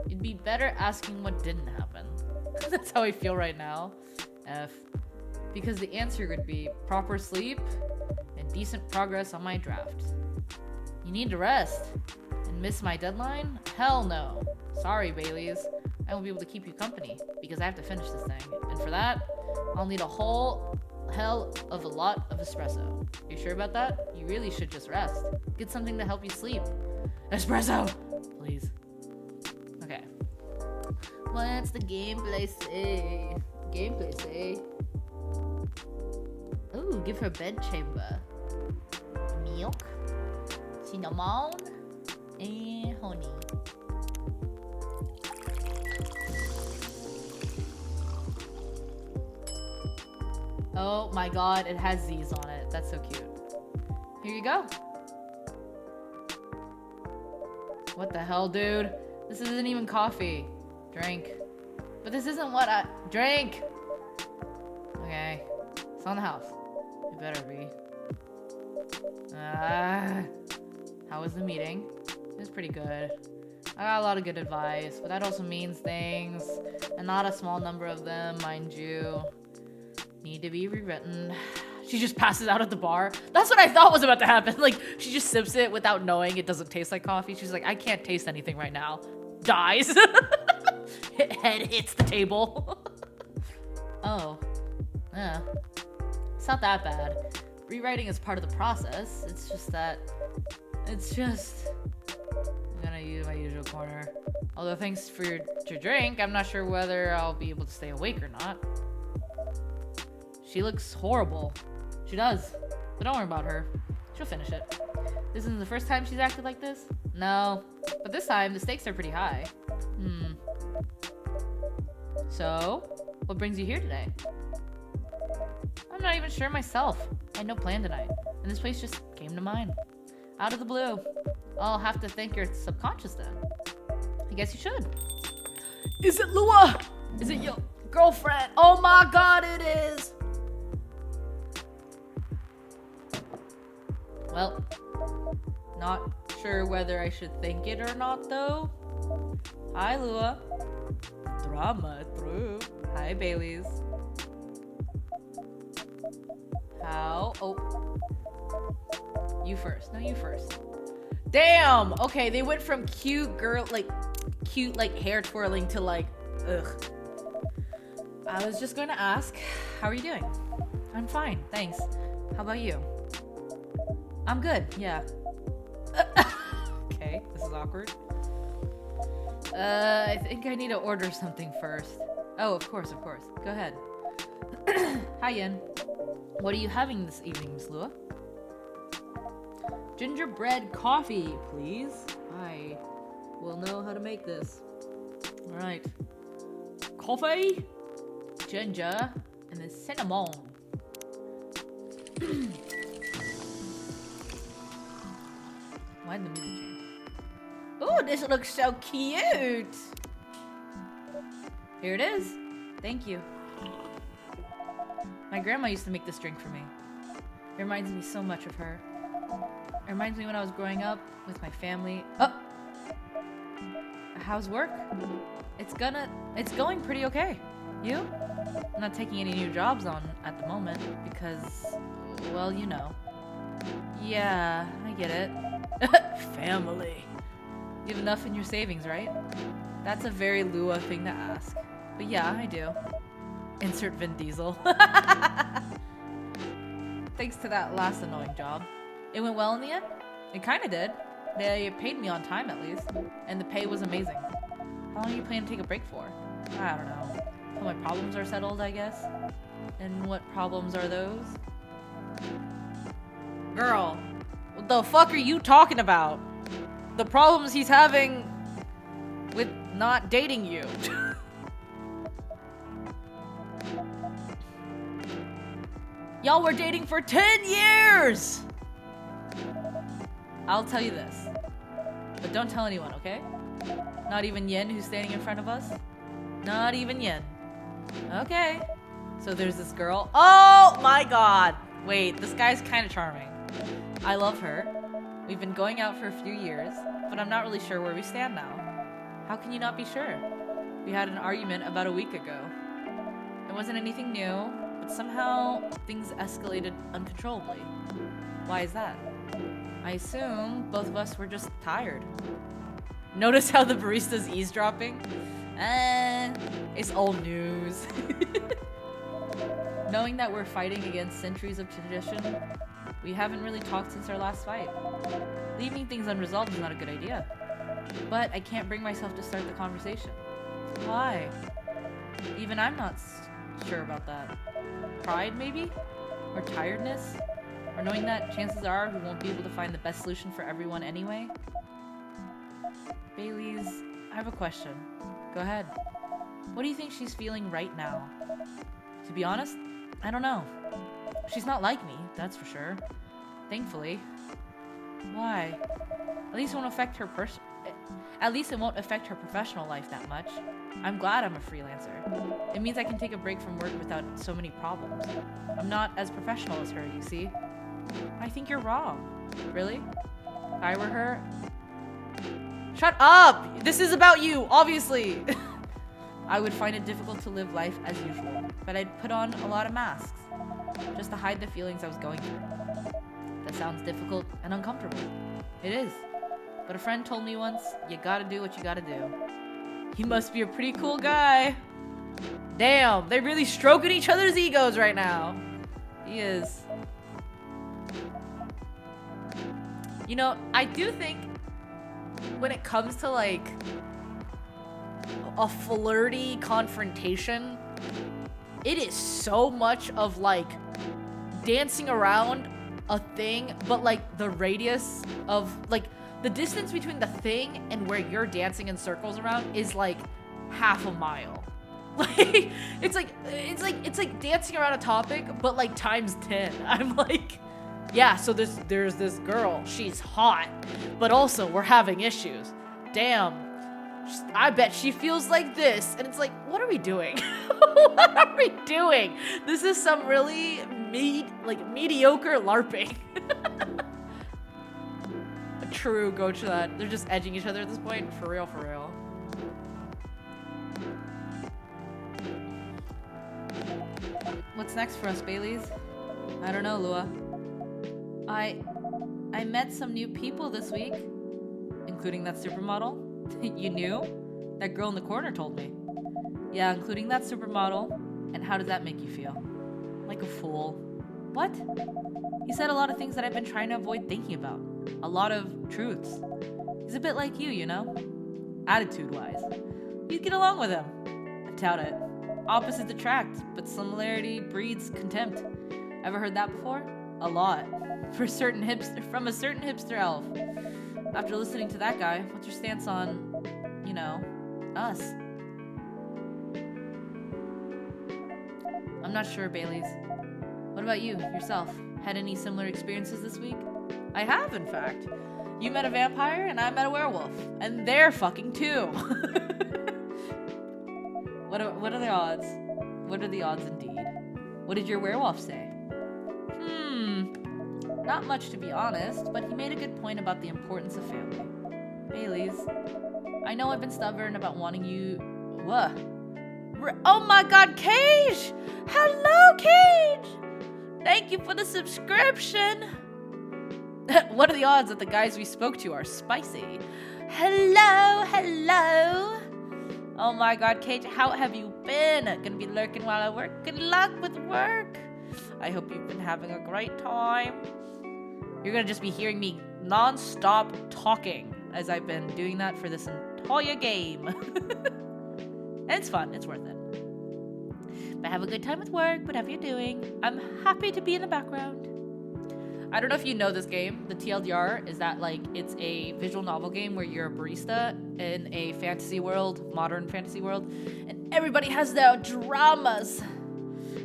You'd be better asking what didn't happen. That's how I feel right now. F. Because the answer would be proper sleep and decent progress on my draft. You need to rest. And miss my deadline? Hell no. Sorry, Baileys. I won't be able to keep you company because I have to finish this thing. And for that, I'll need a whole hell of a lot of espresso. You sure about that? You really should just rest. Get something to help you sleep. Espresso! Please. Okay. What's the gameplay say? Gameplay say? Ooh, give her bedchamber. Milk, cinnamon, and honey. Oh my god, it has Z's on it. That's so cute. Here you go. What the hell, dude? This isn't even coffee. Drink. But this isn't what I... Drink! Okay. It's on the house. It better be. How was the meeting? It was pretty good. I got a lot of good advice, but that also means things. And not a small number of them, mind you. Need to be rewritten. She just passes out at the bar. That's what I thought was about to happen. Like, she just sips it without knowing it doesn't taste like coffee. She's like, I can't taste anything right now. Dies. Head hits the table. Oh. Yeah. It's not that bad. Rewriting is part of the process. It's just that... I'm gonna use my usual corner. Although thanks for your drink, I'm not sure whether I'll be able to stay awake or not. She looks horrible. She does. But don't worry about her. She'll finish it. This isn't the first time she's acted like this? No. But this time, the stakes are pretty high. So, what brings you here today? I'm not even sure myself. I had no plan tonight. And this place just came to mind. Out of the blue. I'll have to thank your subconscious then. I guess you should. Is it Lua? Is it your girlfriend? Oh my god, it is! Well, not sure whether I should think it or not, though. Hi, Lua. Drama through. Hi, Baileys. How? Oh. You first. No, you first. Damn! Okay, they went from cute girl, cute, hair twirling to, ugh. I was just going to ask, how are you doing? I'm fine, thanks. How about you? I'm good, yeah. Okay, this is awkward. I think I need to order something first. Oh, of course. Go ahead. Hi, Yin. What are you having this evening, Miss Lua? Gingerbread coffee, please. I will know how to make this. Alright. Coffee, ginger, and then cinnamon. Why did the music change? Oh, this looks so cute! Here it is. Thank you. My grandma used to make this drink for me. It reminds me so much of her. It reminds me when I was growing up with my family. Oh! How's work? It's going pretty okay. You? I'm not taking any new jobs on at the moment because, well, you know. Yeah, I get it. Family. You have enough in your savings, right? That's a very Lua thing to ask. But yeah, I do. Insert Vin Diesel. Thanks to that last annoying job. It went well in the end? It kinda did. They paid me on time at least. And the pay was amazing. How long do you plan to take a break for? I don't know. Till my problems are settled, I guess. And what problems are those? Girl, what the fuck are you talking about? The problems he's having with not dating you. Y'all were dating for 10 years! I'll tell you this. But don't tell anyone, okay? Not even Yen, who's standing in front of us? Not even Yen. Okay. So there's this girl. Oh my god! Wait, this guy's kind of charming. I love her. We've been going out for a few years, but I'm not really sure where we stand now. How can you not be sure? We had an argument about a week ago. It wasn't anything new, but somehow things escalated uncontrollably. Why is that? I assume both of us were just tired. Notice how the barista's eavesdropping? It's old news. Knowing that we're fighting against centuries of tradition, we haven't really talked since our last fight. Leaving things unresolved is not a good idea. But I can't bring myself to start the conversation. Why? Even I'm not sure about that. Pride, maybe? Or tiredness? Or knowing that chances are we won't be able to find the best solution for everyone anyway? Bailey's, I have a question. Go ahead. What do you think she's feeling right now? To be honest, I don't know. She's not like me, that's for sure. Thankfully. Why? At least it won't affect her professional life that much. I'm glad I'm a freelancer. It means I can take a break from work without so many problems. I'm not as professional as her, you see. I think you're wrong. Really? If I were her... Shut up! This is about you, obviously! I would find it difficult to live life as usual, but I'd put on a lot of masks, just to hide the feelings I was going through. That sounds difficult and uncomfortable. It is. But a friend told me once, you gotta do what you gotta do. He must be a pretty cool guy. Damn, they're really stroking each other's egos right now. He is. You know, I do think when it comes to like a flirty confrontation, it is so much of like dancing around a thing, but like the radius of like the distance between the thing and where you're dancing in circles around is like half a mile. Like it's like dancing around a topic, but like times 10. I'm like, yeah, so there's this girl, she's hot, but also we're having issues. Damn. I bet she feels like this. And it's like, what are we doing? What are we doing? This is some really mediocre LARPing. True, go to that. They're just edging each other at this point. For real, for real. What's next for us, Baileys? I don't know, Lua. I met some new people this week, including that supermodel. You knew? That girl in the corner told me. Yeah, including that supermodel. And how does that make you feel? Like a fool. What? He said a lot of things that I've been trying to avoid thinking about. A lot of truths. He's a bit like you know? Attitude-wise. You'd get along with him. I doubt it. Opposites attract, but similarity breeds contempt. Ever heard that before? A lot. From a certain hipster elf. After listening to that guy, what's your stance on, you know, us? I'm not sure, Baileys. What about you, yourself? Had any similar experiences this week? I have, in fact. You met a vampire and I met a werewolf. And they're fucking too. What are the odds? What are the odds indeed? What did your werewolf say? Not much to be honest, but he made a good point about the importance of family. Baileys, I know I've been stubborn about wanting you... What? Oh my god, Cage! Hello, Cage! Thank you for the subscription! What are the odds that the guys we spoke to are spicy? Hello, hello! Oh my god, Cage, how have you been? Gonna be lurking while I work? Good luck with work! I hope you've been having a great time. You're gonna just be hearing me non-stop talking as I've been doing that for this entire game. And it's fun, it's worth it. But have a good time with work, whatever you're doing. I'm happy to be in the background. I don't know if you know this game. The TLDR is that like it's a visual novel game where you're a barista in a fantasy world, modern fantasy world, and everybody has their dramas.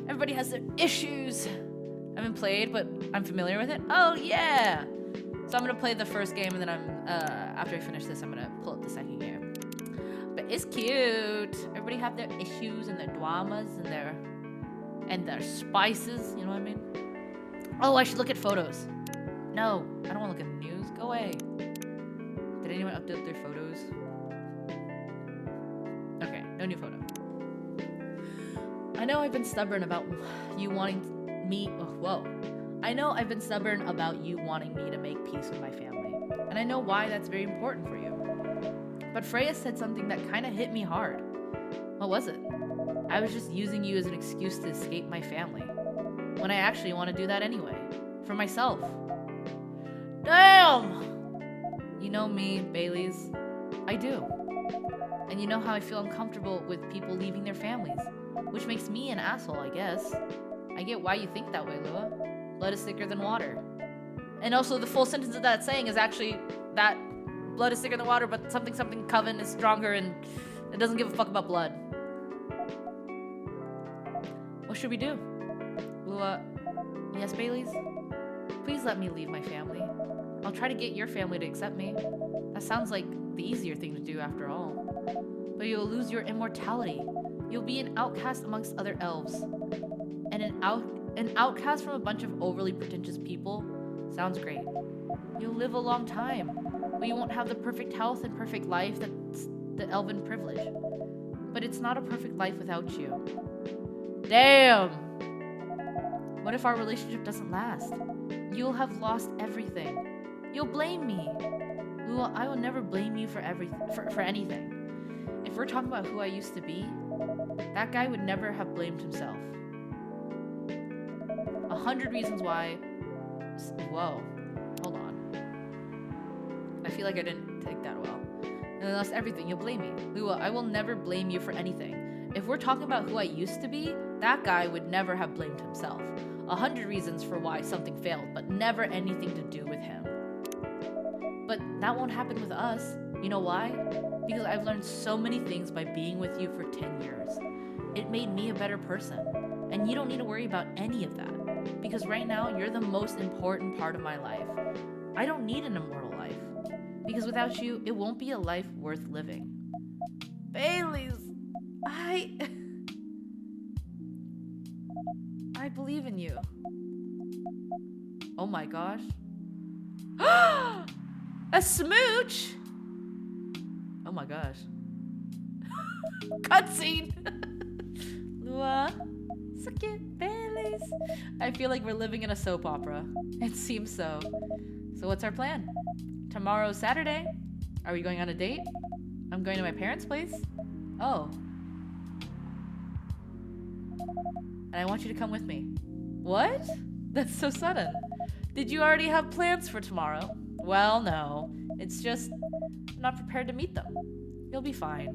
Everybody has their issues. I haven't played, but I'm familiar with it. Oh yeah! So I'm gonna play the first game, and then after I finish this, I'm gonna pull up the second game. But it's cute. Everybody have their issues and their dramas and their spices. You know what I mean? Oh, I should look at photos. No, I don't want to look at the news. Go away. Did anyone update their photos? Okay, no new photo. I know I've been stubborn about you wanting me. Oh, whoa. I know I've been stubborn about you wanting me to make peace with my family, and I know why that's very important for you. But Freya said something that kind of hit me hard. What was it? I was just using you as an excuse to escape my family, when I actually want to do that anyway, for myself. Damn! You know me, Baileys. I do. And you know how I feel uncomfortable with people leaving their families, which makes me an asshole, I guess. I get why you think that way, Lua. Blood is thicker than water. And also the full sentence of that saying is actually that blood is thicker than water, but something coven is stronger and it doesn't give a fuck about blood. What should we do? Lua, yes, Baileys? Please let me leave my family. I'll try to get your family to accept me. That sounds like the easier thing to do after all. But you'll lose your immortality. You'll be an outcast amongst other elves. And an outcast from a bunch of overly pretentious people sounds great. You'll live a long time, but you won't have the perfect health and perfect life that's the elven privilege. But it's not a perfect life without you. Damn! What if our relationship doesn't last? You'll have lost everything. You'll blame me. Lua, I will never blame you for anything. If we're talking about who I used to be, that guy would never have blamed himself. 100 reasons why. Whoa. Hold on. I feel like I didn't take that well. And I lost everything. You'll blame me. Lua, I will never blame you for anything. If we're talking about who I used to be, that guy would never have blamed himself. 100 reasons for why something failed, but never anything to do with him. But that won't happen with us. You know why? Because I've learned so many things by being with you for 10 years. It made me a better person. And you don't need to worry about any of that. Because right now, you're the most important part of my life. I don't need an immortal life. Because without you, it won't be a life worth living. Baileys, I believe in you. Oh my gosh. A smooch? Oh my gosh. Cutscene. Lua, suck it, Baileys. I feel like we're living in a soap opera. It seems so. So what's our plan? Tomorrow's Saturday. Are we going on a date? I'm going to my parents' place. Oh. And I want you to come with me. What? That's so sudden. Did you already have plans for tomorrow? Well, no. It's just I'm not prepared to meet them. You'll be fine.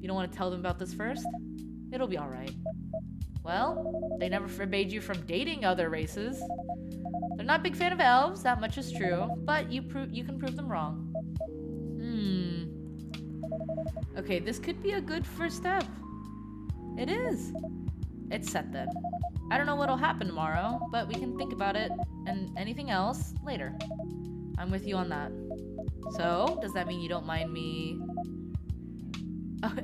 You don't want to tell them about this first? It'll be alright. Well, they never forbade you from dating other races. They're not a big fan of elves, that much is true, but you can prove them wrong. Okay, this could be a good first step. It is. It's set then. I don't know what'll happen tomorrow, but we can think about it and anything else later. I'm with you on that. So, does that mean you don't mind me? Oh,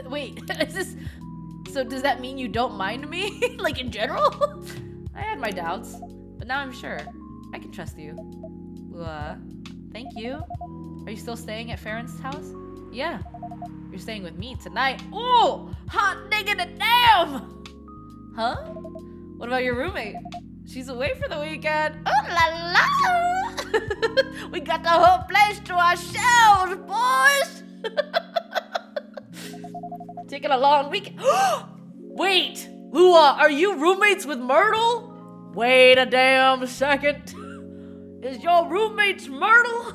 wait, is this... So does that mean you don't mind me? Like in general? I had my doubts, but now I'm sure. I can trust you. Thank you. Are you still staying at Farron's house? Yeah. You're staying with me tonight. Oh, hot diggity damn! Huh? What about your roommate? She's away for the weekend. Oh la la! We got the whole place to ourselves, boys! Taking a long weekend. Wait! Lua, are you roommates with Myrtle? Wait a damn second. Is your roommate's Myrtle?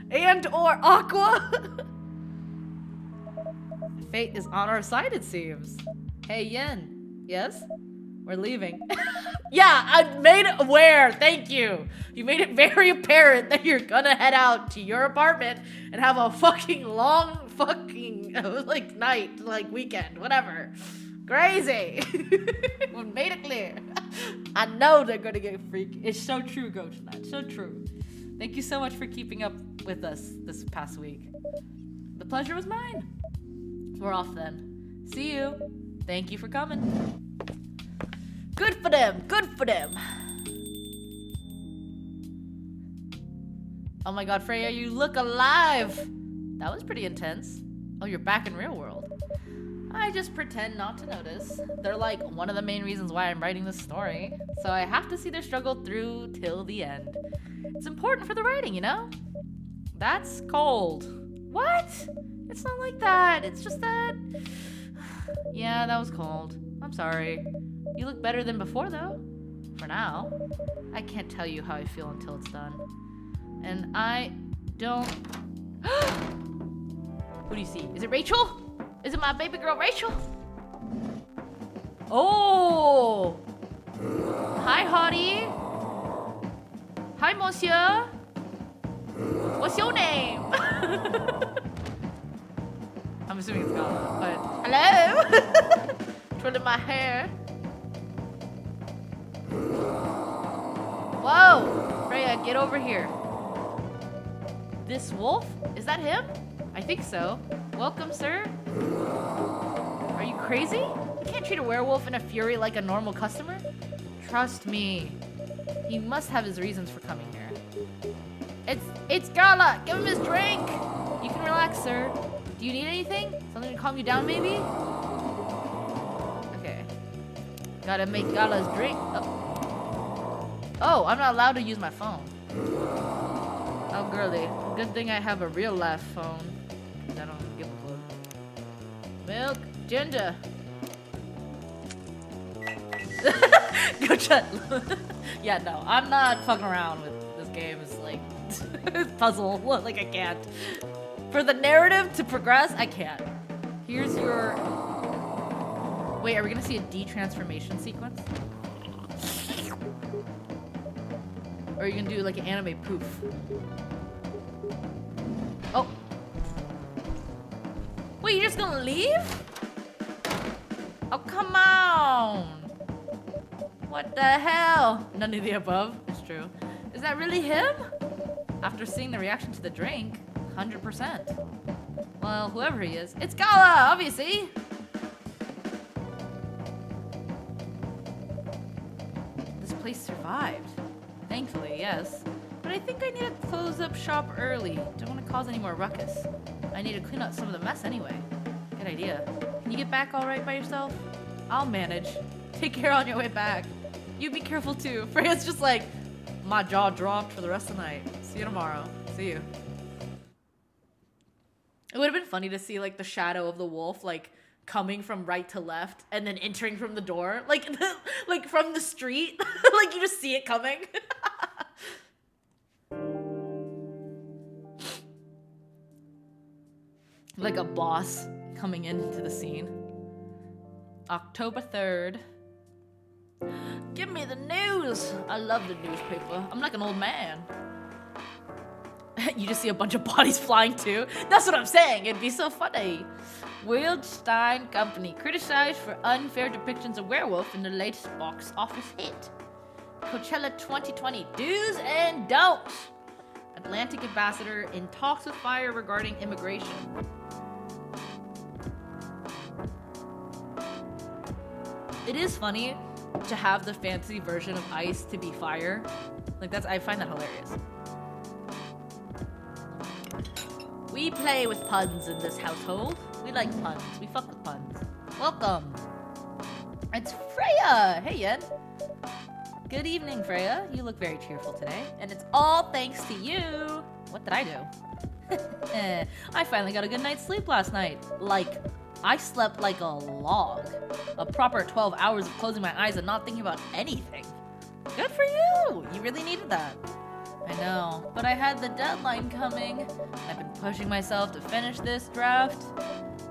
And or Aqua? Fate is on our side, it seems. Hey, Yen. Yes? We're leaving. Yeah, I made it aware. Thank you. You made it very apparent that you're gonna head out to your apartment and have a fucking long fucking like night, like weekend, whatever. Crazy. We made it clear. I know they're gonna get freaky. It's so true, Ghost. So true. Thank you so much for keeping up with us this past week. The pleasure was mine. We're off then. See you. Thank you for coming. Good for them. Good for them. Oh my god, Freya, you look alive. That was pretty intense. Oh, you're back in real world. I just pretend not to notice. They're like one of the main reasons why I'm writing this story. So I have to see their struggle through till the end. It's important for the writing, you know? That's cold. What? It's not like that. It's just that... Yeah, that was cold. I'm sorry. You look better than before, though. For now. I can't tell you how I feel until it's done. And I don't... Who do you see? Is it Rachel? Is it my baby girl, Rachel? Oh! Hi, Hottie. Hi, monsieur. What's your name? I'm assuming it's Gala, but... Hello? Twirling my hair. Whoa! Freya, get over here. This wolf? Is that him? I think so. Welcome, sir. Are you crazy? You can't treat a werewolf in a fury like a normal customer. Trust me. He must have his reasons for coming here. It's Gala! Give him his drink! You can relax, sir. Do you need anything? Something to calm you down, maybe? Okay. Gotta make Gala's drink. Oh, I'm not allowed to use my phone. Oh, girly. Good thing I have a real life phone. I don't give a fuck. Milk, ginger. Go chat. Yeah, no, I'm not fucking around with this game. It's like puzzle. Like I can't. For the narrative to progress, I can't. Here's your. Wait, are we gonna see a detransformation sequence? Or are you gonna do like an anime poof? Oh. Wait, you're just gonna leave? Oh, come on. What the hell? None of the above. It's true. Is that really him? After seeing the reaction to the drink, 100%. Well, whoever he is, it's Gala, obviously. This place survived. Thankfully, yes. But I think I need to close up shop early. Don't want to cause any more ruckus. I need to clean up some of the mess anyway. Good idea. Can you get back all right by yourself? I'll manage. Take care on your way back. You be careful too. Freya's just like, my jaw dropped for the rest of the night. See you tomorrow. See you. It would have been funny to see like the shadow of the wolf like coming from right to left and then entering from the door. Like, like from the street. Like you just see it coming. Like a boss coming into the scene. October 3rd. Give me the news! I love the newspaper. I'm like an old man. You just see a bunch of bodies flying too. That's what I'm saying. It'd be so funny. Wildstein Company criticized for unfair depictions of werewolf in the latest box office hit. Coachella 2020 do's and don'ts. Atlantic ambassador in talks with Fire regarding immigration. It is funny to have the fancy version of ice to be fire. Like I find that hilarious. We play with puns in this household. We like puns. We fuck with puns. Welcome. It's Freya. Hey, Yen. Good evening, Freya. You look very cheerful today. And it's all thanks to you. What did I do? I finally got a good night's sleep last night. Like, I slept like a log. A proper 12 hours of closing my eyes and not thinking about anything. Good for you. You really needed that. I know, but I had the deadline coming. I've been pushing myself to finish this draft.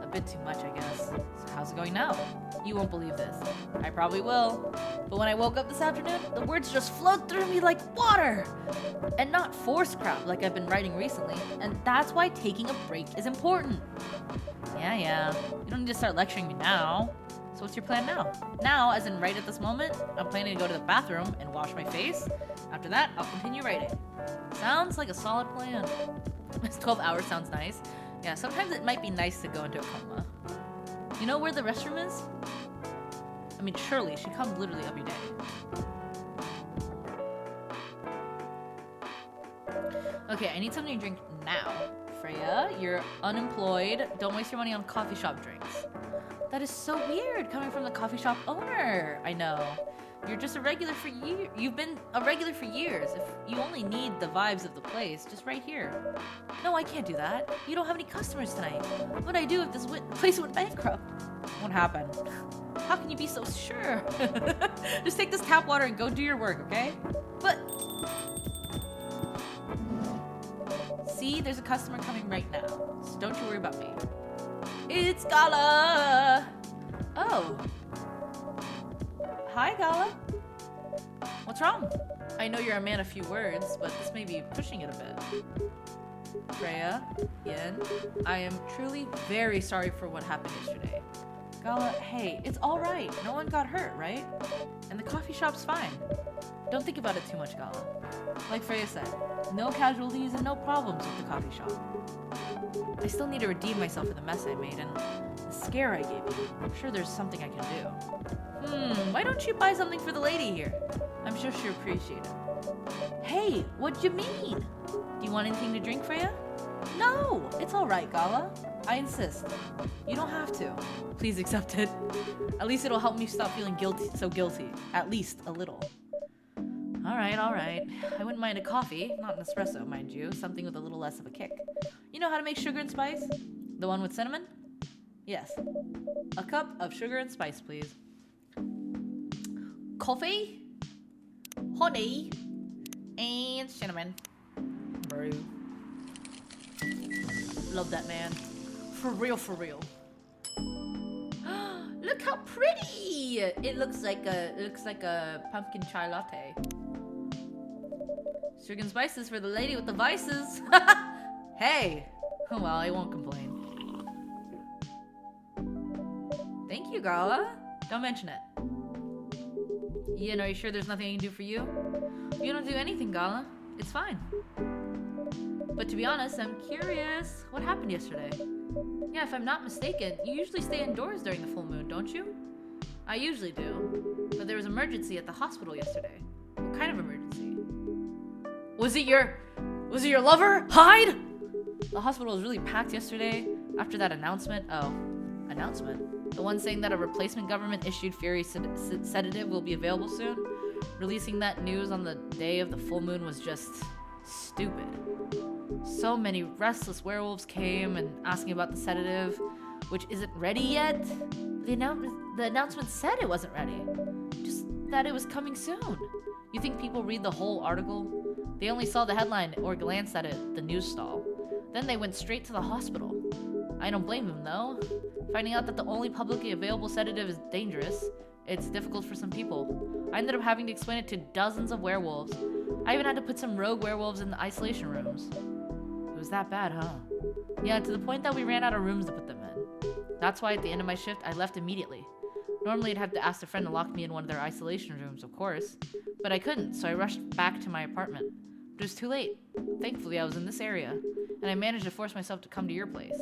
A bit too much, I guess. So how's it going now? You won't believe this. I probably will. But when I woke up this afternoon, the words just flowed through me like water. And not forced crap like I've been writing recently. And that's why taking a break is important. Yeah. You don't need to start lecturing me now. So what's your plan now? Now, as in right at this moment, I'm planning to go to the bathroom and wash my face. After that, I'll continue writing. Sounds like a solid plan. 12 hours sounds nice. Yeah, sometimes it might be nice to go into a coma. You know where the restroom is? I mean, surely she comes literally every day. Okay, I need something to drink now. Freya, you're unemployed. Don't waste your money on coffee shop drinks. That is so weird coming from the coffee shop owner. I know. You're just a regular for years. You've been a regular for years. If you only need the vibes of the place, just right here. No, I can't do that. You don't have any customers tonight. What would I do if this place went bankrupt? Won't happen. How can you be so sure? Just take this tap water and go do your work, okay? But... See, there's a customer coming right now. So don't you worry about me. It's Gala! Oh. Hi, Gala. What's wrong? I know you're a man of few words, but this may be pushing it a bit. Freya, Yin, I am truly very sorry for what happened yesterday. Gala, hey, it's alright. No one got hurt, right? And the coffee shop's fine. Don't think about it too much, Gala. Like Freya said, no casualties and no problems with the coffee shop. I still need to redeem myself for the mess I made and the scare I gave you. I'm sure there's something I can do. Why don't you buy something for the lady here? I'm sure she'll appreciate it. Hey, what do you mean? Do you want anything to drink, Freya? No, it's alright, Gala. I insist. You don't have to. Please accept it. At least it'll help me stop feeling guilty. At least a little. Alright. I wouldn't mind a coffee. Not an espresso, mind you. Something with a little less of a kick. You know how to make sugar and spice? The one with cinnamon? Yes. A cup of sugar and spice, please. Coffee, honey, and cinnamon. Brew. Love that man. For real. Look how pretty! It looks like a pumpkin chai latte. Sugar and spices for the lady with the vices. Hey! Oh well, I won't complain. Thank you, Gala. Don't mention it. Ian, are you sure there's nothing I can do for you? You don't do anything, Gala. It's fine. But to be honest, I'm curious. What happened yesterday? Yeah, if I'm not mistaken, you usually stay indoors during the full moon, don't you? I usually do. But there was an emergency at the hospital yesterday. What kind of emergency? Was it your lover? Hide! The hospital was really packed yesterday after that announcement. Oh, announcement? The one saying that a replacement government-issued Fury sedative will be available soon? Releasing that news on the day of the full moon was just stupid. So many restless werewolves came and asking about the sedative, which isn't ready yet. The announcement said it wasn't ready, just that it was coming soon. You think people read the whole article? They only saw the headline or glanced at it, the news stall. Then they went straight to the hospital. I don't blame them though. Finding out that the only publicly available sedative is dangerous, it's difficult for some people. I ended up having to explain it to dozens of werewolves. I even had to put some rogue werewolves in the isolation rooms. It was that bad, huh? Yeah, to the point that we ran out of rooms to put them in. That's why at the end of my shift, I left immediately. Normally I'd have to ask a friend to lock me in one of their isolation rooms, of course. But I couldn't, so I rushed back to my apartment. But it was too late. Thankfully, I was in this area, and I managed to force myself to come to your place.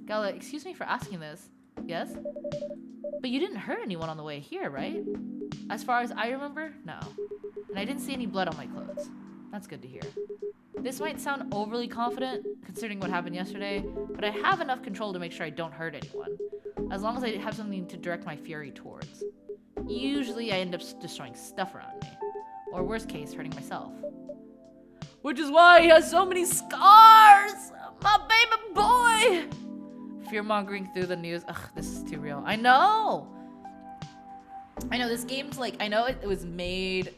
Gala, excuse me for asking this. Yes? But you didn't hurt anyone on the way here, right? As far as I remember, no. And I didn't see any blood on my clothes. That's good to hear. This might sound overly confident, considering what happened yesterday, but I have enough control to make sure I don't hurt anyone, as long as I have something to direct my fury towards. Usually I end up destroying stuff around me, or worst case, hurting myself. Which is why he has so many scars! My baby boy! Fear-mongering through the news. Ugh, this is too real. I know, this game's like, I know it was made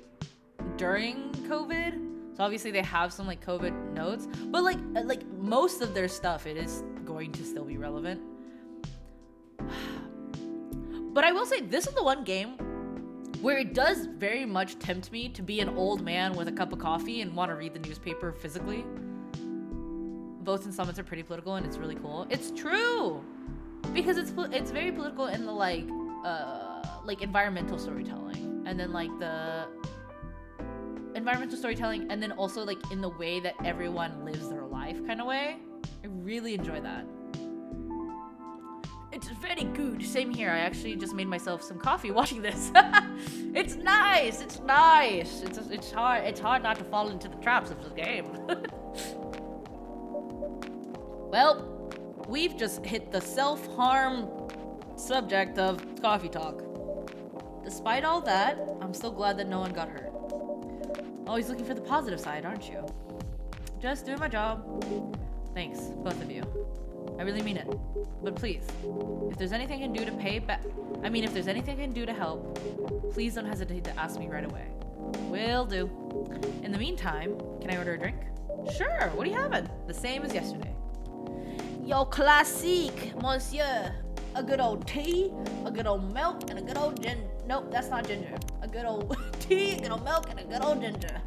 during COVID, So obviously they have some like COVID notes, but like most of their stuff, it is going to still be relevant. But I will say this is the one game where it does very much tempt me to be an old man with a cup of coffee and want to read the newspaper physically. Votes and summons are pretty political and it's really cool. It's true! Because it's very political in the like environmental storytelling. And then like the environmental storytelling and then also like in the way that everyone lives their life kind of way. I really enjoy that. It's very good. Same here. I actually just made myself some coffee watching this. It's nice. It's nice. It's hard. It's hard not to fall into the traps of this game. Well, we've just hit the self-harm subject of coffee talk. Despite all that, I'm still glad that no one got hurt. Always looking for the positive side, aren't you? Just doing my job. Thanks, both of you. I really mean it. But please, if there's anything I can do to if there's anything I can do to help, please don't hesitate to ask me right away. Will do. In the meantime, can I order a drink? Sure, what are you having? The same as yesterday. Yo, classique, monsieur. A good old tea, a good old milk, and a good old ginger. Nope, that's not ginger. A good old tea, a good old milk, and a good old ginger.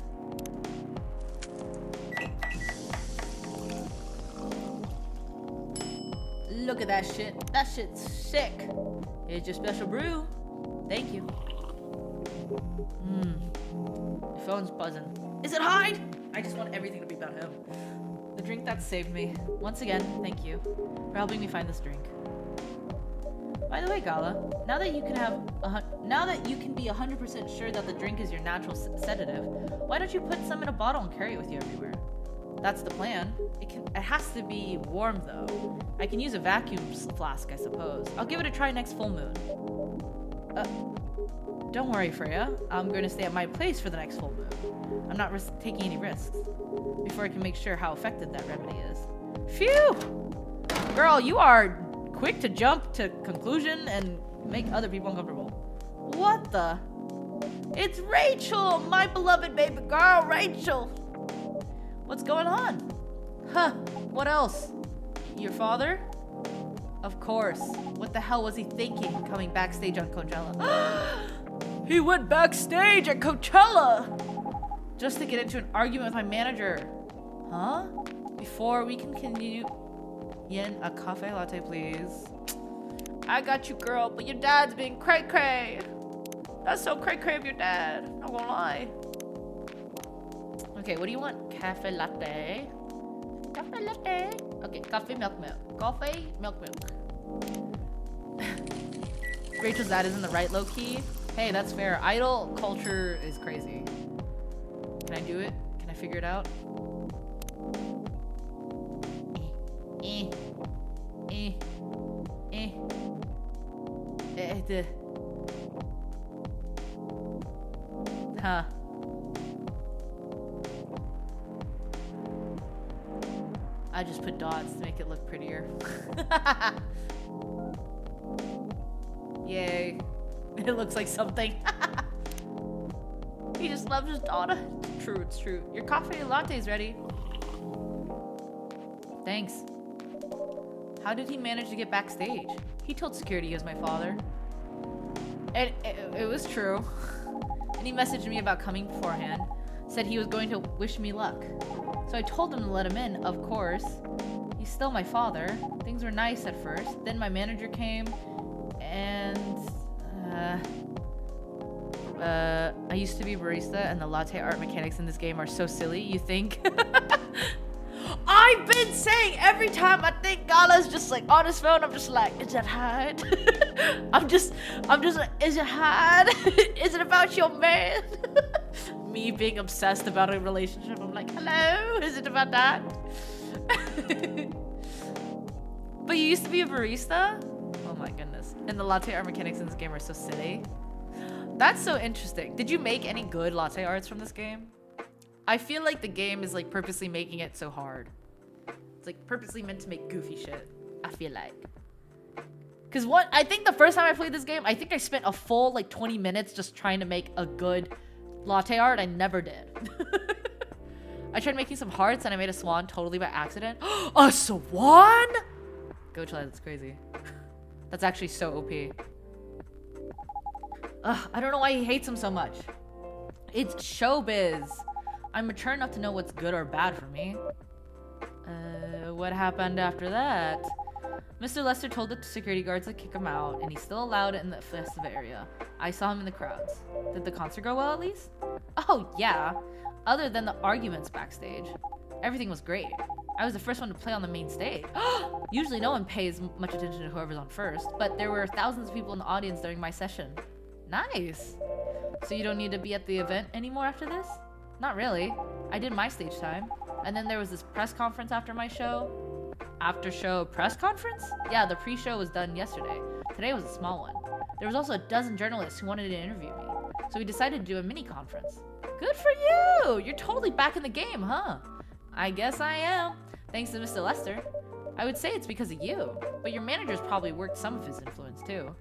Look at that shit. That shit's sick. Here's your special brew. Thank you. Your phone's buzzing. Is it Hyde? I just want everything to be about him. The drink that saved me. Once again, thank you for helping me find this drink. By the way, Gala, now that you can be 100% sure that the drink is your natural sedative, why don't you put some in a bottle and carry it with you everywhere? That's the plan. It has to be warm though. I can use a vacuum flask, I suppose. I'll give it a try next full moon. Don't worry, Freya. I'm going to stay at my place for the next full moon. I'm not taking any risks before I can make sure how effective that remedy is. Phew! Girl, you are quick to jump to conclusion and make other people uncomfortable. What the? It's Rachel, my beloved baby girl, Rachel. What's going on? Huh, what else? Your father? Of course. What the hell was he thinking coming backstage on Coachella? He went backstage at Coachella! Just to get into an argument with my manager. Huh? Before we can continue, Yen, a cafe latte, please. I got you, girl, but your dad's being cray-cray. That's so cray-cray of your dad. Not gonna lie. Okay, what do you want? Cafe latte? Cafe latte. Okay, coffee, milk, milk. Coffee, milk, milk. Rachel's dad isn't the right low-key. Hey, that's fair. Idol culture is crazy. Can I do it? Can I figure it out? Huh. I just put dots to make it look prettier. Yay. It looks like something. He just loves his daughter. It's true, it's true. Your coffee latte's ready. Thanks. How did he manage to get backstage? He told security he was my father. And it was true. And he messaged me about coming beforehand. Said he was going to wish me luck. So I told him to let him in, of course. He's still my father. Things were nice at first. Then my manager came and I used to be a barista and the latte art mechanics in this game are so silly, you think? I've been saying every time I think Gala's just like on his phone, I'm just like, is that hard? I'm just like, is it hard? Is it about your man? Me being obsessed about a relationship, I'm like, hello, is it about that? But you used to be a barista? Oh my goodness. And the latte art mechanics in this game are so silly. That's so interesting. Did you make any good latte arts from this game? I feel like the game is like purposely making it so hard. It's like purposely meant to make goofy shit. I feel like. Cause I think the first time I played this game, I think I spent a full like 20 minutes just trying to make a good latte art. I never did. I tried making some hearts and I made a swan totally by accident. A swan? Go try, that's crazy. That's actually so OP. Ugh, I don't know why he hates him so much. It's showbiz. I'm mature enough to know what's good or bad for me. What happened after that? Mr. Lester told the security guards to kick him out, and he's still allowed in the festive area. I saw him in the crowds. Did the concert go well at least? Oh, yeah. Other than the arguments backstage. Everything was great. I was the first one to play on the main stage. Usually no one pays much attention to whoever's on first, but there were thousands of people in the audience during my session. Nice. So you don't need to be at the event anymore after this? Not really. I did my stage time. And then there was this press conference after my show. After show press conference? Yeah, the pre-show was done yesterday. Today was a small one. There was also a dozen journalists who wanted to interview me. So we decided to do a mini conference. Good for you! You're totally back in the game, huh? I guess I am. Thanks to Mr. Lester. I would say it's because of you. But your manager's probably worked some of his influence too.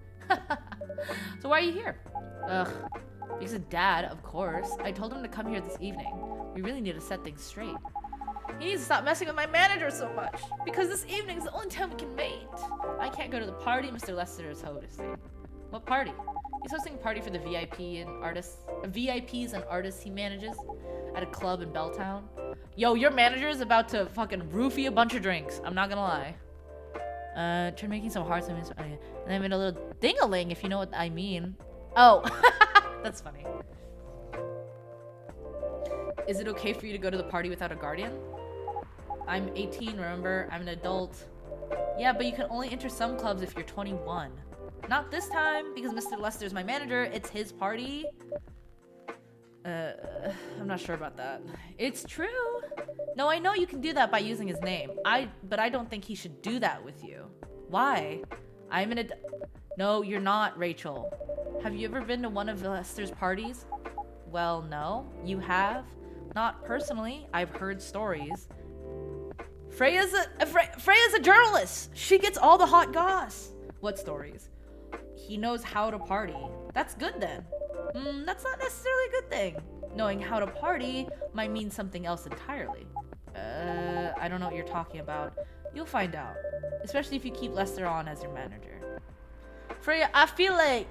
So why are you here? Ugh. Because of Dad, of course. I told him to come here this evening. We really need to set things straight. He needs to stop messing with my manager so much. Because this evening's the only time we can mate. I can't go to the party Mr. Lester is hosting. What party? He's hosting a party for the VIPs and artists he manages at a club in Belltown. Yo, your manager is about to fucking roofie a bunch of drinks. I'm not gonna lie. Tried making some hearts and I made a little ding-a-ling, if you know what I mean. Oh, that's funny. Is it okay for you to go to the party without a guardian? I'm 18, remember? I'm an adult. Yeah, but you can only enter some clubs if you're 21. Not this time, because Mr. Lester's my manager. It's his party. I'm not sure about that. It's true. No, I know you can do that by using his name. But I don't think he should do that with you. Why? I'm an No, you're not, Rachel. Have you ever been to one of Lester's parties? Well, no. You have? Not personally. I've heard stories. Freya's a journalist. She gets all the hot goss. What stories? He knows how to party. That's good then. That's not necessarily a good thing. Knowing how to party might mean something else entirely. I don't know what you're talking about. You'll find out. Especially if you keep Lester on as your manager. Freya, I feel like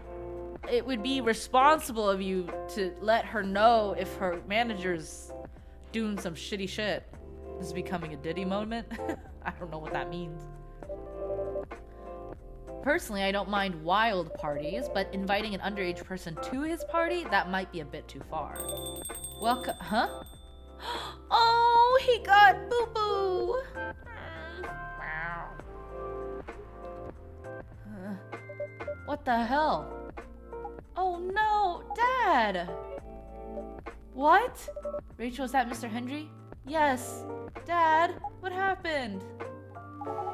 it would be responsible of you to let her know if her manager's doing some shitty shit. This is becoming a Diddy moment. I don't know what that means. Personally, I don't mind wild parties, but inviting an underage person to his party, that might be a bit too far. Welcome, huh? Oh, he got boo-boo! What the hell? Oh no, Dad! What? Rachel, is that Mr. Hendry? Yes. Dad, what happened?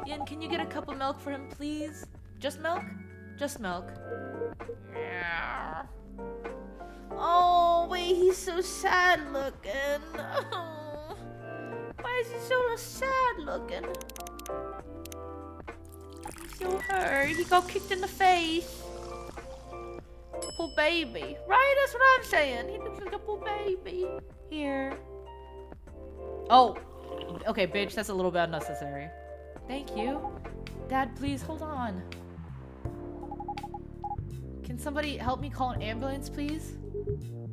Ian, can you get a cup of milk for him, please? Just milk? Just milk. Oh, wait, he's so sad looking. Oh, why is he so sad looking? So hurt. He got kicked in the face. Poor baby. Right, that's what I'm saying. He looks like a poor baby. Here. Oh, okay, bitch, that's a little bit unnecessary. Thank you. Dad, please, hold on. Can somebody help me call an ambulance, please?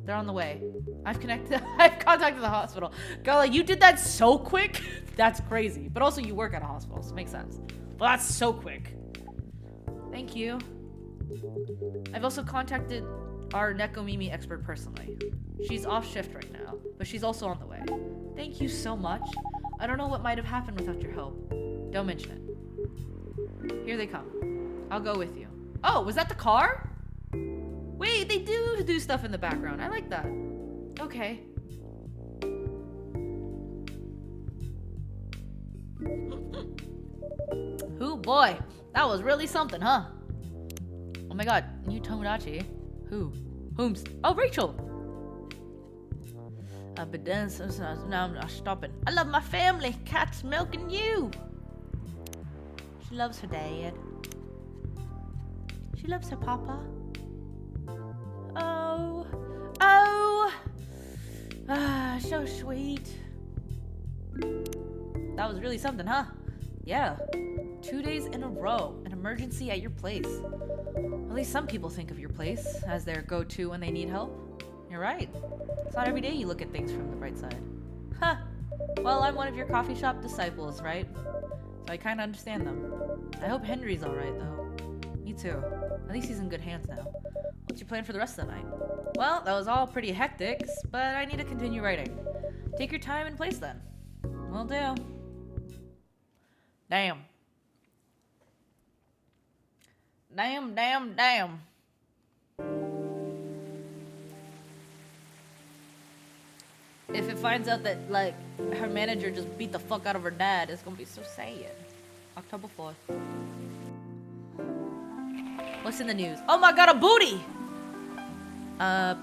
They're on the way. I've contacted the hospital. Gala, you did that so quick. That's crazy. But also you work at a hospital, so it makes sense. Well, that's so quick. Thank you. I've also contacted our Nekomimi expert personally. She's off shift right now, but she's also on the way. Thank you so much. I don't know what might have happened without your help. Don't mention it. Here they come. I'll go with you. Oh, was that the car? Wait, they do stuff in the background. I like that. Okay. Ooh, boy. That was really something, huh? Oh my god, new Tomodachi. Who? Whom's? Oh, Rachel! But then, now I'm not stopping. I love my family. Cat's milking you. She loves her dad. She loves her papa. Oh. Oh. Ah, so sweet. That was really something, huh? Yeah. 2 days in a row. An emergency at your place. At least some people think of your place as their go-to when they need help. You're right. It's not every day you look at things from the bright side. Huh. Well, I'm one of your coffee shop disciples, right? So I kinda understand them. I hope Henry's alright, though. Me too. At least he's in good hands now. What's your plan for the rest of the night? Well, that was all pretty hectic, but I need to continue writing. Take your time and place then. Will do. Damn. Damn. If it finds out that, like, her manager just beat the fuck out of her dad, it's gonna be so sad. October 4th. What's in the news? Oh my god, a booty!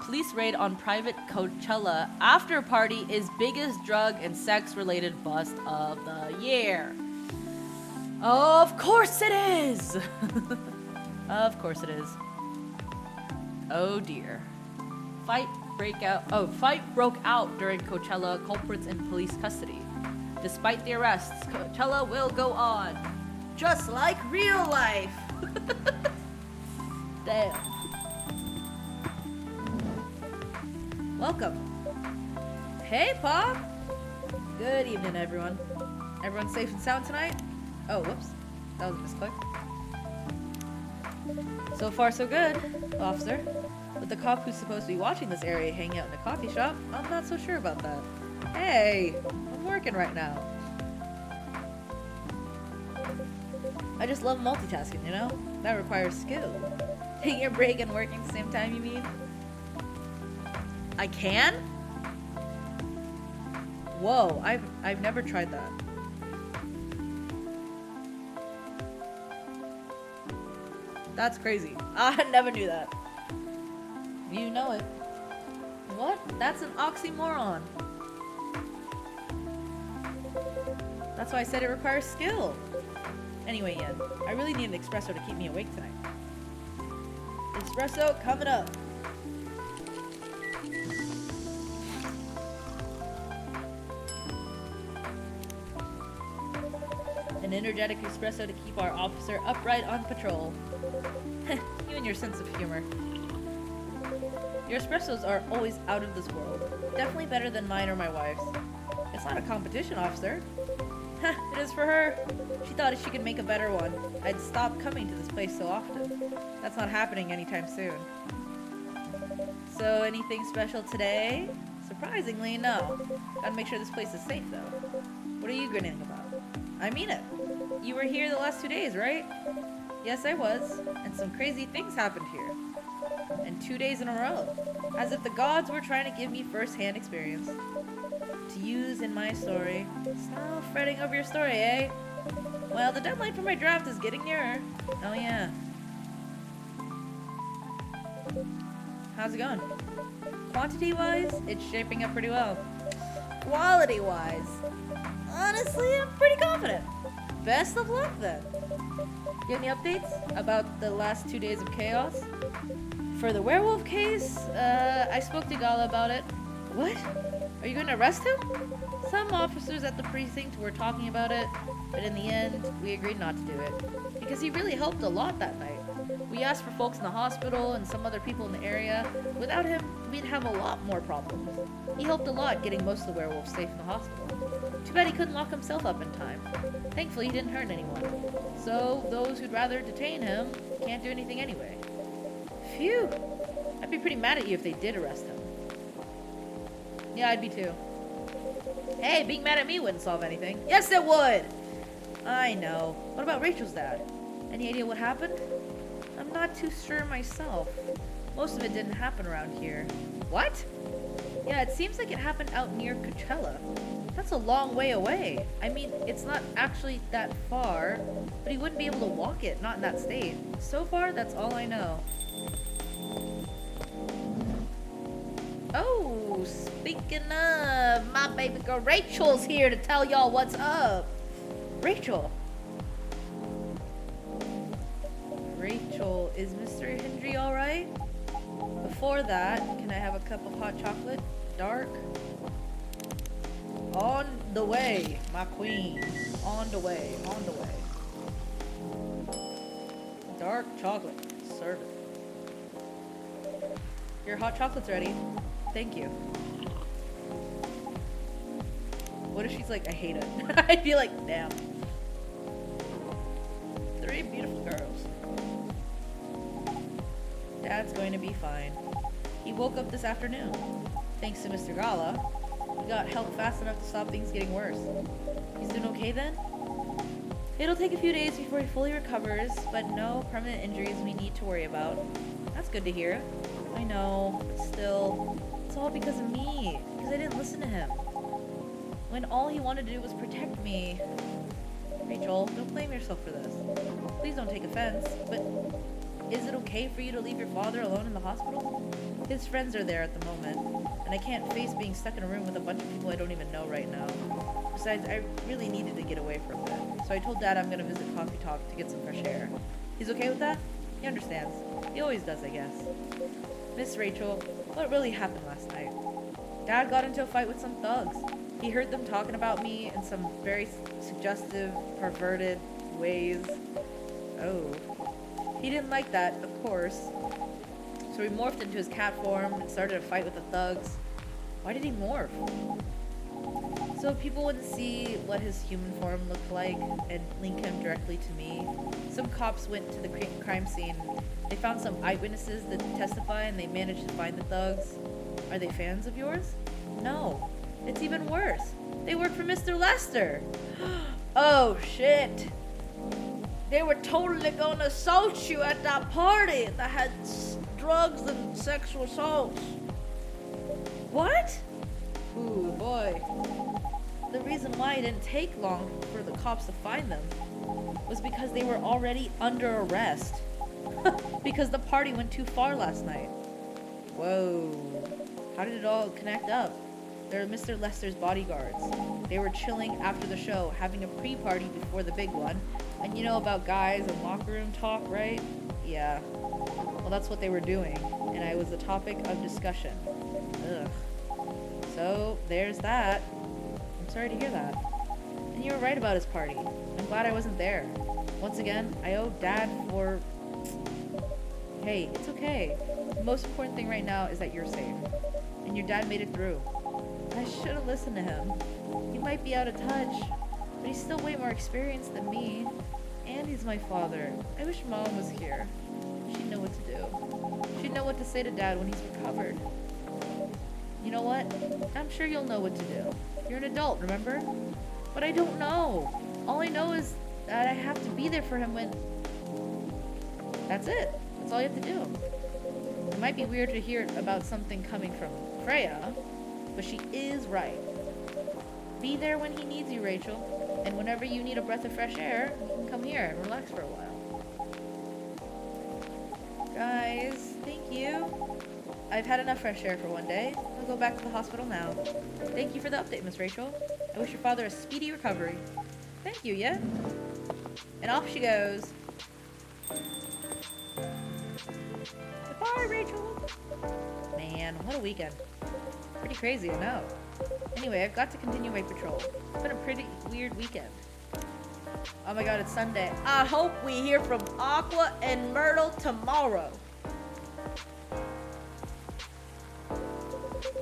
Police raid on private Coachella after party is biggest drug and sex related bust of the year. Of course it is! Of course it is. Oh dear. Fight broke out during Coachella, culprits in police custody. Despite the arrests, Coachella will go on. Just like real life. Damn. Welcome. Hey, Pa. Good evening, everyone. Everyone safe and sound tonight? Oh, whoops. That was a misclick. So far, so good, officer. With the cop who's supposed to be watching this area hanging out in a coffee shop, I'm not so sure about that. Hey, I'm working right now. I just love multitasking, you know? That requires skill. Taking a break and working at the same time, you mean? I can? Whoa, I've never tried that. That's crazy. I never knew that. You know it. What? That's an oxymoron. That's why I said it requires skill. Anyway, Ian, I really need an espresso to keep me awake tonight. Espresso coming up. An energetic espresso to keep our officer upright on patrol. You and your sense of humor. Your espressos are always out of this world. Definitely better than mine or my wife's. It's not a competition, officer. It is for her. She thought if she could make a better one, I'd stop coming to this place so often. That's not happening anytime soon. So, anything special today? Surprisingly, no. Gotta make sure this place is safe, though. What are you grinning about? I mean it. You were here the last 2 days, right? Yes, I was. And some crazy things happened here. And 2 days in a row. As if the gods were trying to give me first-hand experience. To use in my story. Still fretting over your story, eh? Well, the deadline for my draft is getting nearer. Oh, yeah. How's it going? Quantity-wise, it's shaping up pretty well. Quality-wise, honestly, I'm pretty confident. Best of luck, then. Get any updates about the last 2 days of chaos? For the werewolf case, I spoke to Gala about it. What? Are you going to arrest him? Some officers at the precinct were talking about it, but in the end, we agreed not to do it. Because he really helped a lot that night. We asked for folks in the hospital and some other people in the area. Without him, we'd have a lot more problems. He helped a lot getting most of the werewolves safe in the hospital. Too bad he couldn't lock himself up in time. Thankfully, he didn't hurt anyone. So, those who'd rather detain him can't do anything anyway. Phew! I'd be pretty mad at you if they did arrest him. Yeah, I'd be too. Hey, being mad at me wouldn't solve anything. Yes, it would! I know. What about Rachel's dad? Any idea what happened? I'm not too sure myself. Most of it didn't happen around here. What? Yeah, it seems like it happened out near Coachella. That's a long way away. I mean, it's not actually that far, but he wouldn't be able to walk it, not in that state. So far, that's all I know. Oh, speaking of, my baby girl Rachel's here to tell y'all what's up. Rachel. Rachel, is Mr. Hendry alright? Before that, can I have a cup of hot chocolate? Dark? On the way, my queen. On the way, on the way. Dark chocolate. Serve it. Your hot chocolate's ready. Thank you. What if she's like, I hate it? I'd be like, damn. 3 beautiful girls. Dad's going to be fine. He woke up this afternoon. Thanks to Mr. Gala, he got help fast enough to stop things getting worse. He's doing okay then? It'll take a few days before he fully recovers, but no permanent injuries we need to worry about. That's good to hear. I know, but still, it's all because of me, because I didn't listen to him. When all he wanted to do was protect me. Rachel, don't blame yourself for this. Please don't take offense, but is it okay for you to leave your father alone in the hospital? His friends are there at the moment, and I can't face being stuck in a room with a bunch of people I don't even know right now. Besides, I really needed to get away for a bit, so I told Dad I'm gonna visit Coffee Talk to get some fresh air. He's okay with that? He understands. He always does, I guess. Miss Rachel, what really happened last night? Dad got into a fight with some thugs. He heard them talking about me in some very suggestive, perverted ways. Oh. He didn't like that, of course. So he morphed into his cat form and started a fight with the thugs. Why did he morph? So people wouldn't see what his human form looked like and link him directly to me. Some cops went to the crime scene. They found some eyewitnesses that testify and they managed to find the thugs. Are they fans of yours? No. It's even worse. They work for Mr. Lester. Oh shit. They were totally gonna assault you at that party that had drugs and sexual assaults. What? Ooh, boy. The reason why it didn't take long for the cops to find them was because they were already under arrest. Because the party went too far last night. Whoa. How did it all connect up? They're Mr. Lester's bodyguards. They were chilling after the show, having a pre-party before the big one. And you know about guys and locker room talk, right? Yeah. Well, that's what they were doing. And I was the topic of discussion. Ugh. So, there's that. I'm sorry to hear that. And you were right about his party. I'm glad I wasn't there. Once again, I owe Dad for... Hey, it's okay. The most important thing right now is that you're safe. And your dad made it through. I should have listened to him. He might be out of touch, but he's still way more experienced than me. And he's my father. I wish Mom was here. She'd know what to do. She'd know what to say to Dad when he's recovered. You know what? I'm sure you'll know what to do. You're an adult, remember? But I don't know. All I know is that I have to be there for him when... That's it. That's all you have to do. It might be weird to hear about something coming from Freya, but she is right. Be there when he needs you, Rachel. And whenever you need a breath of fresh air, you can come here and relax for a while. Guys, thank you. I've had enough fresh air for one day. I'll go back to the hospital now. Thank you for the update, Miss Rachel. I wish your father a speedy recovery. Thank you, yeah? And off she goes. Goodbye, Rachel. Man, what a weekend. Pretty crazy, I know. Anyway, I've got to continue my patrol. It's been a pretty weird weekend. Oh my god, it's Sunday. I hope we hear from Aqua and Myrtle tomorrow.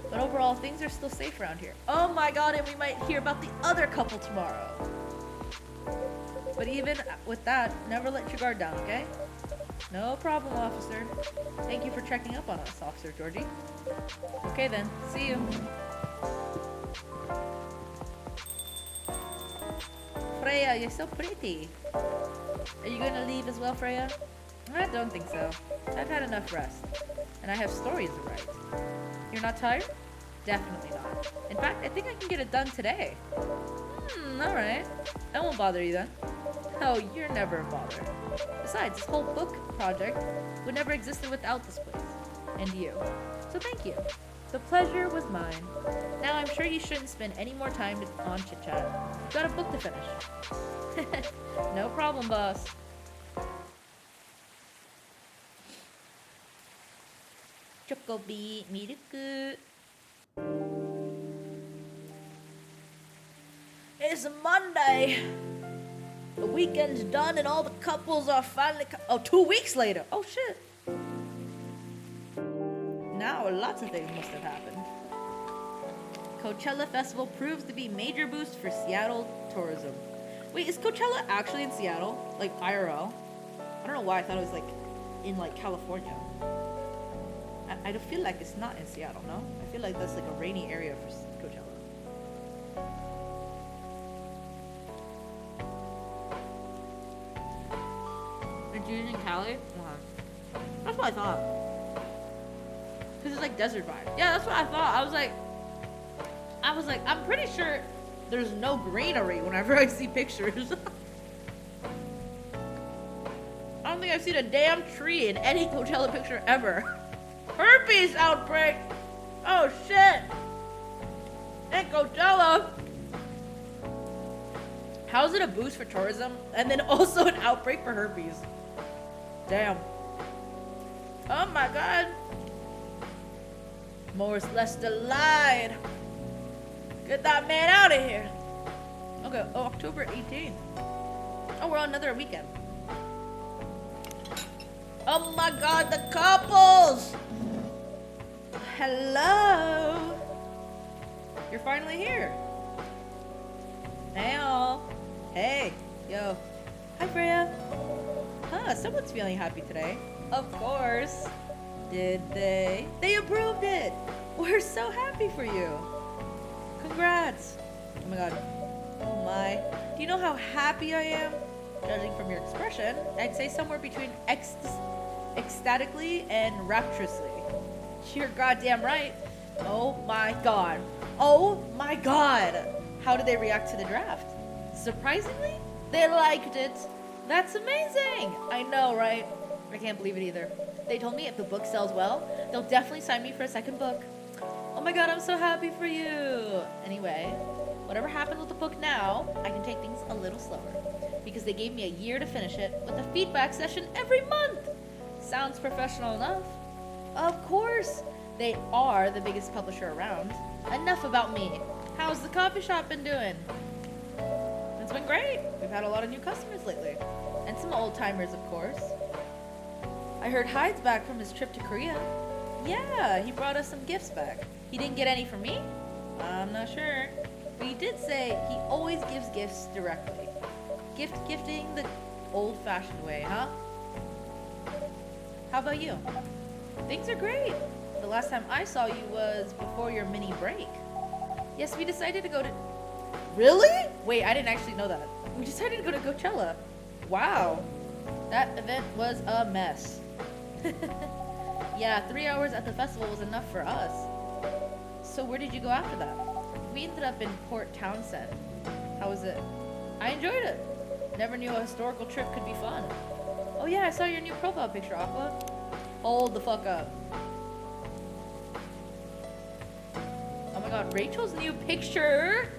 But overall, things are still safe around here. Oh my god, and we might hear about the other couple tomorrow. But even with that, never let your guard down, okay? No problem, officer. Thank you for checking up on us, Officer Georgie. Okay then, see you. Freya, you're so pretty. Are you gonna leave as well, Freya? I don't think so. I've had enough rest. And I have stories to write. You're not tired? Definitely not. In fact, I think I can get it done today. Alright. I won't bother you then. Oh, you're never a bother. Besides, this whole book project would never existed without this place. And you. So thank you. The pleasure was mine. Now I'm sure you shouldn't spend any more time on chit-chat. You've got a book to finish. No problem, boss. Chocobi Miruku. It's Monday. The weekend's done and all the couples are finally... Oh, 2 weeks later. Oh, shit. Now, lots of things must have happened. Coachella Festival proves to be major boost for Seattle tourism. Wait, is Coachella actually in Seattle? Like, IRL? I don't know why I thought it was, like, in, like, California. I don't feel like it's not in Seattle, no? I feel like that's, like, a rainy area for Coachella. June in Cali? That's what I thought. Because it's like desert vibe. Yeah, that's what I thought. I was like, I'm pretty sure there's no greenery whenever I see pictures. I don't think I've seen a damn tree in any Coachella picture ever. Herpes outbreak! Oh shit! And Coachella! How is it a boost for tourism and then also an outbreak for herpes? Damn. Oh my god. More less lied. Get that man out of here. Okay, oh, October 18th. Oh, we're on another weekend. Oh my god, the couples! Hello. You're finally here. Hey all. Hey. Yo. Hi Freya. Huh, someone's feeling happy today. Of course. Did they? They approved it! We're so happy for you. Congrats. Oh my god. Oh my. Do you know how happy I am? Judging from your expression, I'd say somewhere between ecstatically and rapturously. You're goddamn right. Oh my god. Oh my god. How did they react to the draft? Surprisingly, they liked it. That's amazing! I know, right? I can't believe it either. They told me if the book sells well, they'll definitely sign me for a second book. Oh my god, I'm so happy for you! Anyway, whatever happens with the book now, I can take things a little slower. Because they gave me a year to finish it, with a feedback session every month! Sounds professional enough. Of course! They are the biggest publisher around. Enough about me. How's the coffee shop been doing? It's been great. We've had a lot of new customers lately. And some old timers, of course. I heard Hyde's back from his trip to Korea. Yeah, he brought us some gifts back. He didn't get any from me? I'm not sure. But he did say he always gives gifts directly. Gifting the old-fashioned way, huh? How about you? Things are great. The last time I saw you was before your mini break. Yes, we decided to go to... Really? Wait, I didn't actually know that. We decided to go to Coachella. Wow. That event was a mess. Yeah, 3 hours at the festival was enough for us. So where did you go after that? We ended up in Port Townsend. How was it? I enjoyed it. Never knew a historical trip could be fun. Oh yeah, I saw your new profile picture, Aqua. Hold the fuck up. Oh my god, Rachel's new picture.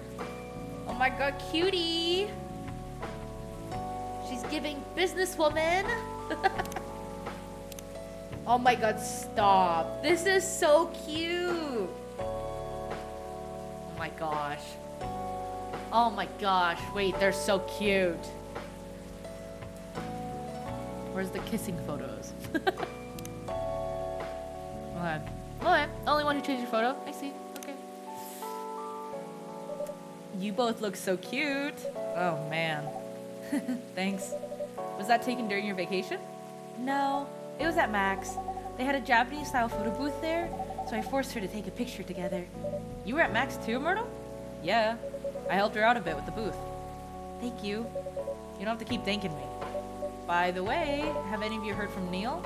Oh my god, cutie. She's giving businesswoman. Oh my god, stop. This is so cute. Oh my gosh. Oh my gosh. Wait, they're so cute. Where's the kissing photos? Okay. Okay. Only one who changed your photo. I see. Okay. You both look so cute. Oh man. Thanks. Was that taken during your vacation? No, it was at Max. They had a Japanese-style photo booth there, so I forced her to take a picture together. You were at Max too, Myrtle? Yeah. I helped her out a bit with the booth. Thank you. You don't have to keep thanking me. By the way, have any of you heard from Neil?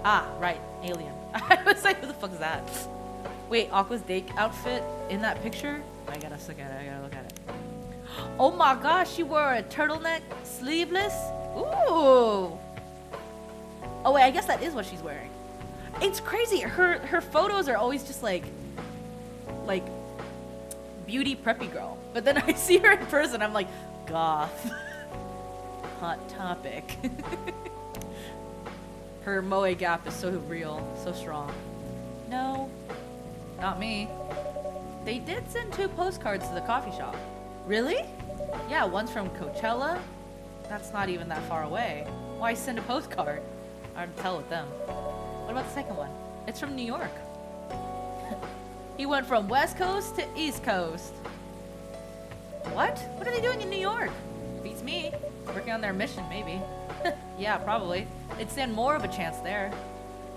Ah, right. Alien. I was like, who the fuck is that? Wait, Aqua's date outfit in that picture? I gotta look at it. I gotta look at it. Oh my gosh, she wore a turtleneck, sleeveless. Ooh. Oh wait, I guess that is what she's wearing. It's crazy. Her photos are always just like beauty preppy girl. But then I see her in person, I'm like, goth. Hot topic. Her moe gap is so real, so strong. No. Not me. They did send 2 postcards to the coffee shop. Really? Yeah, one's from Coachella. That's not even that far away. Why send a postcard? I'd tell with them. What about the second one? It's from New York. He went from West Coast to East Coast. What? What are they doing in New York? Beats me. Working on their mission, maybe. Yeah, probably. They'd stand more of a chance there.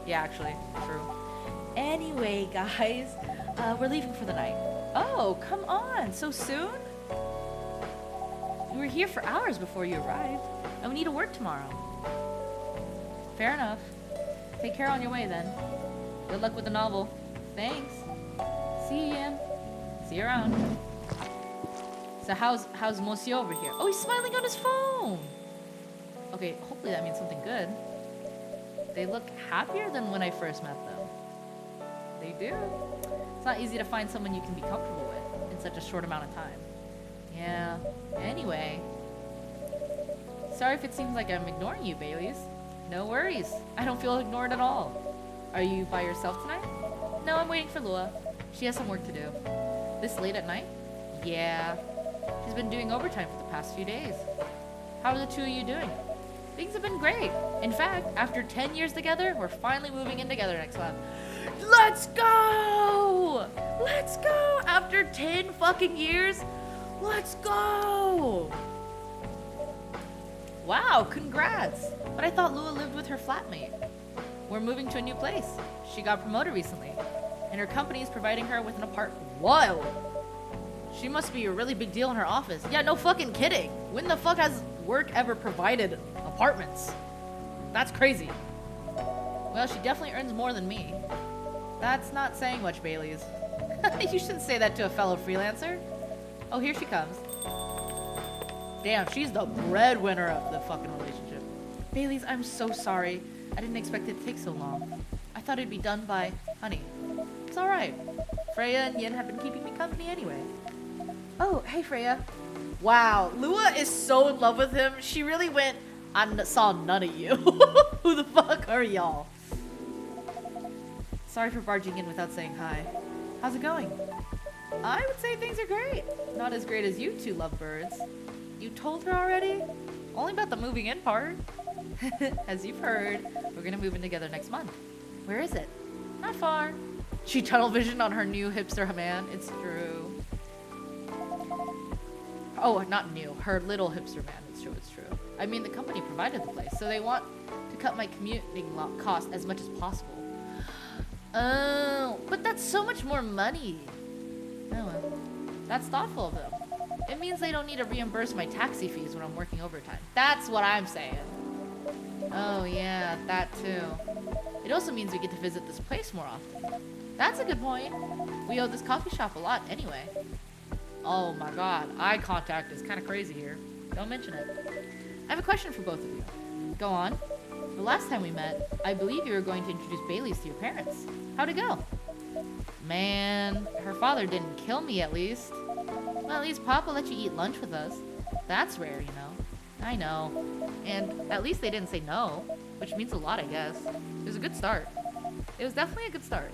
Yeah, actually, true. Anyway, guys, we're leaving for the night. Oh, come on, so soon? We were here for hours before you arrived, and we need to work tomorrow. Fair enough. Take care on your way then. Good luck with the novel. Thanks. See you, Ian. See you around. So how's Monsieur over here? Oh, he's smiling on his phone. Okay, hopefully that means something good. They look happier than when I first met them. They do. It's not easy to find someone you can be comfortable with in such a short amount of time. Yeah. Anyway. Sorry if it seems like I'm ignoring you, Baileys. No worries. I don't feel ignored at all. Are you by yourself tonight? No, I'm waiting for Lua. She has some work to do. This late at night? Yeah. She's been doing overtime for the past few days. How are the two of you doing? Things have been great. In fact, after 10 years together, we're finally moving in together next month. Let's go! Let's go! After 10 fucking years, let's go! Wow, congrats! But I thought Lua lived with her flatmate. We're moving to a new place. She got promoted recently, and her company is providing her with an apartment. Whoa! She must be a really big deal in her office. Yeah, no fucking kidding. When the fuck has work ever provided apartments? That's crazy. Well, she definitely earns more than me. That's not saying much, Baileys. You shouldn't say that to a fellow freelancer. Oh, here she comes. Damn, she's the breadwinner of the fucking relationship. Baileys, I'm so sorry. I didn't expect it to take so long. I thought it'd be done by... Honey, it's alright. Freya and Yin have been keeping me company anyway. Oh, hey Freya. Wow, Lua is so in love with him. She really went, I saw none of you. Who the fuck are y'all? Sorry for barging in without saying hi. How's it going? I would say things are great. Not as great as you two lovebirds. You told her already? Only about the moving in part. As you've heard, we're gonna move in together next month. Where is it? Not far. She tunnel visioned on her new hipster man. It's true. Oh, not new. Her little hipster man. It's true, it's true. I mean, the company provided the place, so they want to cut my commuting cost as much as possible. Oh, but that's so much more money. Oh well. That's thoughtful of them. It means they don't need to reimburse my taxi fees when I'm working overtime. That's what I'm saying. Oh yeah, that too. It also means we get to visit this place more often. That's a good point. We owe this coffee shop a lot anyway. Oh my god, eye contact is kind of crazy here. Don't mention it. I have a question for both of you. Go on. The last time we met, I believe you were going to introduce Baileys to your parents. How'd it go? Man, her father didn't kill me at least. Well, at least Papa let you eat lunch with us. That's rare, you know. I know. And at least they didn't say no, which means a lot, I guess. It was a good start. It was definitely a good start.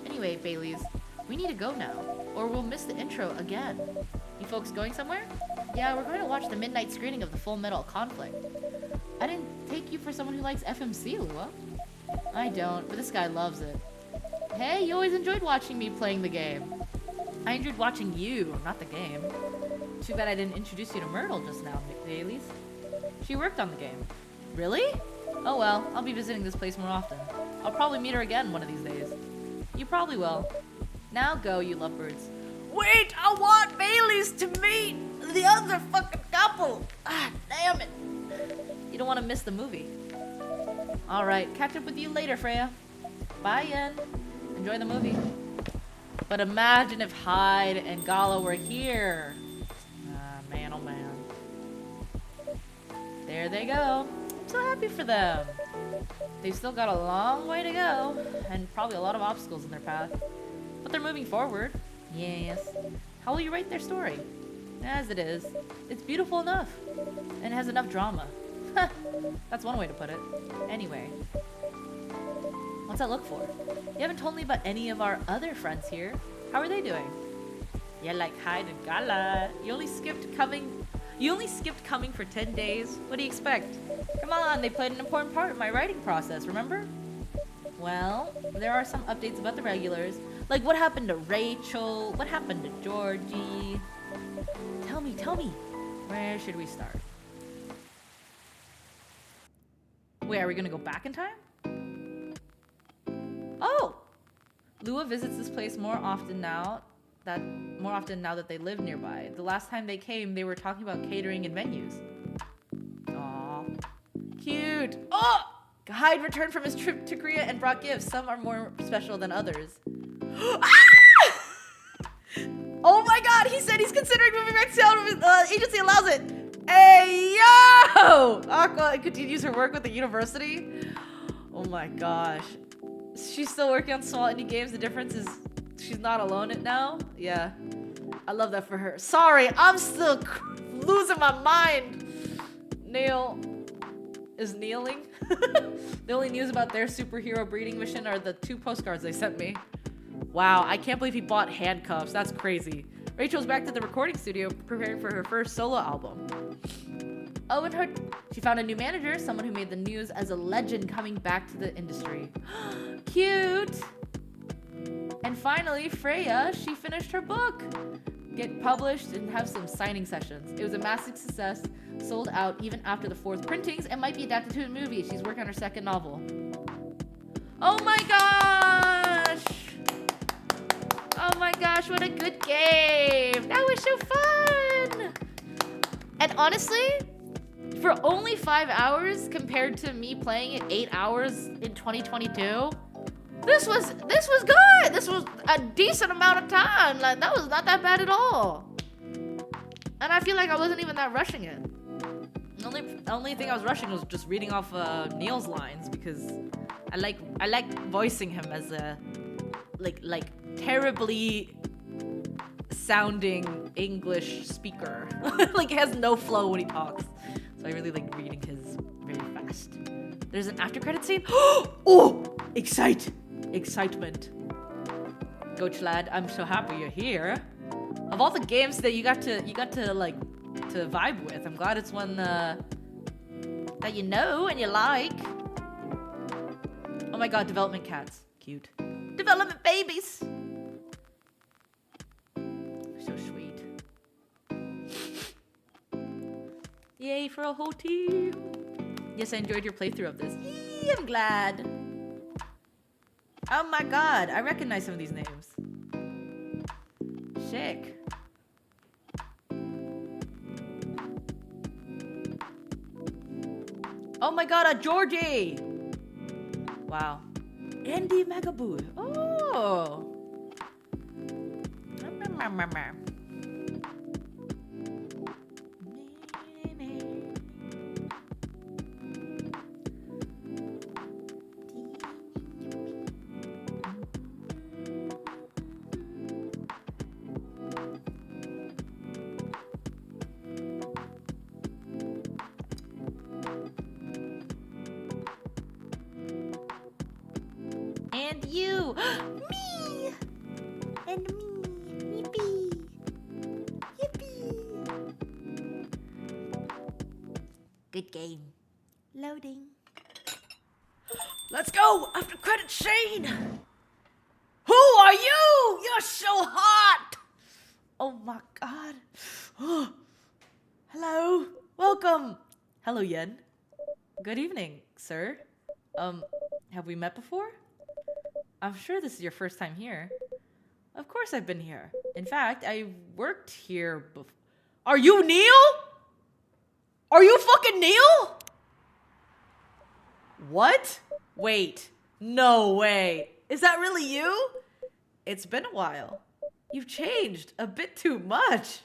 Anyway, Baileys, we need to go now, or we'll miss the intro again. You folks going somewhere? Yeah, we're going to watch the midnight screening of the Full Metal Conflict. I didn't take you for someone who likes FMC, Lua. I don't, but this guy loves it. Hey, you always enjoyed watching me playing the game. I enjoyed watching you, not the game. Too bad I didn't introduce you to Myrtle just now, Baileys. She worked on the game. Really? Oh well, I'll be visiting this place more often. I'll probably meet her again one of these days. You probably will. Now go, you lovebirds. Wait, I want Baileys to meet the other fucking couple. Ah, damn it. You don't want to miss the movie. Alright, catch up with you later, Freya. Bye, Yen. Enjoy the movie. But imagine if Hyde and Gala were here. Ah, man, oh man. There they go. I'm so happy for them. They've still got a long way to go, and probably a lot of obstacles in their path. But they're moving forward. Yes. How will you rate their story? As it is. It's beautiful enough. And has enough drama. That's one way to put it. Anyway. What's that look for? You haven't told me about any of our other friends here. How are they doing? Yeah, like Hyde and Gala. You only skipped coming for 10 days. What do you expect? Come on, they played an important part in my writing process, remember? Well, there are some updates about the regulars. Like what happened to Rachel? What happened to Georgie? Tell me. Where should we start? Wait, are we gonna go back in time? Oh! Lua visits this place more often now that they live nearby. The last time they came, they were talking about catering and venues. Aw. Cute! Oh! Hyde returned from his trip to Korea and brought gifts. Some are more special than others. Ah! Oh my god, he said he's considering moving back to Seattle if his agency allows it. Hey, yo! Aqua continues her work with the university. Oh my gosh. She's still working on small indie games. The difference is she's not alone now. Yeah. I love that for her. Sorry, I'm still losing my mind. Neil is kneeling. The only news about their superhero breeding mission are the 2 postcards they sent me. Wow, I can't believe he bought handcuffs. That's crazy. Rachel's back to the recording studio preparing for her first solo album. Oh, and she found a new manager, someone who made the news as a legend coming back to the industry. Cute! And finally, Freya, she finished her book. Get published and have some signing sessions. It was a massive success, sold out even after the 4th printings, and might be adapted to a movie. She's working on her 2nd novel. Oh my gosh! Oh my gosh, what a good game! That was so fun! And honestly, for only 5 hours compared to me playing it 8 hours in 2022, this was good. This was a decent amount of time. Like that was not that bad at all. And I feel like I wasn't even that rushing it. The only thing I was rushing was just reading off Neil's lines because I like voicing him as a like terribly sounding English speaker. Like he has no flow when he talks. So I really like reading his very fast. There's an after credit scene. Oh, excitement. Coach lad, I'm so happy you're here. Of all the games that you got to like to vibe with, I'm glad it's one that you know and you like. Oh my god, development cats. Cute. Development babies. So sweet. Yay for a whole team. Yes, I enjoyed your playthrough of this. Yee, I'm glad. Oh my god, I recognize some of these names. Sick. Oh my god, a Georgie! Wow. Andy Magaboo. Oh! And you! Me! And me! Yippee! Yippee! Good game. Loading. Let's go! After credit, Shane! Who are you? You're so hot! Oh my god. Hello. Welcome. Hello, Yen. Good evening, sir. Have we met before? I'm sure this is your first time here. Of course I've been here. In fact, I worked here before. Are you Neil? Are you fucking Neil? What? Wait. No way. Is that really you? It's been a while. You've changed a bit too much.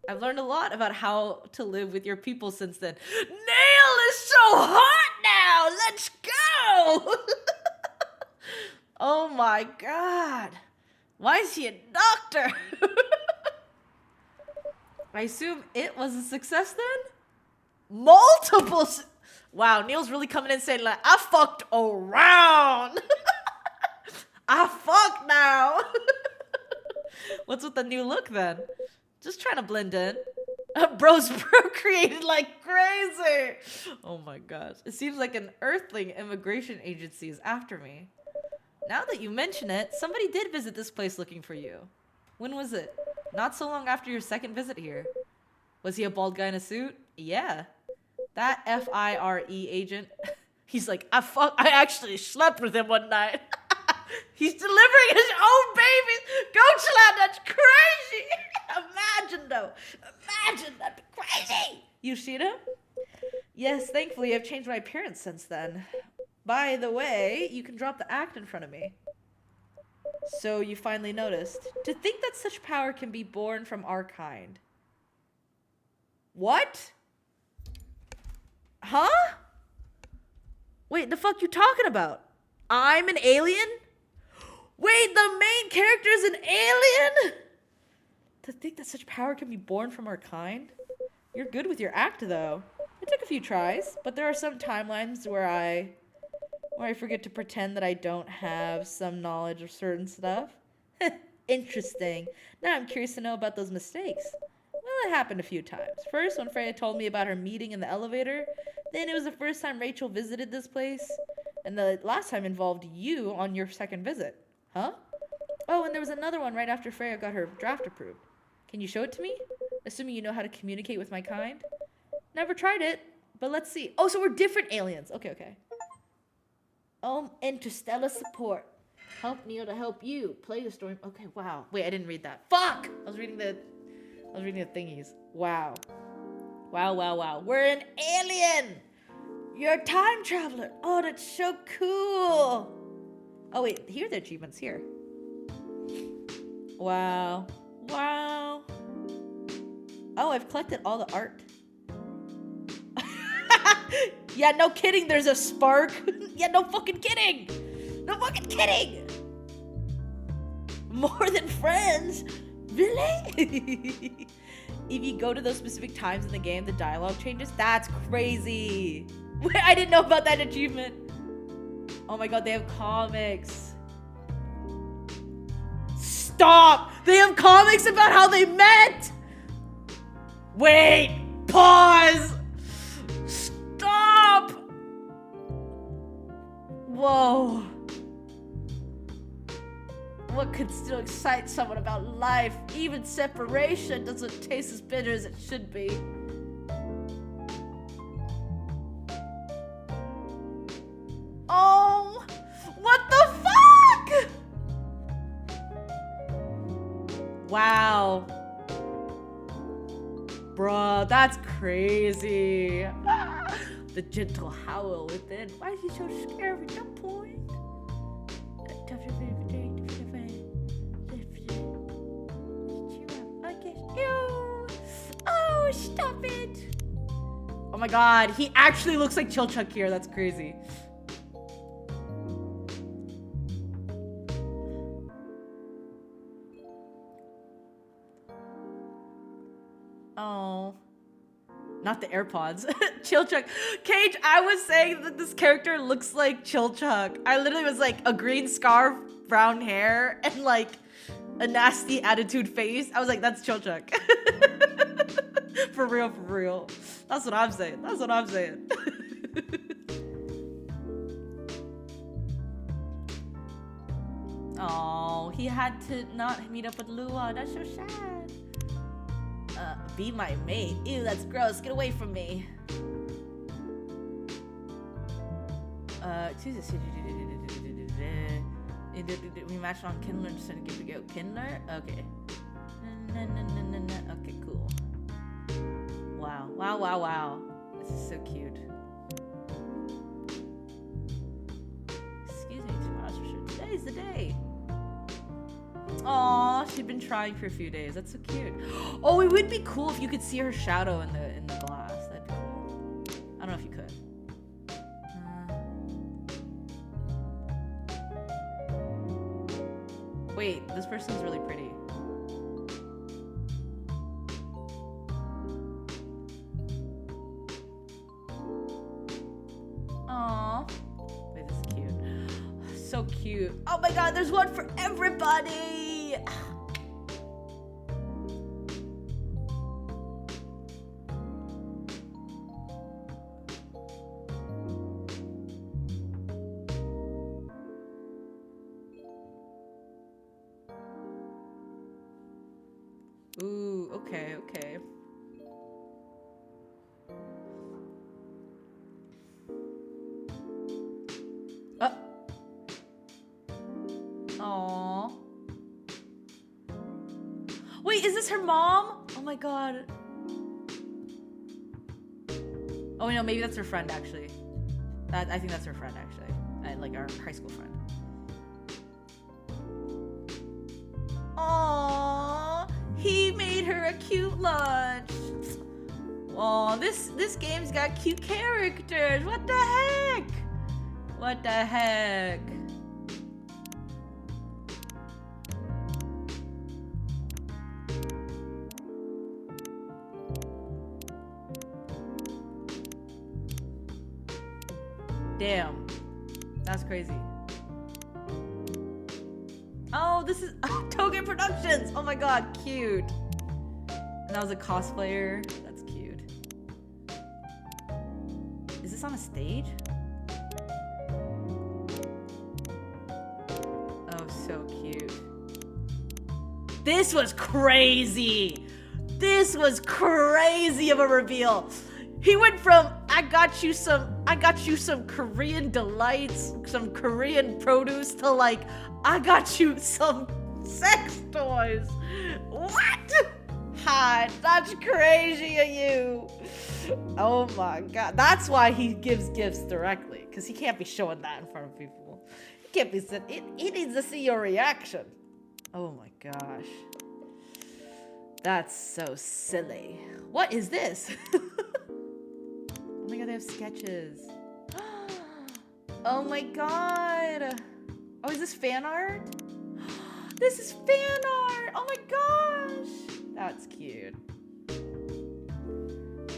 I've learned a lot about how to live with your people since then. Neil is so hot now! Let's go! Oh my god. Why is he a doctor? I assume it was a success then? Multiple Wow, Neil's really coming in saying like, I fucked around. I fucked now. What's with the new look then? Just trying to blend in. Bro's procreated like crazy. Oh my gosh. It seems like an earthling immigration agency is after me. Now that you mention it, somebody did visit this place looking for you. When was it? Not so long after your second visit here. Was he a bald guy in a suit? Yeah. That FIRE agent. He's like, I actually slept with him one night. He's delivering his own babies. Coachland, that's crazy. Imagine though. Imagine, that'd be crazy. You seen him? Yes, thankfully I've changed my appearance since then. By the way, you can drop the act in front of me. So you finally noticed. To think that such power can be born from our kind. What? Huh? Wait, the fuck you talking about? I'm an alien? Wait, the main character is an alien? To think that such power can be born from our kind? You're good with your act, though. It took a few tries, but there are some timelines where I forget to pretend that I don't have some knowledge of certain stuff. Interesting. Now I'm curious to know about those mistakes. Well, it happened a few times. First, when Freya told me about her meeting in the elevator. Then it was the first time Rachel visited this place. And the last time involved you on your second visit. Huh? Oh, and there was another one right after Freya got her draft approved. Can you show it to me? Assuming you know how to communicate with my kind. Never tried it, but let's see. Oh, so we're different aliens. Okay. Interstellar support. Help Neil to help you. Play the story. Okay, wow. Wait, I didn't read that. Fuck! I was reading the thingies. Wow. Wow. We're an alien! You're a time traveler. Oh, that's so cool. Oh, wait. Here are the achievements. Here. Wow. Oh, I've collected all the art. Yeah, no kidding. There's a spark. Yeah, no fucking kidding. More than friends. Really? If you go to those specific times in the game, the dialogue changes. That's crazy. I didn't know about that achievement. Oh my god, they have comics. Stop! They have comics about how they met! Wait! Pause! Stop! Whoa. What could still excite someone about life? Even separation doesn't taste as bitter as it should be. Oh, what the fuck? Wow. Bruh, that's crazy. The gentle howl within. Why is he so scary? No point. Oh, stop it. Oh my god, he actually looks like Chilchuck here. That's crazy. Oh. Not the AirPods. Chilchuck. Cage, I was saying that this character looks like Chilchuck. I literally was like, a green scarf, brown hair, and like a nasty attitude face. I was like, that's Chilchuck. For real. That's what I'm saying. Oh, he had to not meet up with Lua. That's so sad. Be my mate. Ew, that's gross. Get away from me. We matched on Kindler and decided to give it Kindler? Okay. Okay, cool. Wow. This is so cute. Excuse me, tomorrow's for sure. Today's the day. Aw, she'd been trying for a few days. That's so cute. Oh, it would be cool if you could see her shadow in the glass. That'd be cool. I don't know if you could. Wait, this person's really pretty. so cute. Oh my god, there's one for everybody! Ooh, okay, okay. Aww. Wait, is this her mom? Oh my god. Oh no, maybe that's her friend actually. I think that's her friend actually. Like our high school friend. Aww, he made her a cute lunch. Aw, this game's got cute characters. What the heck? What the heck? Damn, that's crazy. Oh, this is Togen Productions. Oh my god, cute. And that was a cosplayer. That's cute. Is this on a stage? Oh, so cute. This was crazy. This was crazy of a reveal. He went from I got you some Korean delights, some Korean produce to like I got you some sex toys. What? Hi, that's crazy of you. Oh my god. That's why he gives gifts directly, because he can't be showing that in front of people. He can't be he needs to see your reaction. Oh my gosh. That's so silly. What is this? Oh my god, they have sketches. Oh my god. Oh, is this fan art? This is fan art. Oh my gosh. That's cute.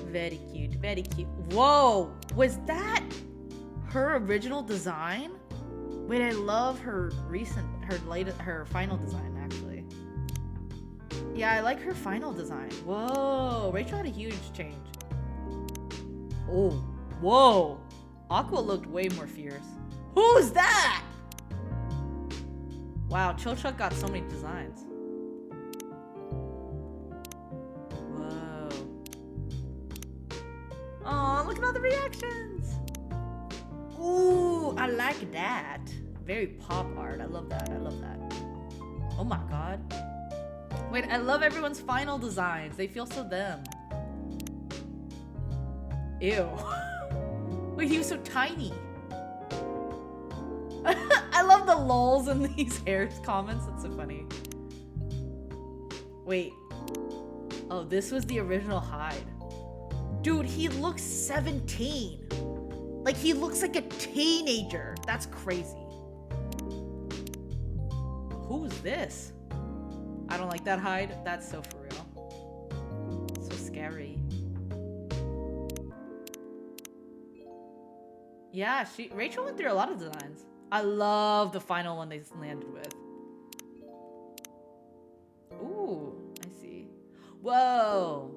Very cute, very cute. Whoa, was that her original design? Wait, I love her final design actually. Yeah, I like her final design. Whoa, Rachel had a huge change. Oh, whoa. Aqua looked way more fierce. Who's that? Wow, Chilchuck got so many designs. Whoa. Oh, look at all the reactions. Ooh, I like that. Very pop art. I love that. I love that. Oh my god. Wait, I love everyone's final designs. They feel so them. Ew. Wait, he was so tiny. I love the lulz in these Harris comments. That's so funny. Wait. Oh, this was the original Hyde. Dude, he looks 17. Like, he looks like a teenager. That's crazy. Who's this? I don't like that Hyde. That's so for real. So scary. Yeah, Rachel went through a lot of designs. I love the final one they landed with. Ooh, I see. Whoa.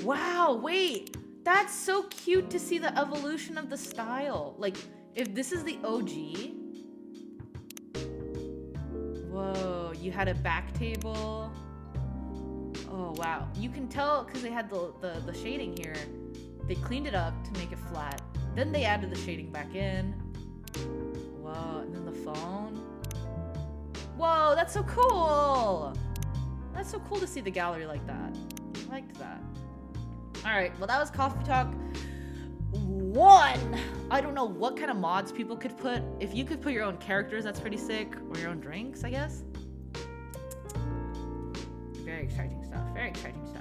Wow, wait. That's so cute to see the evolution of the style. Like, if this is the OG. Whoa, you had a back table. Oh, wow. You can tell because they had the shading here. They cleaned it up to make it flat. Then they added the shading back in. Whoa, and then the phone. Whoa, that's so cool. That's so cool to see the gallery like that. I liked that. All right, well, that was Coffee Talk 1. I don't know what kind of mods people could put. If you could put your own characters, that's pretty sick. Or your own drinks, I guess. Very exciting stuff. Very exciting stuff.